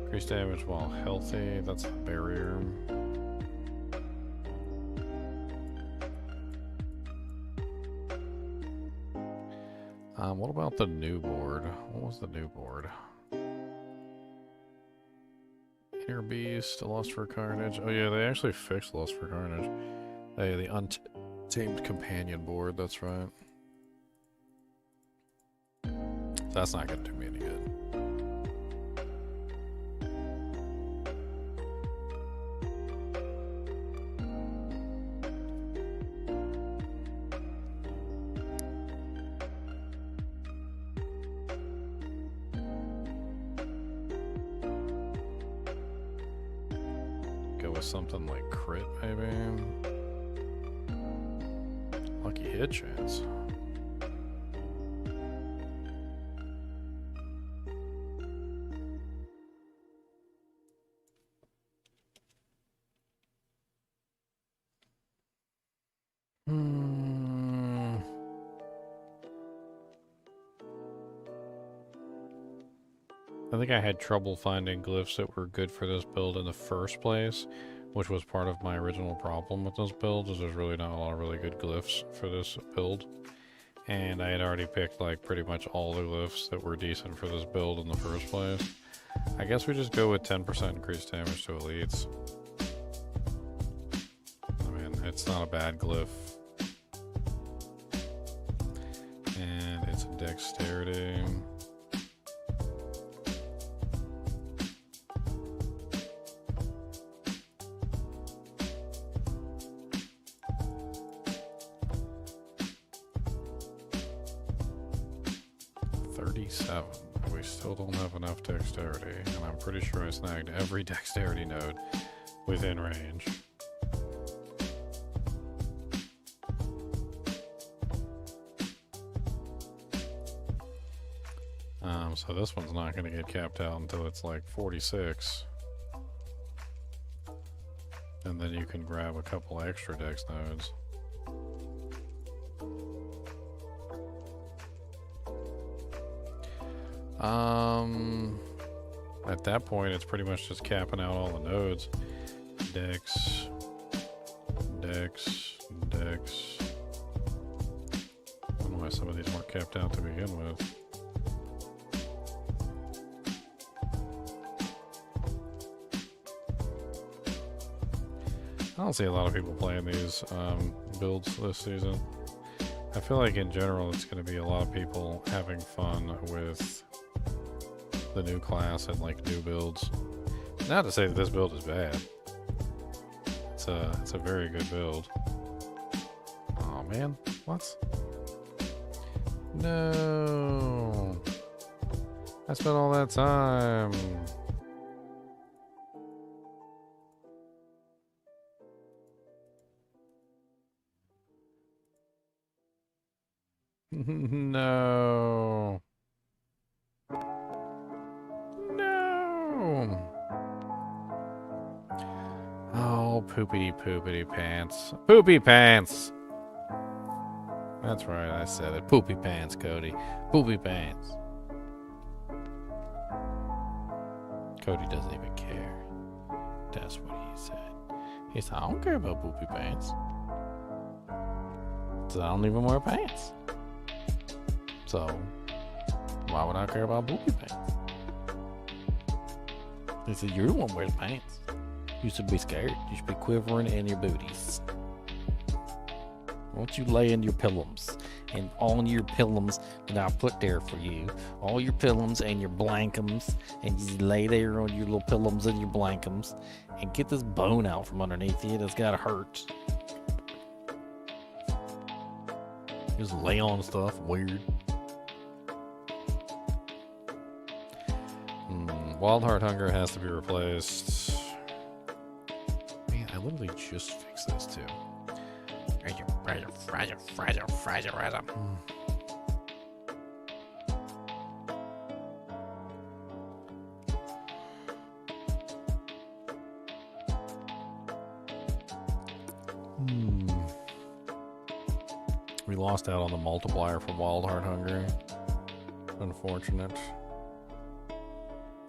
Increase damage while healthy, that's the Barrier. What about the new board? What was the new board? Inner Beast, Lust for Carnage. Oh yeah, they actually fixed Lust for Carnage. Hey, the Untamed Companion board, that's right. That's not gonna do me any good. go with something like crit, maybe. Lucky hit chance. I think I had trouble finding glyphs that were good for this build in the first place, which was part of my original problem with this build, is there's really not a lot of really good glyphs for this build. And I had already picked like pretty much all the glyphs that were decent for this build in the first place. I guess we just go with 10% increased damage to elites. I mean, it's not a bad glyph. And it's a dexterity. We still don't have enough dexterity, and I'm pretty sure I snagged every dexterity node within range. So this one's not going to get capped out until it's like 46. And then you can grab a couple extra dex nodes. At that point, it's pretty much just capping out all the nodes. Dex, Dex, Dex. I don't know why some of these weren't capped out to begin with. I don't see a lot of people playing these builds this season. I feel like in general it's going to be a lot of people having fun with the new class and like new builds. Not to say that this build is bad. It's a very good build. Oh man, what? No. I spent all that time. No. No. Oh, poopity poopity pants. Poopy pants. That's right, I said it. Poopy pants, Cody. Poopy pants. Cody doesn't even care. That's what he said. He said, I don't care about poopy pants. So I don't even wear pants. So, why would I care about poopy pants? He said, you're the one who wears pants. You should be scared. You should be quivering in your booties. Won't you lay in your pillows? And on your pillows that I put there for you. All your pillows and your blankums. And you lay there on your little pillows and your blankums. And get this bone out from underneath you that's gotta hurt. Just lay on stuff. Weird. Wild Heart Hunger has to be replaced. Man, I literally just fixed this too. We lost out on the multiplier for Wild Heart Hunger. Unfortunate.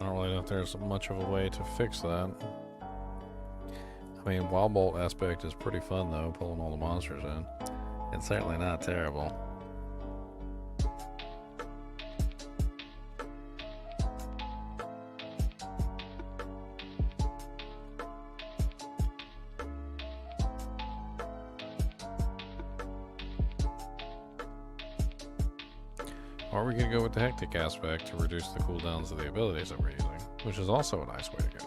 I don't really know if there's much of a way to fix that. I mean, Wild Bolt aspect is pretty fun though, pulling all the monsters in. It's certainly not terrible. Or we could go with the Hectic aspect to reduce the cooldowns of the abilities that we're using, which is also a nice way to go.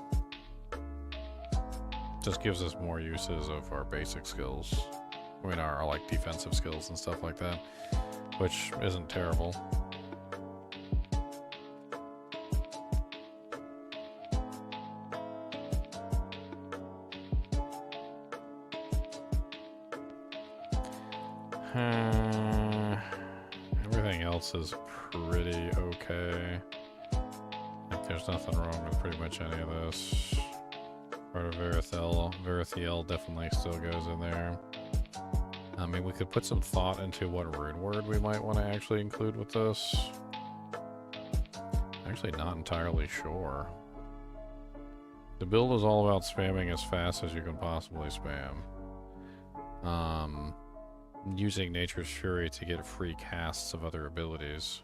Just gives us more uses of our basic skills. I mean, our like defensive skills and stuff like that, which isn't terrible. Everything else is pretty okay. Like, there's nothing wrong with pretty much any of this. Part of Verithiel definitely still goes in there. I mean, we could put some thought into what rune word we might want to actually include with this. Actually, not entirely sure. The build is all about spamming as fast as you can possibly spam. Using Nature's Fury to get free casts of other abilities.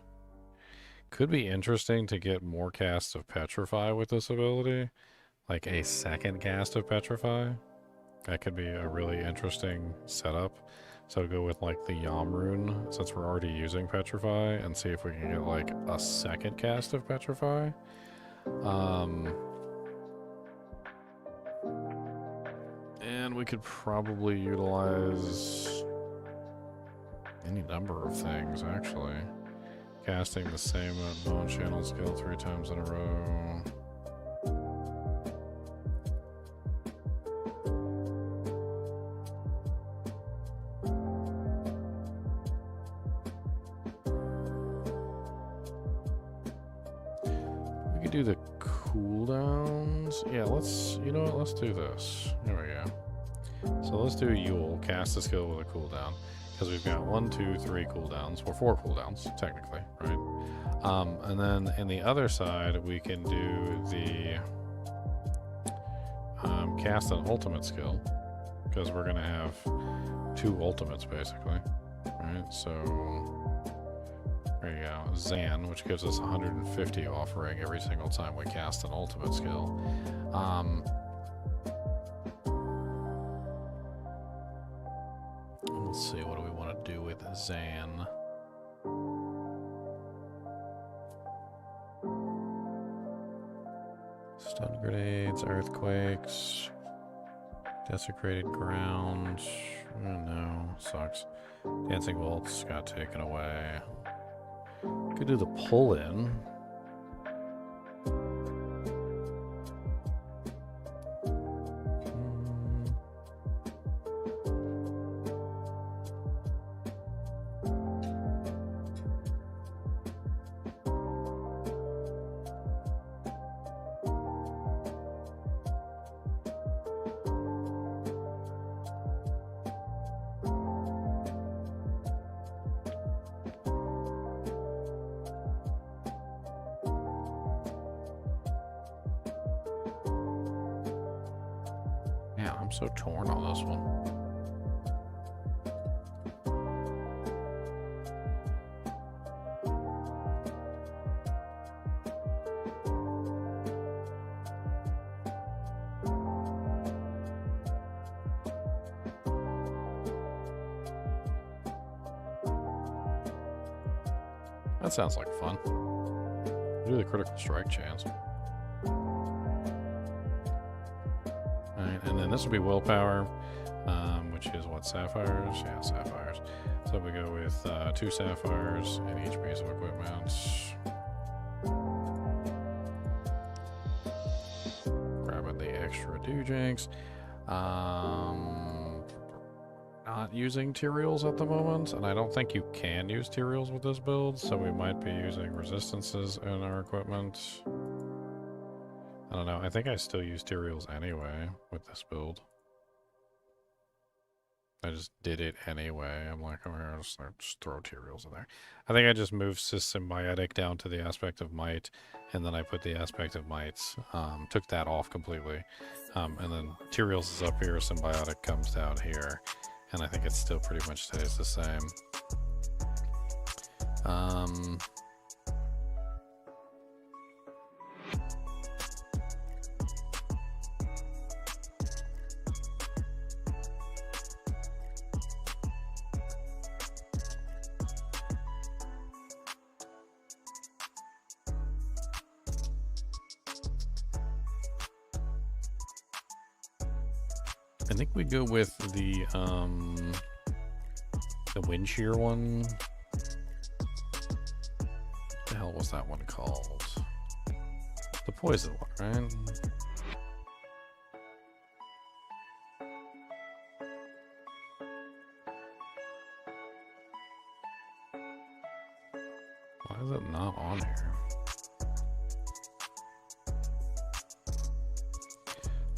Could be interesting to get more casts of Petrify with this ability. Like a second cast of Petrify. That could be a really interesting setup. So go with like the Yam rune, since we're already using Petrify, and see if we can get like a second cast of Petrify. And we could probably utilize any number of things, actually. Casting the same bone channel skill 3 times in a row. We could do the cooldowns. Yeah, you know what, let's do this. There we go. So let's do Yule, cast a skill with a cooldown. Because we've got 1, 2, 3 cooldowns, or 4 cooldowns, technically, right? And then in the other side, we can do the cast an ultimate skill, because we're going to have 2 ultimates, basically, right? So, there you go. Zan, which gives us 150 offering every single time we cast an ultimate skill. Let's see, what do we want to do with Zan? Stun grenades, earthquakes, desecrated ground. Oh, no, sucks. Dancing bolts got taken away. Could do the pull in. Yeah, I'm so torn on this one. That sounds like fun. Do the critical strike chance. Alright, and then this would be willpower, which is what, sapphires? Yeah, sapphires. So we go with 2 sapphires in each piece of equipment. Grabbing the extra doojanks. Not using Tyraels at the moment, and I don't think you can use Tyraels with this build, so we might be using resistances in our equipment. I don't know, I think I still use Tyraels anyway with this build. I just did it anyway. I'm like, oh, I'll just throw Tyraels in there. I think I just moved Symbiotic down to the Aspect of Might, and then I put the Aspect of Might, took that off completely. And then Tyraels is up here, Symbiotic comes down here. And I think it still pretty much stays the same. I think we go with the wind shear one. What the hell was that one called? The poison one, right? Why is it not on here?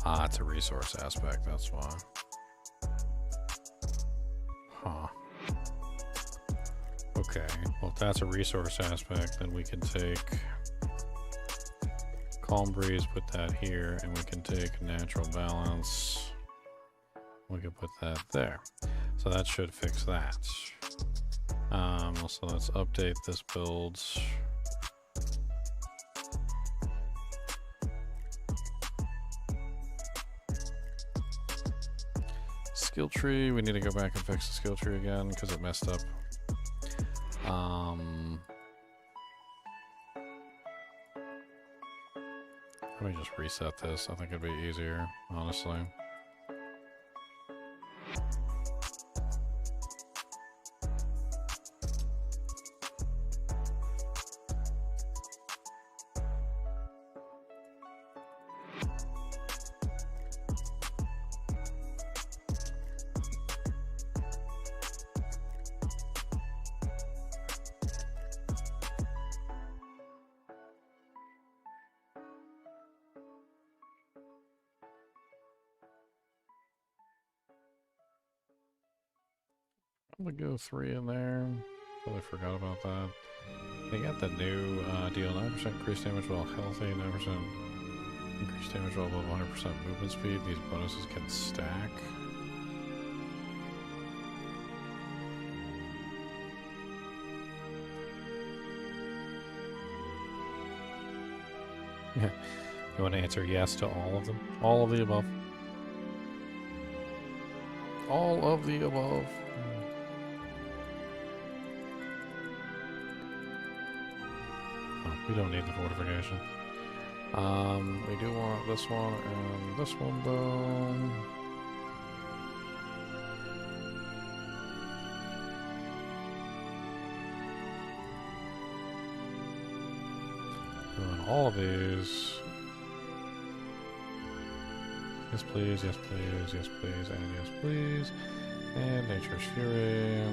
Ah, it's a resource aspect, that's why. Huh. Okay, well if that's a resource aspect, then we can take Calm Breeze, put that here, and we can take Natural Balance. We can put that there. So that should fix that. So let's update this build. Skill tree, we need to go back and fix the skill tree again because it messed up. Let me just reset this. I think it'd be easier, honestly. I'm gonna go 3 in there. Totally forgot about that. They got the new deal 9% increased damage while healthy, 9% increased damage while above 100% movement speed. These bonuses can stack. Yeah. You want to answer yes to all of them? All of the above. All of the above. Oh, we don't need the fortification. We do want this one and this one though. Doing all of these. Yes please, yes please, yes please, and yes please. And Nature's Fury.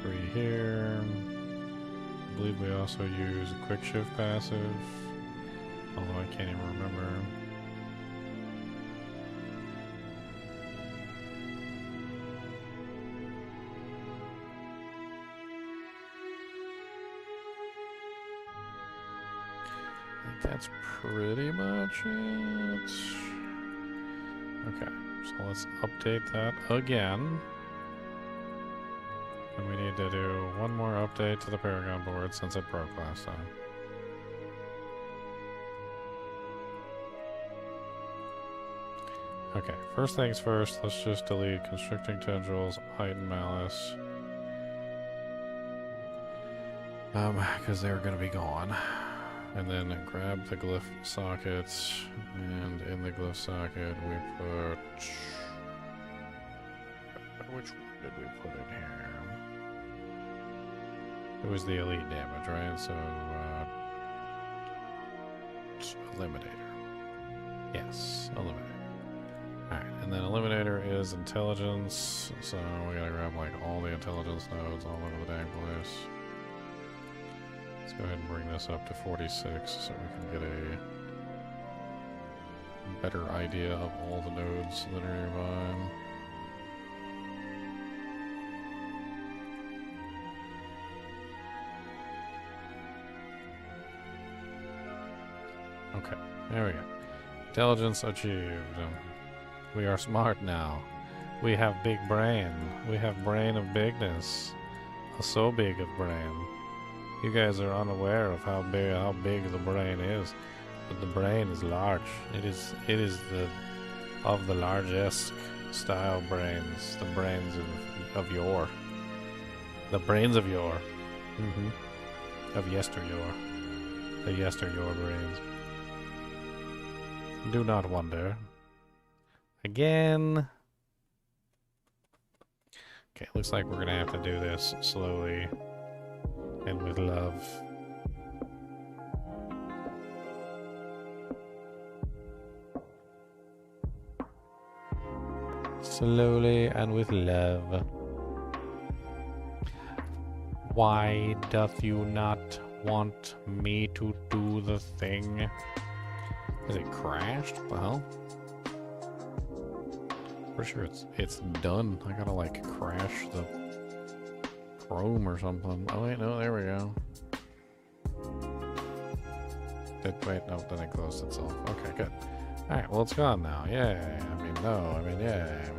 3 here. I believe we also use a quick shift passive. Although I can't even remember. I think that's pretty much it. Okay, so let's update that again. And we need to do one more update to the Paragon board since it broke last time. Okay, first things first, let's just delete Constricting Tendrils, Heightened Malice. Because they're going to be gone. And then grab the glyph sockets, and in the glyph socket we put... Which one did we put in here? It was the elite damage, right? So, Eliminator. Yes, Eliminator. Alright, and then Eliminator is Intelligence, so we gotta grab like all the Intelligence nodes all over the dang place. Let's go ahead and bring this up to 46 so we can get a better idea of all the nodes that are nearby. Okay, there we go. Intelligence achieved. We are smart now. We have big brain. We have brain of bigness. So big of brain. You guys are unaware of how big the brain is, but the brain is large. It is of the largest style brains, the brains of yore, the brains of yore, of yesteryear, the yesteryear brains. Do not wonder. Again. Okay, looks like we're gonna have to do this slowly. And with love. Slowly and with love. Why doth you not want me to do the thing? Has it crashed? What the hell? Pretty sure it's done. I gotta like crash the Chrome or something. Oh wait, no, there we go. Wait, no, then it closed itself. Okay, good. Alright, well it's gone now. Yeah, I mean, no, I mean, yeah.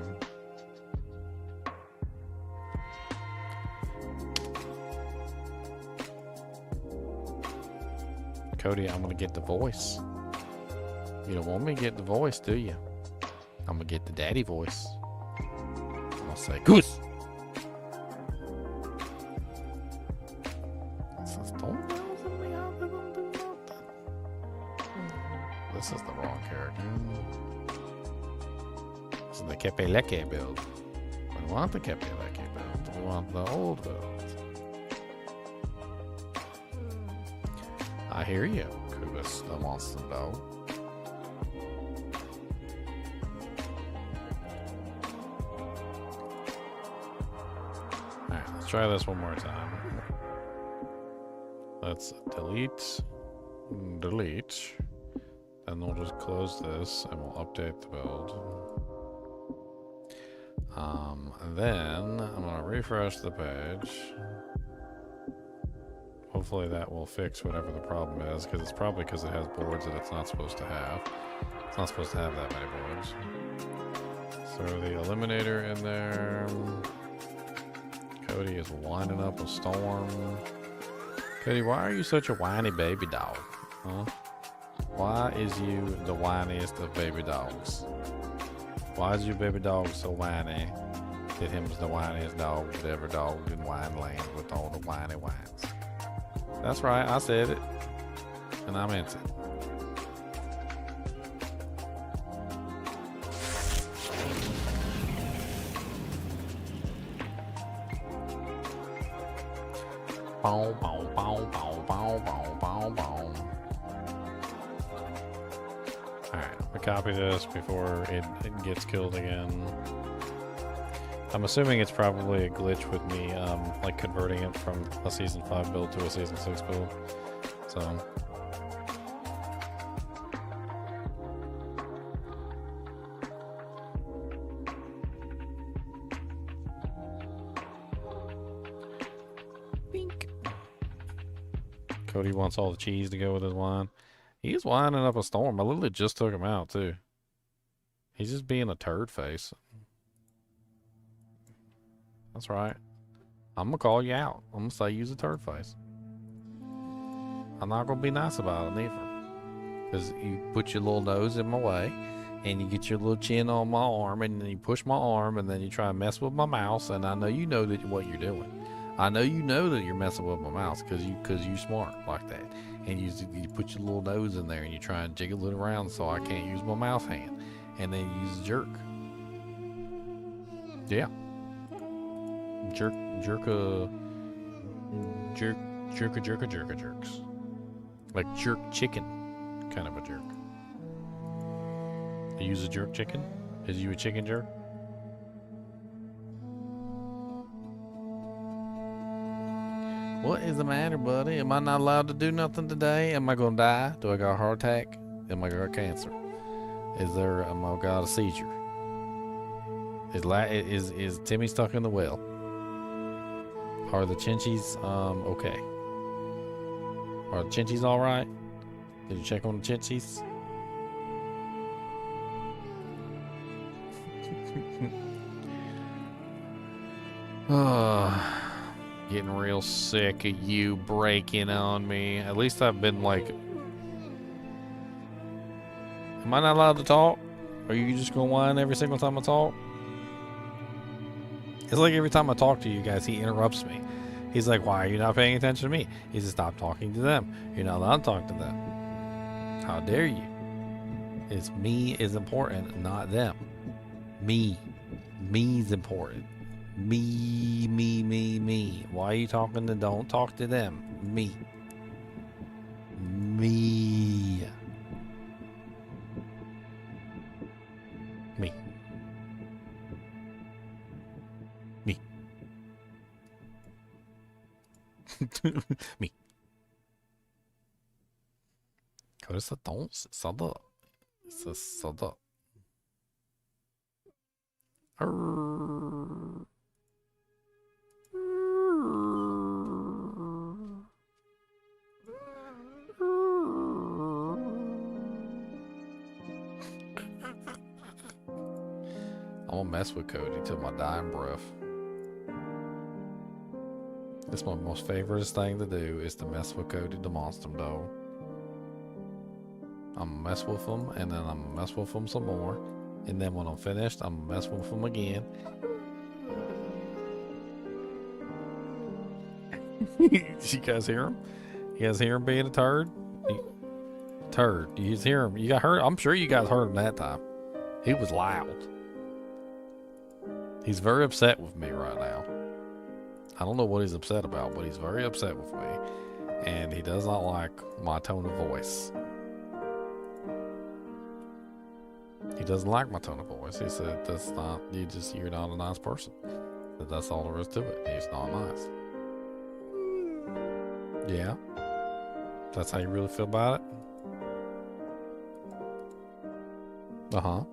Cody, I'm gonna get the voice. You don't want me to get the voice, do you? I'm gonna get the daddy voice. I'm gonna say, Goose! This is the wrong character. This is the Kepeleke build. We want the Kepeleke build. We want the old build. I hear you, Kubus, the monster dog. Alright, let's try this one more time. Let's delete. And we'll just close this and we'll update the build. And then I'm gonna refresh the page. Hopefully that will fix whatever the problem is, because it's probably because it has boards that it's not supposed to have. It's not supposed to have that many boards. Throw the eliminator in there. Cody is winding up a storm. Cody, why are you such a whiny baby dog? Huh? Why is you the whiniest of baby dogs? Why is your baby dog so whiny that him's the whiniest dog that ever dogged in wine land with all the whiny whines? That's right, I said it. And I meant it. Bow, bow, bow, bow, bow, bow, bow, bow. Alright, we copy this before it gets killed again. I'm assuming it's probably a glitch with me, like converting it from a Season 5 build to a Season 6 build. So. Bink. Cody wants all the cheese to go with his wine. He's winding up a storm. I literally just took him out, too. He's just being a turd face. That's right. I'm gonna call you out. I'm gonna say you's a turd face. I'm not gonna be nice about it neither. Because you put your little nose in my way, and you get your little chin on my arm, and then you push my arm, and then you try to mess with my mouse, and I know you know that what you're doing. I know you know that you're messing with my mouse because you smart like that. And you put your little nose in there, and you try and jiggle it around so I can't use my mouse hand. And then you use a jerk. Yeah. Jerks. Like jerk chicken, kind of a jerk. You use a jerk chicken? Is you a chicken jerk? What is the matter, buddy? Am I not allowed to do nothing today? Am I gonna die? Do I got a heart attack? Am I got cancer? Am I got a seizure? Is Timmy stuck in the well? Are the Chinchies okay? Are the Chinchies all right? Did you check on the Chinchies? Getting real sick of you breaking on me. At least I've been like... Am I not allowed to talk? Are you just gonna whine every single time I talk? It's like every time I talk to you guys, he interrupts me. He's like, why are you not paying attention to me? He says, stop talking to them. You're not allowed to talk to them. How dare you? It's me is important, not them. Me. Me's important. Me. Why are you talking to don't talk to them? Me. Me. Me. Me. Me. 可是懂啥的，是啥的。I'm gonna mess with Cody till my dying breath. That's my most favorite thing to do is to mess with Cody to monster him, though. I'm gonna mess with him, and then I'm gonna mess with him some more. And then when I'm finished, I'm gonna mess with him again. Did you guys hear him? You guys hear him being a turd? Turd. You guys hear him? You got heard? I'm sure you guys heard him that time. He was loud. He's very upset with me right now. I don't know what he's upset about, but he's very upset with me. And he does not like my tone of voice. He doesn't like my tone of voice. He said, that's not, you're not a nice person. That's all there is to it. He's not nice. Yeah. That's how you really feel about it? Uh-huh.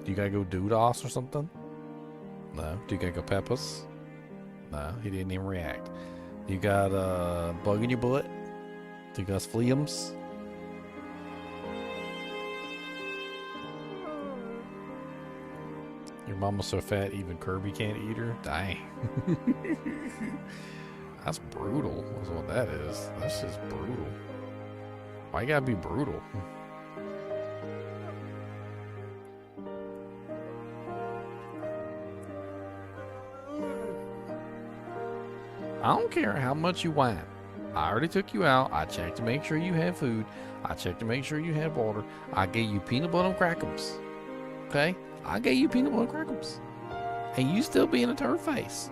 Do you gotta go DDoS or something? No. Do you gotta go Peppers? No, he didn't even react. You got a bug in your butt? Do you got fleams? Your mama's so fat even Kirby can't eat her? Dang. That's brutal, is what that is. That's just brutal. Why you gotta be brutal? I don't care how much you whine. I already took you out. I checked to make sure you had food. I checked to make sure you had water. I gave you peanut butter and crackers. Okay? I gave you peanut butter and crackers. And you still being a turd face.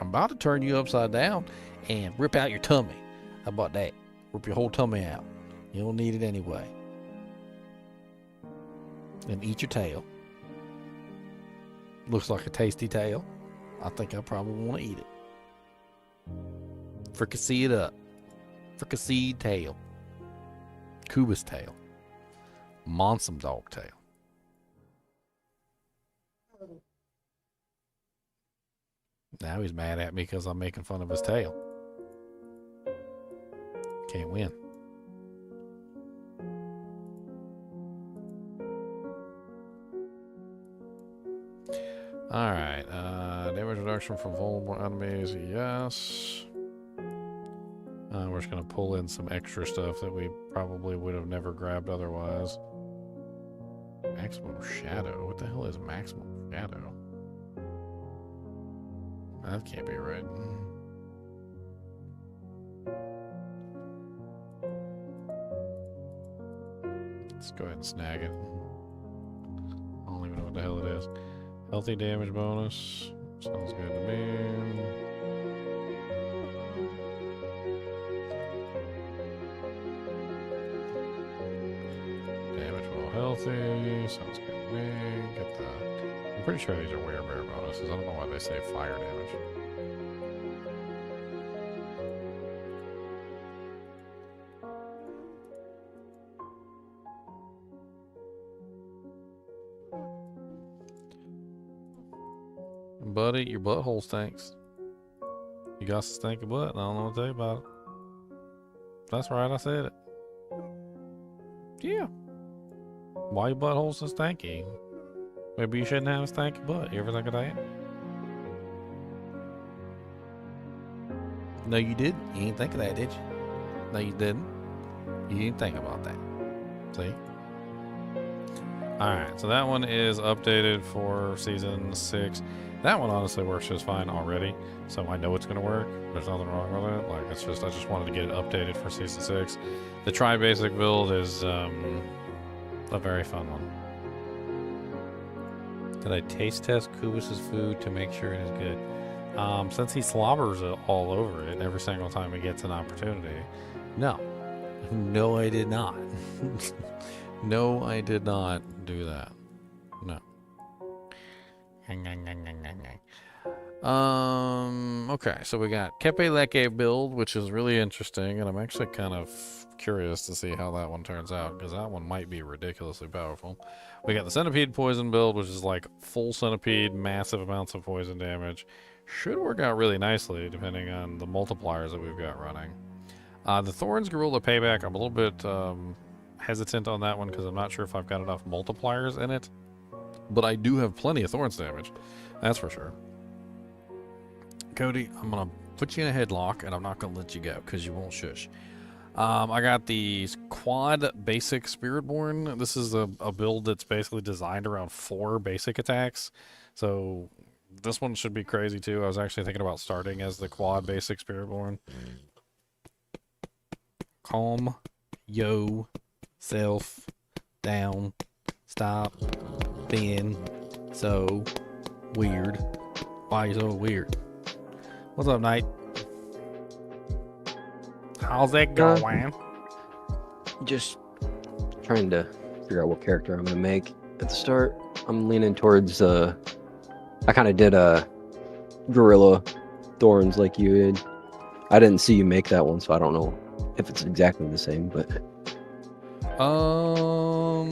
I'm about to turn you upside down and rip out your tummy. How about that? Rip your whole tummy out. You don't need it anyway. And eat your tail. Looks like a tasty tail. I think I probably want to eat it. Fricassee it up. Fricassee tail. Cuba's tail. Monsum dog tail. Now he's mad at me because I'm making fun of his tail. Can't win. Alright, damage reduction from vulnerable enemies, yes. We're just going to pull in some extra stuff that we probably would have never grabbed otherwise. Maximum shadow? What the hell is maximum shadow? That can't be right. Let's go ahead and snag it. I don't even know what the hell it is. Healthy damage bonus. Sounds good to me. Damage while healthy. Sounds good to me. Get that. I'm pretty sure these are werebear bonuses. I don't know why they say fire damage. Buddy, your butthole stinks. You got a stinky butt, and I don't know what to tell you about it. That's right, I said it. Yeah. Why your butthole so stinky? Maybe you shouldn't have a stinky butt. You ever think of that? No, you didn't. You didn't think of that, did you? No, you didn't. You didn't think about that. See? Alright, so that one is updated for Season 6. That one honestly works just fine already, so I know it's going to work. There's nothing wrong with it. Like, it's just, I just wanted to get it updated for Season 6. The Try Basic build is a very fun one. Did I taste test Kubus's food to make sure it is good? Since he slobbers it all over it every single time he gets an opportunity. No. No, I did not. No, I did not do that. No. Okay, so we got Kepe Leke build, which is really interesting, and I'm actually kind of curious to see how that one turns out, because that one might be ridiculously powerful. We got the Centipede poison build, which is like full Centipede, massive amounts of poison damage. Should work out really nicely, depending on the multipliers that we've got running. The Thorns Gorilla Payback, I'm a little bit hesitant on that one, because I'm not sure if I've got enough multipliers in it. But I do have plenty of Thorns damage, that's for sure. Cody, I'm going to put you in a headlock, and I'm not going to let you go, because you won't shush. I got the Quad Basic Spiritborn. This is a build that's basically designed around 4 basic attacks. So this one should be crazy, too. I was actually thinking about starting as the Quad Basic Spiritborn. Calm, yo, self, down, stop, being so weird. Why you so weird? What's up, Knight? How's that going? Just trying to figure out what character I'm gonna make. At the start, I'm leaning towards I kind of did a gorilla thorns like you did. I didn't see you make that one, so I don't know if it's exactly the same, but I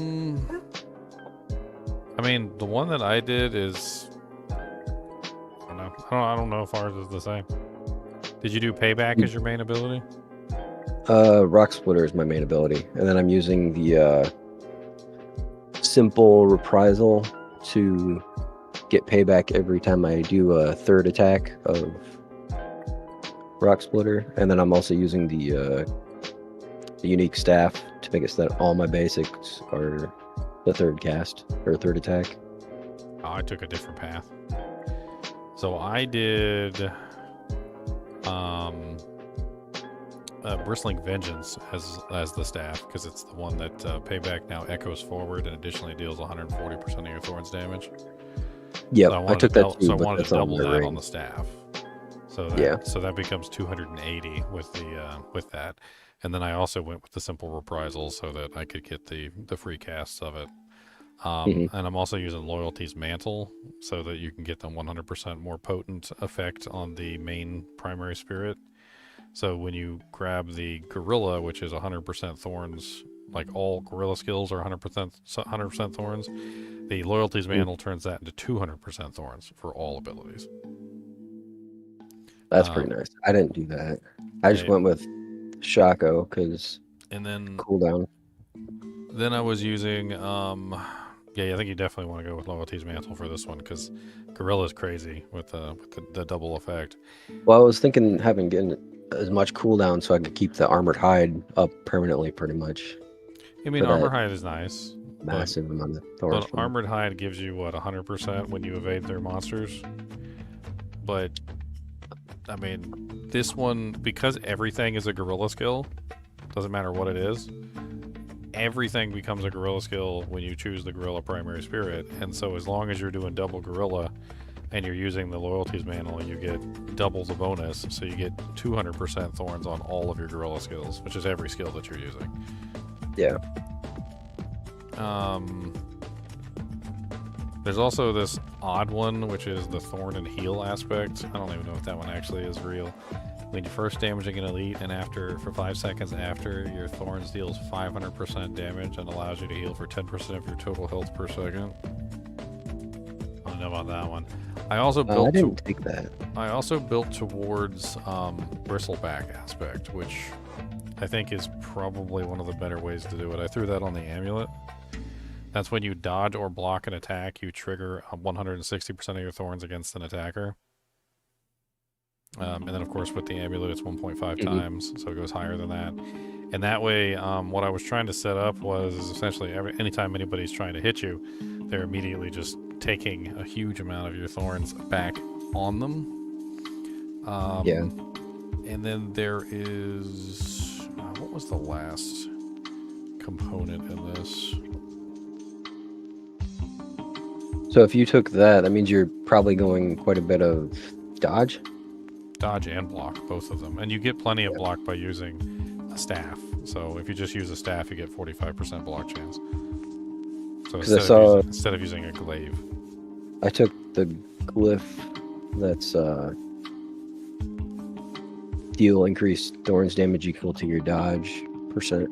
mean, the one that I did is, I don't know if ours is the same. Did you do Payback as your main ability? Rock Splitter is my main ability, and then I'm using the simple reprisal to get payback every time I do a third attack of Rock Splitter, and then I'm also using the unique staff to make it so that all my basics are the third cast or third attack. Oh, I took a different path. So I did Bristling Vengeance as the staff, because it's the one that Payback now echoes forward and additionally deals 140% of your Thorns damage. Yeah, so I took that too. So I wanted to double that ring on the staff. So that becomes 280 with that. And then I also went with the simple reprisal so that I could get the free casts of it. And I'm also using Loyalty's Mantle so that you can get the 100% more potent effect on the main primary spirit. So when you grab the Gorilla, which is 100% Thorns, like all Gorilla skills are 100% Thorns, the Loyalty's Mantle turns that into 200% Thorns for all abilities. That's pretty nice. I didn't do that. I just went with Shaco because cooldown. Then I was using I think you definitely want to go with Loyalty's Mantle for this one, because Gorilla's crazy with the double effect. Well, I was thinking getting as much cooldown so I could keep the Armored Hide up permanently, pretty much. I mean, Armored Hide is nice. Massive amount of Thorns. But Armored Hide gives you, 100% when you evade their monsters? But, I mean, this one, because everything is a Gorilla skill, doesn't matter what it is, everything becomes a Gorilla skill when you choose the Gorilla primary spirit, and so as long as you're doing double Gorilla and you're using the Loyalty's Mantle, you get double the bonus, so you get 200% Thorns on all of your Gorilla skills, which is every skill that you're using. Yeah. There's also this odd one, which is the Thorn and Heal aspect. I don't even know if that one actually is real. When you're first damaging an elite, and for 5 seconds after, your Thorns deals 500% damage and allows you to heal for 10% of your total health per second. I don't know about that one. I also built. I didn't take that. I also built towards Bristleback aspect, which I think is probably one of the better ways to do it. I threw that on the amulet. That's when you dodge or block an attack, you trigger 160% of your Thorns against an attacker. And then, of course, with the amulet, it's 1.5 times, so it goes higher than that. And that way, what I was trying to set up was essentially anytime anybody's trying to hit you, they're immediately just taking a huge amount of your Thorns back on them. And then there is... what was the last component in this? So if you took that, that means you're probably going quite a bit of Dodge? Dodge and block, both of them. And you get plenty of block by using a staff. So if you just use a staff, you get 45% block chance. So 'Cause I saw- instead of using a glaive. I took the glyph that's deal increased thorns damage equal to your dodge percent.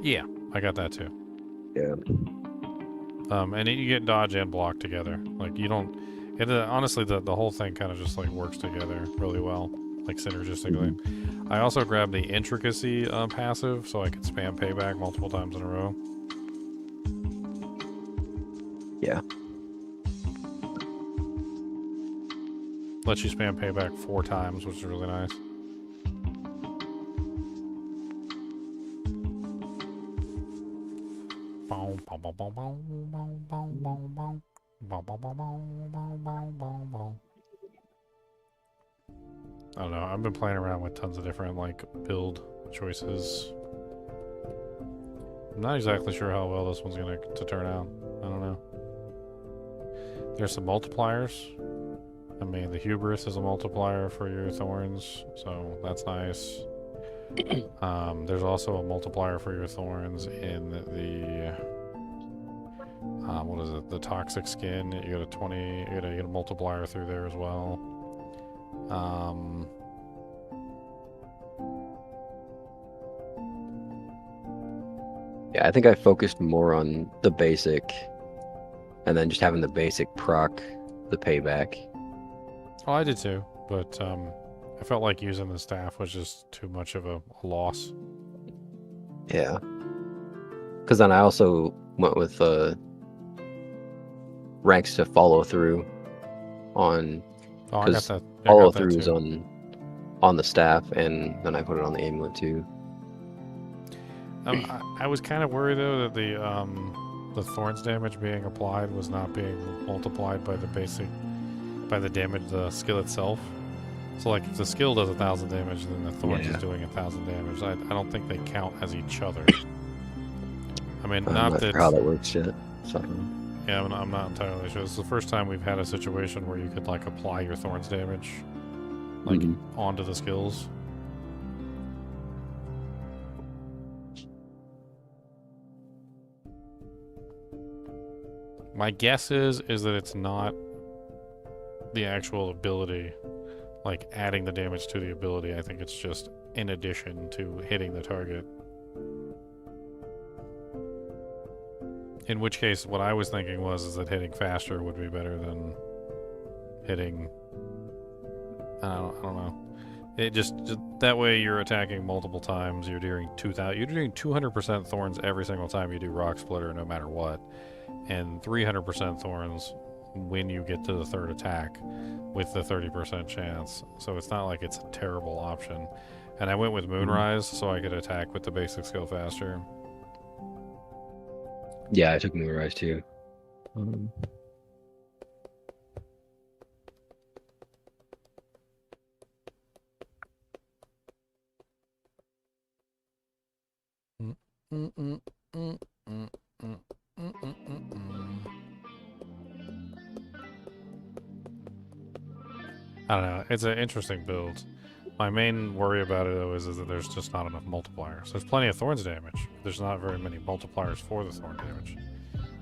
Yeah, I got that too. Yeah. And then you get dodge and block together. Like you don't. It honestly, the whole thing kind of just like works together really well, like synergistically. I also grabbed the intricacy passive, so I could spam payback multiple times in a row. Yeah. Lets you spam payback 4 times, which is really nice. I don't know. I've been playing around with tons of different like build choices. I'm not exactly sure how well this one's gonna turn out. I don't know. There's some multipliers. I mean, the hubris is a multiplier for your thorns, so that's nice. There's also a multiplier for your thorns in the what is it? The toxic skin. You get a 20. You get a multiplier through there as well. Yeah, I think I focused more on the basic, and then just having the basic proc the payback. Oh, I did too, but I felt like using the staff was just too much of a loss. Yeah. Because then I also went with ranks to follow through on. Oh, I got Because that. I follow got that through is too. on the staff, and then I put it on the amulet too. I was kind of worried though that the thorns damage being applied was not being multiplied by the damage the skill itself. So like if the skill does 1,000 damage, then the thorns is doing 1,000 damage. I don't think they count as each other. I mean, I'm not not that. sure how that works yet. So. Yeah, I'm not entirely sure. This is the first time we've had a situation where you could like apply your thorns damage like onto the skills. My guess is that it's not the actual ability, like adding the damage to the ability. I think it's just in addition to hitting the target. In which case, what I was thinking is that hitting faster would be better than hitting. I don't know. It just that way you're attacking multiple times. You're doing 2,000. You're doing 200% thorns every single time you do rock splitter, no matter what, and 300% thorns when you get to the third attack, with the 30% chance. So it's not like it's a terrible option. And I went with Moonrise so I could attack with the basic skill faster. Yeah, I took Moonrise too. I don't know. It's an interesting build. My main worry about it, though, is that there's just not enough multipliers. There's plenty of thorns damage. There's not very many multipliers for the thorn damage.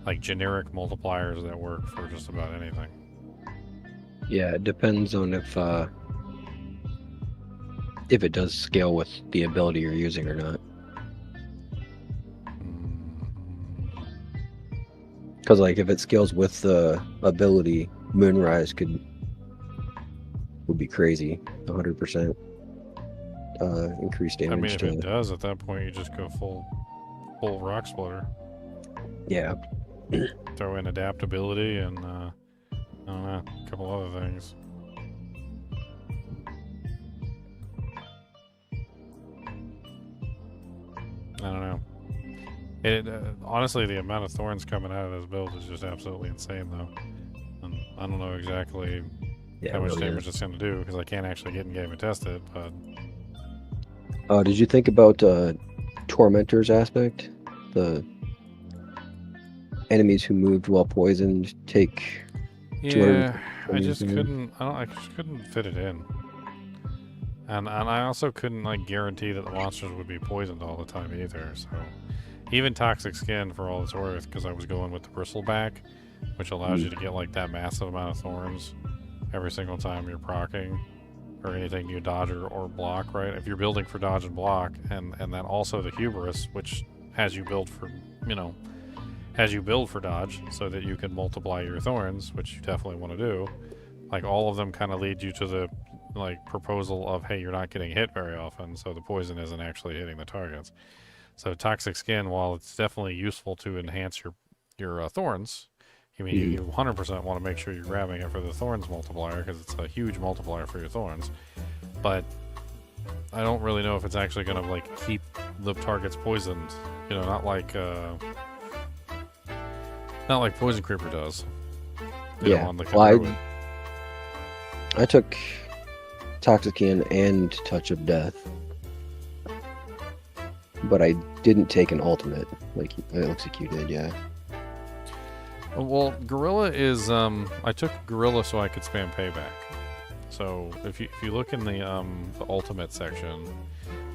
Like generic multipliers that work for just about anything. Yeah, it depends on if it does scale with the ability you're using or not. Because like if it scales with the ability, Moonrise would be crazy. 100% increased damage. I mean, if it does, at that point you just go full rock splitter. Yeah. Throw in adaptability and I don't know, a couple other things. I don't know. It honestly, the amount of thorns coming out of this build is just absolutely insane, though. And I don't know exactly how much damage it's going to do because I can't actually get in game and test it. But did you think about Tormentor's aspect? The enemies who moved while poisoned take 200 I just couldn't. I just couldn't fit it in. And I also couldn't like guarantee that the monsters would be poisoned all the time either. So even toxic skin for all it's worth, because I was going with the bristleback, which allows you to get like that massive amount of thorns every single time you're proccing or anything you dodge or block. Right? If you're building for dodge and block, and then also the hubris, which has you build for has you build for dodge so that you can multiply your thorns, which you definitely want to do. Like all of them kind of lead you to the like proposal of, hey, you're not getting hit very often, so the poison isn't actually hitting the targets. So toxic skin, while it's definitely useful to enhance your thorns, I mean, you 100% want to make sure you're grabbing it for the thorns multiplier because it's a huge multiplier for your thorns. But I don't really know if it's actually going to like keep the targets poisoned. You know, not like Poison Creeper does. You know, on the well, I took Toxicant and Touch of Death, but I didn't take an ultimate. Like it looks like you did, yeah. Well, Gorilla is I took Gorilla so I could spam payback. So if you look in the ultimate section,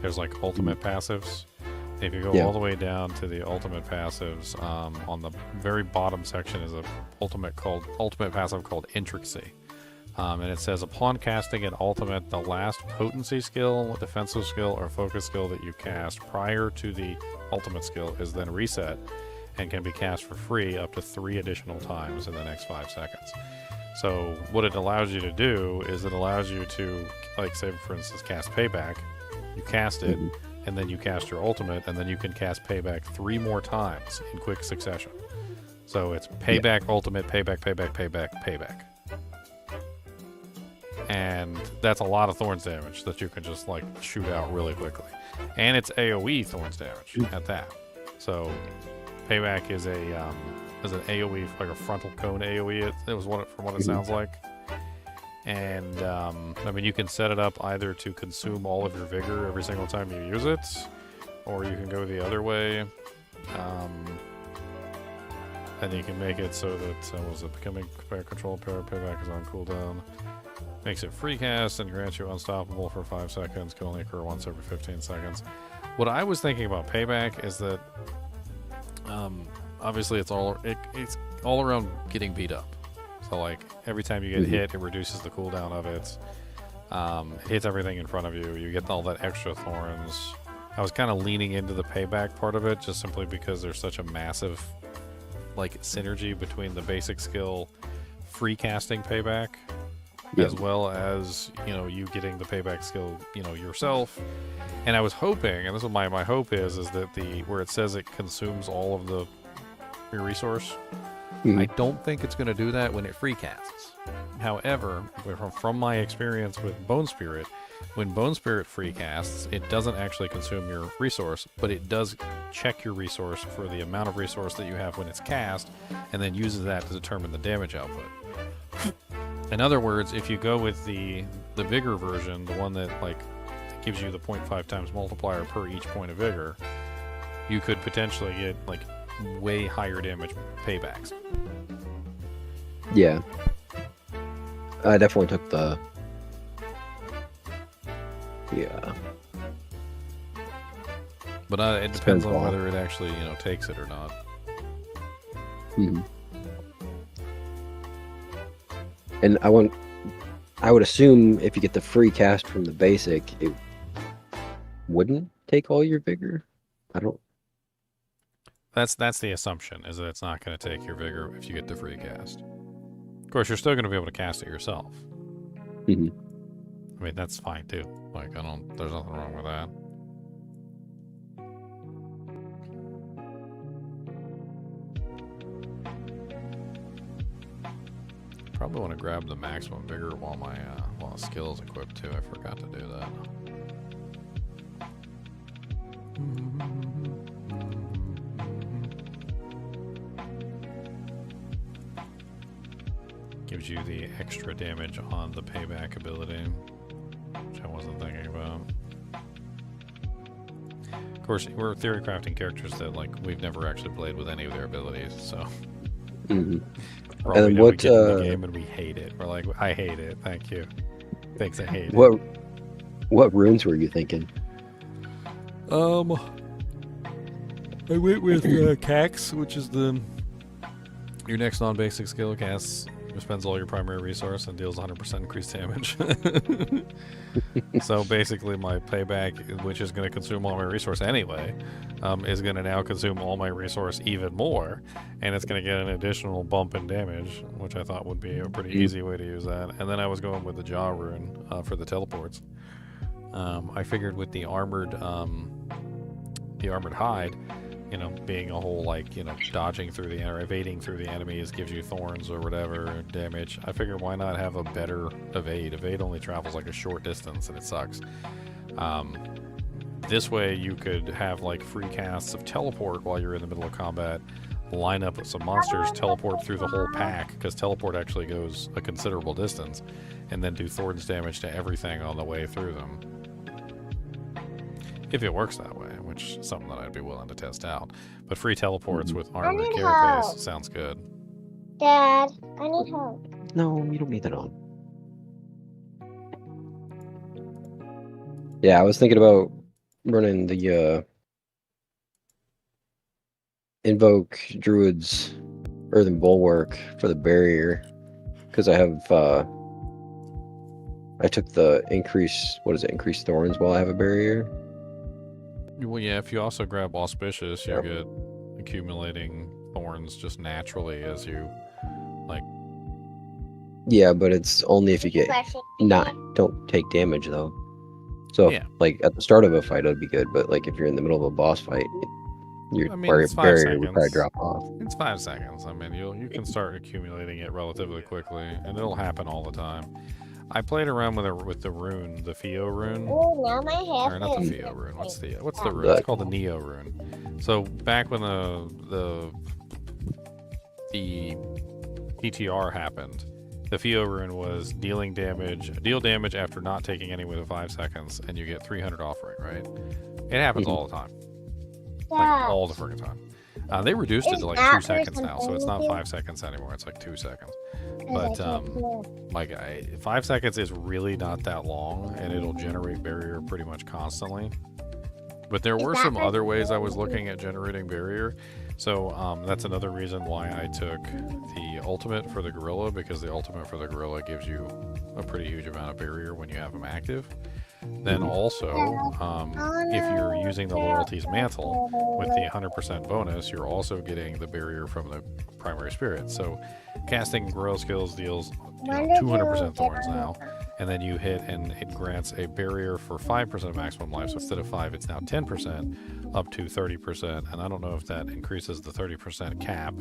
there's like ultimate passives. If you go all the way down to the ultimate passives, on the very bottom section is a ultimate passive called Intricacy. And it says, upon casting an ultimate, the last potency skill, defensive skill, or focus skill that you cast prior to the ultimate skill is then reset and can be cast for free up to 3 additional times in the next 5 seconds. So what it allows you to do is it allows you to, like, say, for instance, cast Payback. You cast it, and then you cast your ultimate, and then you can cast Payback 3 more times in quick succession. So it's Payback, ultimate, Payback, Payback, Payback, Payback. And that's a lot of thorns damage that you can just like shoot out really quickly, and it's AOE thorns damage at that. So Payback is an AOE, like a frontal cone AOE. It was from what it sounds like. And I mean, you can set it up either to consume all of your vigor every single time you use it, or you can go the other way. And you can make it so that becoming control payback is on cooldown. Makes it free cast and grants you unstoppable for 5 seconds. Can only occur once every 15 seconds. What I was thinking about Payback is that obviously it's all around getting beat up. So like every time you get hit, it reduces the cooldown of it. Hits everything in front of you. You get all that extra thorns. I was kind of leaning into the Payback part of it just simply because there's such a massive like synergy between the basic skill free casting Payback as well as, you know, you getting the Payback skill, you know, yourself. And I was hoping, and this is my hope is that where it says it consumes all of your resource, I don't think it's going to do that when it free casts. However, from my experience with Bone Spirit, when Bone Spirit free casts, it doesn't actually consume your resource, but it does check your resource for the amount of resource that you have when it's cast, and then uses that to determine the damage output. In other words, if you go with the Vigor version, the one that like gives you the 0.5 times multiplier per each point of Vigor, you could potentially get like way higher damage paybacks. Yeah. I definitely took the... Yeah. But it depends on whether it actually, you know, takes it or not. And I would assume if you get the free cast from the basic, it wouldn't take all your vigor. I don't... That's the assumption, is that it's not going to take your vigor if you get the free cast. Of course, you're still going to be able to cast it yourself. I mean, that's fine too. Like, there's nothing wrong with that. Probably want to grab the maximum vigor while my skill is equipped too. I forgot to do that. Gives you the extra damage on the Payback ability, which I wasn't thinking about. Of course, we're Theorycrafting characters that like we've never actually played with any of their abilities, so Or And all we then know we what, get in the game and we hate it. We're like, I hate it. Thank you. Thanks, I hate what runes were you thinking? it. I went with Cax, which is your next non-basic skill. Casts spends all your primary resource and deals 100% increased damage. So basically, my payback, which is going to consume all my resource anyway, is going to now consume all my resource even more, and it's going to get an additional bump in damage, which I thought would be a pretty easy way to use that. And then I was going with the Jaw rune for the teleports. I figured with the armored hide, you know, being a whole, like, you know, dodging through the or evading through the enemies gives you thorns or whatever damage. I figured why not have a better evade? Evade only travels like a short distance and it sucks. This way you could have like free casts of teleport while you're in the middle of combat, line up with some monsters, teleport through the whole pack, because teleport actually goes a considerable distance, and then do thorns damage to everything on the way through them. If it works that way, which is something that I'd be willing to test out. But free teleports with armored need carapace help. sounds good. Dad, I need help. No, you don't need that on. Yeah, I was thinking about running the Invoke Druid's Earthen Bulwark for the barrier, because I have I took the increased thorns while I have a barrier. Well, yeah, if you also grab Auspicious, you get accumulating thorns just naturally as you, like... Yeah, but it's only if you get Refreshing. don't take damage, though. So, Yeah. like, at the start of a fight, it'd be good, but, like, if you're in the middle of a boss fight, your I mean, it's 5 barrier would probably seconds. drop off. It's 5 seconds. I mean, you can start accumulating it relatively quickly, and it'll happen all the time. I played around with the rune, the Theo rune. Oh, now my hair Or not the is- Theo rune. What's the rune? It's called the Neo rune. So back when the PTR happened, the Theo rune was deal damage after not taking any within 5 seconds, and you get 300 offering, right? It happens all the time. Like Dad, all the freaking time. They reduced it Is to like that 2 seconds person now, so it's not playing with 5 seconds anymore. It's like 2 seconds. 'cause But I can't hear. like 5 seconds is really not that long, and it'll generate barrier pretty much constantly. But there Is were that some person other ways I was playing? looking at generating barrier. So that's another reason why I took the ultimate for the gorilla, because the ultimate for the gorilla gives you a pretty huge amount of barrier when you have them active. Then also, if you're using the loyalties mantle with the 100% bonus, you're also getting the barrier from the primary spirit. So casting gorilla skills deals 200% thorns now, and then you hit and it grants a barrier for 5% maximum life. So instead of 5, it's now 10% up to 30%. And I don't know if that increases the 30% cap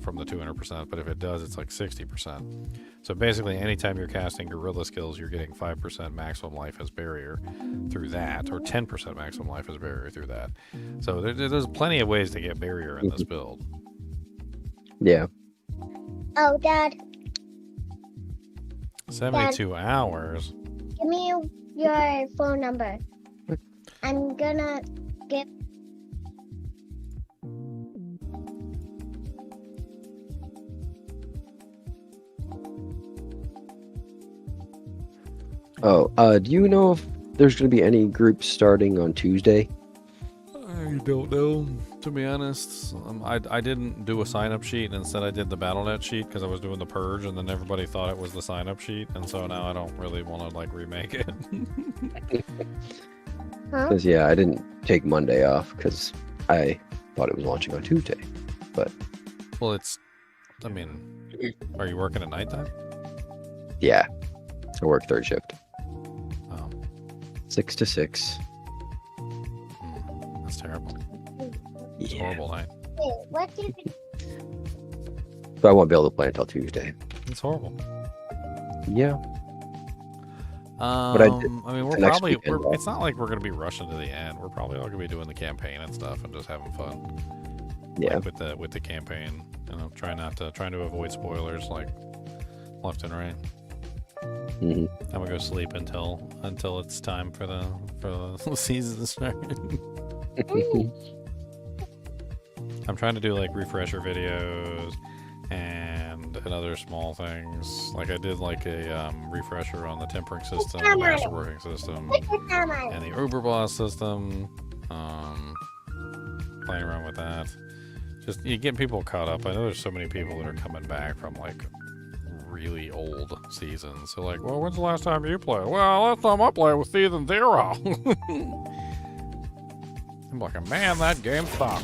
from the 200%, but if it does, it's like 60%. So basically, anytime you're casting gorilla skills, you're getting 5% maximum life as barrier through that, or 10% maximum life as barrier through that. So there's plenty of ways to get barrier in this build. Yeah. Oh, Dad, 72 hours. give me your phone number. I'm gonna get. Oh, do you know if there's going to be any groups starting on Tuesday? I don't know, to be honest. I didn't do a sign-up sheet, and instead I did the BattleNet sheet because I was doing the purge, and then everybody thought it was the sign-up sheet, and so now I don't really want to like remake it. Huh? Because, yeah, I didn't take Monday off because I thought it was launching on Tuesday. But, Well, I mean, are you working at nighttime? yeah, I work third shift. Oh, 6 to 6. that's terrible. It's a Yeah. horrible night. Wait, what did you? So I won't be able to play until Tuesday. It's horrible. Yeah. I I did mean, we're the next probably weekend, it's not like we're gonna be rushing to the end. We're probably all gonna be doing the campaign and stuff and just having fun. Yeah. Like with the campaign, you know, trying to avoid spoilers like left and right. hmm I'm gonna go sleep until it's time for the season to start. I'm trying to do like refresher videos and and other small things. Like I did like a refresher on the tempering system, the master working system, and the Uber boss system. Playing around with that. Just you get people caught up. I know there's so many people that are coming back from like really old seasons. So like, well, when's the last time you played? Well, last time I played was season 0. I'm like, man, that game sucks.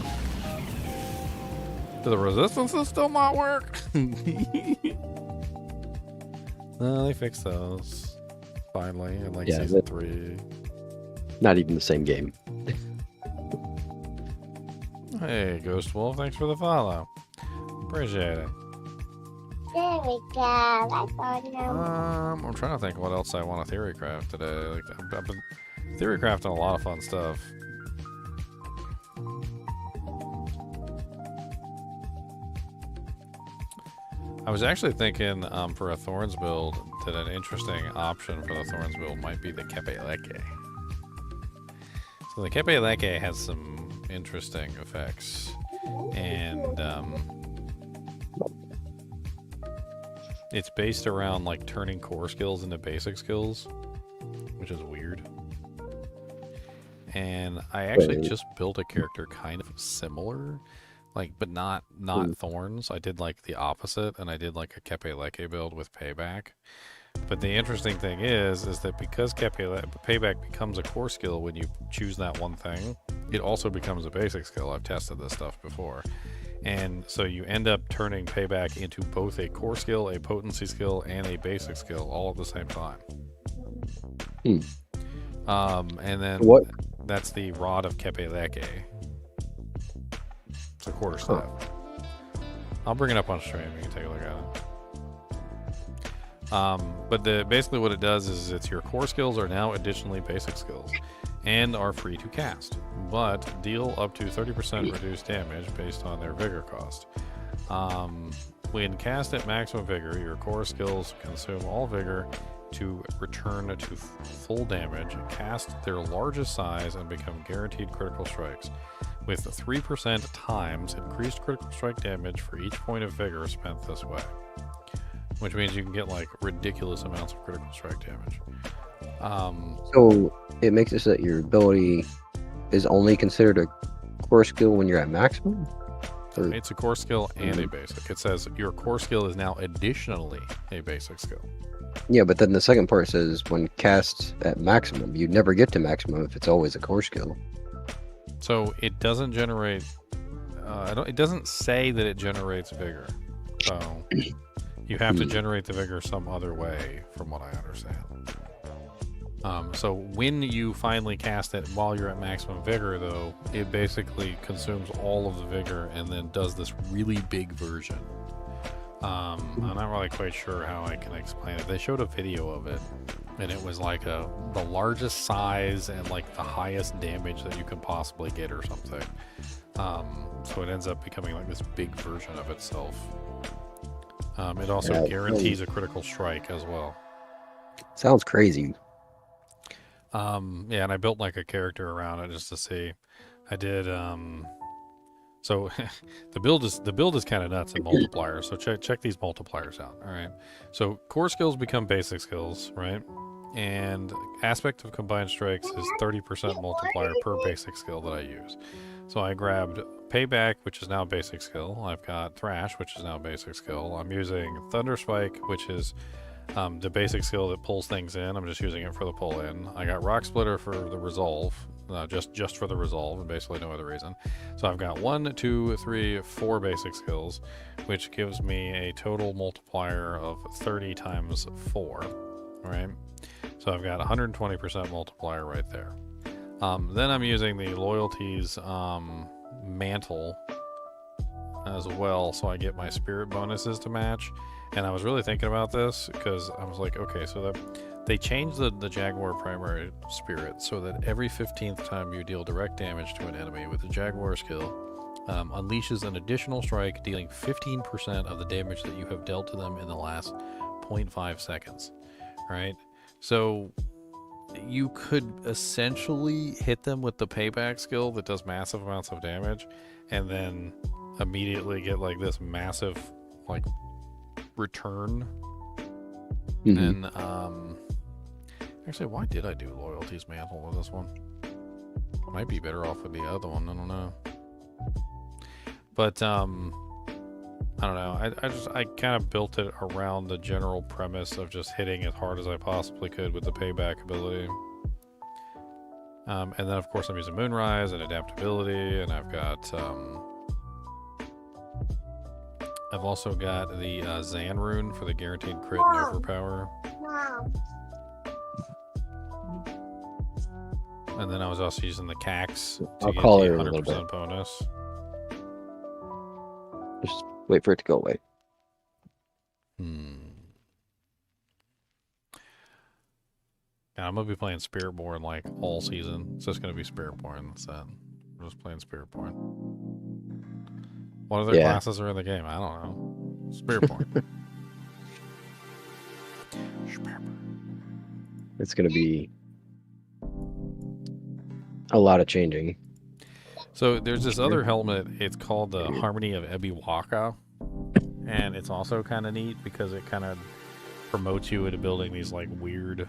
Do the resistances still not work? No, they fixed those finally in like season 3. Not even the same game. Hey, Ghost Wolf, thanks for the follow. Appreciate it. There we go. I thought I'm trying to think what else I want to theorycraft today. Like, I've been theorycrafting a lot of fun stuff. I was actually thinking for a Thorns build that an interesting option for the Thorns build might be the Kepe. So the Kepe has some interesting effects, and it's based around like turning core skills into basic skills, which is weird. And I actually just built a character kind of similar, like, but not Thorns. I did like the opposite, and I did like a Kepe build with Payback. But the interesting thing is that because Payback becomes a core skill when you choose that one thing, it also becomes a basic skill. I've tested this stuff before. And so you end up turning Payback into both a core skill, a potency skill, and a basic skill all at the same time. And then that's the Rod of Kepe. It's a quarter staff. I'll bring it up on stream. You can take a look at it. But basically what it does is it's your core skills are now additionally basic skills and are free to cast, but deal up to 30% reduced damage based on their vigor cost. When cast at maximum vigor, your core skills consume all vigor to return to full damage, cast their largest size, and become guaranteed critical strikes, with 3% times increased critical strike damage for each point of vigor spent this way. Which means you can get like ridiculous amounts of critical strike damage. So it makes it so that your ability is only considered a core skill when you're at maximum? Or... It's a core skill and a basic. It says your core skill is now additionally a basic skill. Yeah, but then the second part says when cast at maximum, you never get to maximum if it's always a core skill. So it doesn't generate. It doesn't say that it generates vigor. So. You have to generate the vigor some other way, from what I understand. So when you finally cast it while you're at maximum vigor, though, it basically consumes all of the vigor and then does this really big version. I'm not really quite sure how I can explain it. They showed a video of it, and it was like the largest size and like the highest damage that you can possibly get or something. So it ends up becoming like this big version of itself. It also guarantees a critical strike as well. Sounds crazy. Yeah, and I built like a character around it just to see. I did. So the build is kind of nuts in multipliers. So check these multipliers out. All right. So core skills become basic skills, right? And aspect of combined strikes is 30% multiplier per basic skill that I use. So I grabbed Payback, which is now a basic skill. I've got Thrash, which is now a basic skill. I'm using Thunder Spike, which is the basic skill that pulls things in. I'm just using it for the pull in. I got Rock Splitter for the resolve, just for the resolve, and basically no other reason. So I've got 1, 2, 3, 4 basic skills, which gives me a total multiplier of 30 times 4. All right. So I've got 120% multiplier right there. Then I'm using the loyalties mantle as well, so I get my spirit bonuses to match. And I was really thinking about this because I was like, okay, so they changed the Jaguar primary spirit so that every 15th time you deal direct damage to an enemy with the Jaguar skill, unleashes an additional strike, dealing 15% of the damage that you have dealt to them in the last 0.5 seconds. Right? So you could essentially hit them with the Payback skill that does massive amounts of damage, and then immediately get like this massive like return. Mhm. And actually, why did I do Loyalty's Mantle with this one? Might be better off with the other one. I don't know. But I don't know. I kind of built it around the general premise of just hitting as hard as I possibly could with the payback ability. And then of course I'm using Moonrise and adaptability, and I've got I've also got the Zan rune for the guaranteed crit and overpower. Wow. And then I was also using the Cax to I'll get call the her in a little 100% bonus. Just wait for it to go away. Now I'm gonna be playing Spiritborn like all season. It's just gonna be Spiritborn. That's it. We're just playing Spiritborn. What other classes are in the game? I don't know. Spiritborn. It's going to be a lot of changing. So there's this other helmet. It's called the Harmony of Ebiwaka, and it's also kind of neat because it kind of promotes you into building these like weird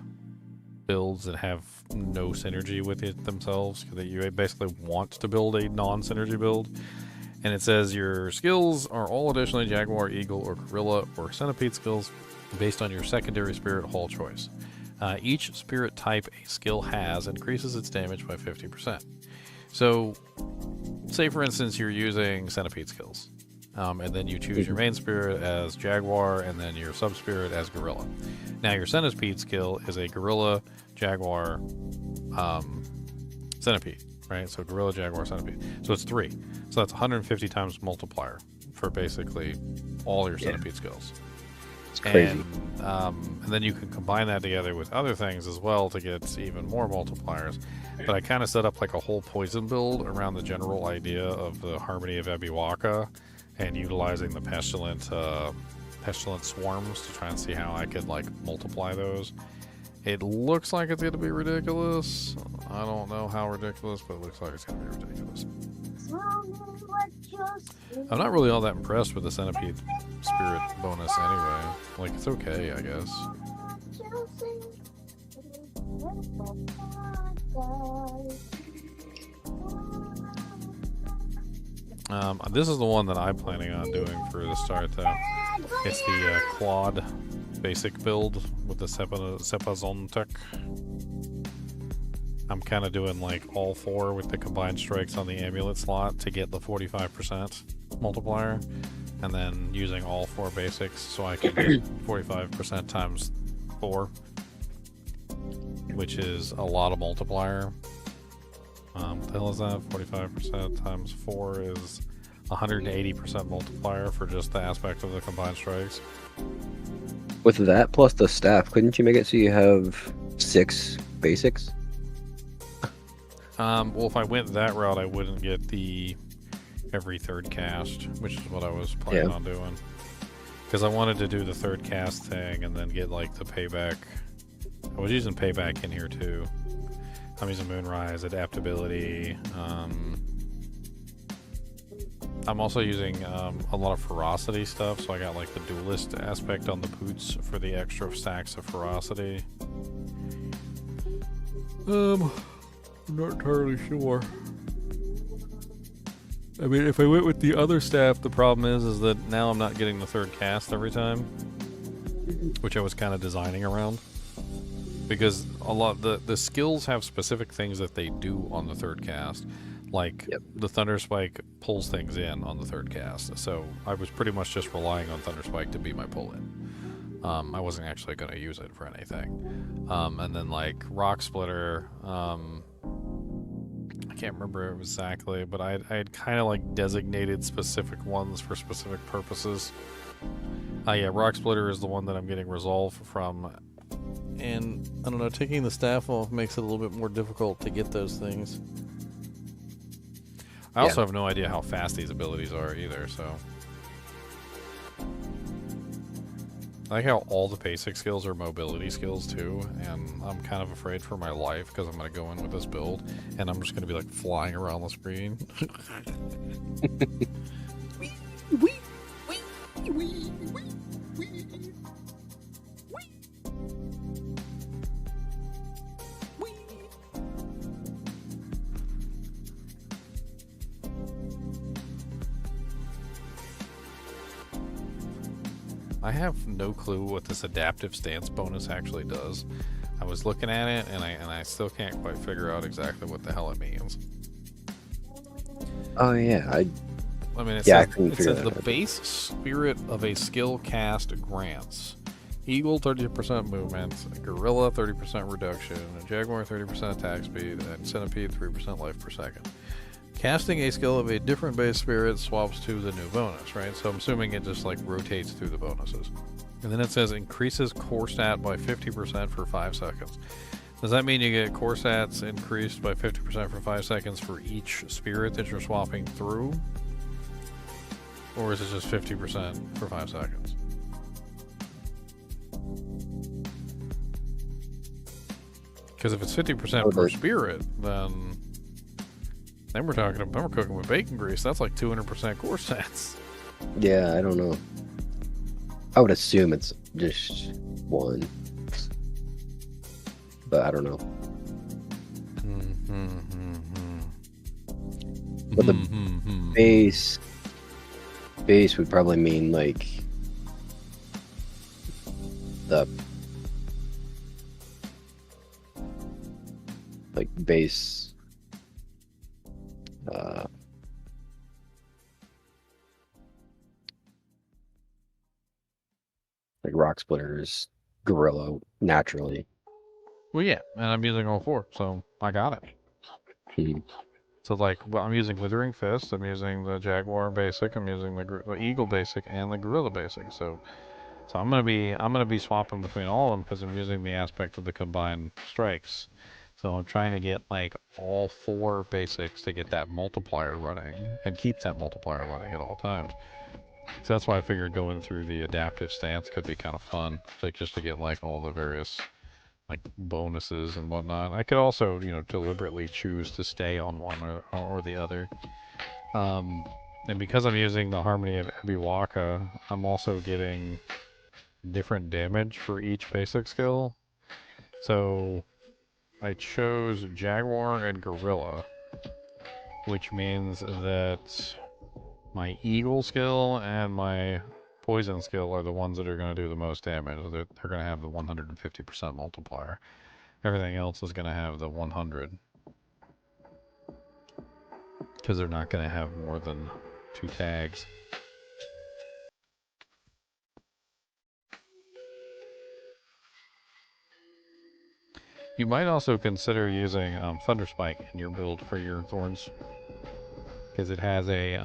builds that have no synergy with it themselves. That you basically want to build a non-synergy build, and it says your skills are all additionally Jaguar, Eagle, or Gorilla or Centipede skills based on your secondary Spirit Hall choice. Each spirit type a skill has increases its damage by 50%. So, say for instance you're using Centipede skills, and then you choose your main spirit as Jaguar and then your sub-spirit as Gorilla. Now your Centipede skill is a Gorilla, Jaguar, Centipede, right? So Gorilla, Jaguar, Centipede. So it's 3. So that's 150 times multiplier for basically all your Centipede skills. It's crazy. And then you can combine that together with other things as well to get even more multipliers. But I kind of set up like a whole poison build around the general idea of the Harmony of Ebiwaka and utilizing the pestilent swarms to try and see how I could like multiply those. It looks like it's going to be ridiculous. I don't know how ridiculous, but it looks like it's going to be ridiculous. I'm not really all that impressed with the Centipede Spirit bonus anyway. Like, it's okay, I guess. This is the one that I'm planning on doing for the start, though. It's the Claude basic build with the Sepazontek. I'm kind of doing like all 4 with the combined strikes on the amulet slot to get the 45% multiplier, and then using all 4 basics so I can get 45% times 4, which is a lot of multiplier. What the hell is that? 45% times 4 is 180% multiplier for just the aspect of the combined strikes. With that plus the staff, couldn't you make it so you have 6 basics? Well, if I went that route, I wouldn't get the every 3rd cast, which is what I was planning on doing. Because I wanted to do the 3rd cast thing and then get like the payback. I was using payback in here too. I'm using Moonrise, adaptability. I'm also using a lot of ferocity stuff, so I got like the duelist aspect on the boots for the extra stacks of ferocity. I'm not entirely sure. I mean, if I went with the other staff, the problem is that now I'm not getting the 3rd cast every time, which I was kind of designing around. Because a lot the skills have specific things that they do on the 3rd cast. Like, the Thunder Spike pulls things in on the 3rd cast. So I was pretty much just relying on Thunder Spike to be my pull-in. I wasn't actually going to use it for anything. And then, like, Rock Splitter, I can't remember exactly, but I had kind of, like, designated specific ones for specific purposes. Yeah, Rock Splitter is the one that I'm getting resolve from. And, I don't know, taking the staff off makes it a little bit more difficult to get those things. I also have no idea how fast these abilities are either, so... I like how all the basic skills are mobility skills too, and I'm kind of afraid for my life because I'm going to go in with this build, and I'm just going to be like flying around the screen. I have no clue what this adaptive stance bonus actually does. I was looking at it, and I still can't quite figure out exactly what the hell it means. Oh yeah, I mean, it I says, couldn't figure that the out. base spirit of a skill cast grants Eagle 30% movement, Gorilla 30% reduction, Jaguar 30% attack speed, and Centipede 3% life per second. Casting a skill of a different base spirit swaps to the new bonus, right? So I'm assuming it just like rotates through the bonuses. And then it says increases core stat by 50% for 5 seconds. Does that mean you get core stats increased by 50% for 5 seconds for each spirit that you're swapping through? Or is it just 50% for 5 seconds? Because if it's 50% per spirit, then we're cooking with bacon grease. That's like 200% core stats. Yeah, I don't know. I would assume it's just one, but I don't know. But the base would probably mean like the base like rock splitters, gorilla naturally. Well, yeah, and I'm using all 4, so I got it. So like, well, I'm using Withering Fist, I'm using the Jaguar basic, I'm using the Eagle basic, and the Gorilla basic. So I'm gonna be swapping between all of them because I'm using the aspect of the combined strikes. So I'm trying to get like all 4 basics to get that multiplier running and keep that multiplier running at all times. So that's why I figured going through the adaptive stance could be kind of fun, like just to get like all the various like bonuses and whatnot. I could also, deliberately choose to stay on one or the other. And because I'm using the Harmony of Ebiwaka, I'm also getting different damage for each basic skill. So I chose Jaguar and Gorilla, which means that my Eagle skill and my Poison skill are the ones that are going to do the most damage. They're going to have the 150% multiplier. Everything else is going to have the 100. Because they're not going to have more than 2 tags. You might also consider using Thunderspike in your build for your thorns, because it has a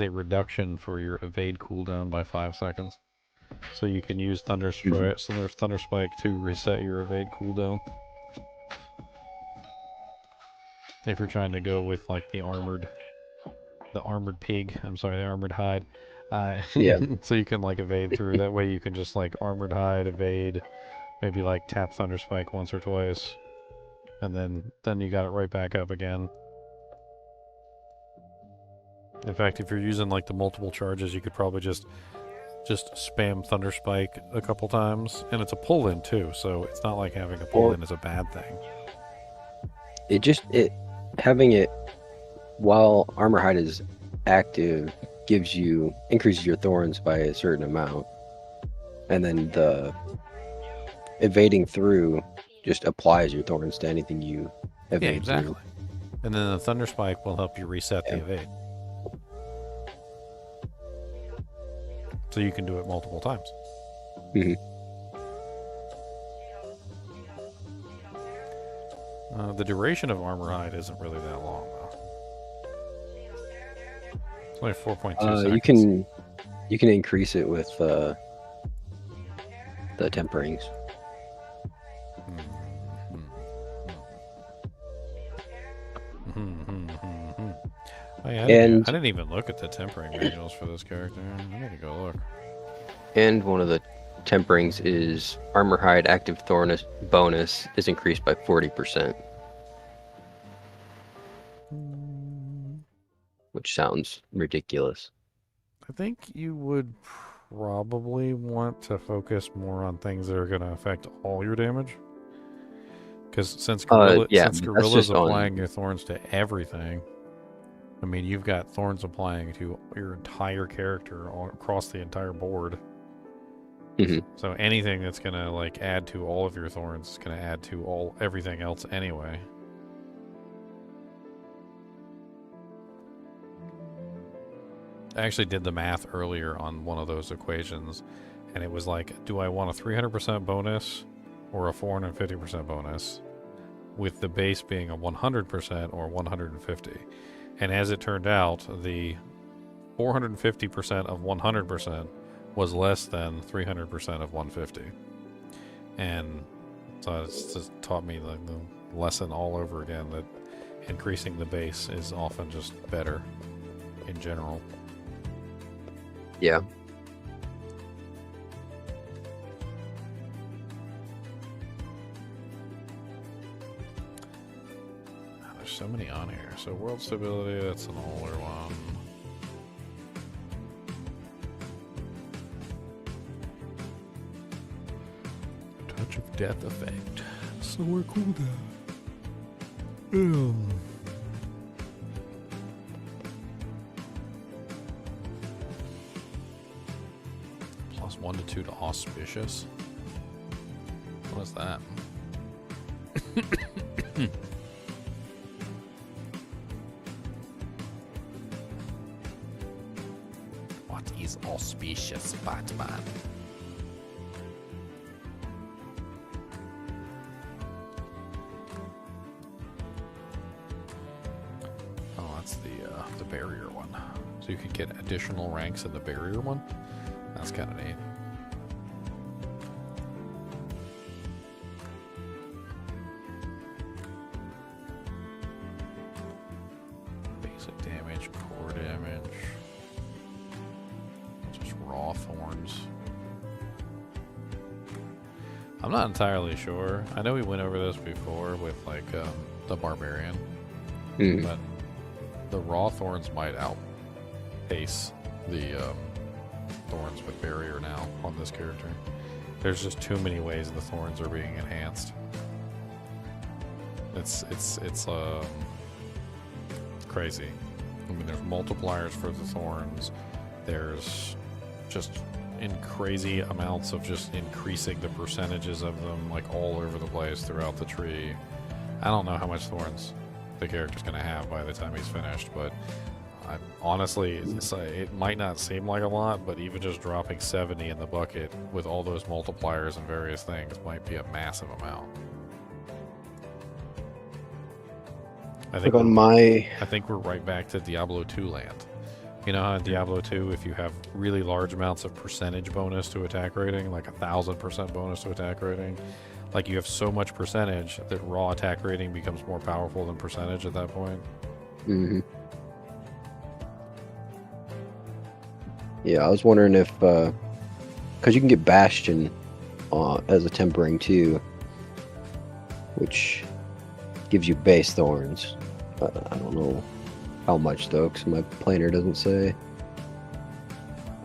reduction for your evade cooldown by 5 seconds. So you can use Thunderspike to reset your evade cooldown. If you're trying to go with like the armored hide. Yeah. So you can like evade through. That way you can just like armored hide, evade, maybe like tap Thunderspike once or twice, and then you got it right back up again. In fact, if you're using like the multiple charges, you could probably just spam Thunderspike a couple times, and it's a pull-in too, so it's not like having a pull-in is a bad thing. Having it while armor hide is active increases your thorns by a certain amount, and then the evading through just applies your thorns to anything you evade exactly. through. And then the Thunderspike will help you reset the evade. So you can do it multiple times. The duration of armor hide isn't really that long, though. It's only 4.2 seconds. You can increase it with the temperings. Oh, yeah, I didn't even look at the tempering manuals for this character. I need to go look. And one of the temperings is armor hide active thorn bonus is increased by 40%. Which sounds ridiculous. I think you would probably want to focus more on things that are going to affect all your damage. Because since Gorilla's applying your thorns to everything, I mean, you've got thorns applying to your entire character all across the entire board. Mhm. So anything that's gonna like add to all of your thorns is gonna add to everything else anyway. I actually did the math earlier on one of those equations, and it was like, do I want a 300% bonus or a 450% bonus, with the base being a 100% or 150? And as it turned out, the 450% of 100% was less than 300% of 150. And so it's just taught me the lesson all over again that increasing the base is often just better in general. Yeah. There's so many on here. So world stability, that's an older one. Touch of death effect. Slower cooldown. Plus 1 to 2 to auspicious. What is that? What is auspicious, Batman? Oh, that's the barrier one. So you can get additional ranks in the barrier one. That's kind of neat. Basic damage, core damage. Just raw thorns. I'm not entirely sure. I know we went over this before with like the barbarian, but the raw thorns might outpace the thorns with barrier now on this character. There's just too many ways the thorns are being enhanced. It's crazy. I mean, there's multipliers for the thorns. There's just in crazy amounts of just increasing the percentages of them, like all over the place throughout the tree. I don't know how much thorns the character's going to have by the time he's finished, but honestly, it might not seem like a lot, but even just dropping 70 in the bucket with all those multipliers and various things might be a massive amount. I think we're right back to Diablo 2 land. You know how in Diablo 2, if you have really large amounts of percentage bonus to attack rating, like 1,000% bonus to attack rating, like you have so much percentage that raw attack rating becomes more powerful than percentage at that point. Mm-hmm. Yeah, I was wondering if, because you can get Bastion as a tempering too, which gives you base thorns. I don't know how much though, because my planer doesn't say.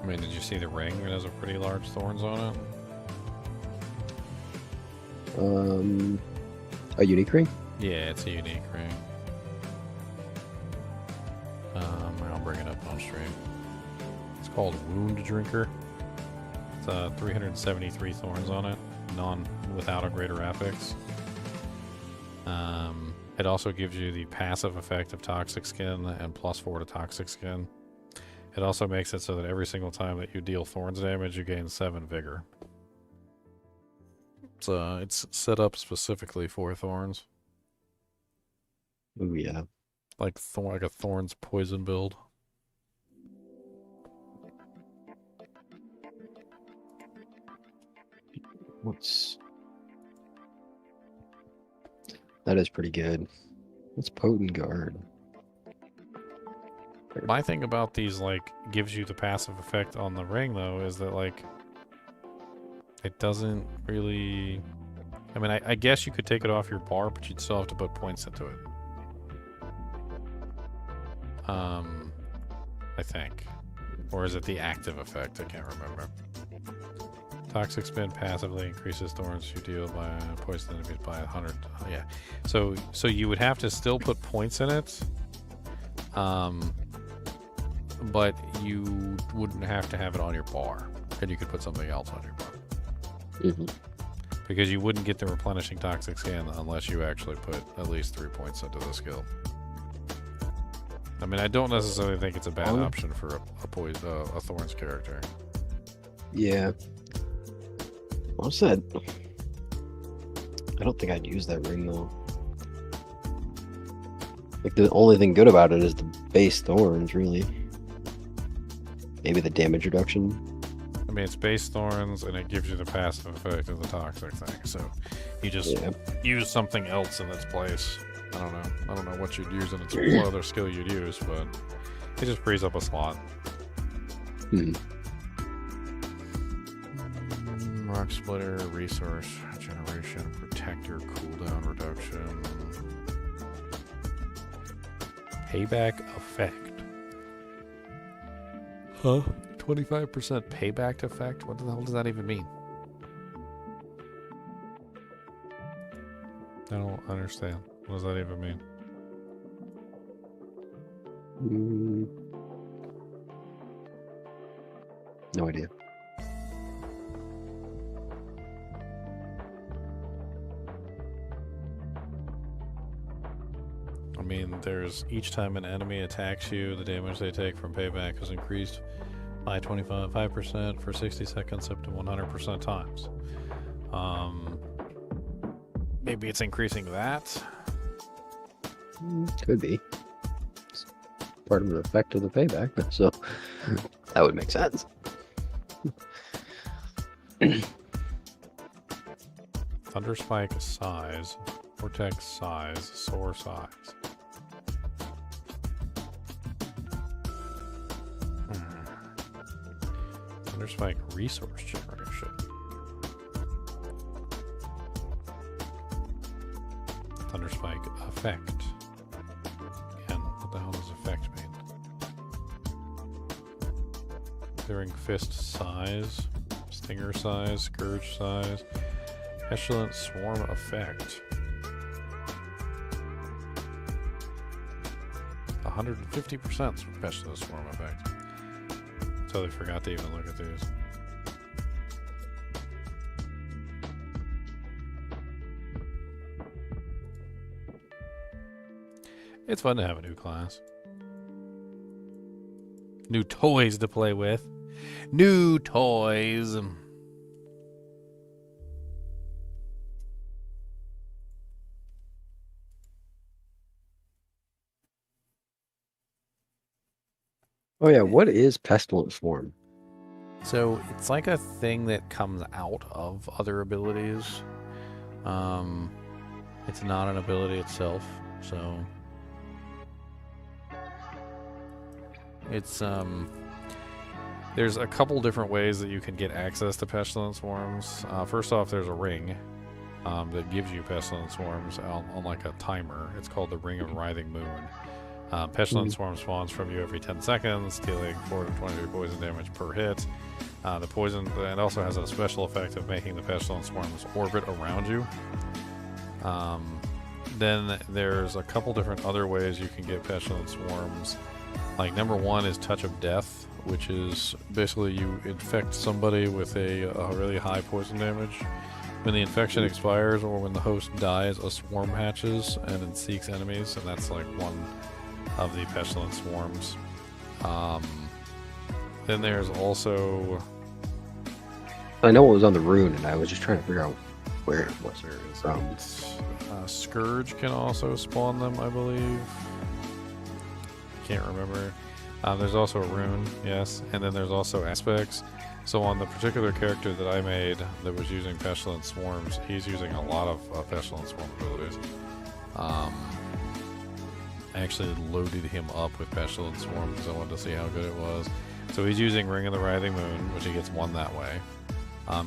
I mean, did you see the ring? It has a pretty large thorns on it. A unique ring? Yeah, it's a unique ring. I'll bring it up on stream. It's called Wound Drinker. It's 373 thorns on it, without a greater affix. It also gives you the passive effect of Toxic Skin and +4 to Toxic Skin. It also makes it so that every single time that you deal thorns damage, you gain 7 vigor. It's set up specifically for thorns. Oh yeah. Like a thorns poison build. That is pretty good. What's Potent Guard? My thing about these, like, gives you the passive effect on the ring, though, is that, like, it doesn't really... I mean, I guess you could take it off your bar, but you'd still have to put points into it. I think. Or is it the active effect? I can't remember. Toxic Spin passively increases thorns you deal by poison enemies by 100. Yeah. So you would have to still put points in it, But you wouldn't have to have it on your bar, and you could put something else on your bar. Mm-hmm. Because you wouldn't get the replenishing toxic scan unless you actually put at least 3 points into the skill. I mean, I don't necessarily think it's a bad option for a Thorns character. Yeah. Well said. I don't think I'd use that ring though. Like the only thing good about it is the base Thorns, really. Maybe the damage reduction. I mean, it's base Thorns, and it gives you the passive effect of the toxic thing. So you just use something else in its place. I don't know what you'd use in its what other skill you'd use, but it just frees up a slot. Rock splitter, resource generation, protector, cooldown reduction, payback effect. Huh? 25% payback effect? What the hell does that even mean? I don't understand. What does that even mean? No idea. I mean, there's each time an enemy attacks you, the damage they take from payback is increased by 25% for 60 seconds up to 100% times. Maybe it's increasing that. Could be. It's part of the effect of the payback, so that would make sense. Thunderspike size, vortex size, soar size. Thunderspike resource generation. Thunderspike effect. Again, what the hell does effect mean? Clearing fist size, stinger size, scourge size, pestilent swarm effect. 150% pestilent swarm effect. Totally forgot to even look at these. It's fun to have a new class. New toys to play with. New toys. Oh yeah, what is Pestilent Swarm? So it's like a thing that comes out of other abilities. It's not an ability itself, so it's there's a couple different ways that you can get access to Pestilent Swarms. First off, there's a ring that gives you Pestilent Swarms on like a timer. It's called the Ring of Writhing Moon. Pestilent Swarm spawns from you every 10 seconds, dealing 4 to 23 poison damage per hit. The poison, it also has a special effect of making the Pestilent Swarms orbit around you. Then there's a couple different other ways you can get Pestilent Swarms. Like number one is Touch of Death, which is basically you infect somebody with a really high poison damage. When the infection expires or when the host dies, a swarm hatches and it seeks enemies, and that's like one of the Pestilent Swarms. Then there's also... I know it was on the rune, and I was just trying to figure out where it was from. Scourge can also spawn them, I believe. Can't remember. There's also a rune, yes, and then there's also aspects. So on the particular character that I made that was using Pestilent Swarms, he's using a lot of Pestilent Swarm abilities. I actually loaded him up with Pestilent Swarm because I wanted to see how good it was. So he's using Ring of the Writhing Moon, which he gets one that way.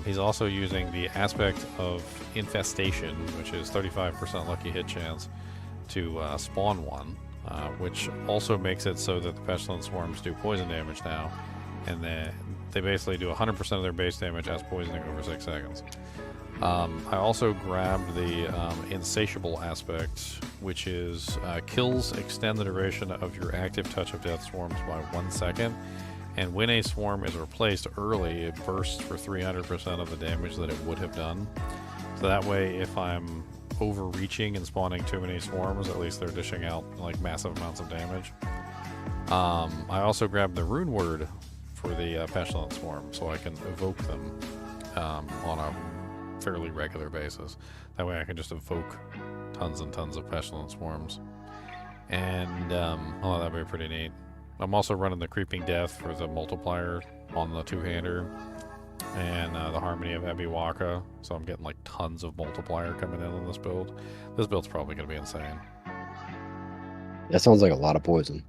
He's also using the aspect of Infestation, which is 35% lucky hit chance to spawn one, which also makes it so that the Pestilent Swarms do poison damage now, and they basically do 100% of their base damage as poisoning over 6 seconds. I also grabbed the Insatiable aspect, which is kills extend the duration of your active touch of death swarms by 1 second. And when a swarm is replaced early, it bursts for 300% of the damage that it would have done. So that way, if I'm overreaching and spawning too many swarms, at least they're dishing out like massive amounts of damage. I also grabbed the rune word for the pestilent swarm, so I can evoke them on a fairly regular basis. That way I can just evoke tons and tons of pestilent swarms. And oh, that'd be pretty neat. I'm also running the Creeping Death for the multiplier on the two-hander, and the Harmony of Ebiwaka, so I'm getting like tons of multiplier coming in on this build. This build's probably going to be insane. That sounds like a lot of poison.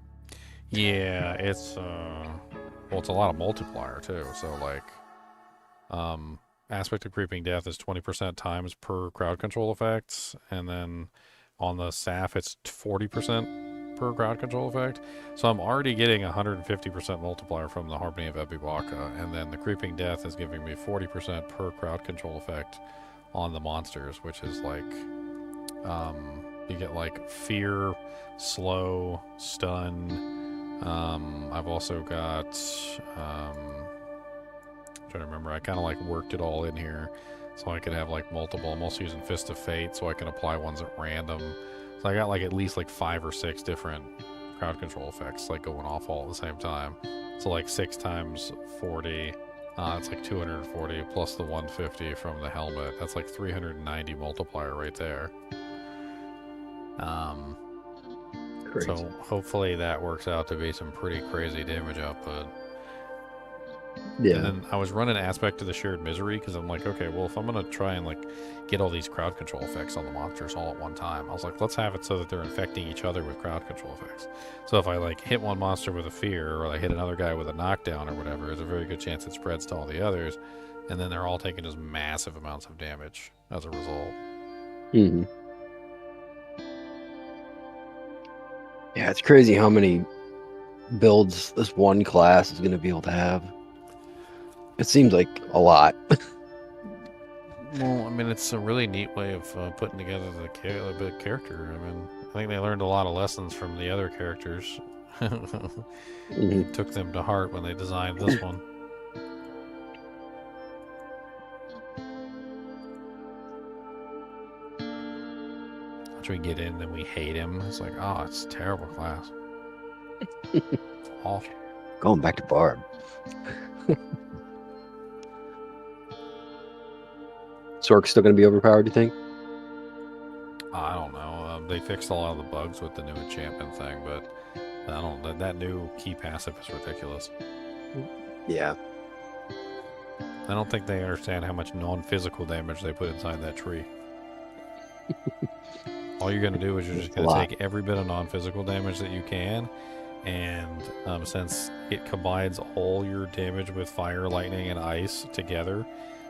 Yeah, it's well, it's a lot of multiplier too. So like, Aspect of Creeping Death is 20% times per crowd control effects, and then on the SAF it's 40% per crowd control effect. So I'm already getting 150% multiplier from the Harmony of Ebiwaka, and then the Creeping Death is giving me 40% per crowd control effect on the monsters, which is like, you get like fear, slow, stun. I've also got, I'm trying to remember, I kind of like worked it all in here so I could have like multiple. I'm also using Fist of Fate so I can apply ones at random. So I got like at least like 5 or 6 different crowd control effects like going off all at the same time. So like 6 times 40, it's like 240 plus the 150 from the helmet. That's like 390 multiplier right there. Crazy. So hopefully that works out to be some pretty crazy damage output. Yeah. And then I was running Aspect of the Shared Misery because I'm like, okay, well, if I'm going to try and like get all these crowd control effects on the monsters all at one time, I was like, let's have it so that they're infecting each other with crowd control effects. So if I like hit one monster with a fear, or I hit another guy with a knockdown or whatever, there's a very good chance it spreads to all the others, and then they're all taking just massive amounts of damage as a result. Mm-hmm. Yeah, it's crazy how many builds this one class is going to be able to have. It seems like a lot. Well, I mean, it's a really neat way of putting together the character. I mean, I think they learned a lot of lessons from the other characters. Mm-hmm. Took them to heart when they designed this one. Once we get in, then we hate him. It's like, oh, it's a terrible class. It's awful. Going back to Barb. Sork's still going to be overpowered, do you think? I don't know. They fixed a lot of the bugs with the new enchantment thing, but I don't. That new key passive is ridiculous. Yeah. I don't think they understand how much non-physical damage they put inside that tree. All you're going to do is you're just going to take every bit of non-physical damage that you can, and since it combines all your damage with fire, lightning, and ice together,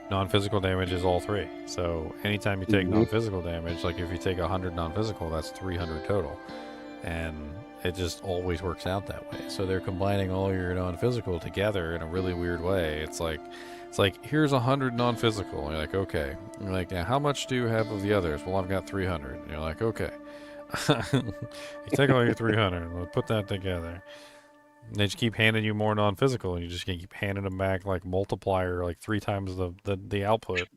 non-physical damage is all 3. So anytime you take non-physical damage, like if you take 100 non-physical, that's 300 total. And it just always works out that way. So they're combining all your non-physical together in a really weird way. It's like here's 100 non-physical. And you're like, okay. And you're like, now how much do you have of the others? Well, I've got 300. And you're like, okay. You take all your 300 and we'll put that together. And they just keep handing you more non-physical, and you just keep handing them back like multiplier, like 3 times the output.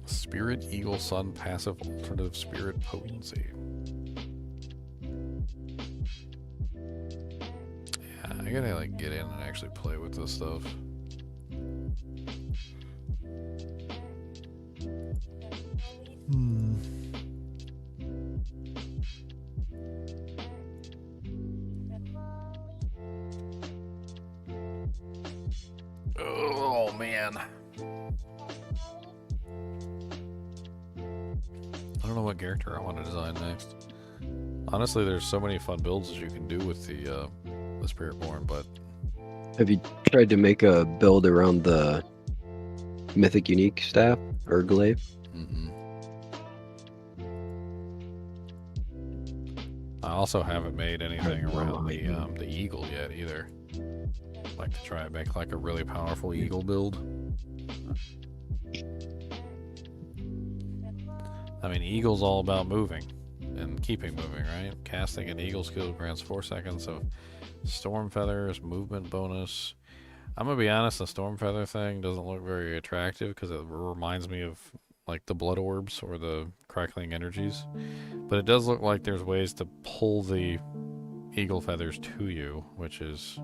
Spirit Eagle Sun passive alternative spirit potency. Yeah, I gotta like get in and actually play with this stuff. Oh man. I don't know what character I want to design next. Honestly, there's so many fun builds that you can do with the Spiritborn, but Have you tried to make a build around the Mythic Unique staff or glaive? I also haven't made anything around the eagle yet either. I'd like to try and make like a really powerful eagle build. I mean, Eagle's all about moving and keeping moving, right? Casting an Eagle skill grants 4 seconds of Storm Feathers, movement bonus. I'm gonna be honest, the Storm Feather thing doesn't look very attractive because it reminds me of like the Blood Orbs or the Crackling Energies. But it does look like there's ways to pull the Eagle Feathers to you, which is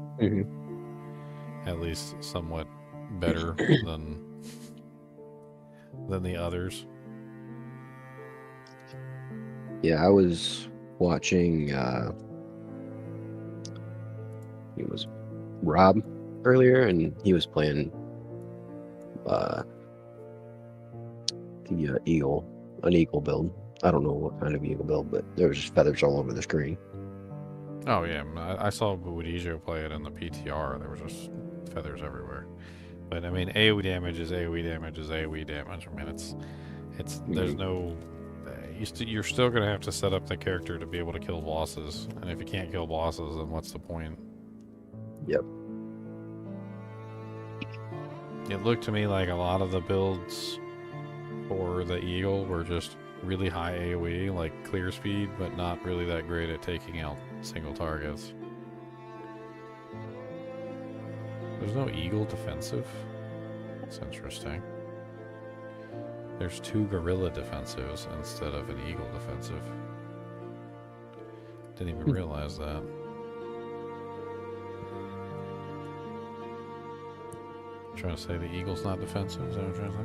at least somewhat better than the others. Yeah, I was watching. It was Rob earlier, and he was playing the eagle, an eagle build. I don't know what kind of eagle build, but there was just feathers all over the screen. Oh yeah, I saw Budijo play it in the PTR. There was just feathers everywhere. But I mean, AoE damage is AoE damage is AoE damage. I mean, it's there's no. You're still gonna have to set up the character to be able to kill bosses, and if you can't kill bosses, then what's the point? Yep. It looked to me like a lot of the builds for the Eagle were just really high AoE, like clear speed, but not really that great at taking out single targets. There's no Eagle defensive. That's interesting. There's 2 Gorilla defensives instead of an Eagle defensive. Didn't even realize that. Trying to say the Eagle's not defensive? Is that what you're trying to say?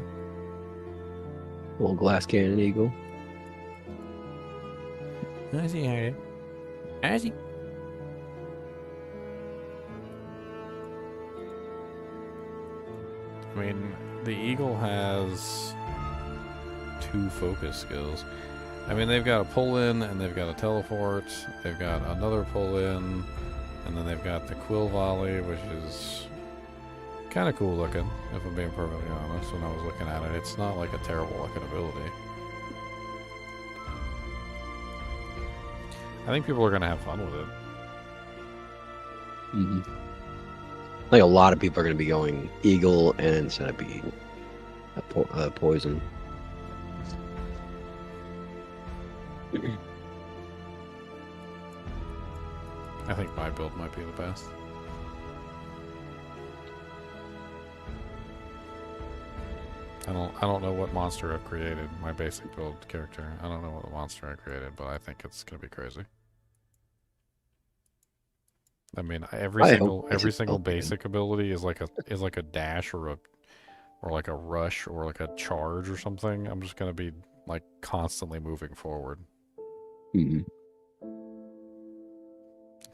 Little glass cannon eagle. I see, Harry. I see. I mean, the Eagle has 2 focus skills. I mean, they've got a pull in and they've got a teleport. They've got another pull in, and then they've got the quill volley, which is kind of cool looking, if I'm being perfectly honest. When I was looking at it, it's not like a terrible looking ability. I think people are going to have fun with it. I think a lot of people are going to be going eagle and centipede, poison. I think my build might be the best. I don't know what monster I've created, my basic build character. I don't know what monster I created, but I think it's gonna be crazy. I mean, every single basic ability is like a dash or like a rush or like a charge or something. I'm just gonna be like constantly moving forward. It's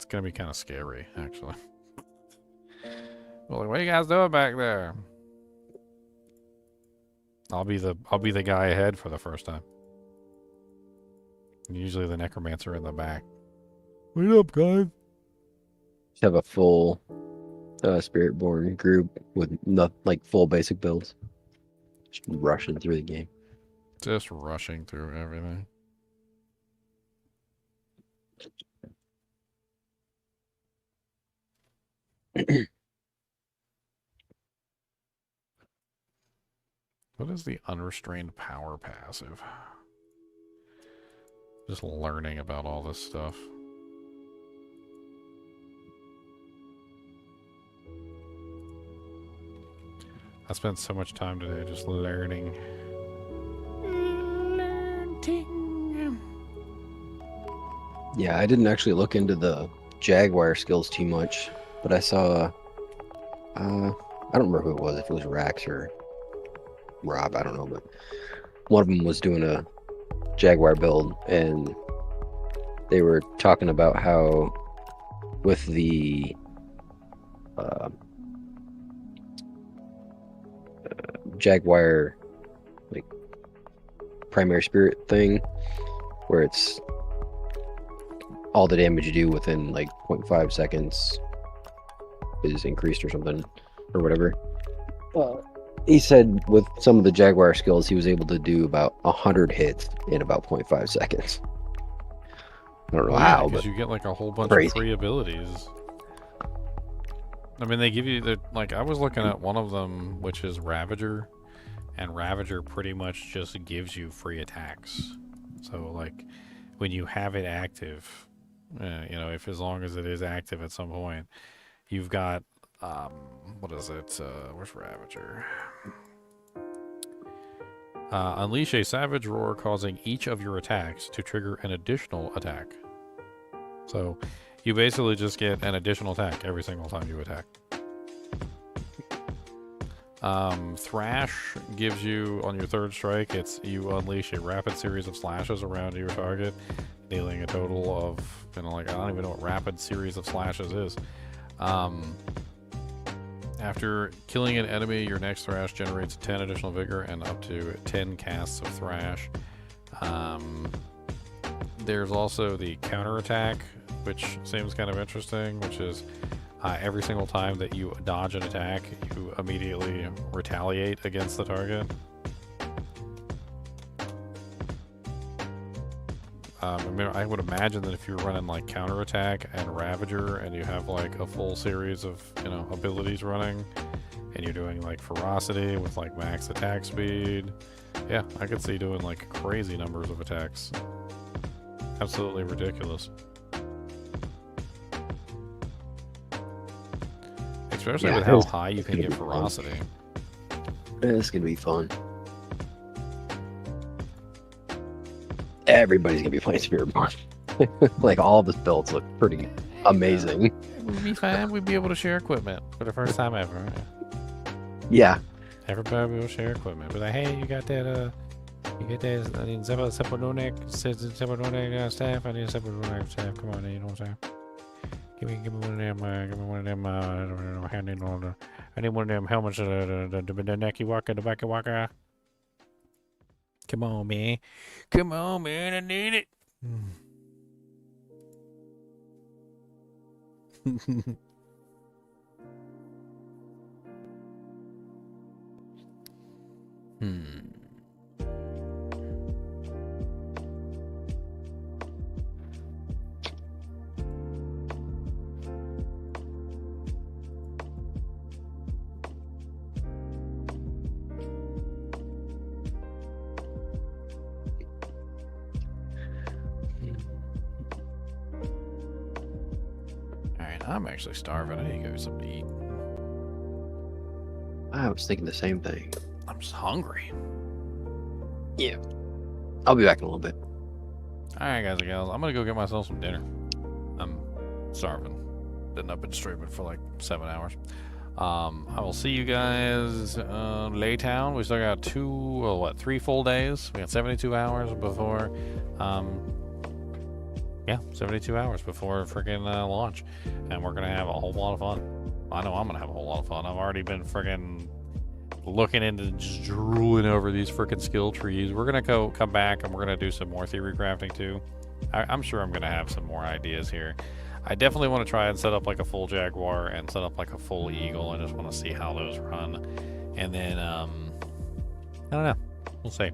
gonna be kind of scary, actually. Well, like, what are you guys doing back there? I'll be the guy ahead for the first time. And usually the necromancer in the back. Wait up, guys. Just have a full Spiritborn group with like full basic builds. Just rushing through the game. Just rushing through everything. What is the unrestrained power passive? Just learning about all this stuff. I spent so much time today just learning. Yeah, I didn't actually look into the Jaguar skills too much, but I saw, I don't remember who it was, if it was Rax or Rob, I don't know, but one of them was doing a Jaguar build, and they were talking about how with the Jaguar like primary spirit thing, where it's all the damage you do within like 0.5 seconds is increased or something or whatever. He said with some of the Jaguar skills, he was able to do about 100 hits in about 0.5 seconds. I don't know how, because but you get like a whole bunch crazy. of free abilities. I mean, they give you the, like, I was looking at one of them, which is Ravager, and Ravager pretty much just gives you free attacks. So like when you have it active, you know, if as long as it is active at some point, you've got what is it? Where's Ravager? Unleash a savage roar, causing each of your attacks to trigger an additional attack. So you basically just get an additional attack every single time you attack. Thrash gives you, on your third strike, you unleash a rapid series of slashes around your target, dealing a total of, you know, like, I don't even know what rapid series of slashes is. After killing an enemy, your next Thrash generates 10 additional vigor and up to 10 casts of Thrash. There's also the counterattack, which seems kind of interesting, which is every single time that you dodge an attack, you immediately retaliate against the target. I would imagine that if you're running like counterattack and Ravager and you have like a full series of, you know, abilities running, and you're doing like ferocity with like max attack speed, yeah, I could see doing like crazy numbers of attacks. Absolutely ridiculous. Especially with how high you can get ferocity. It's gonna be fun. Everybody's gonna be playing Spiritborn. Like all the builds look pretty amazing. We'd be fine. We'd be able to share equipment for the first time ever. Yeah. Everybody will share equipment. But like, hey, you got that? You get that? I need Zeppelinonek staff. I need a Zeppelinonek staff. Come on, you know what I'm saying? Give me one of them. Give me one of them. I need one of them helmets. The necky waka, the backy waka. Come on, man. Come on, man. I need it. Alright, I'm actually starving. I need to go get something to eat. I was thinking the same thing. I'm just hungry. Yeah. I'll be back in a little bit. Alright, guys and gals. I'm gonna go get myself some dinner. I'm starving. I've been streaming for like 7 hours. I will see you guys Laytown. We still got 3 full days. We got 72 hours before 72 hours before freaking launch, and we're gonna have a whole lot of fun. I know I'm gonna have a whole lot of fun. I've already been freaking looking into just drooling over these freaking skill trees. We're gonna come back and we're gonna do some more theory crafting too. I'm sure I'm gonna have some more ideas here. I definitely want to try and set up like a full Jaguar and set up like a full Eagle. I just want to see how those run, and then I don't know. We'll see.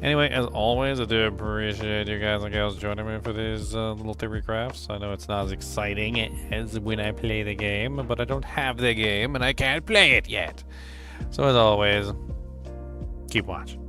Anyway, as always, I do appreciate you guys and gals joining me for these little theory crafts. I know it's not as exciting as when I play the game, but I don't have the game and I can't play it yet. So as always, keep watching.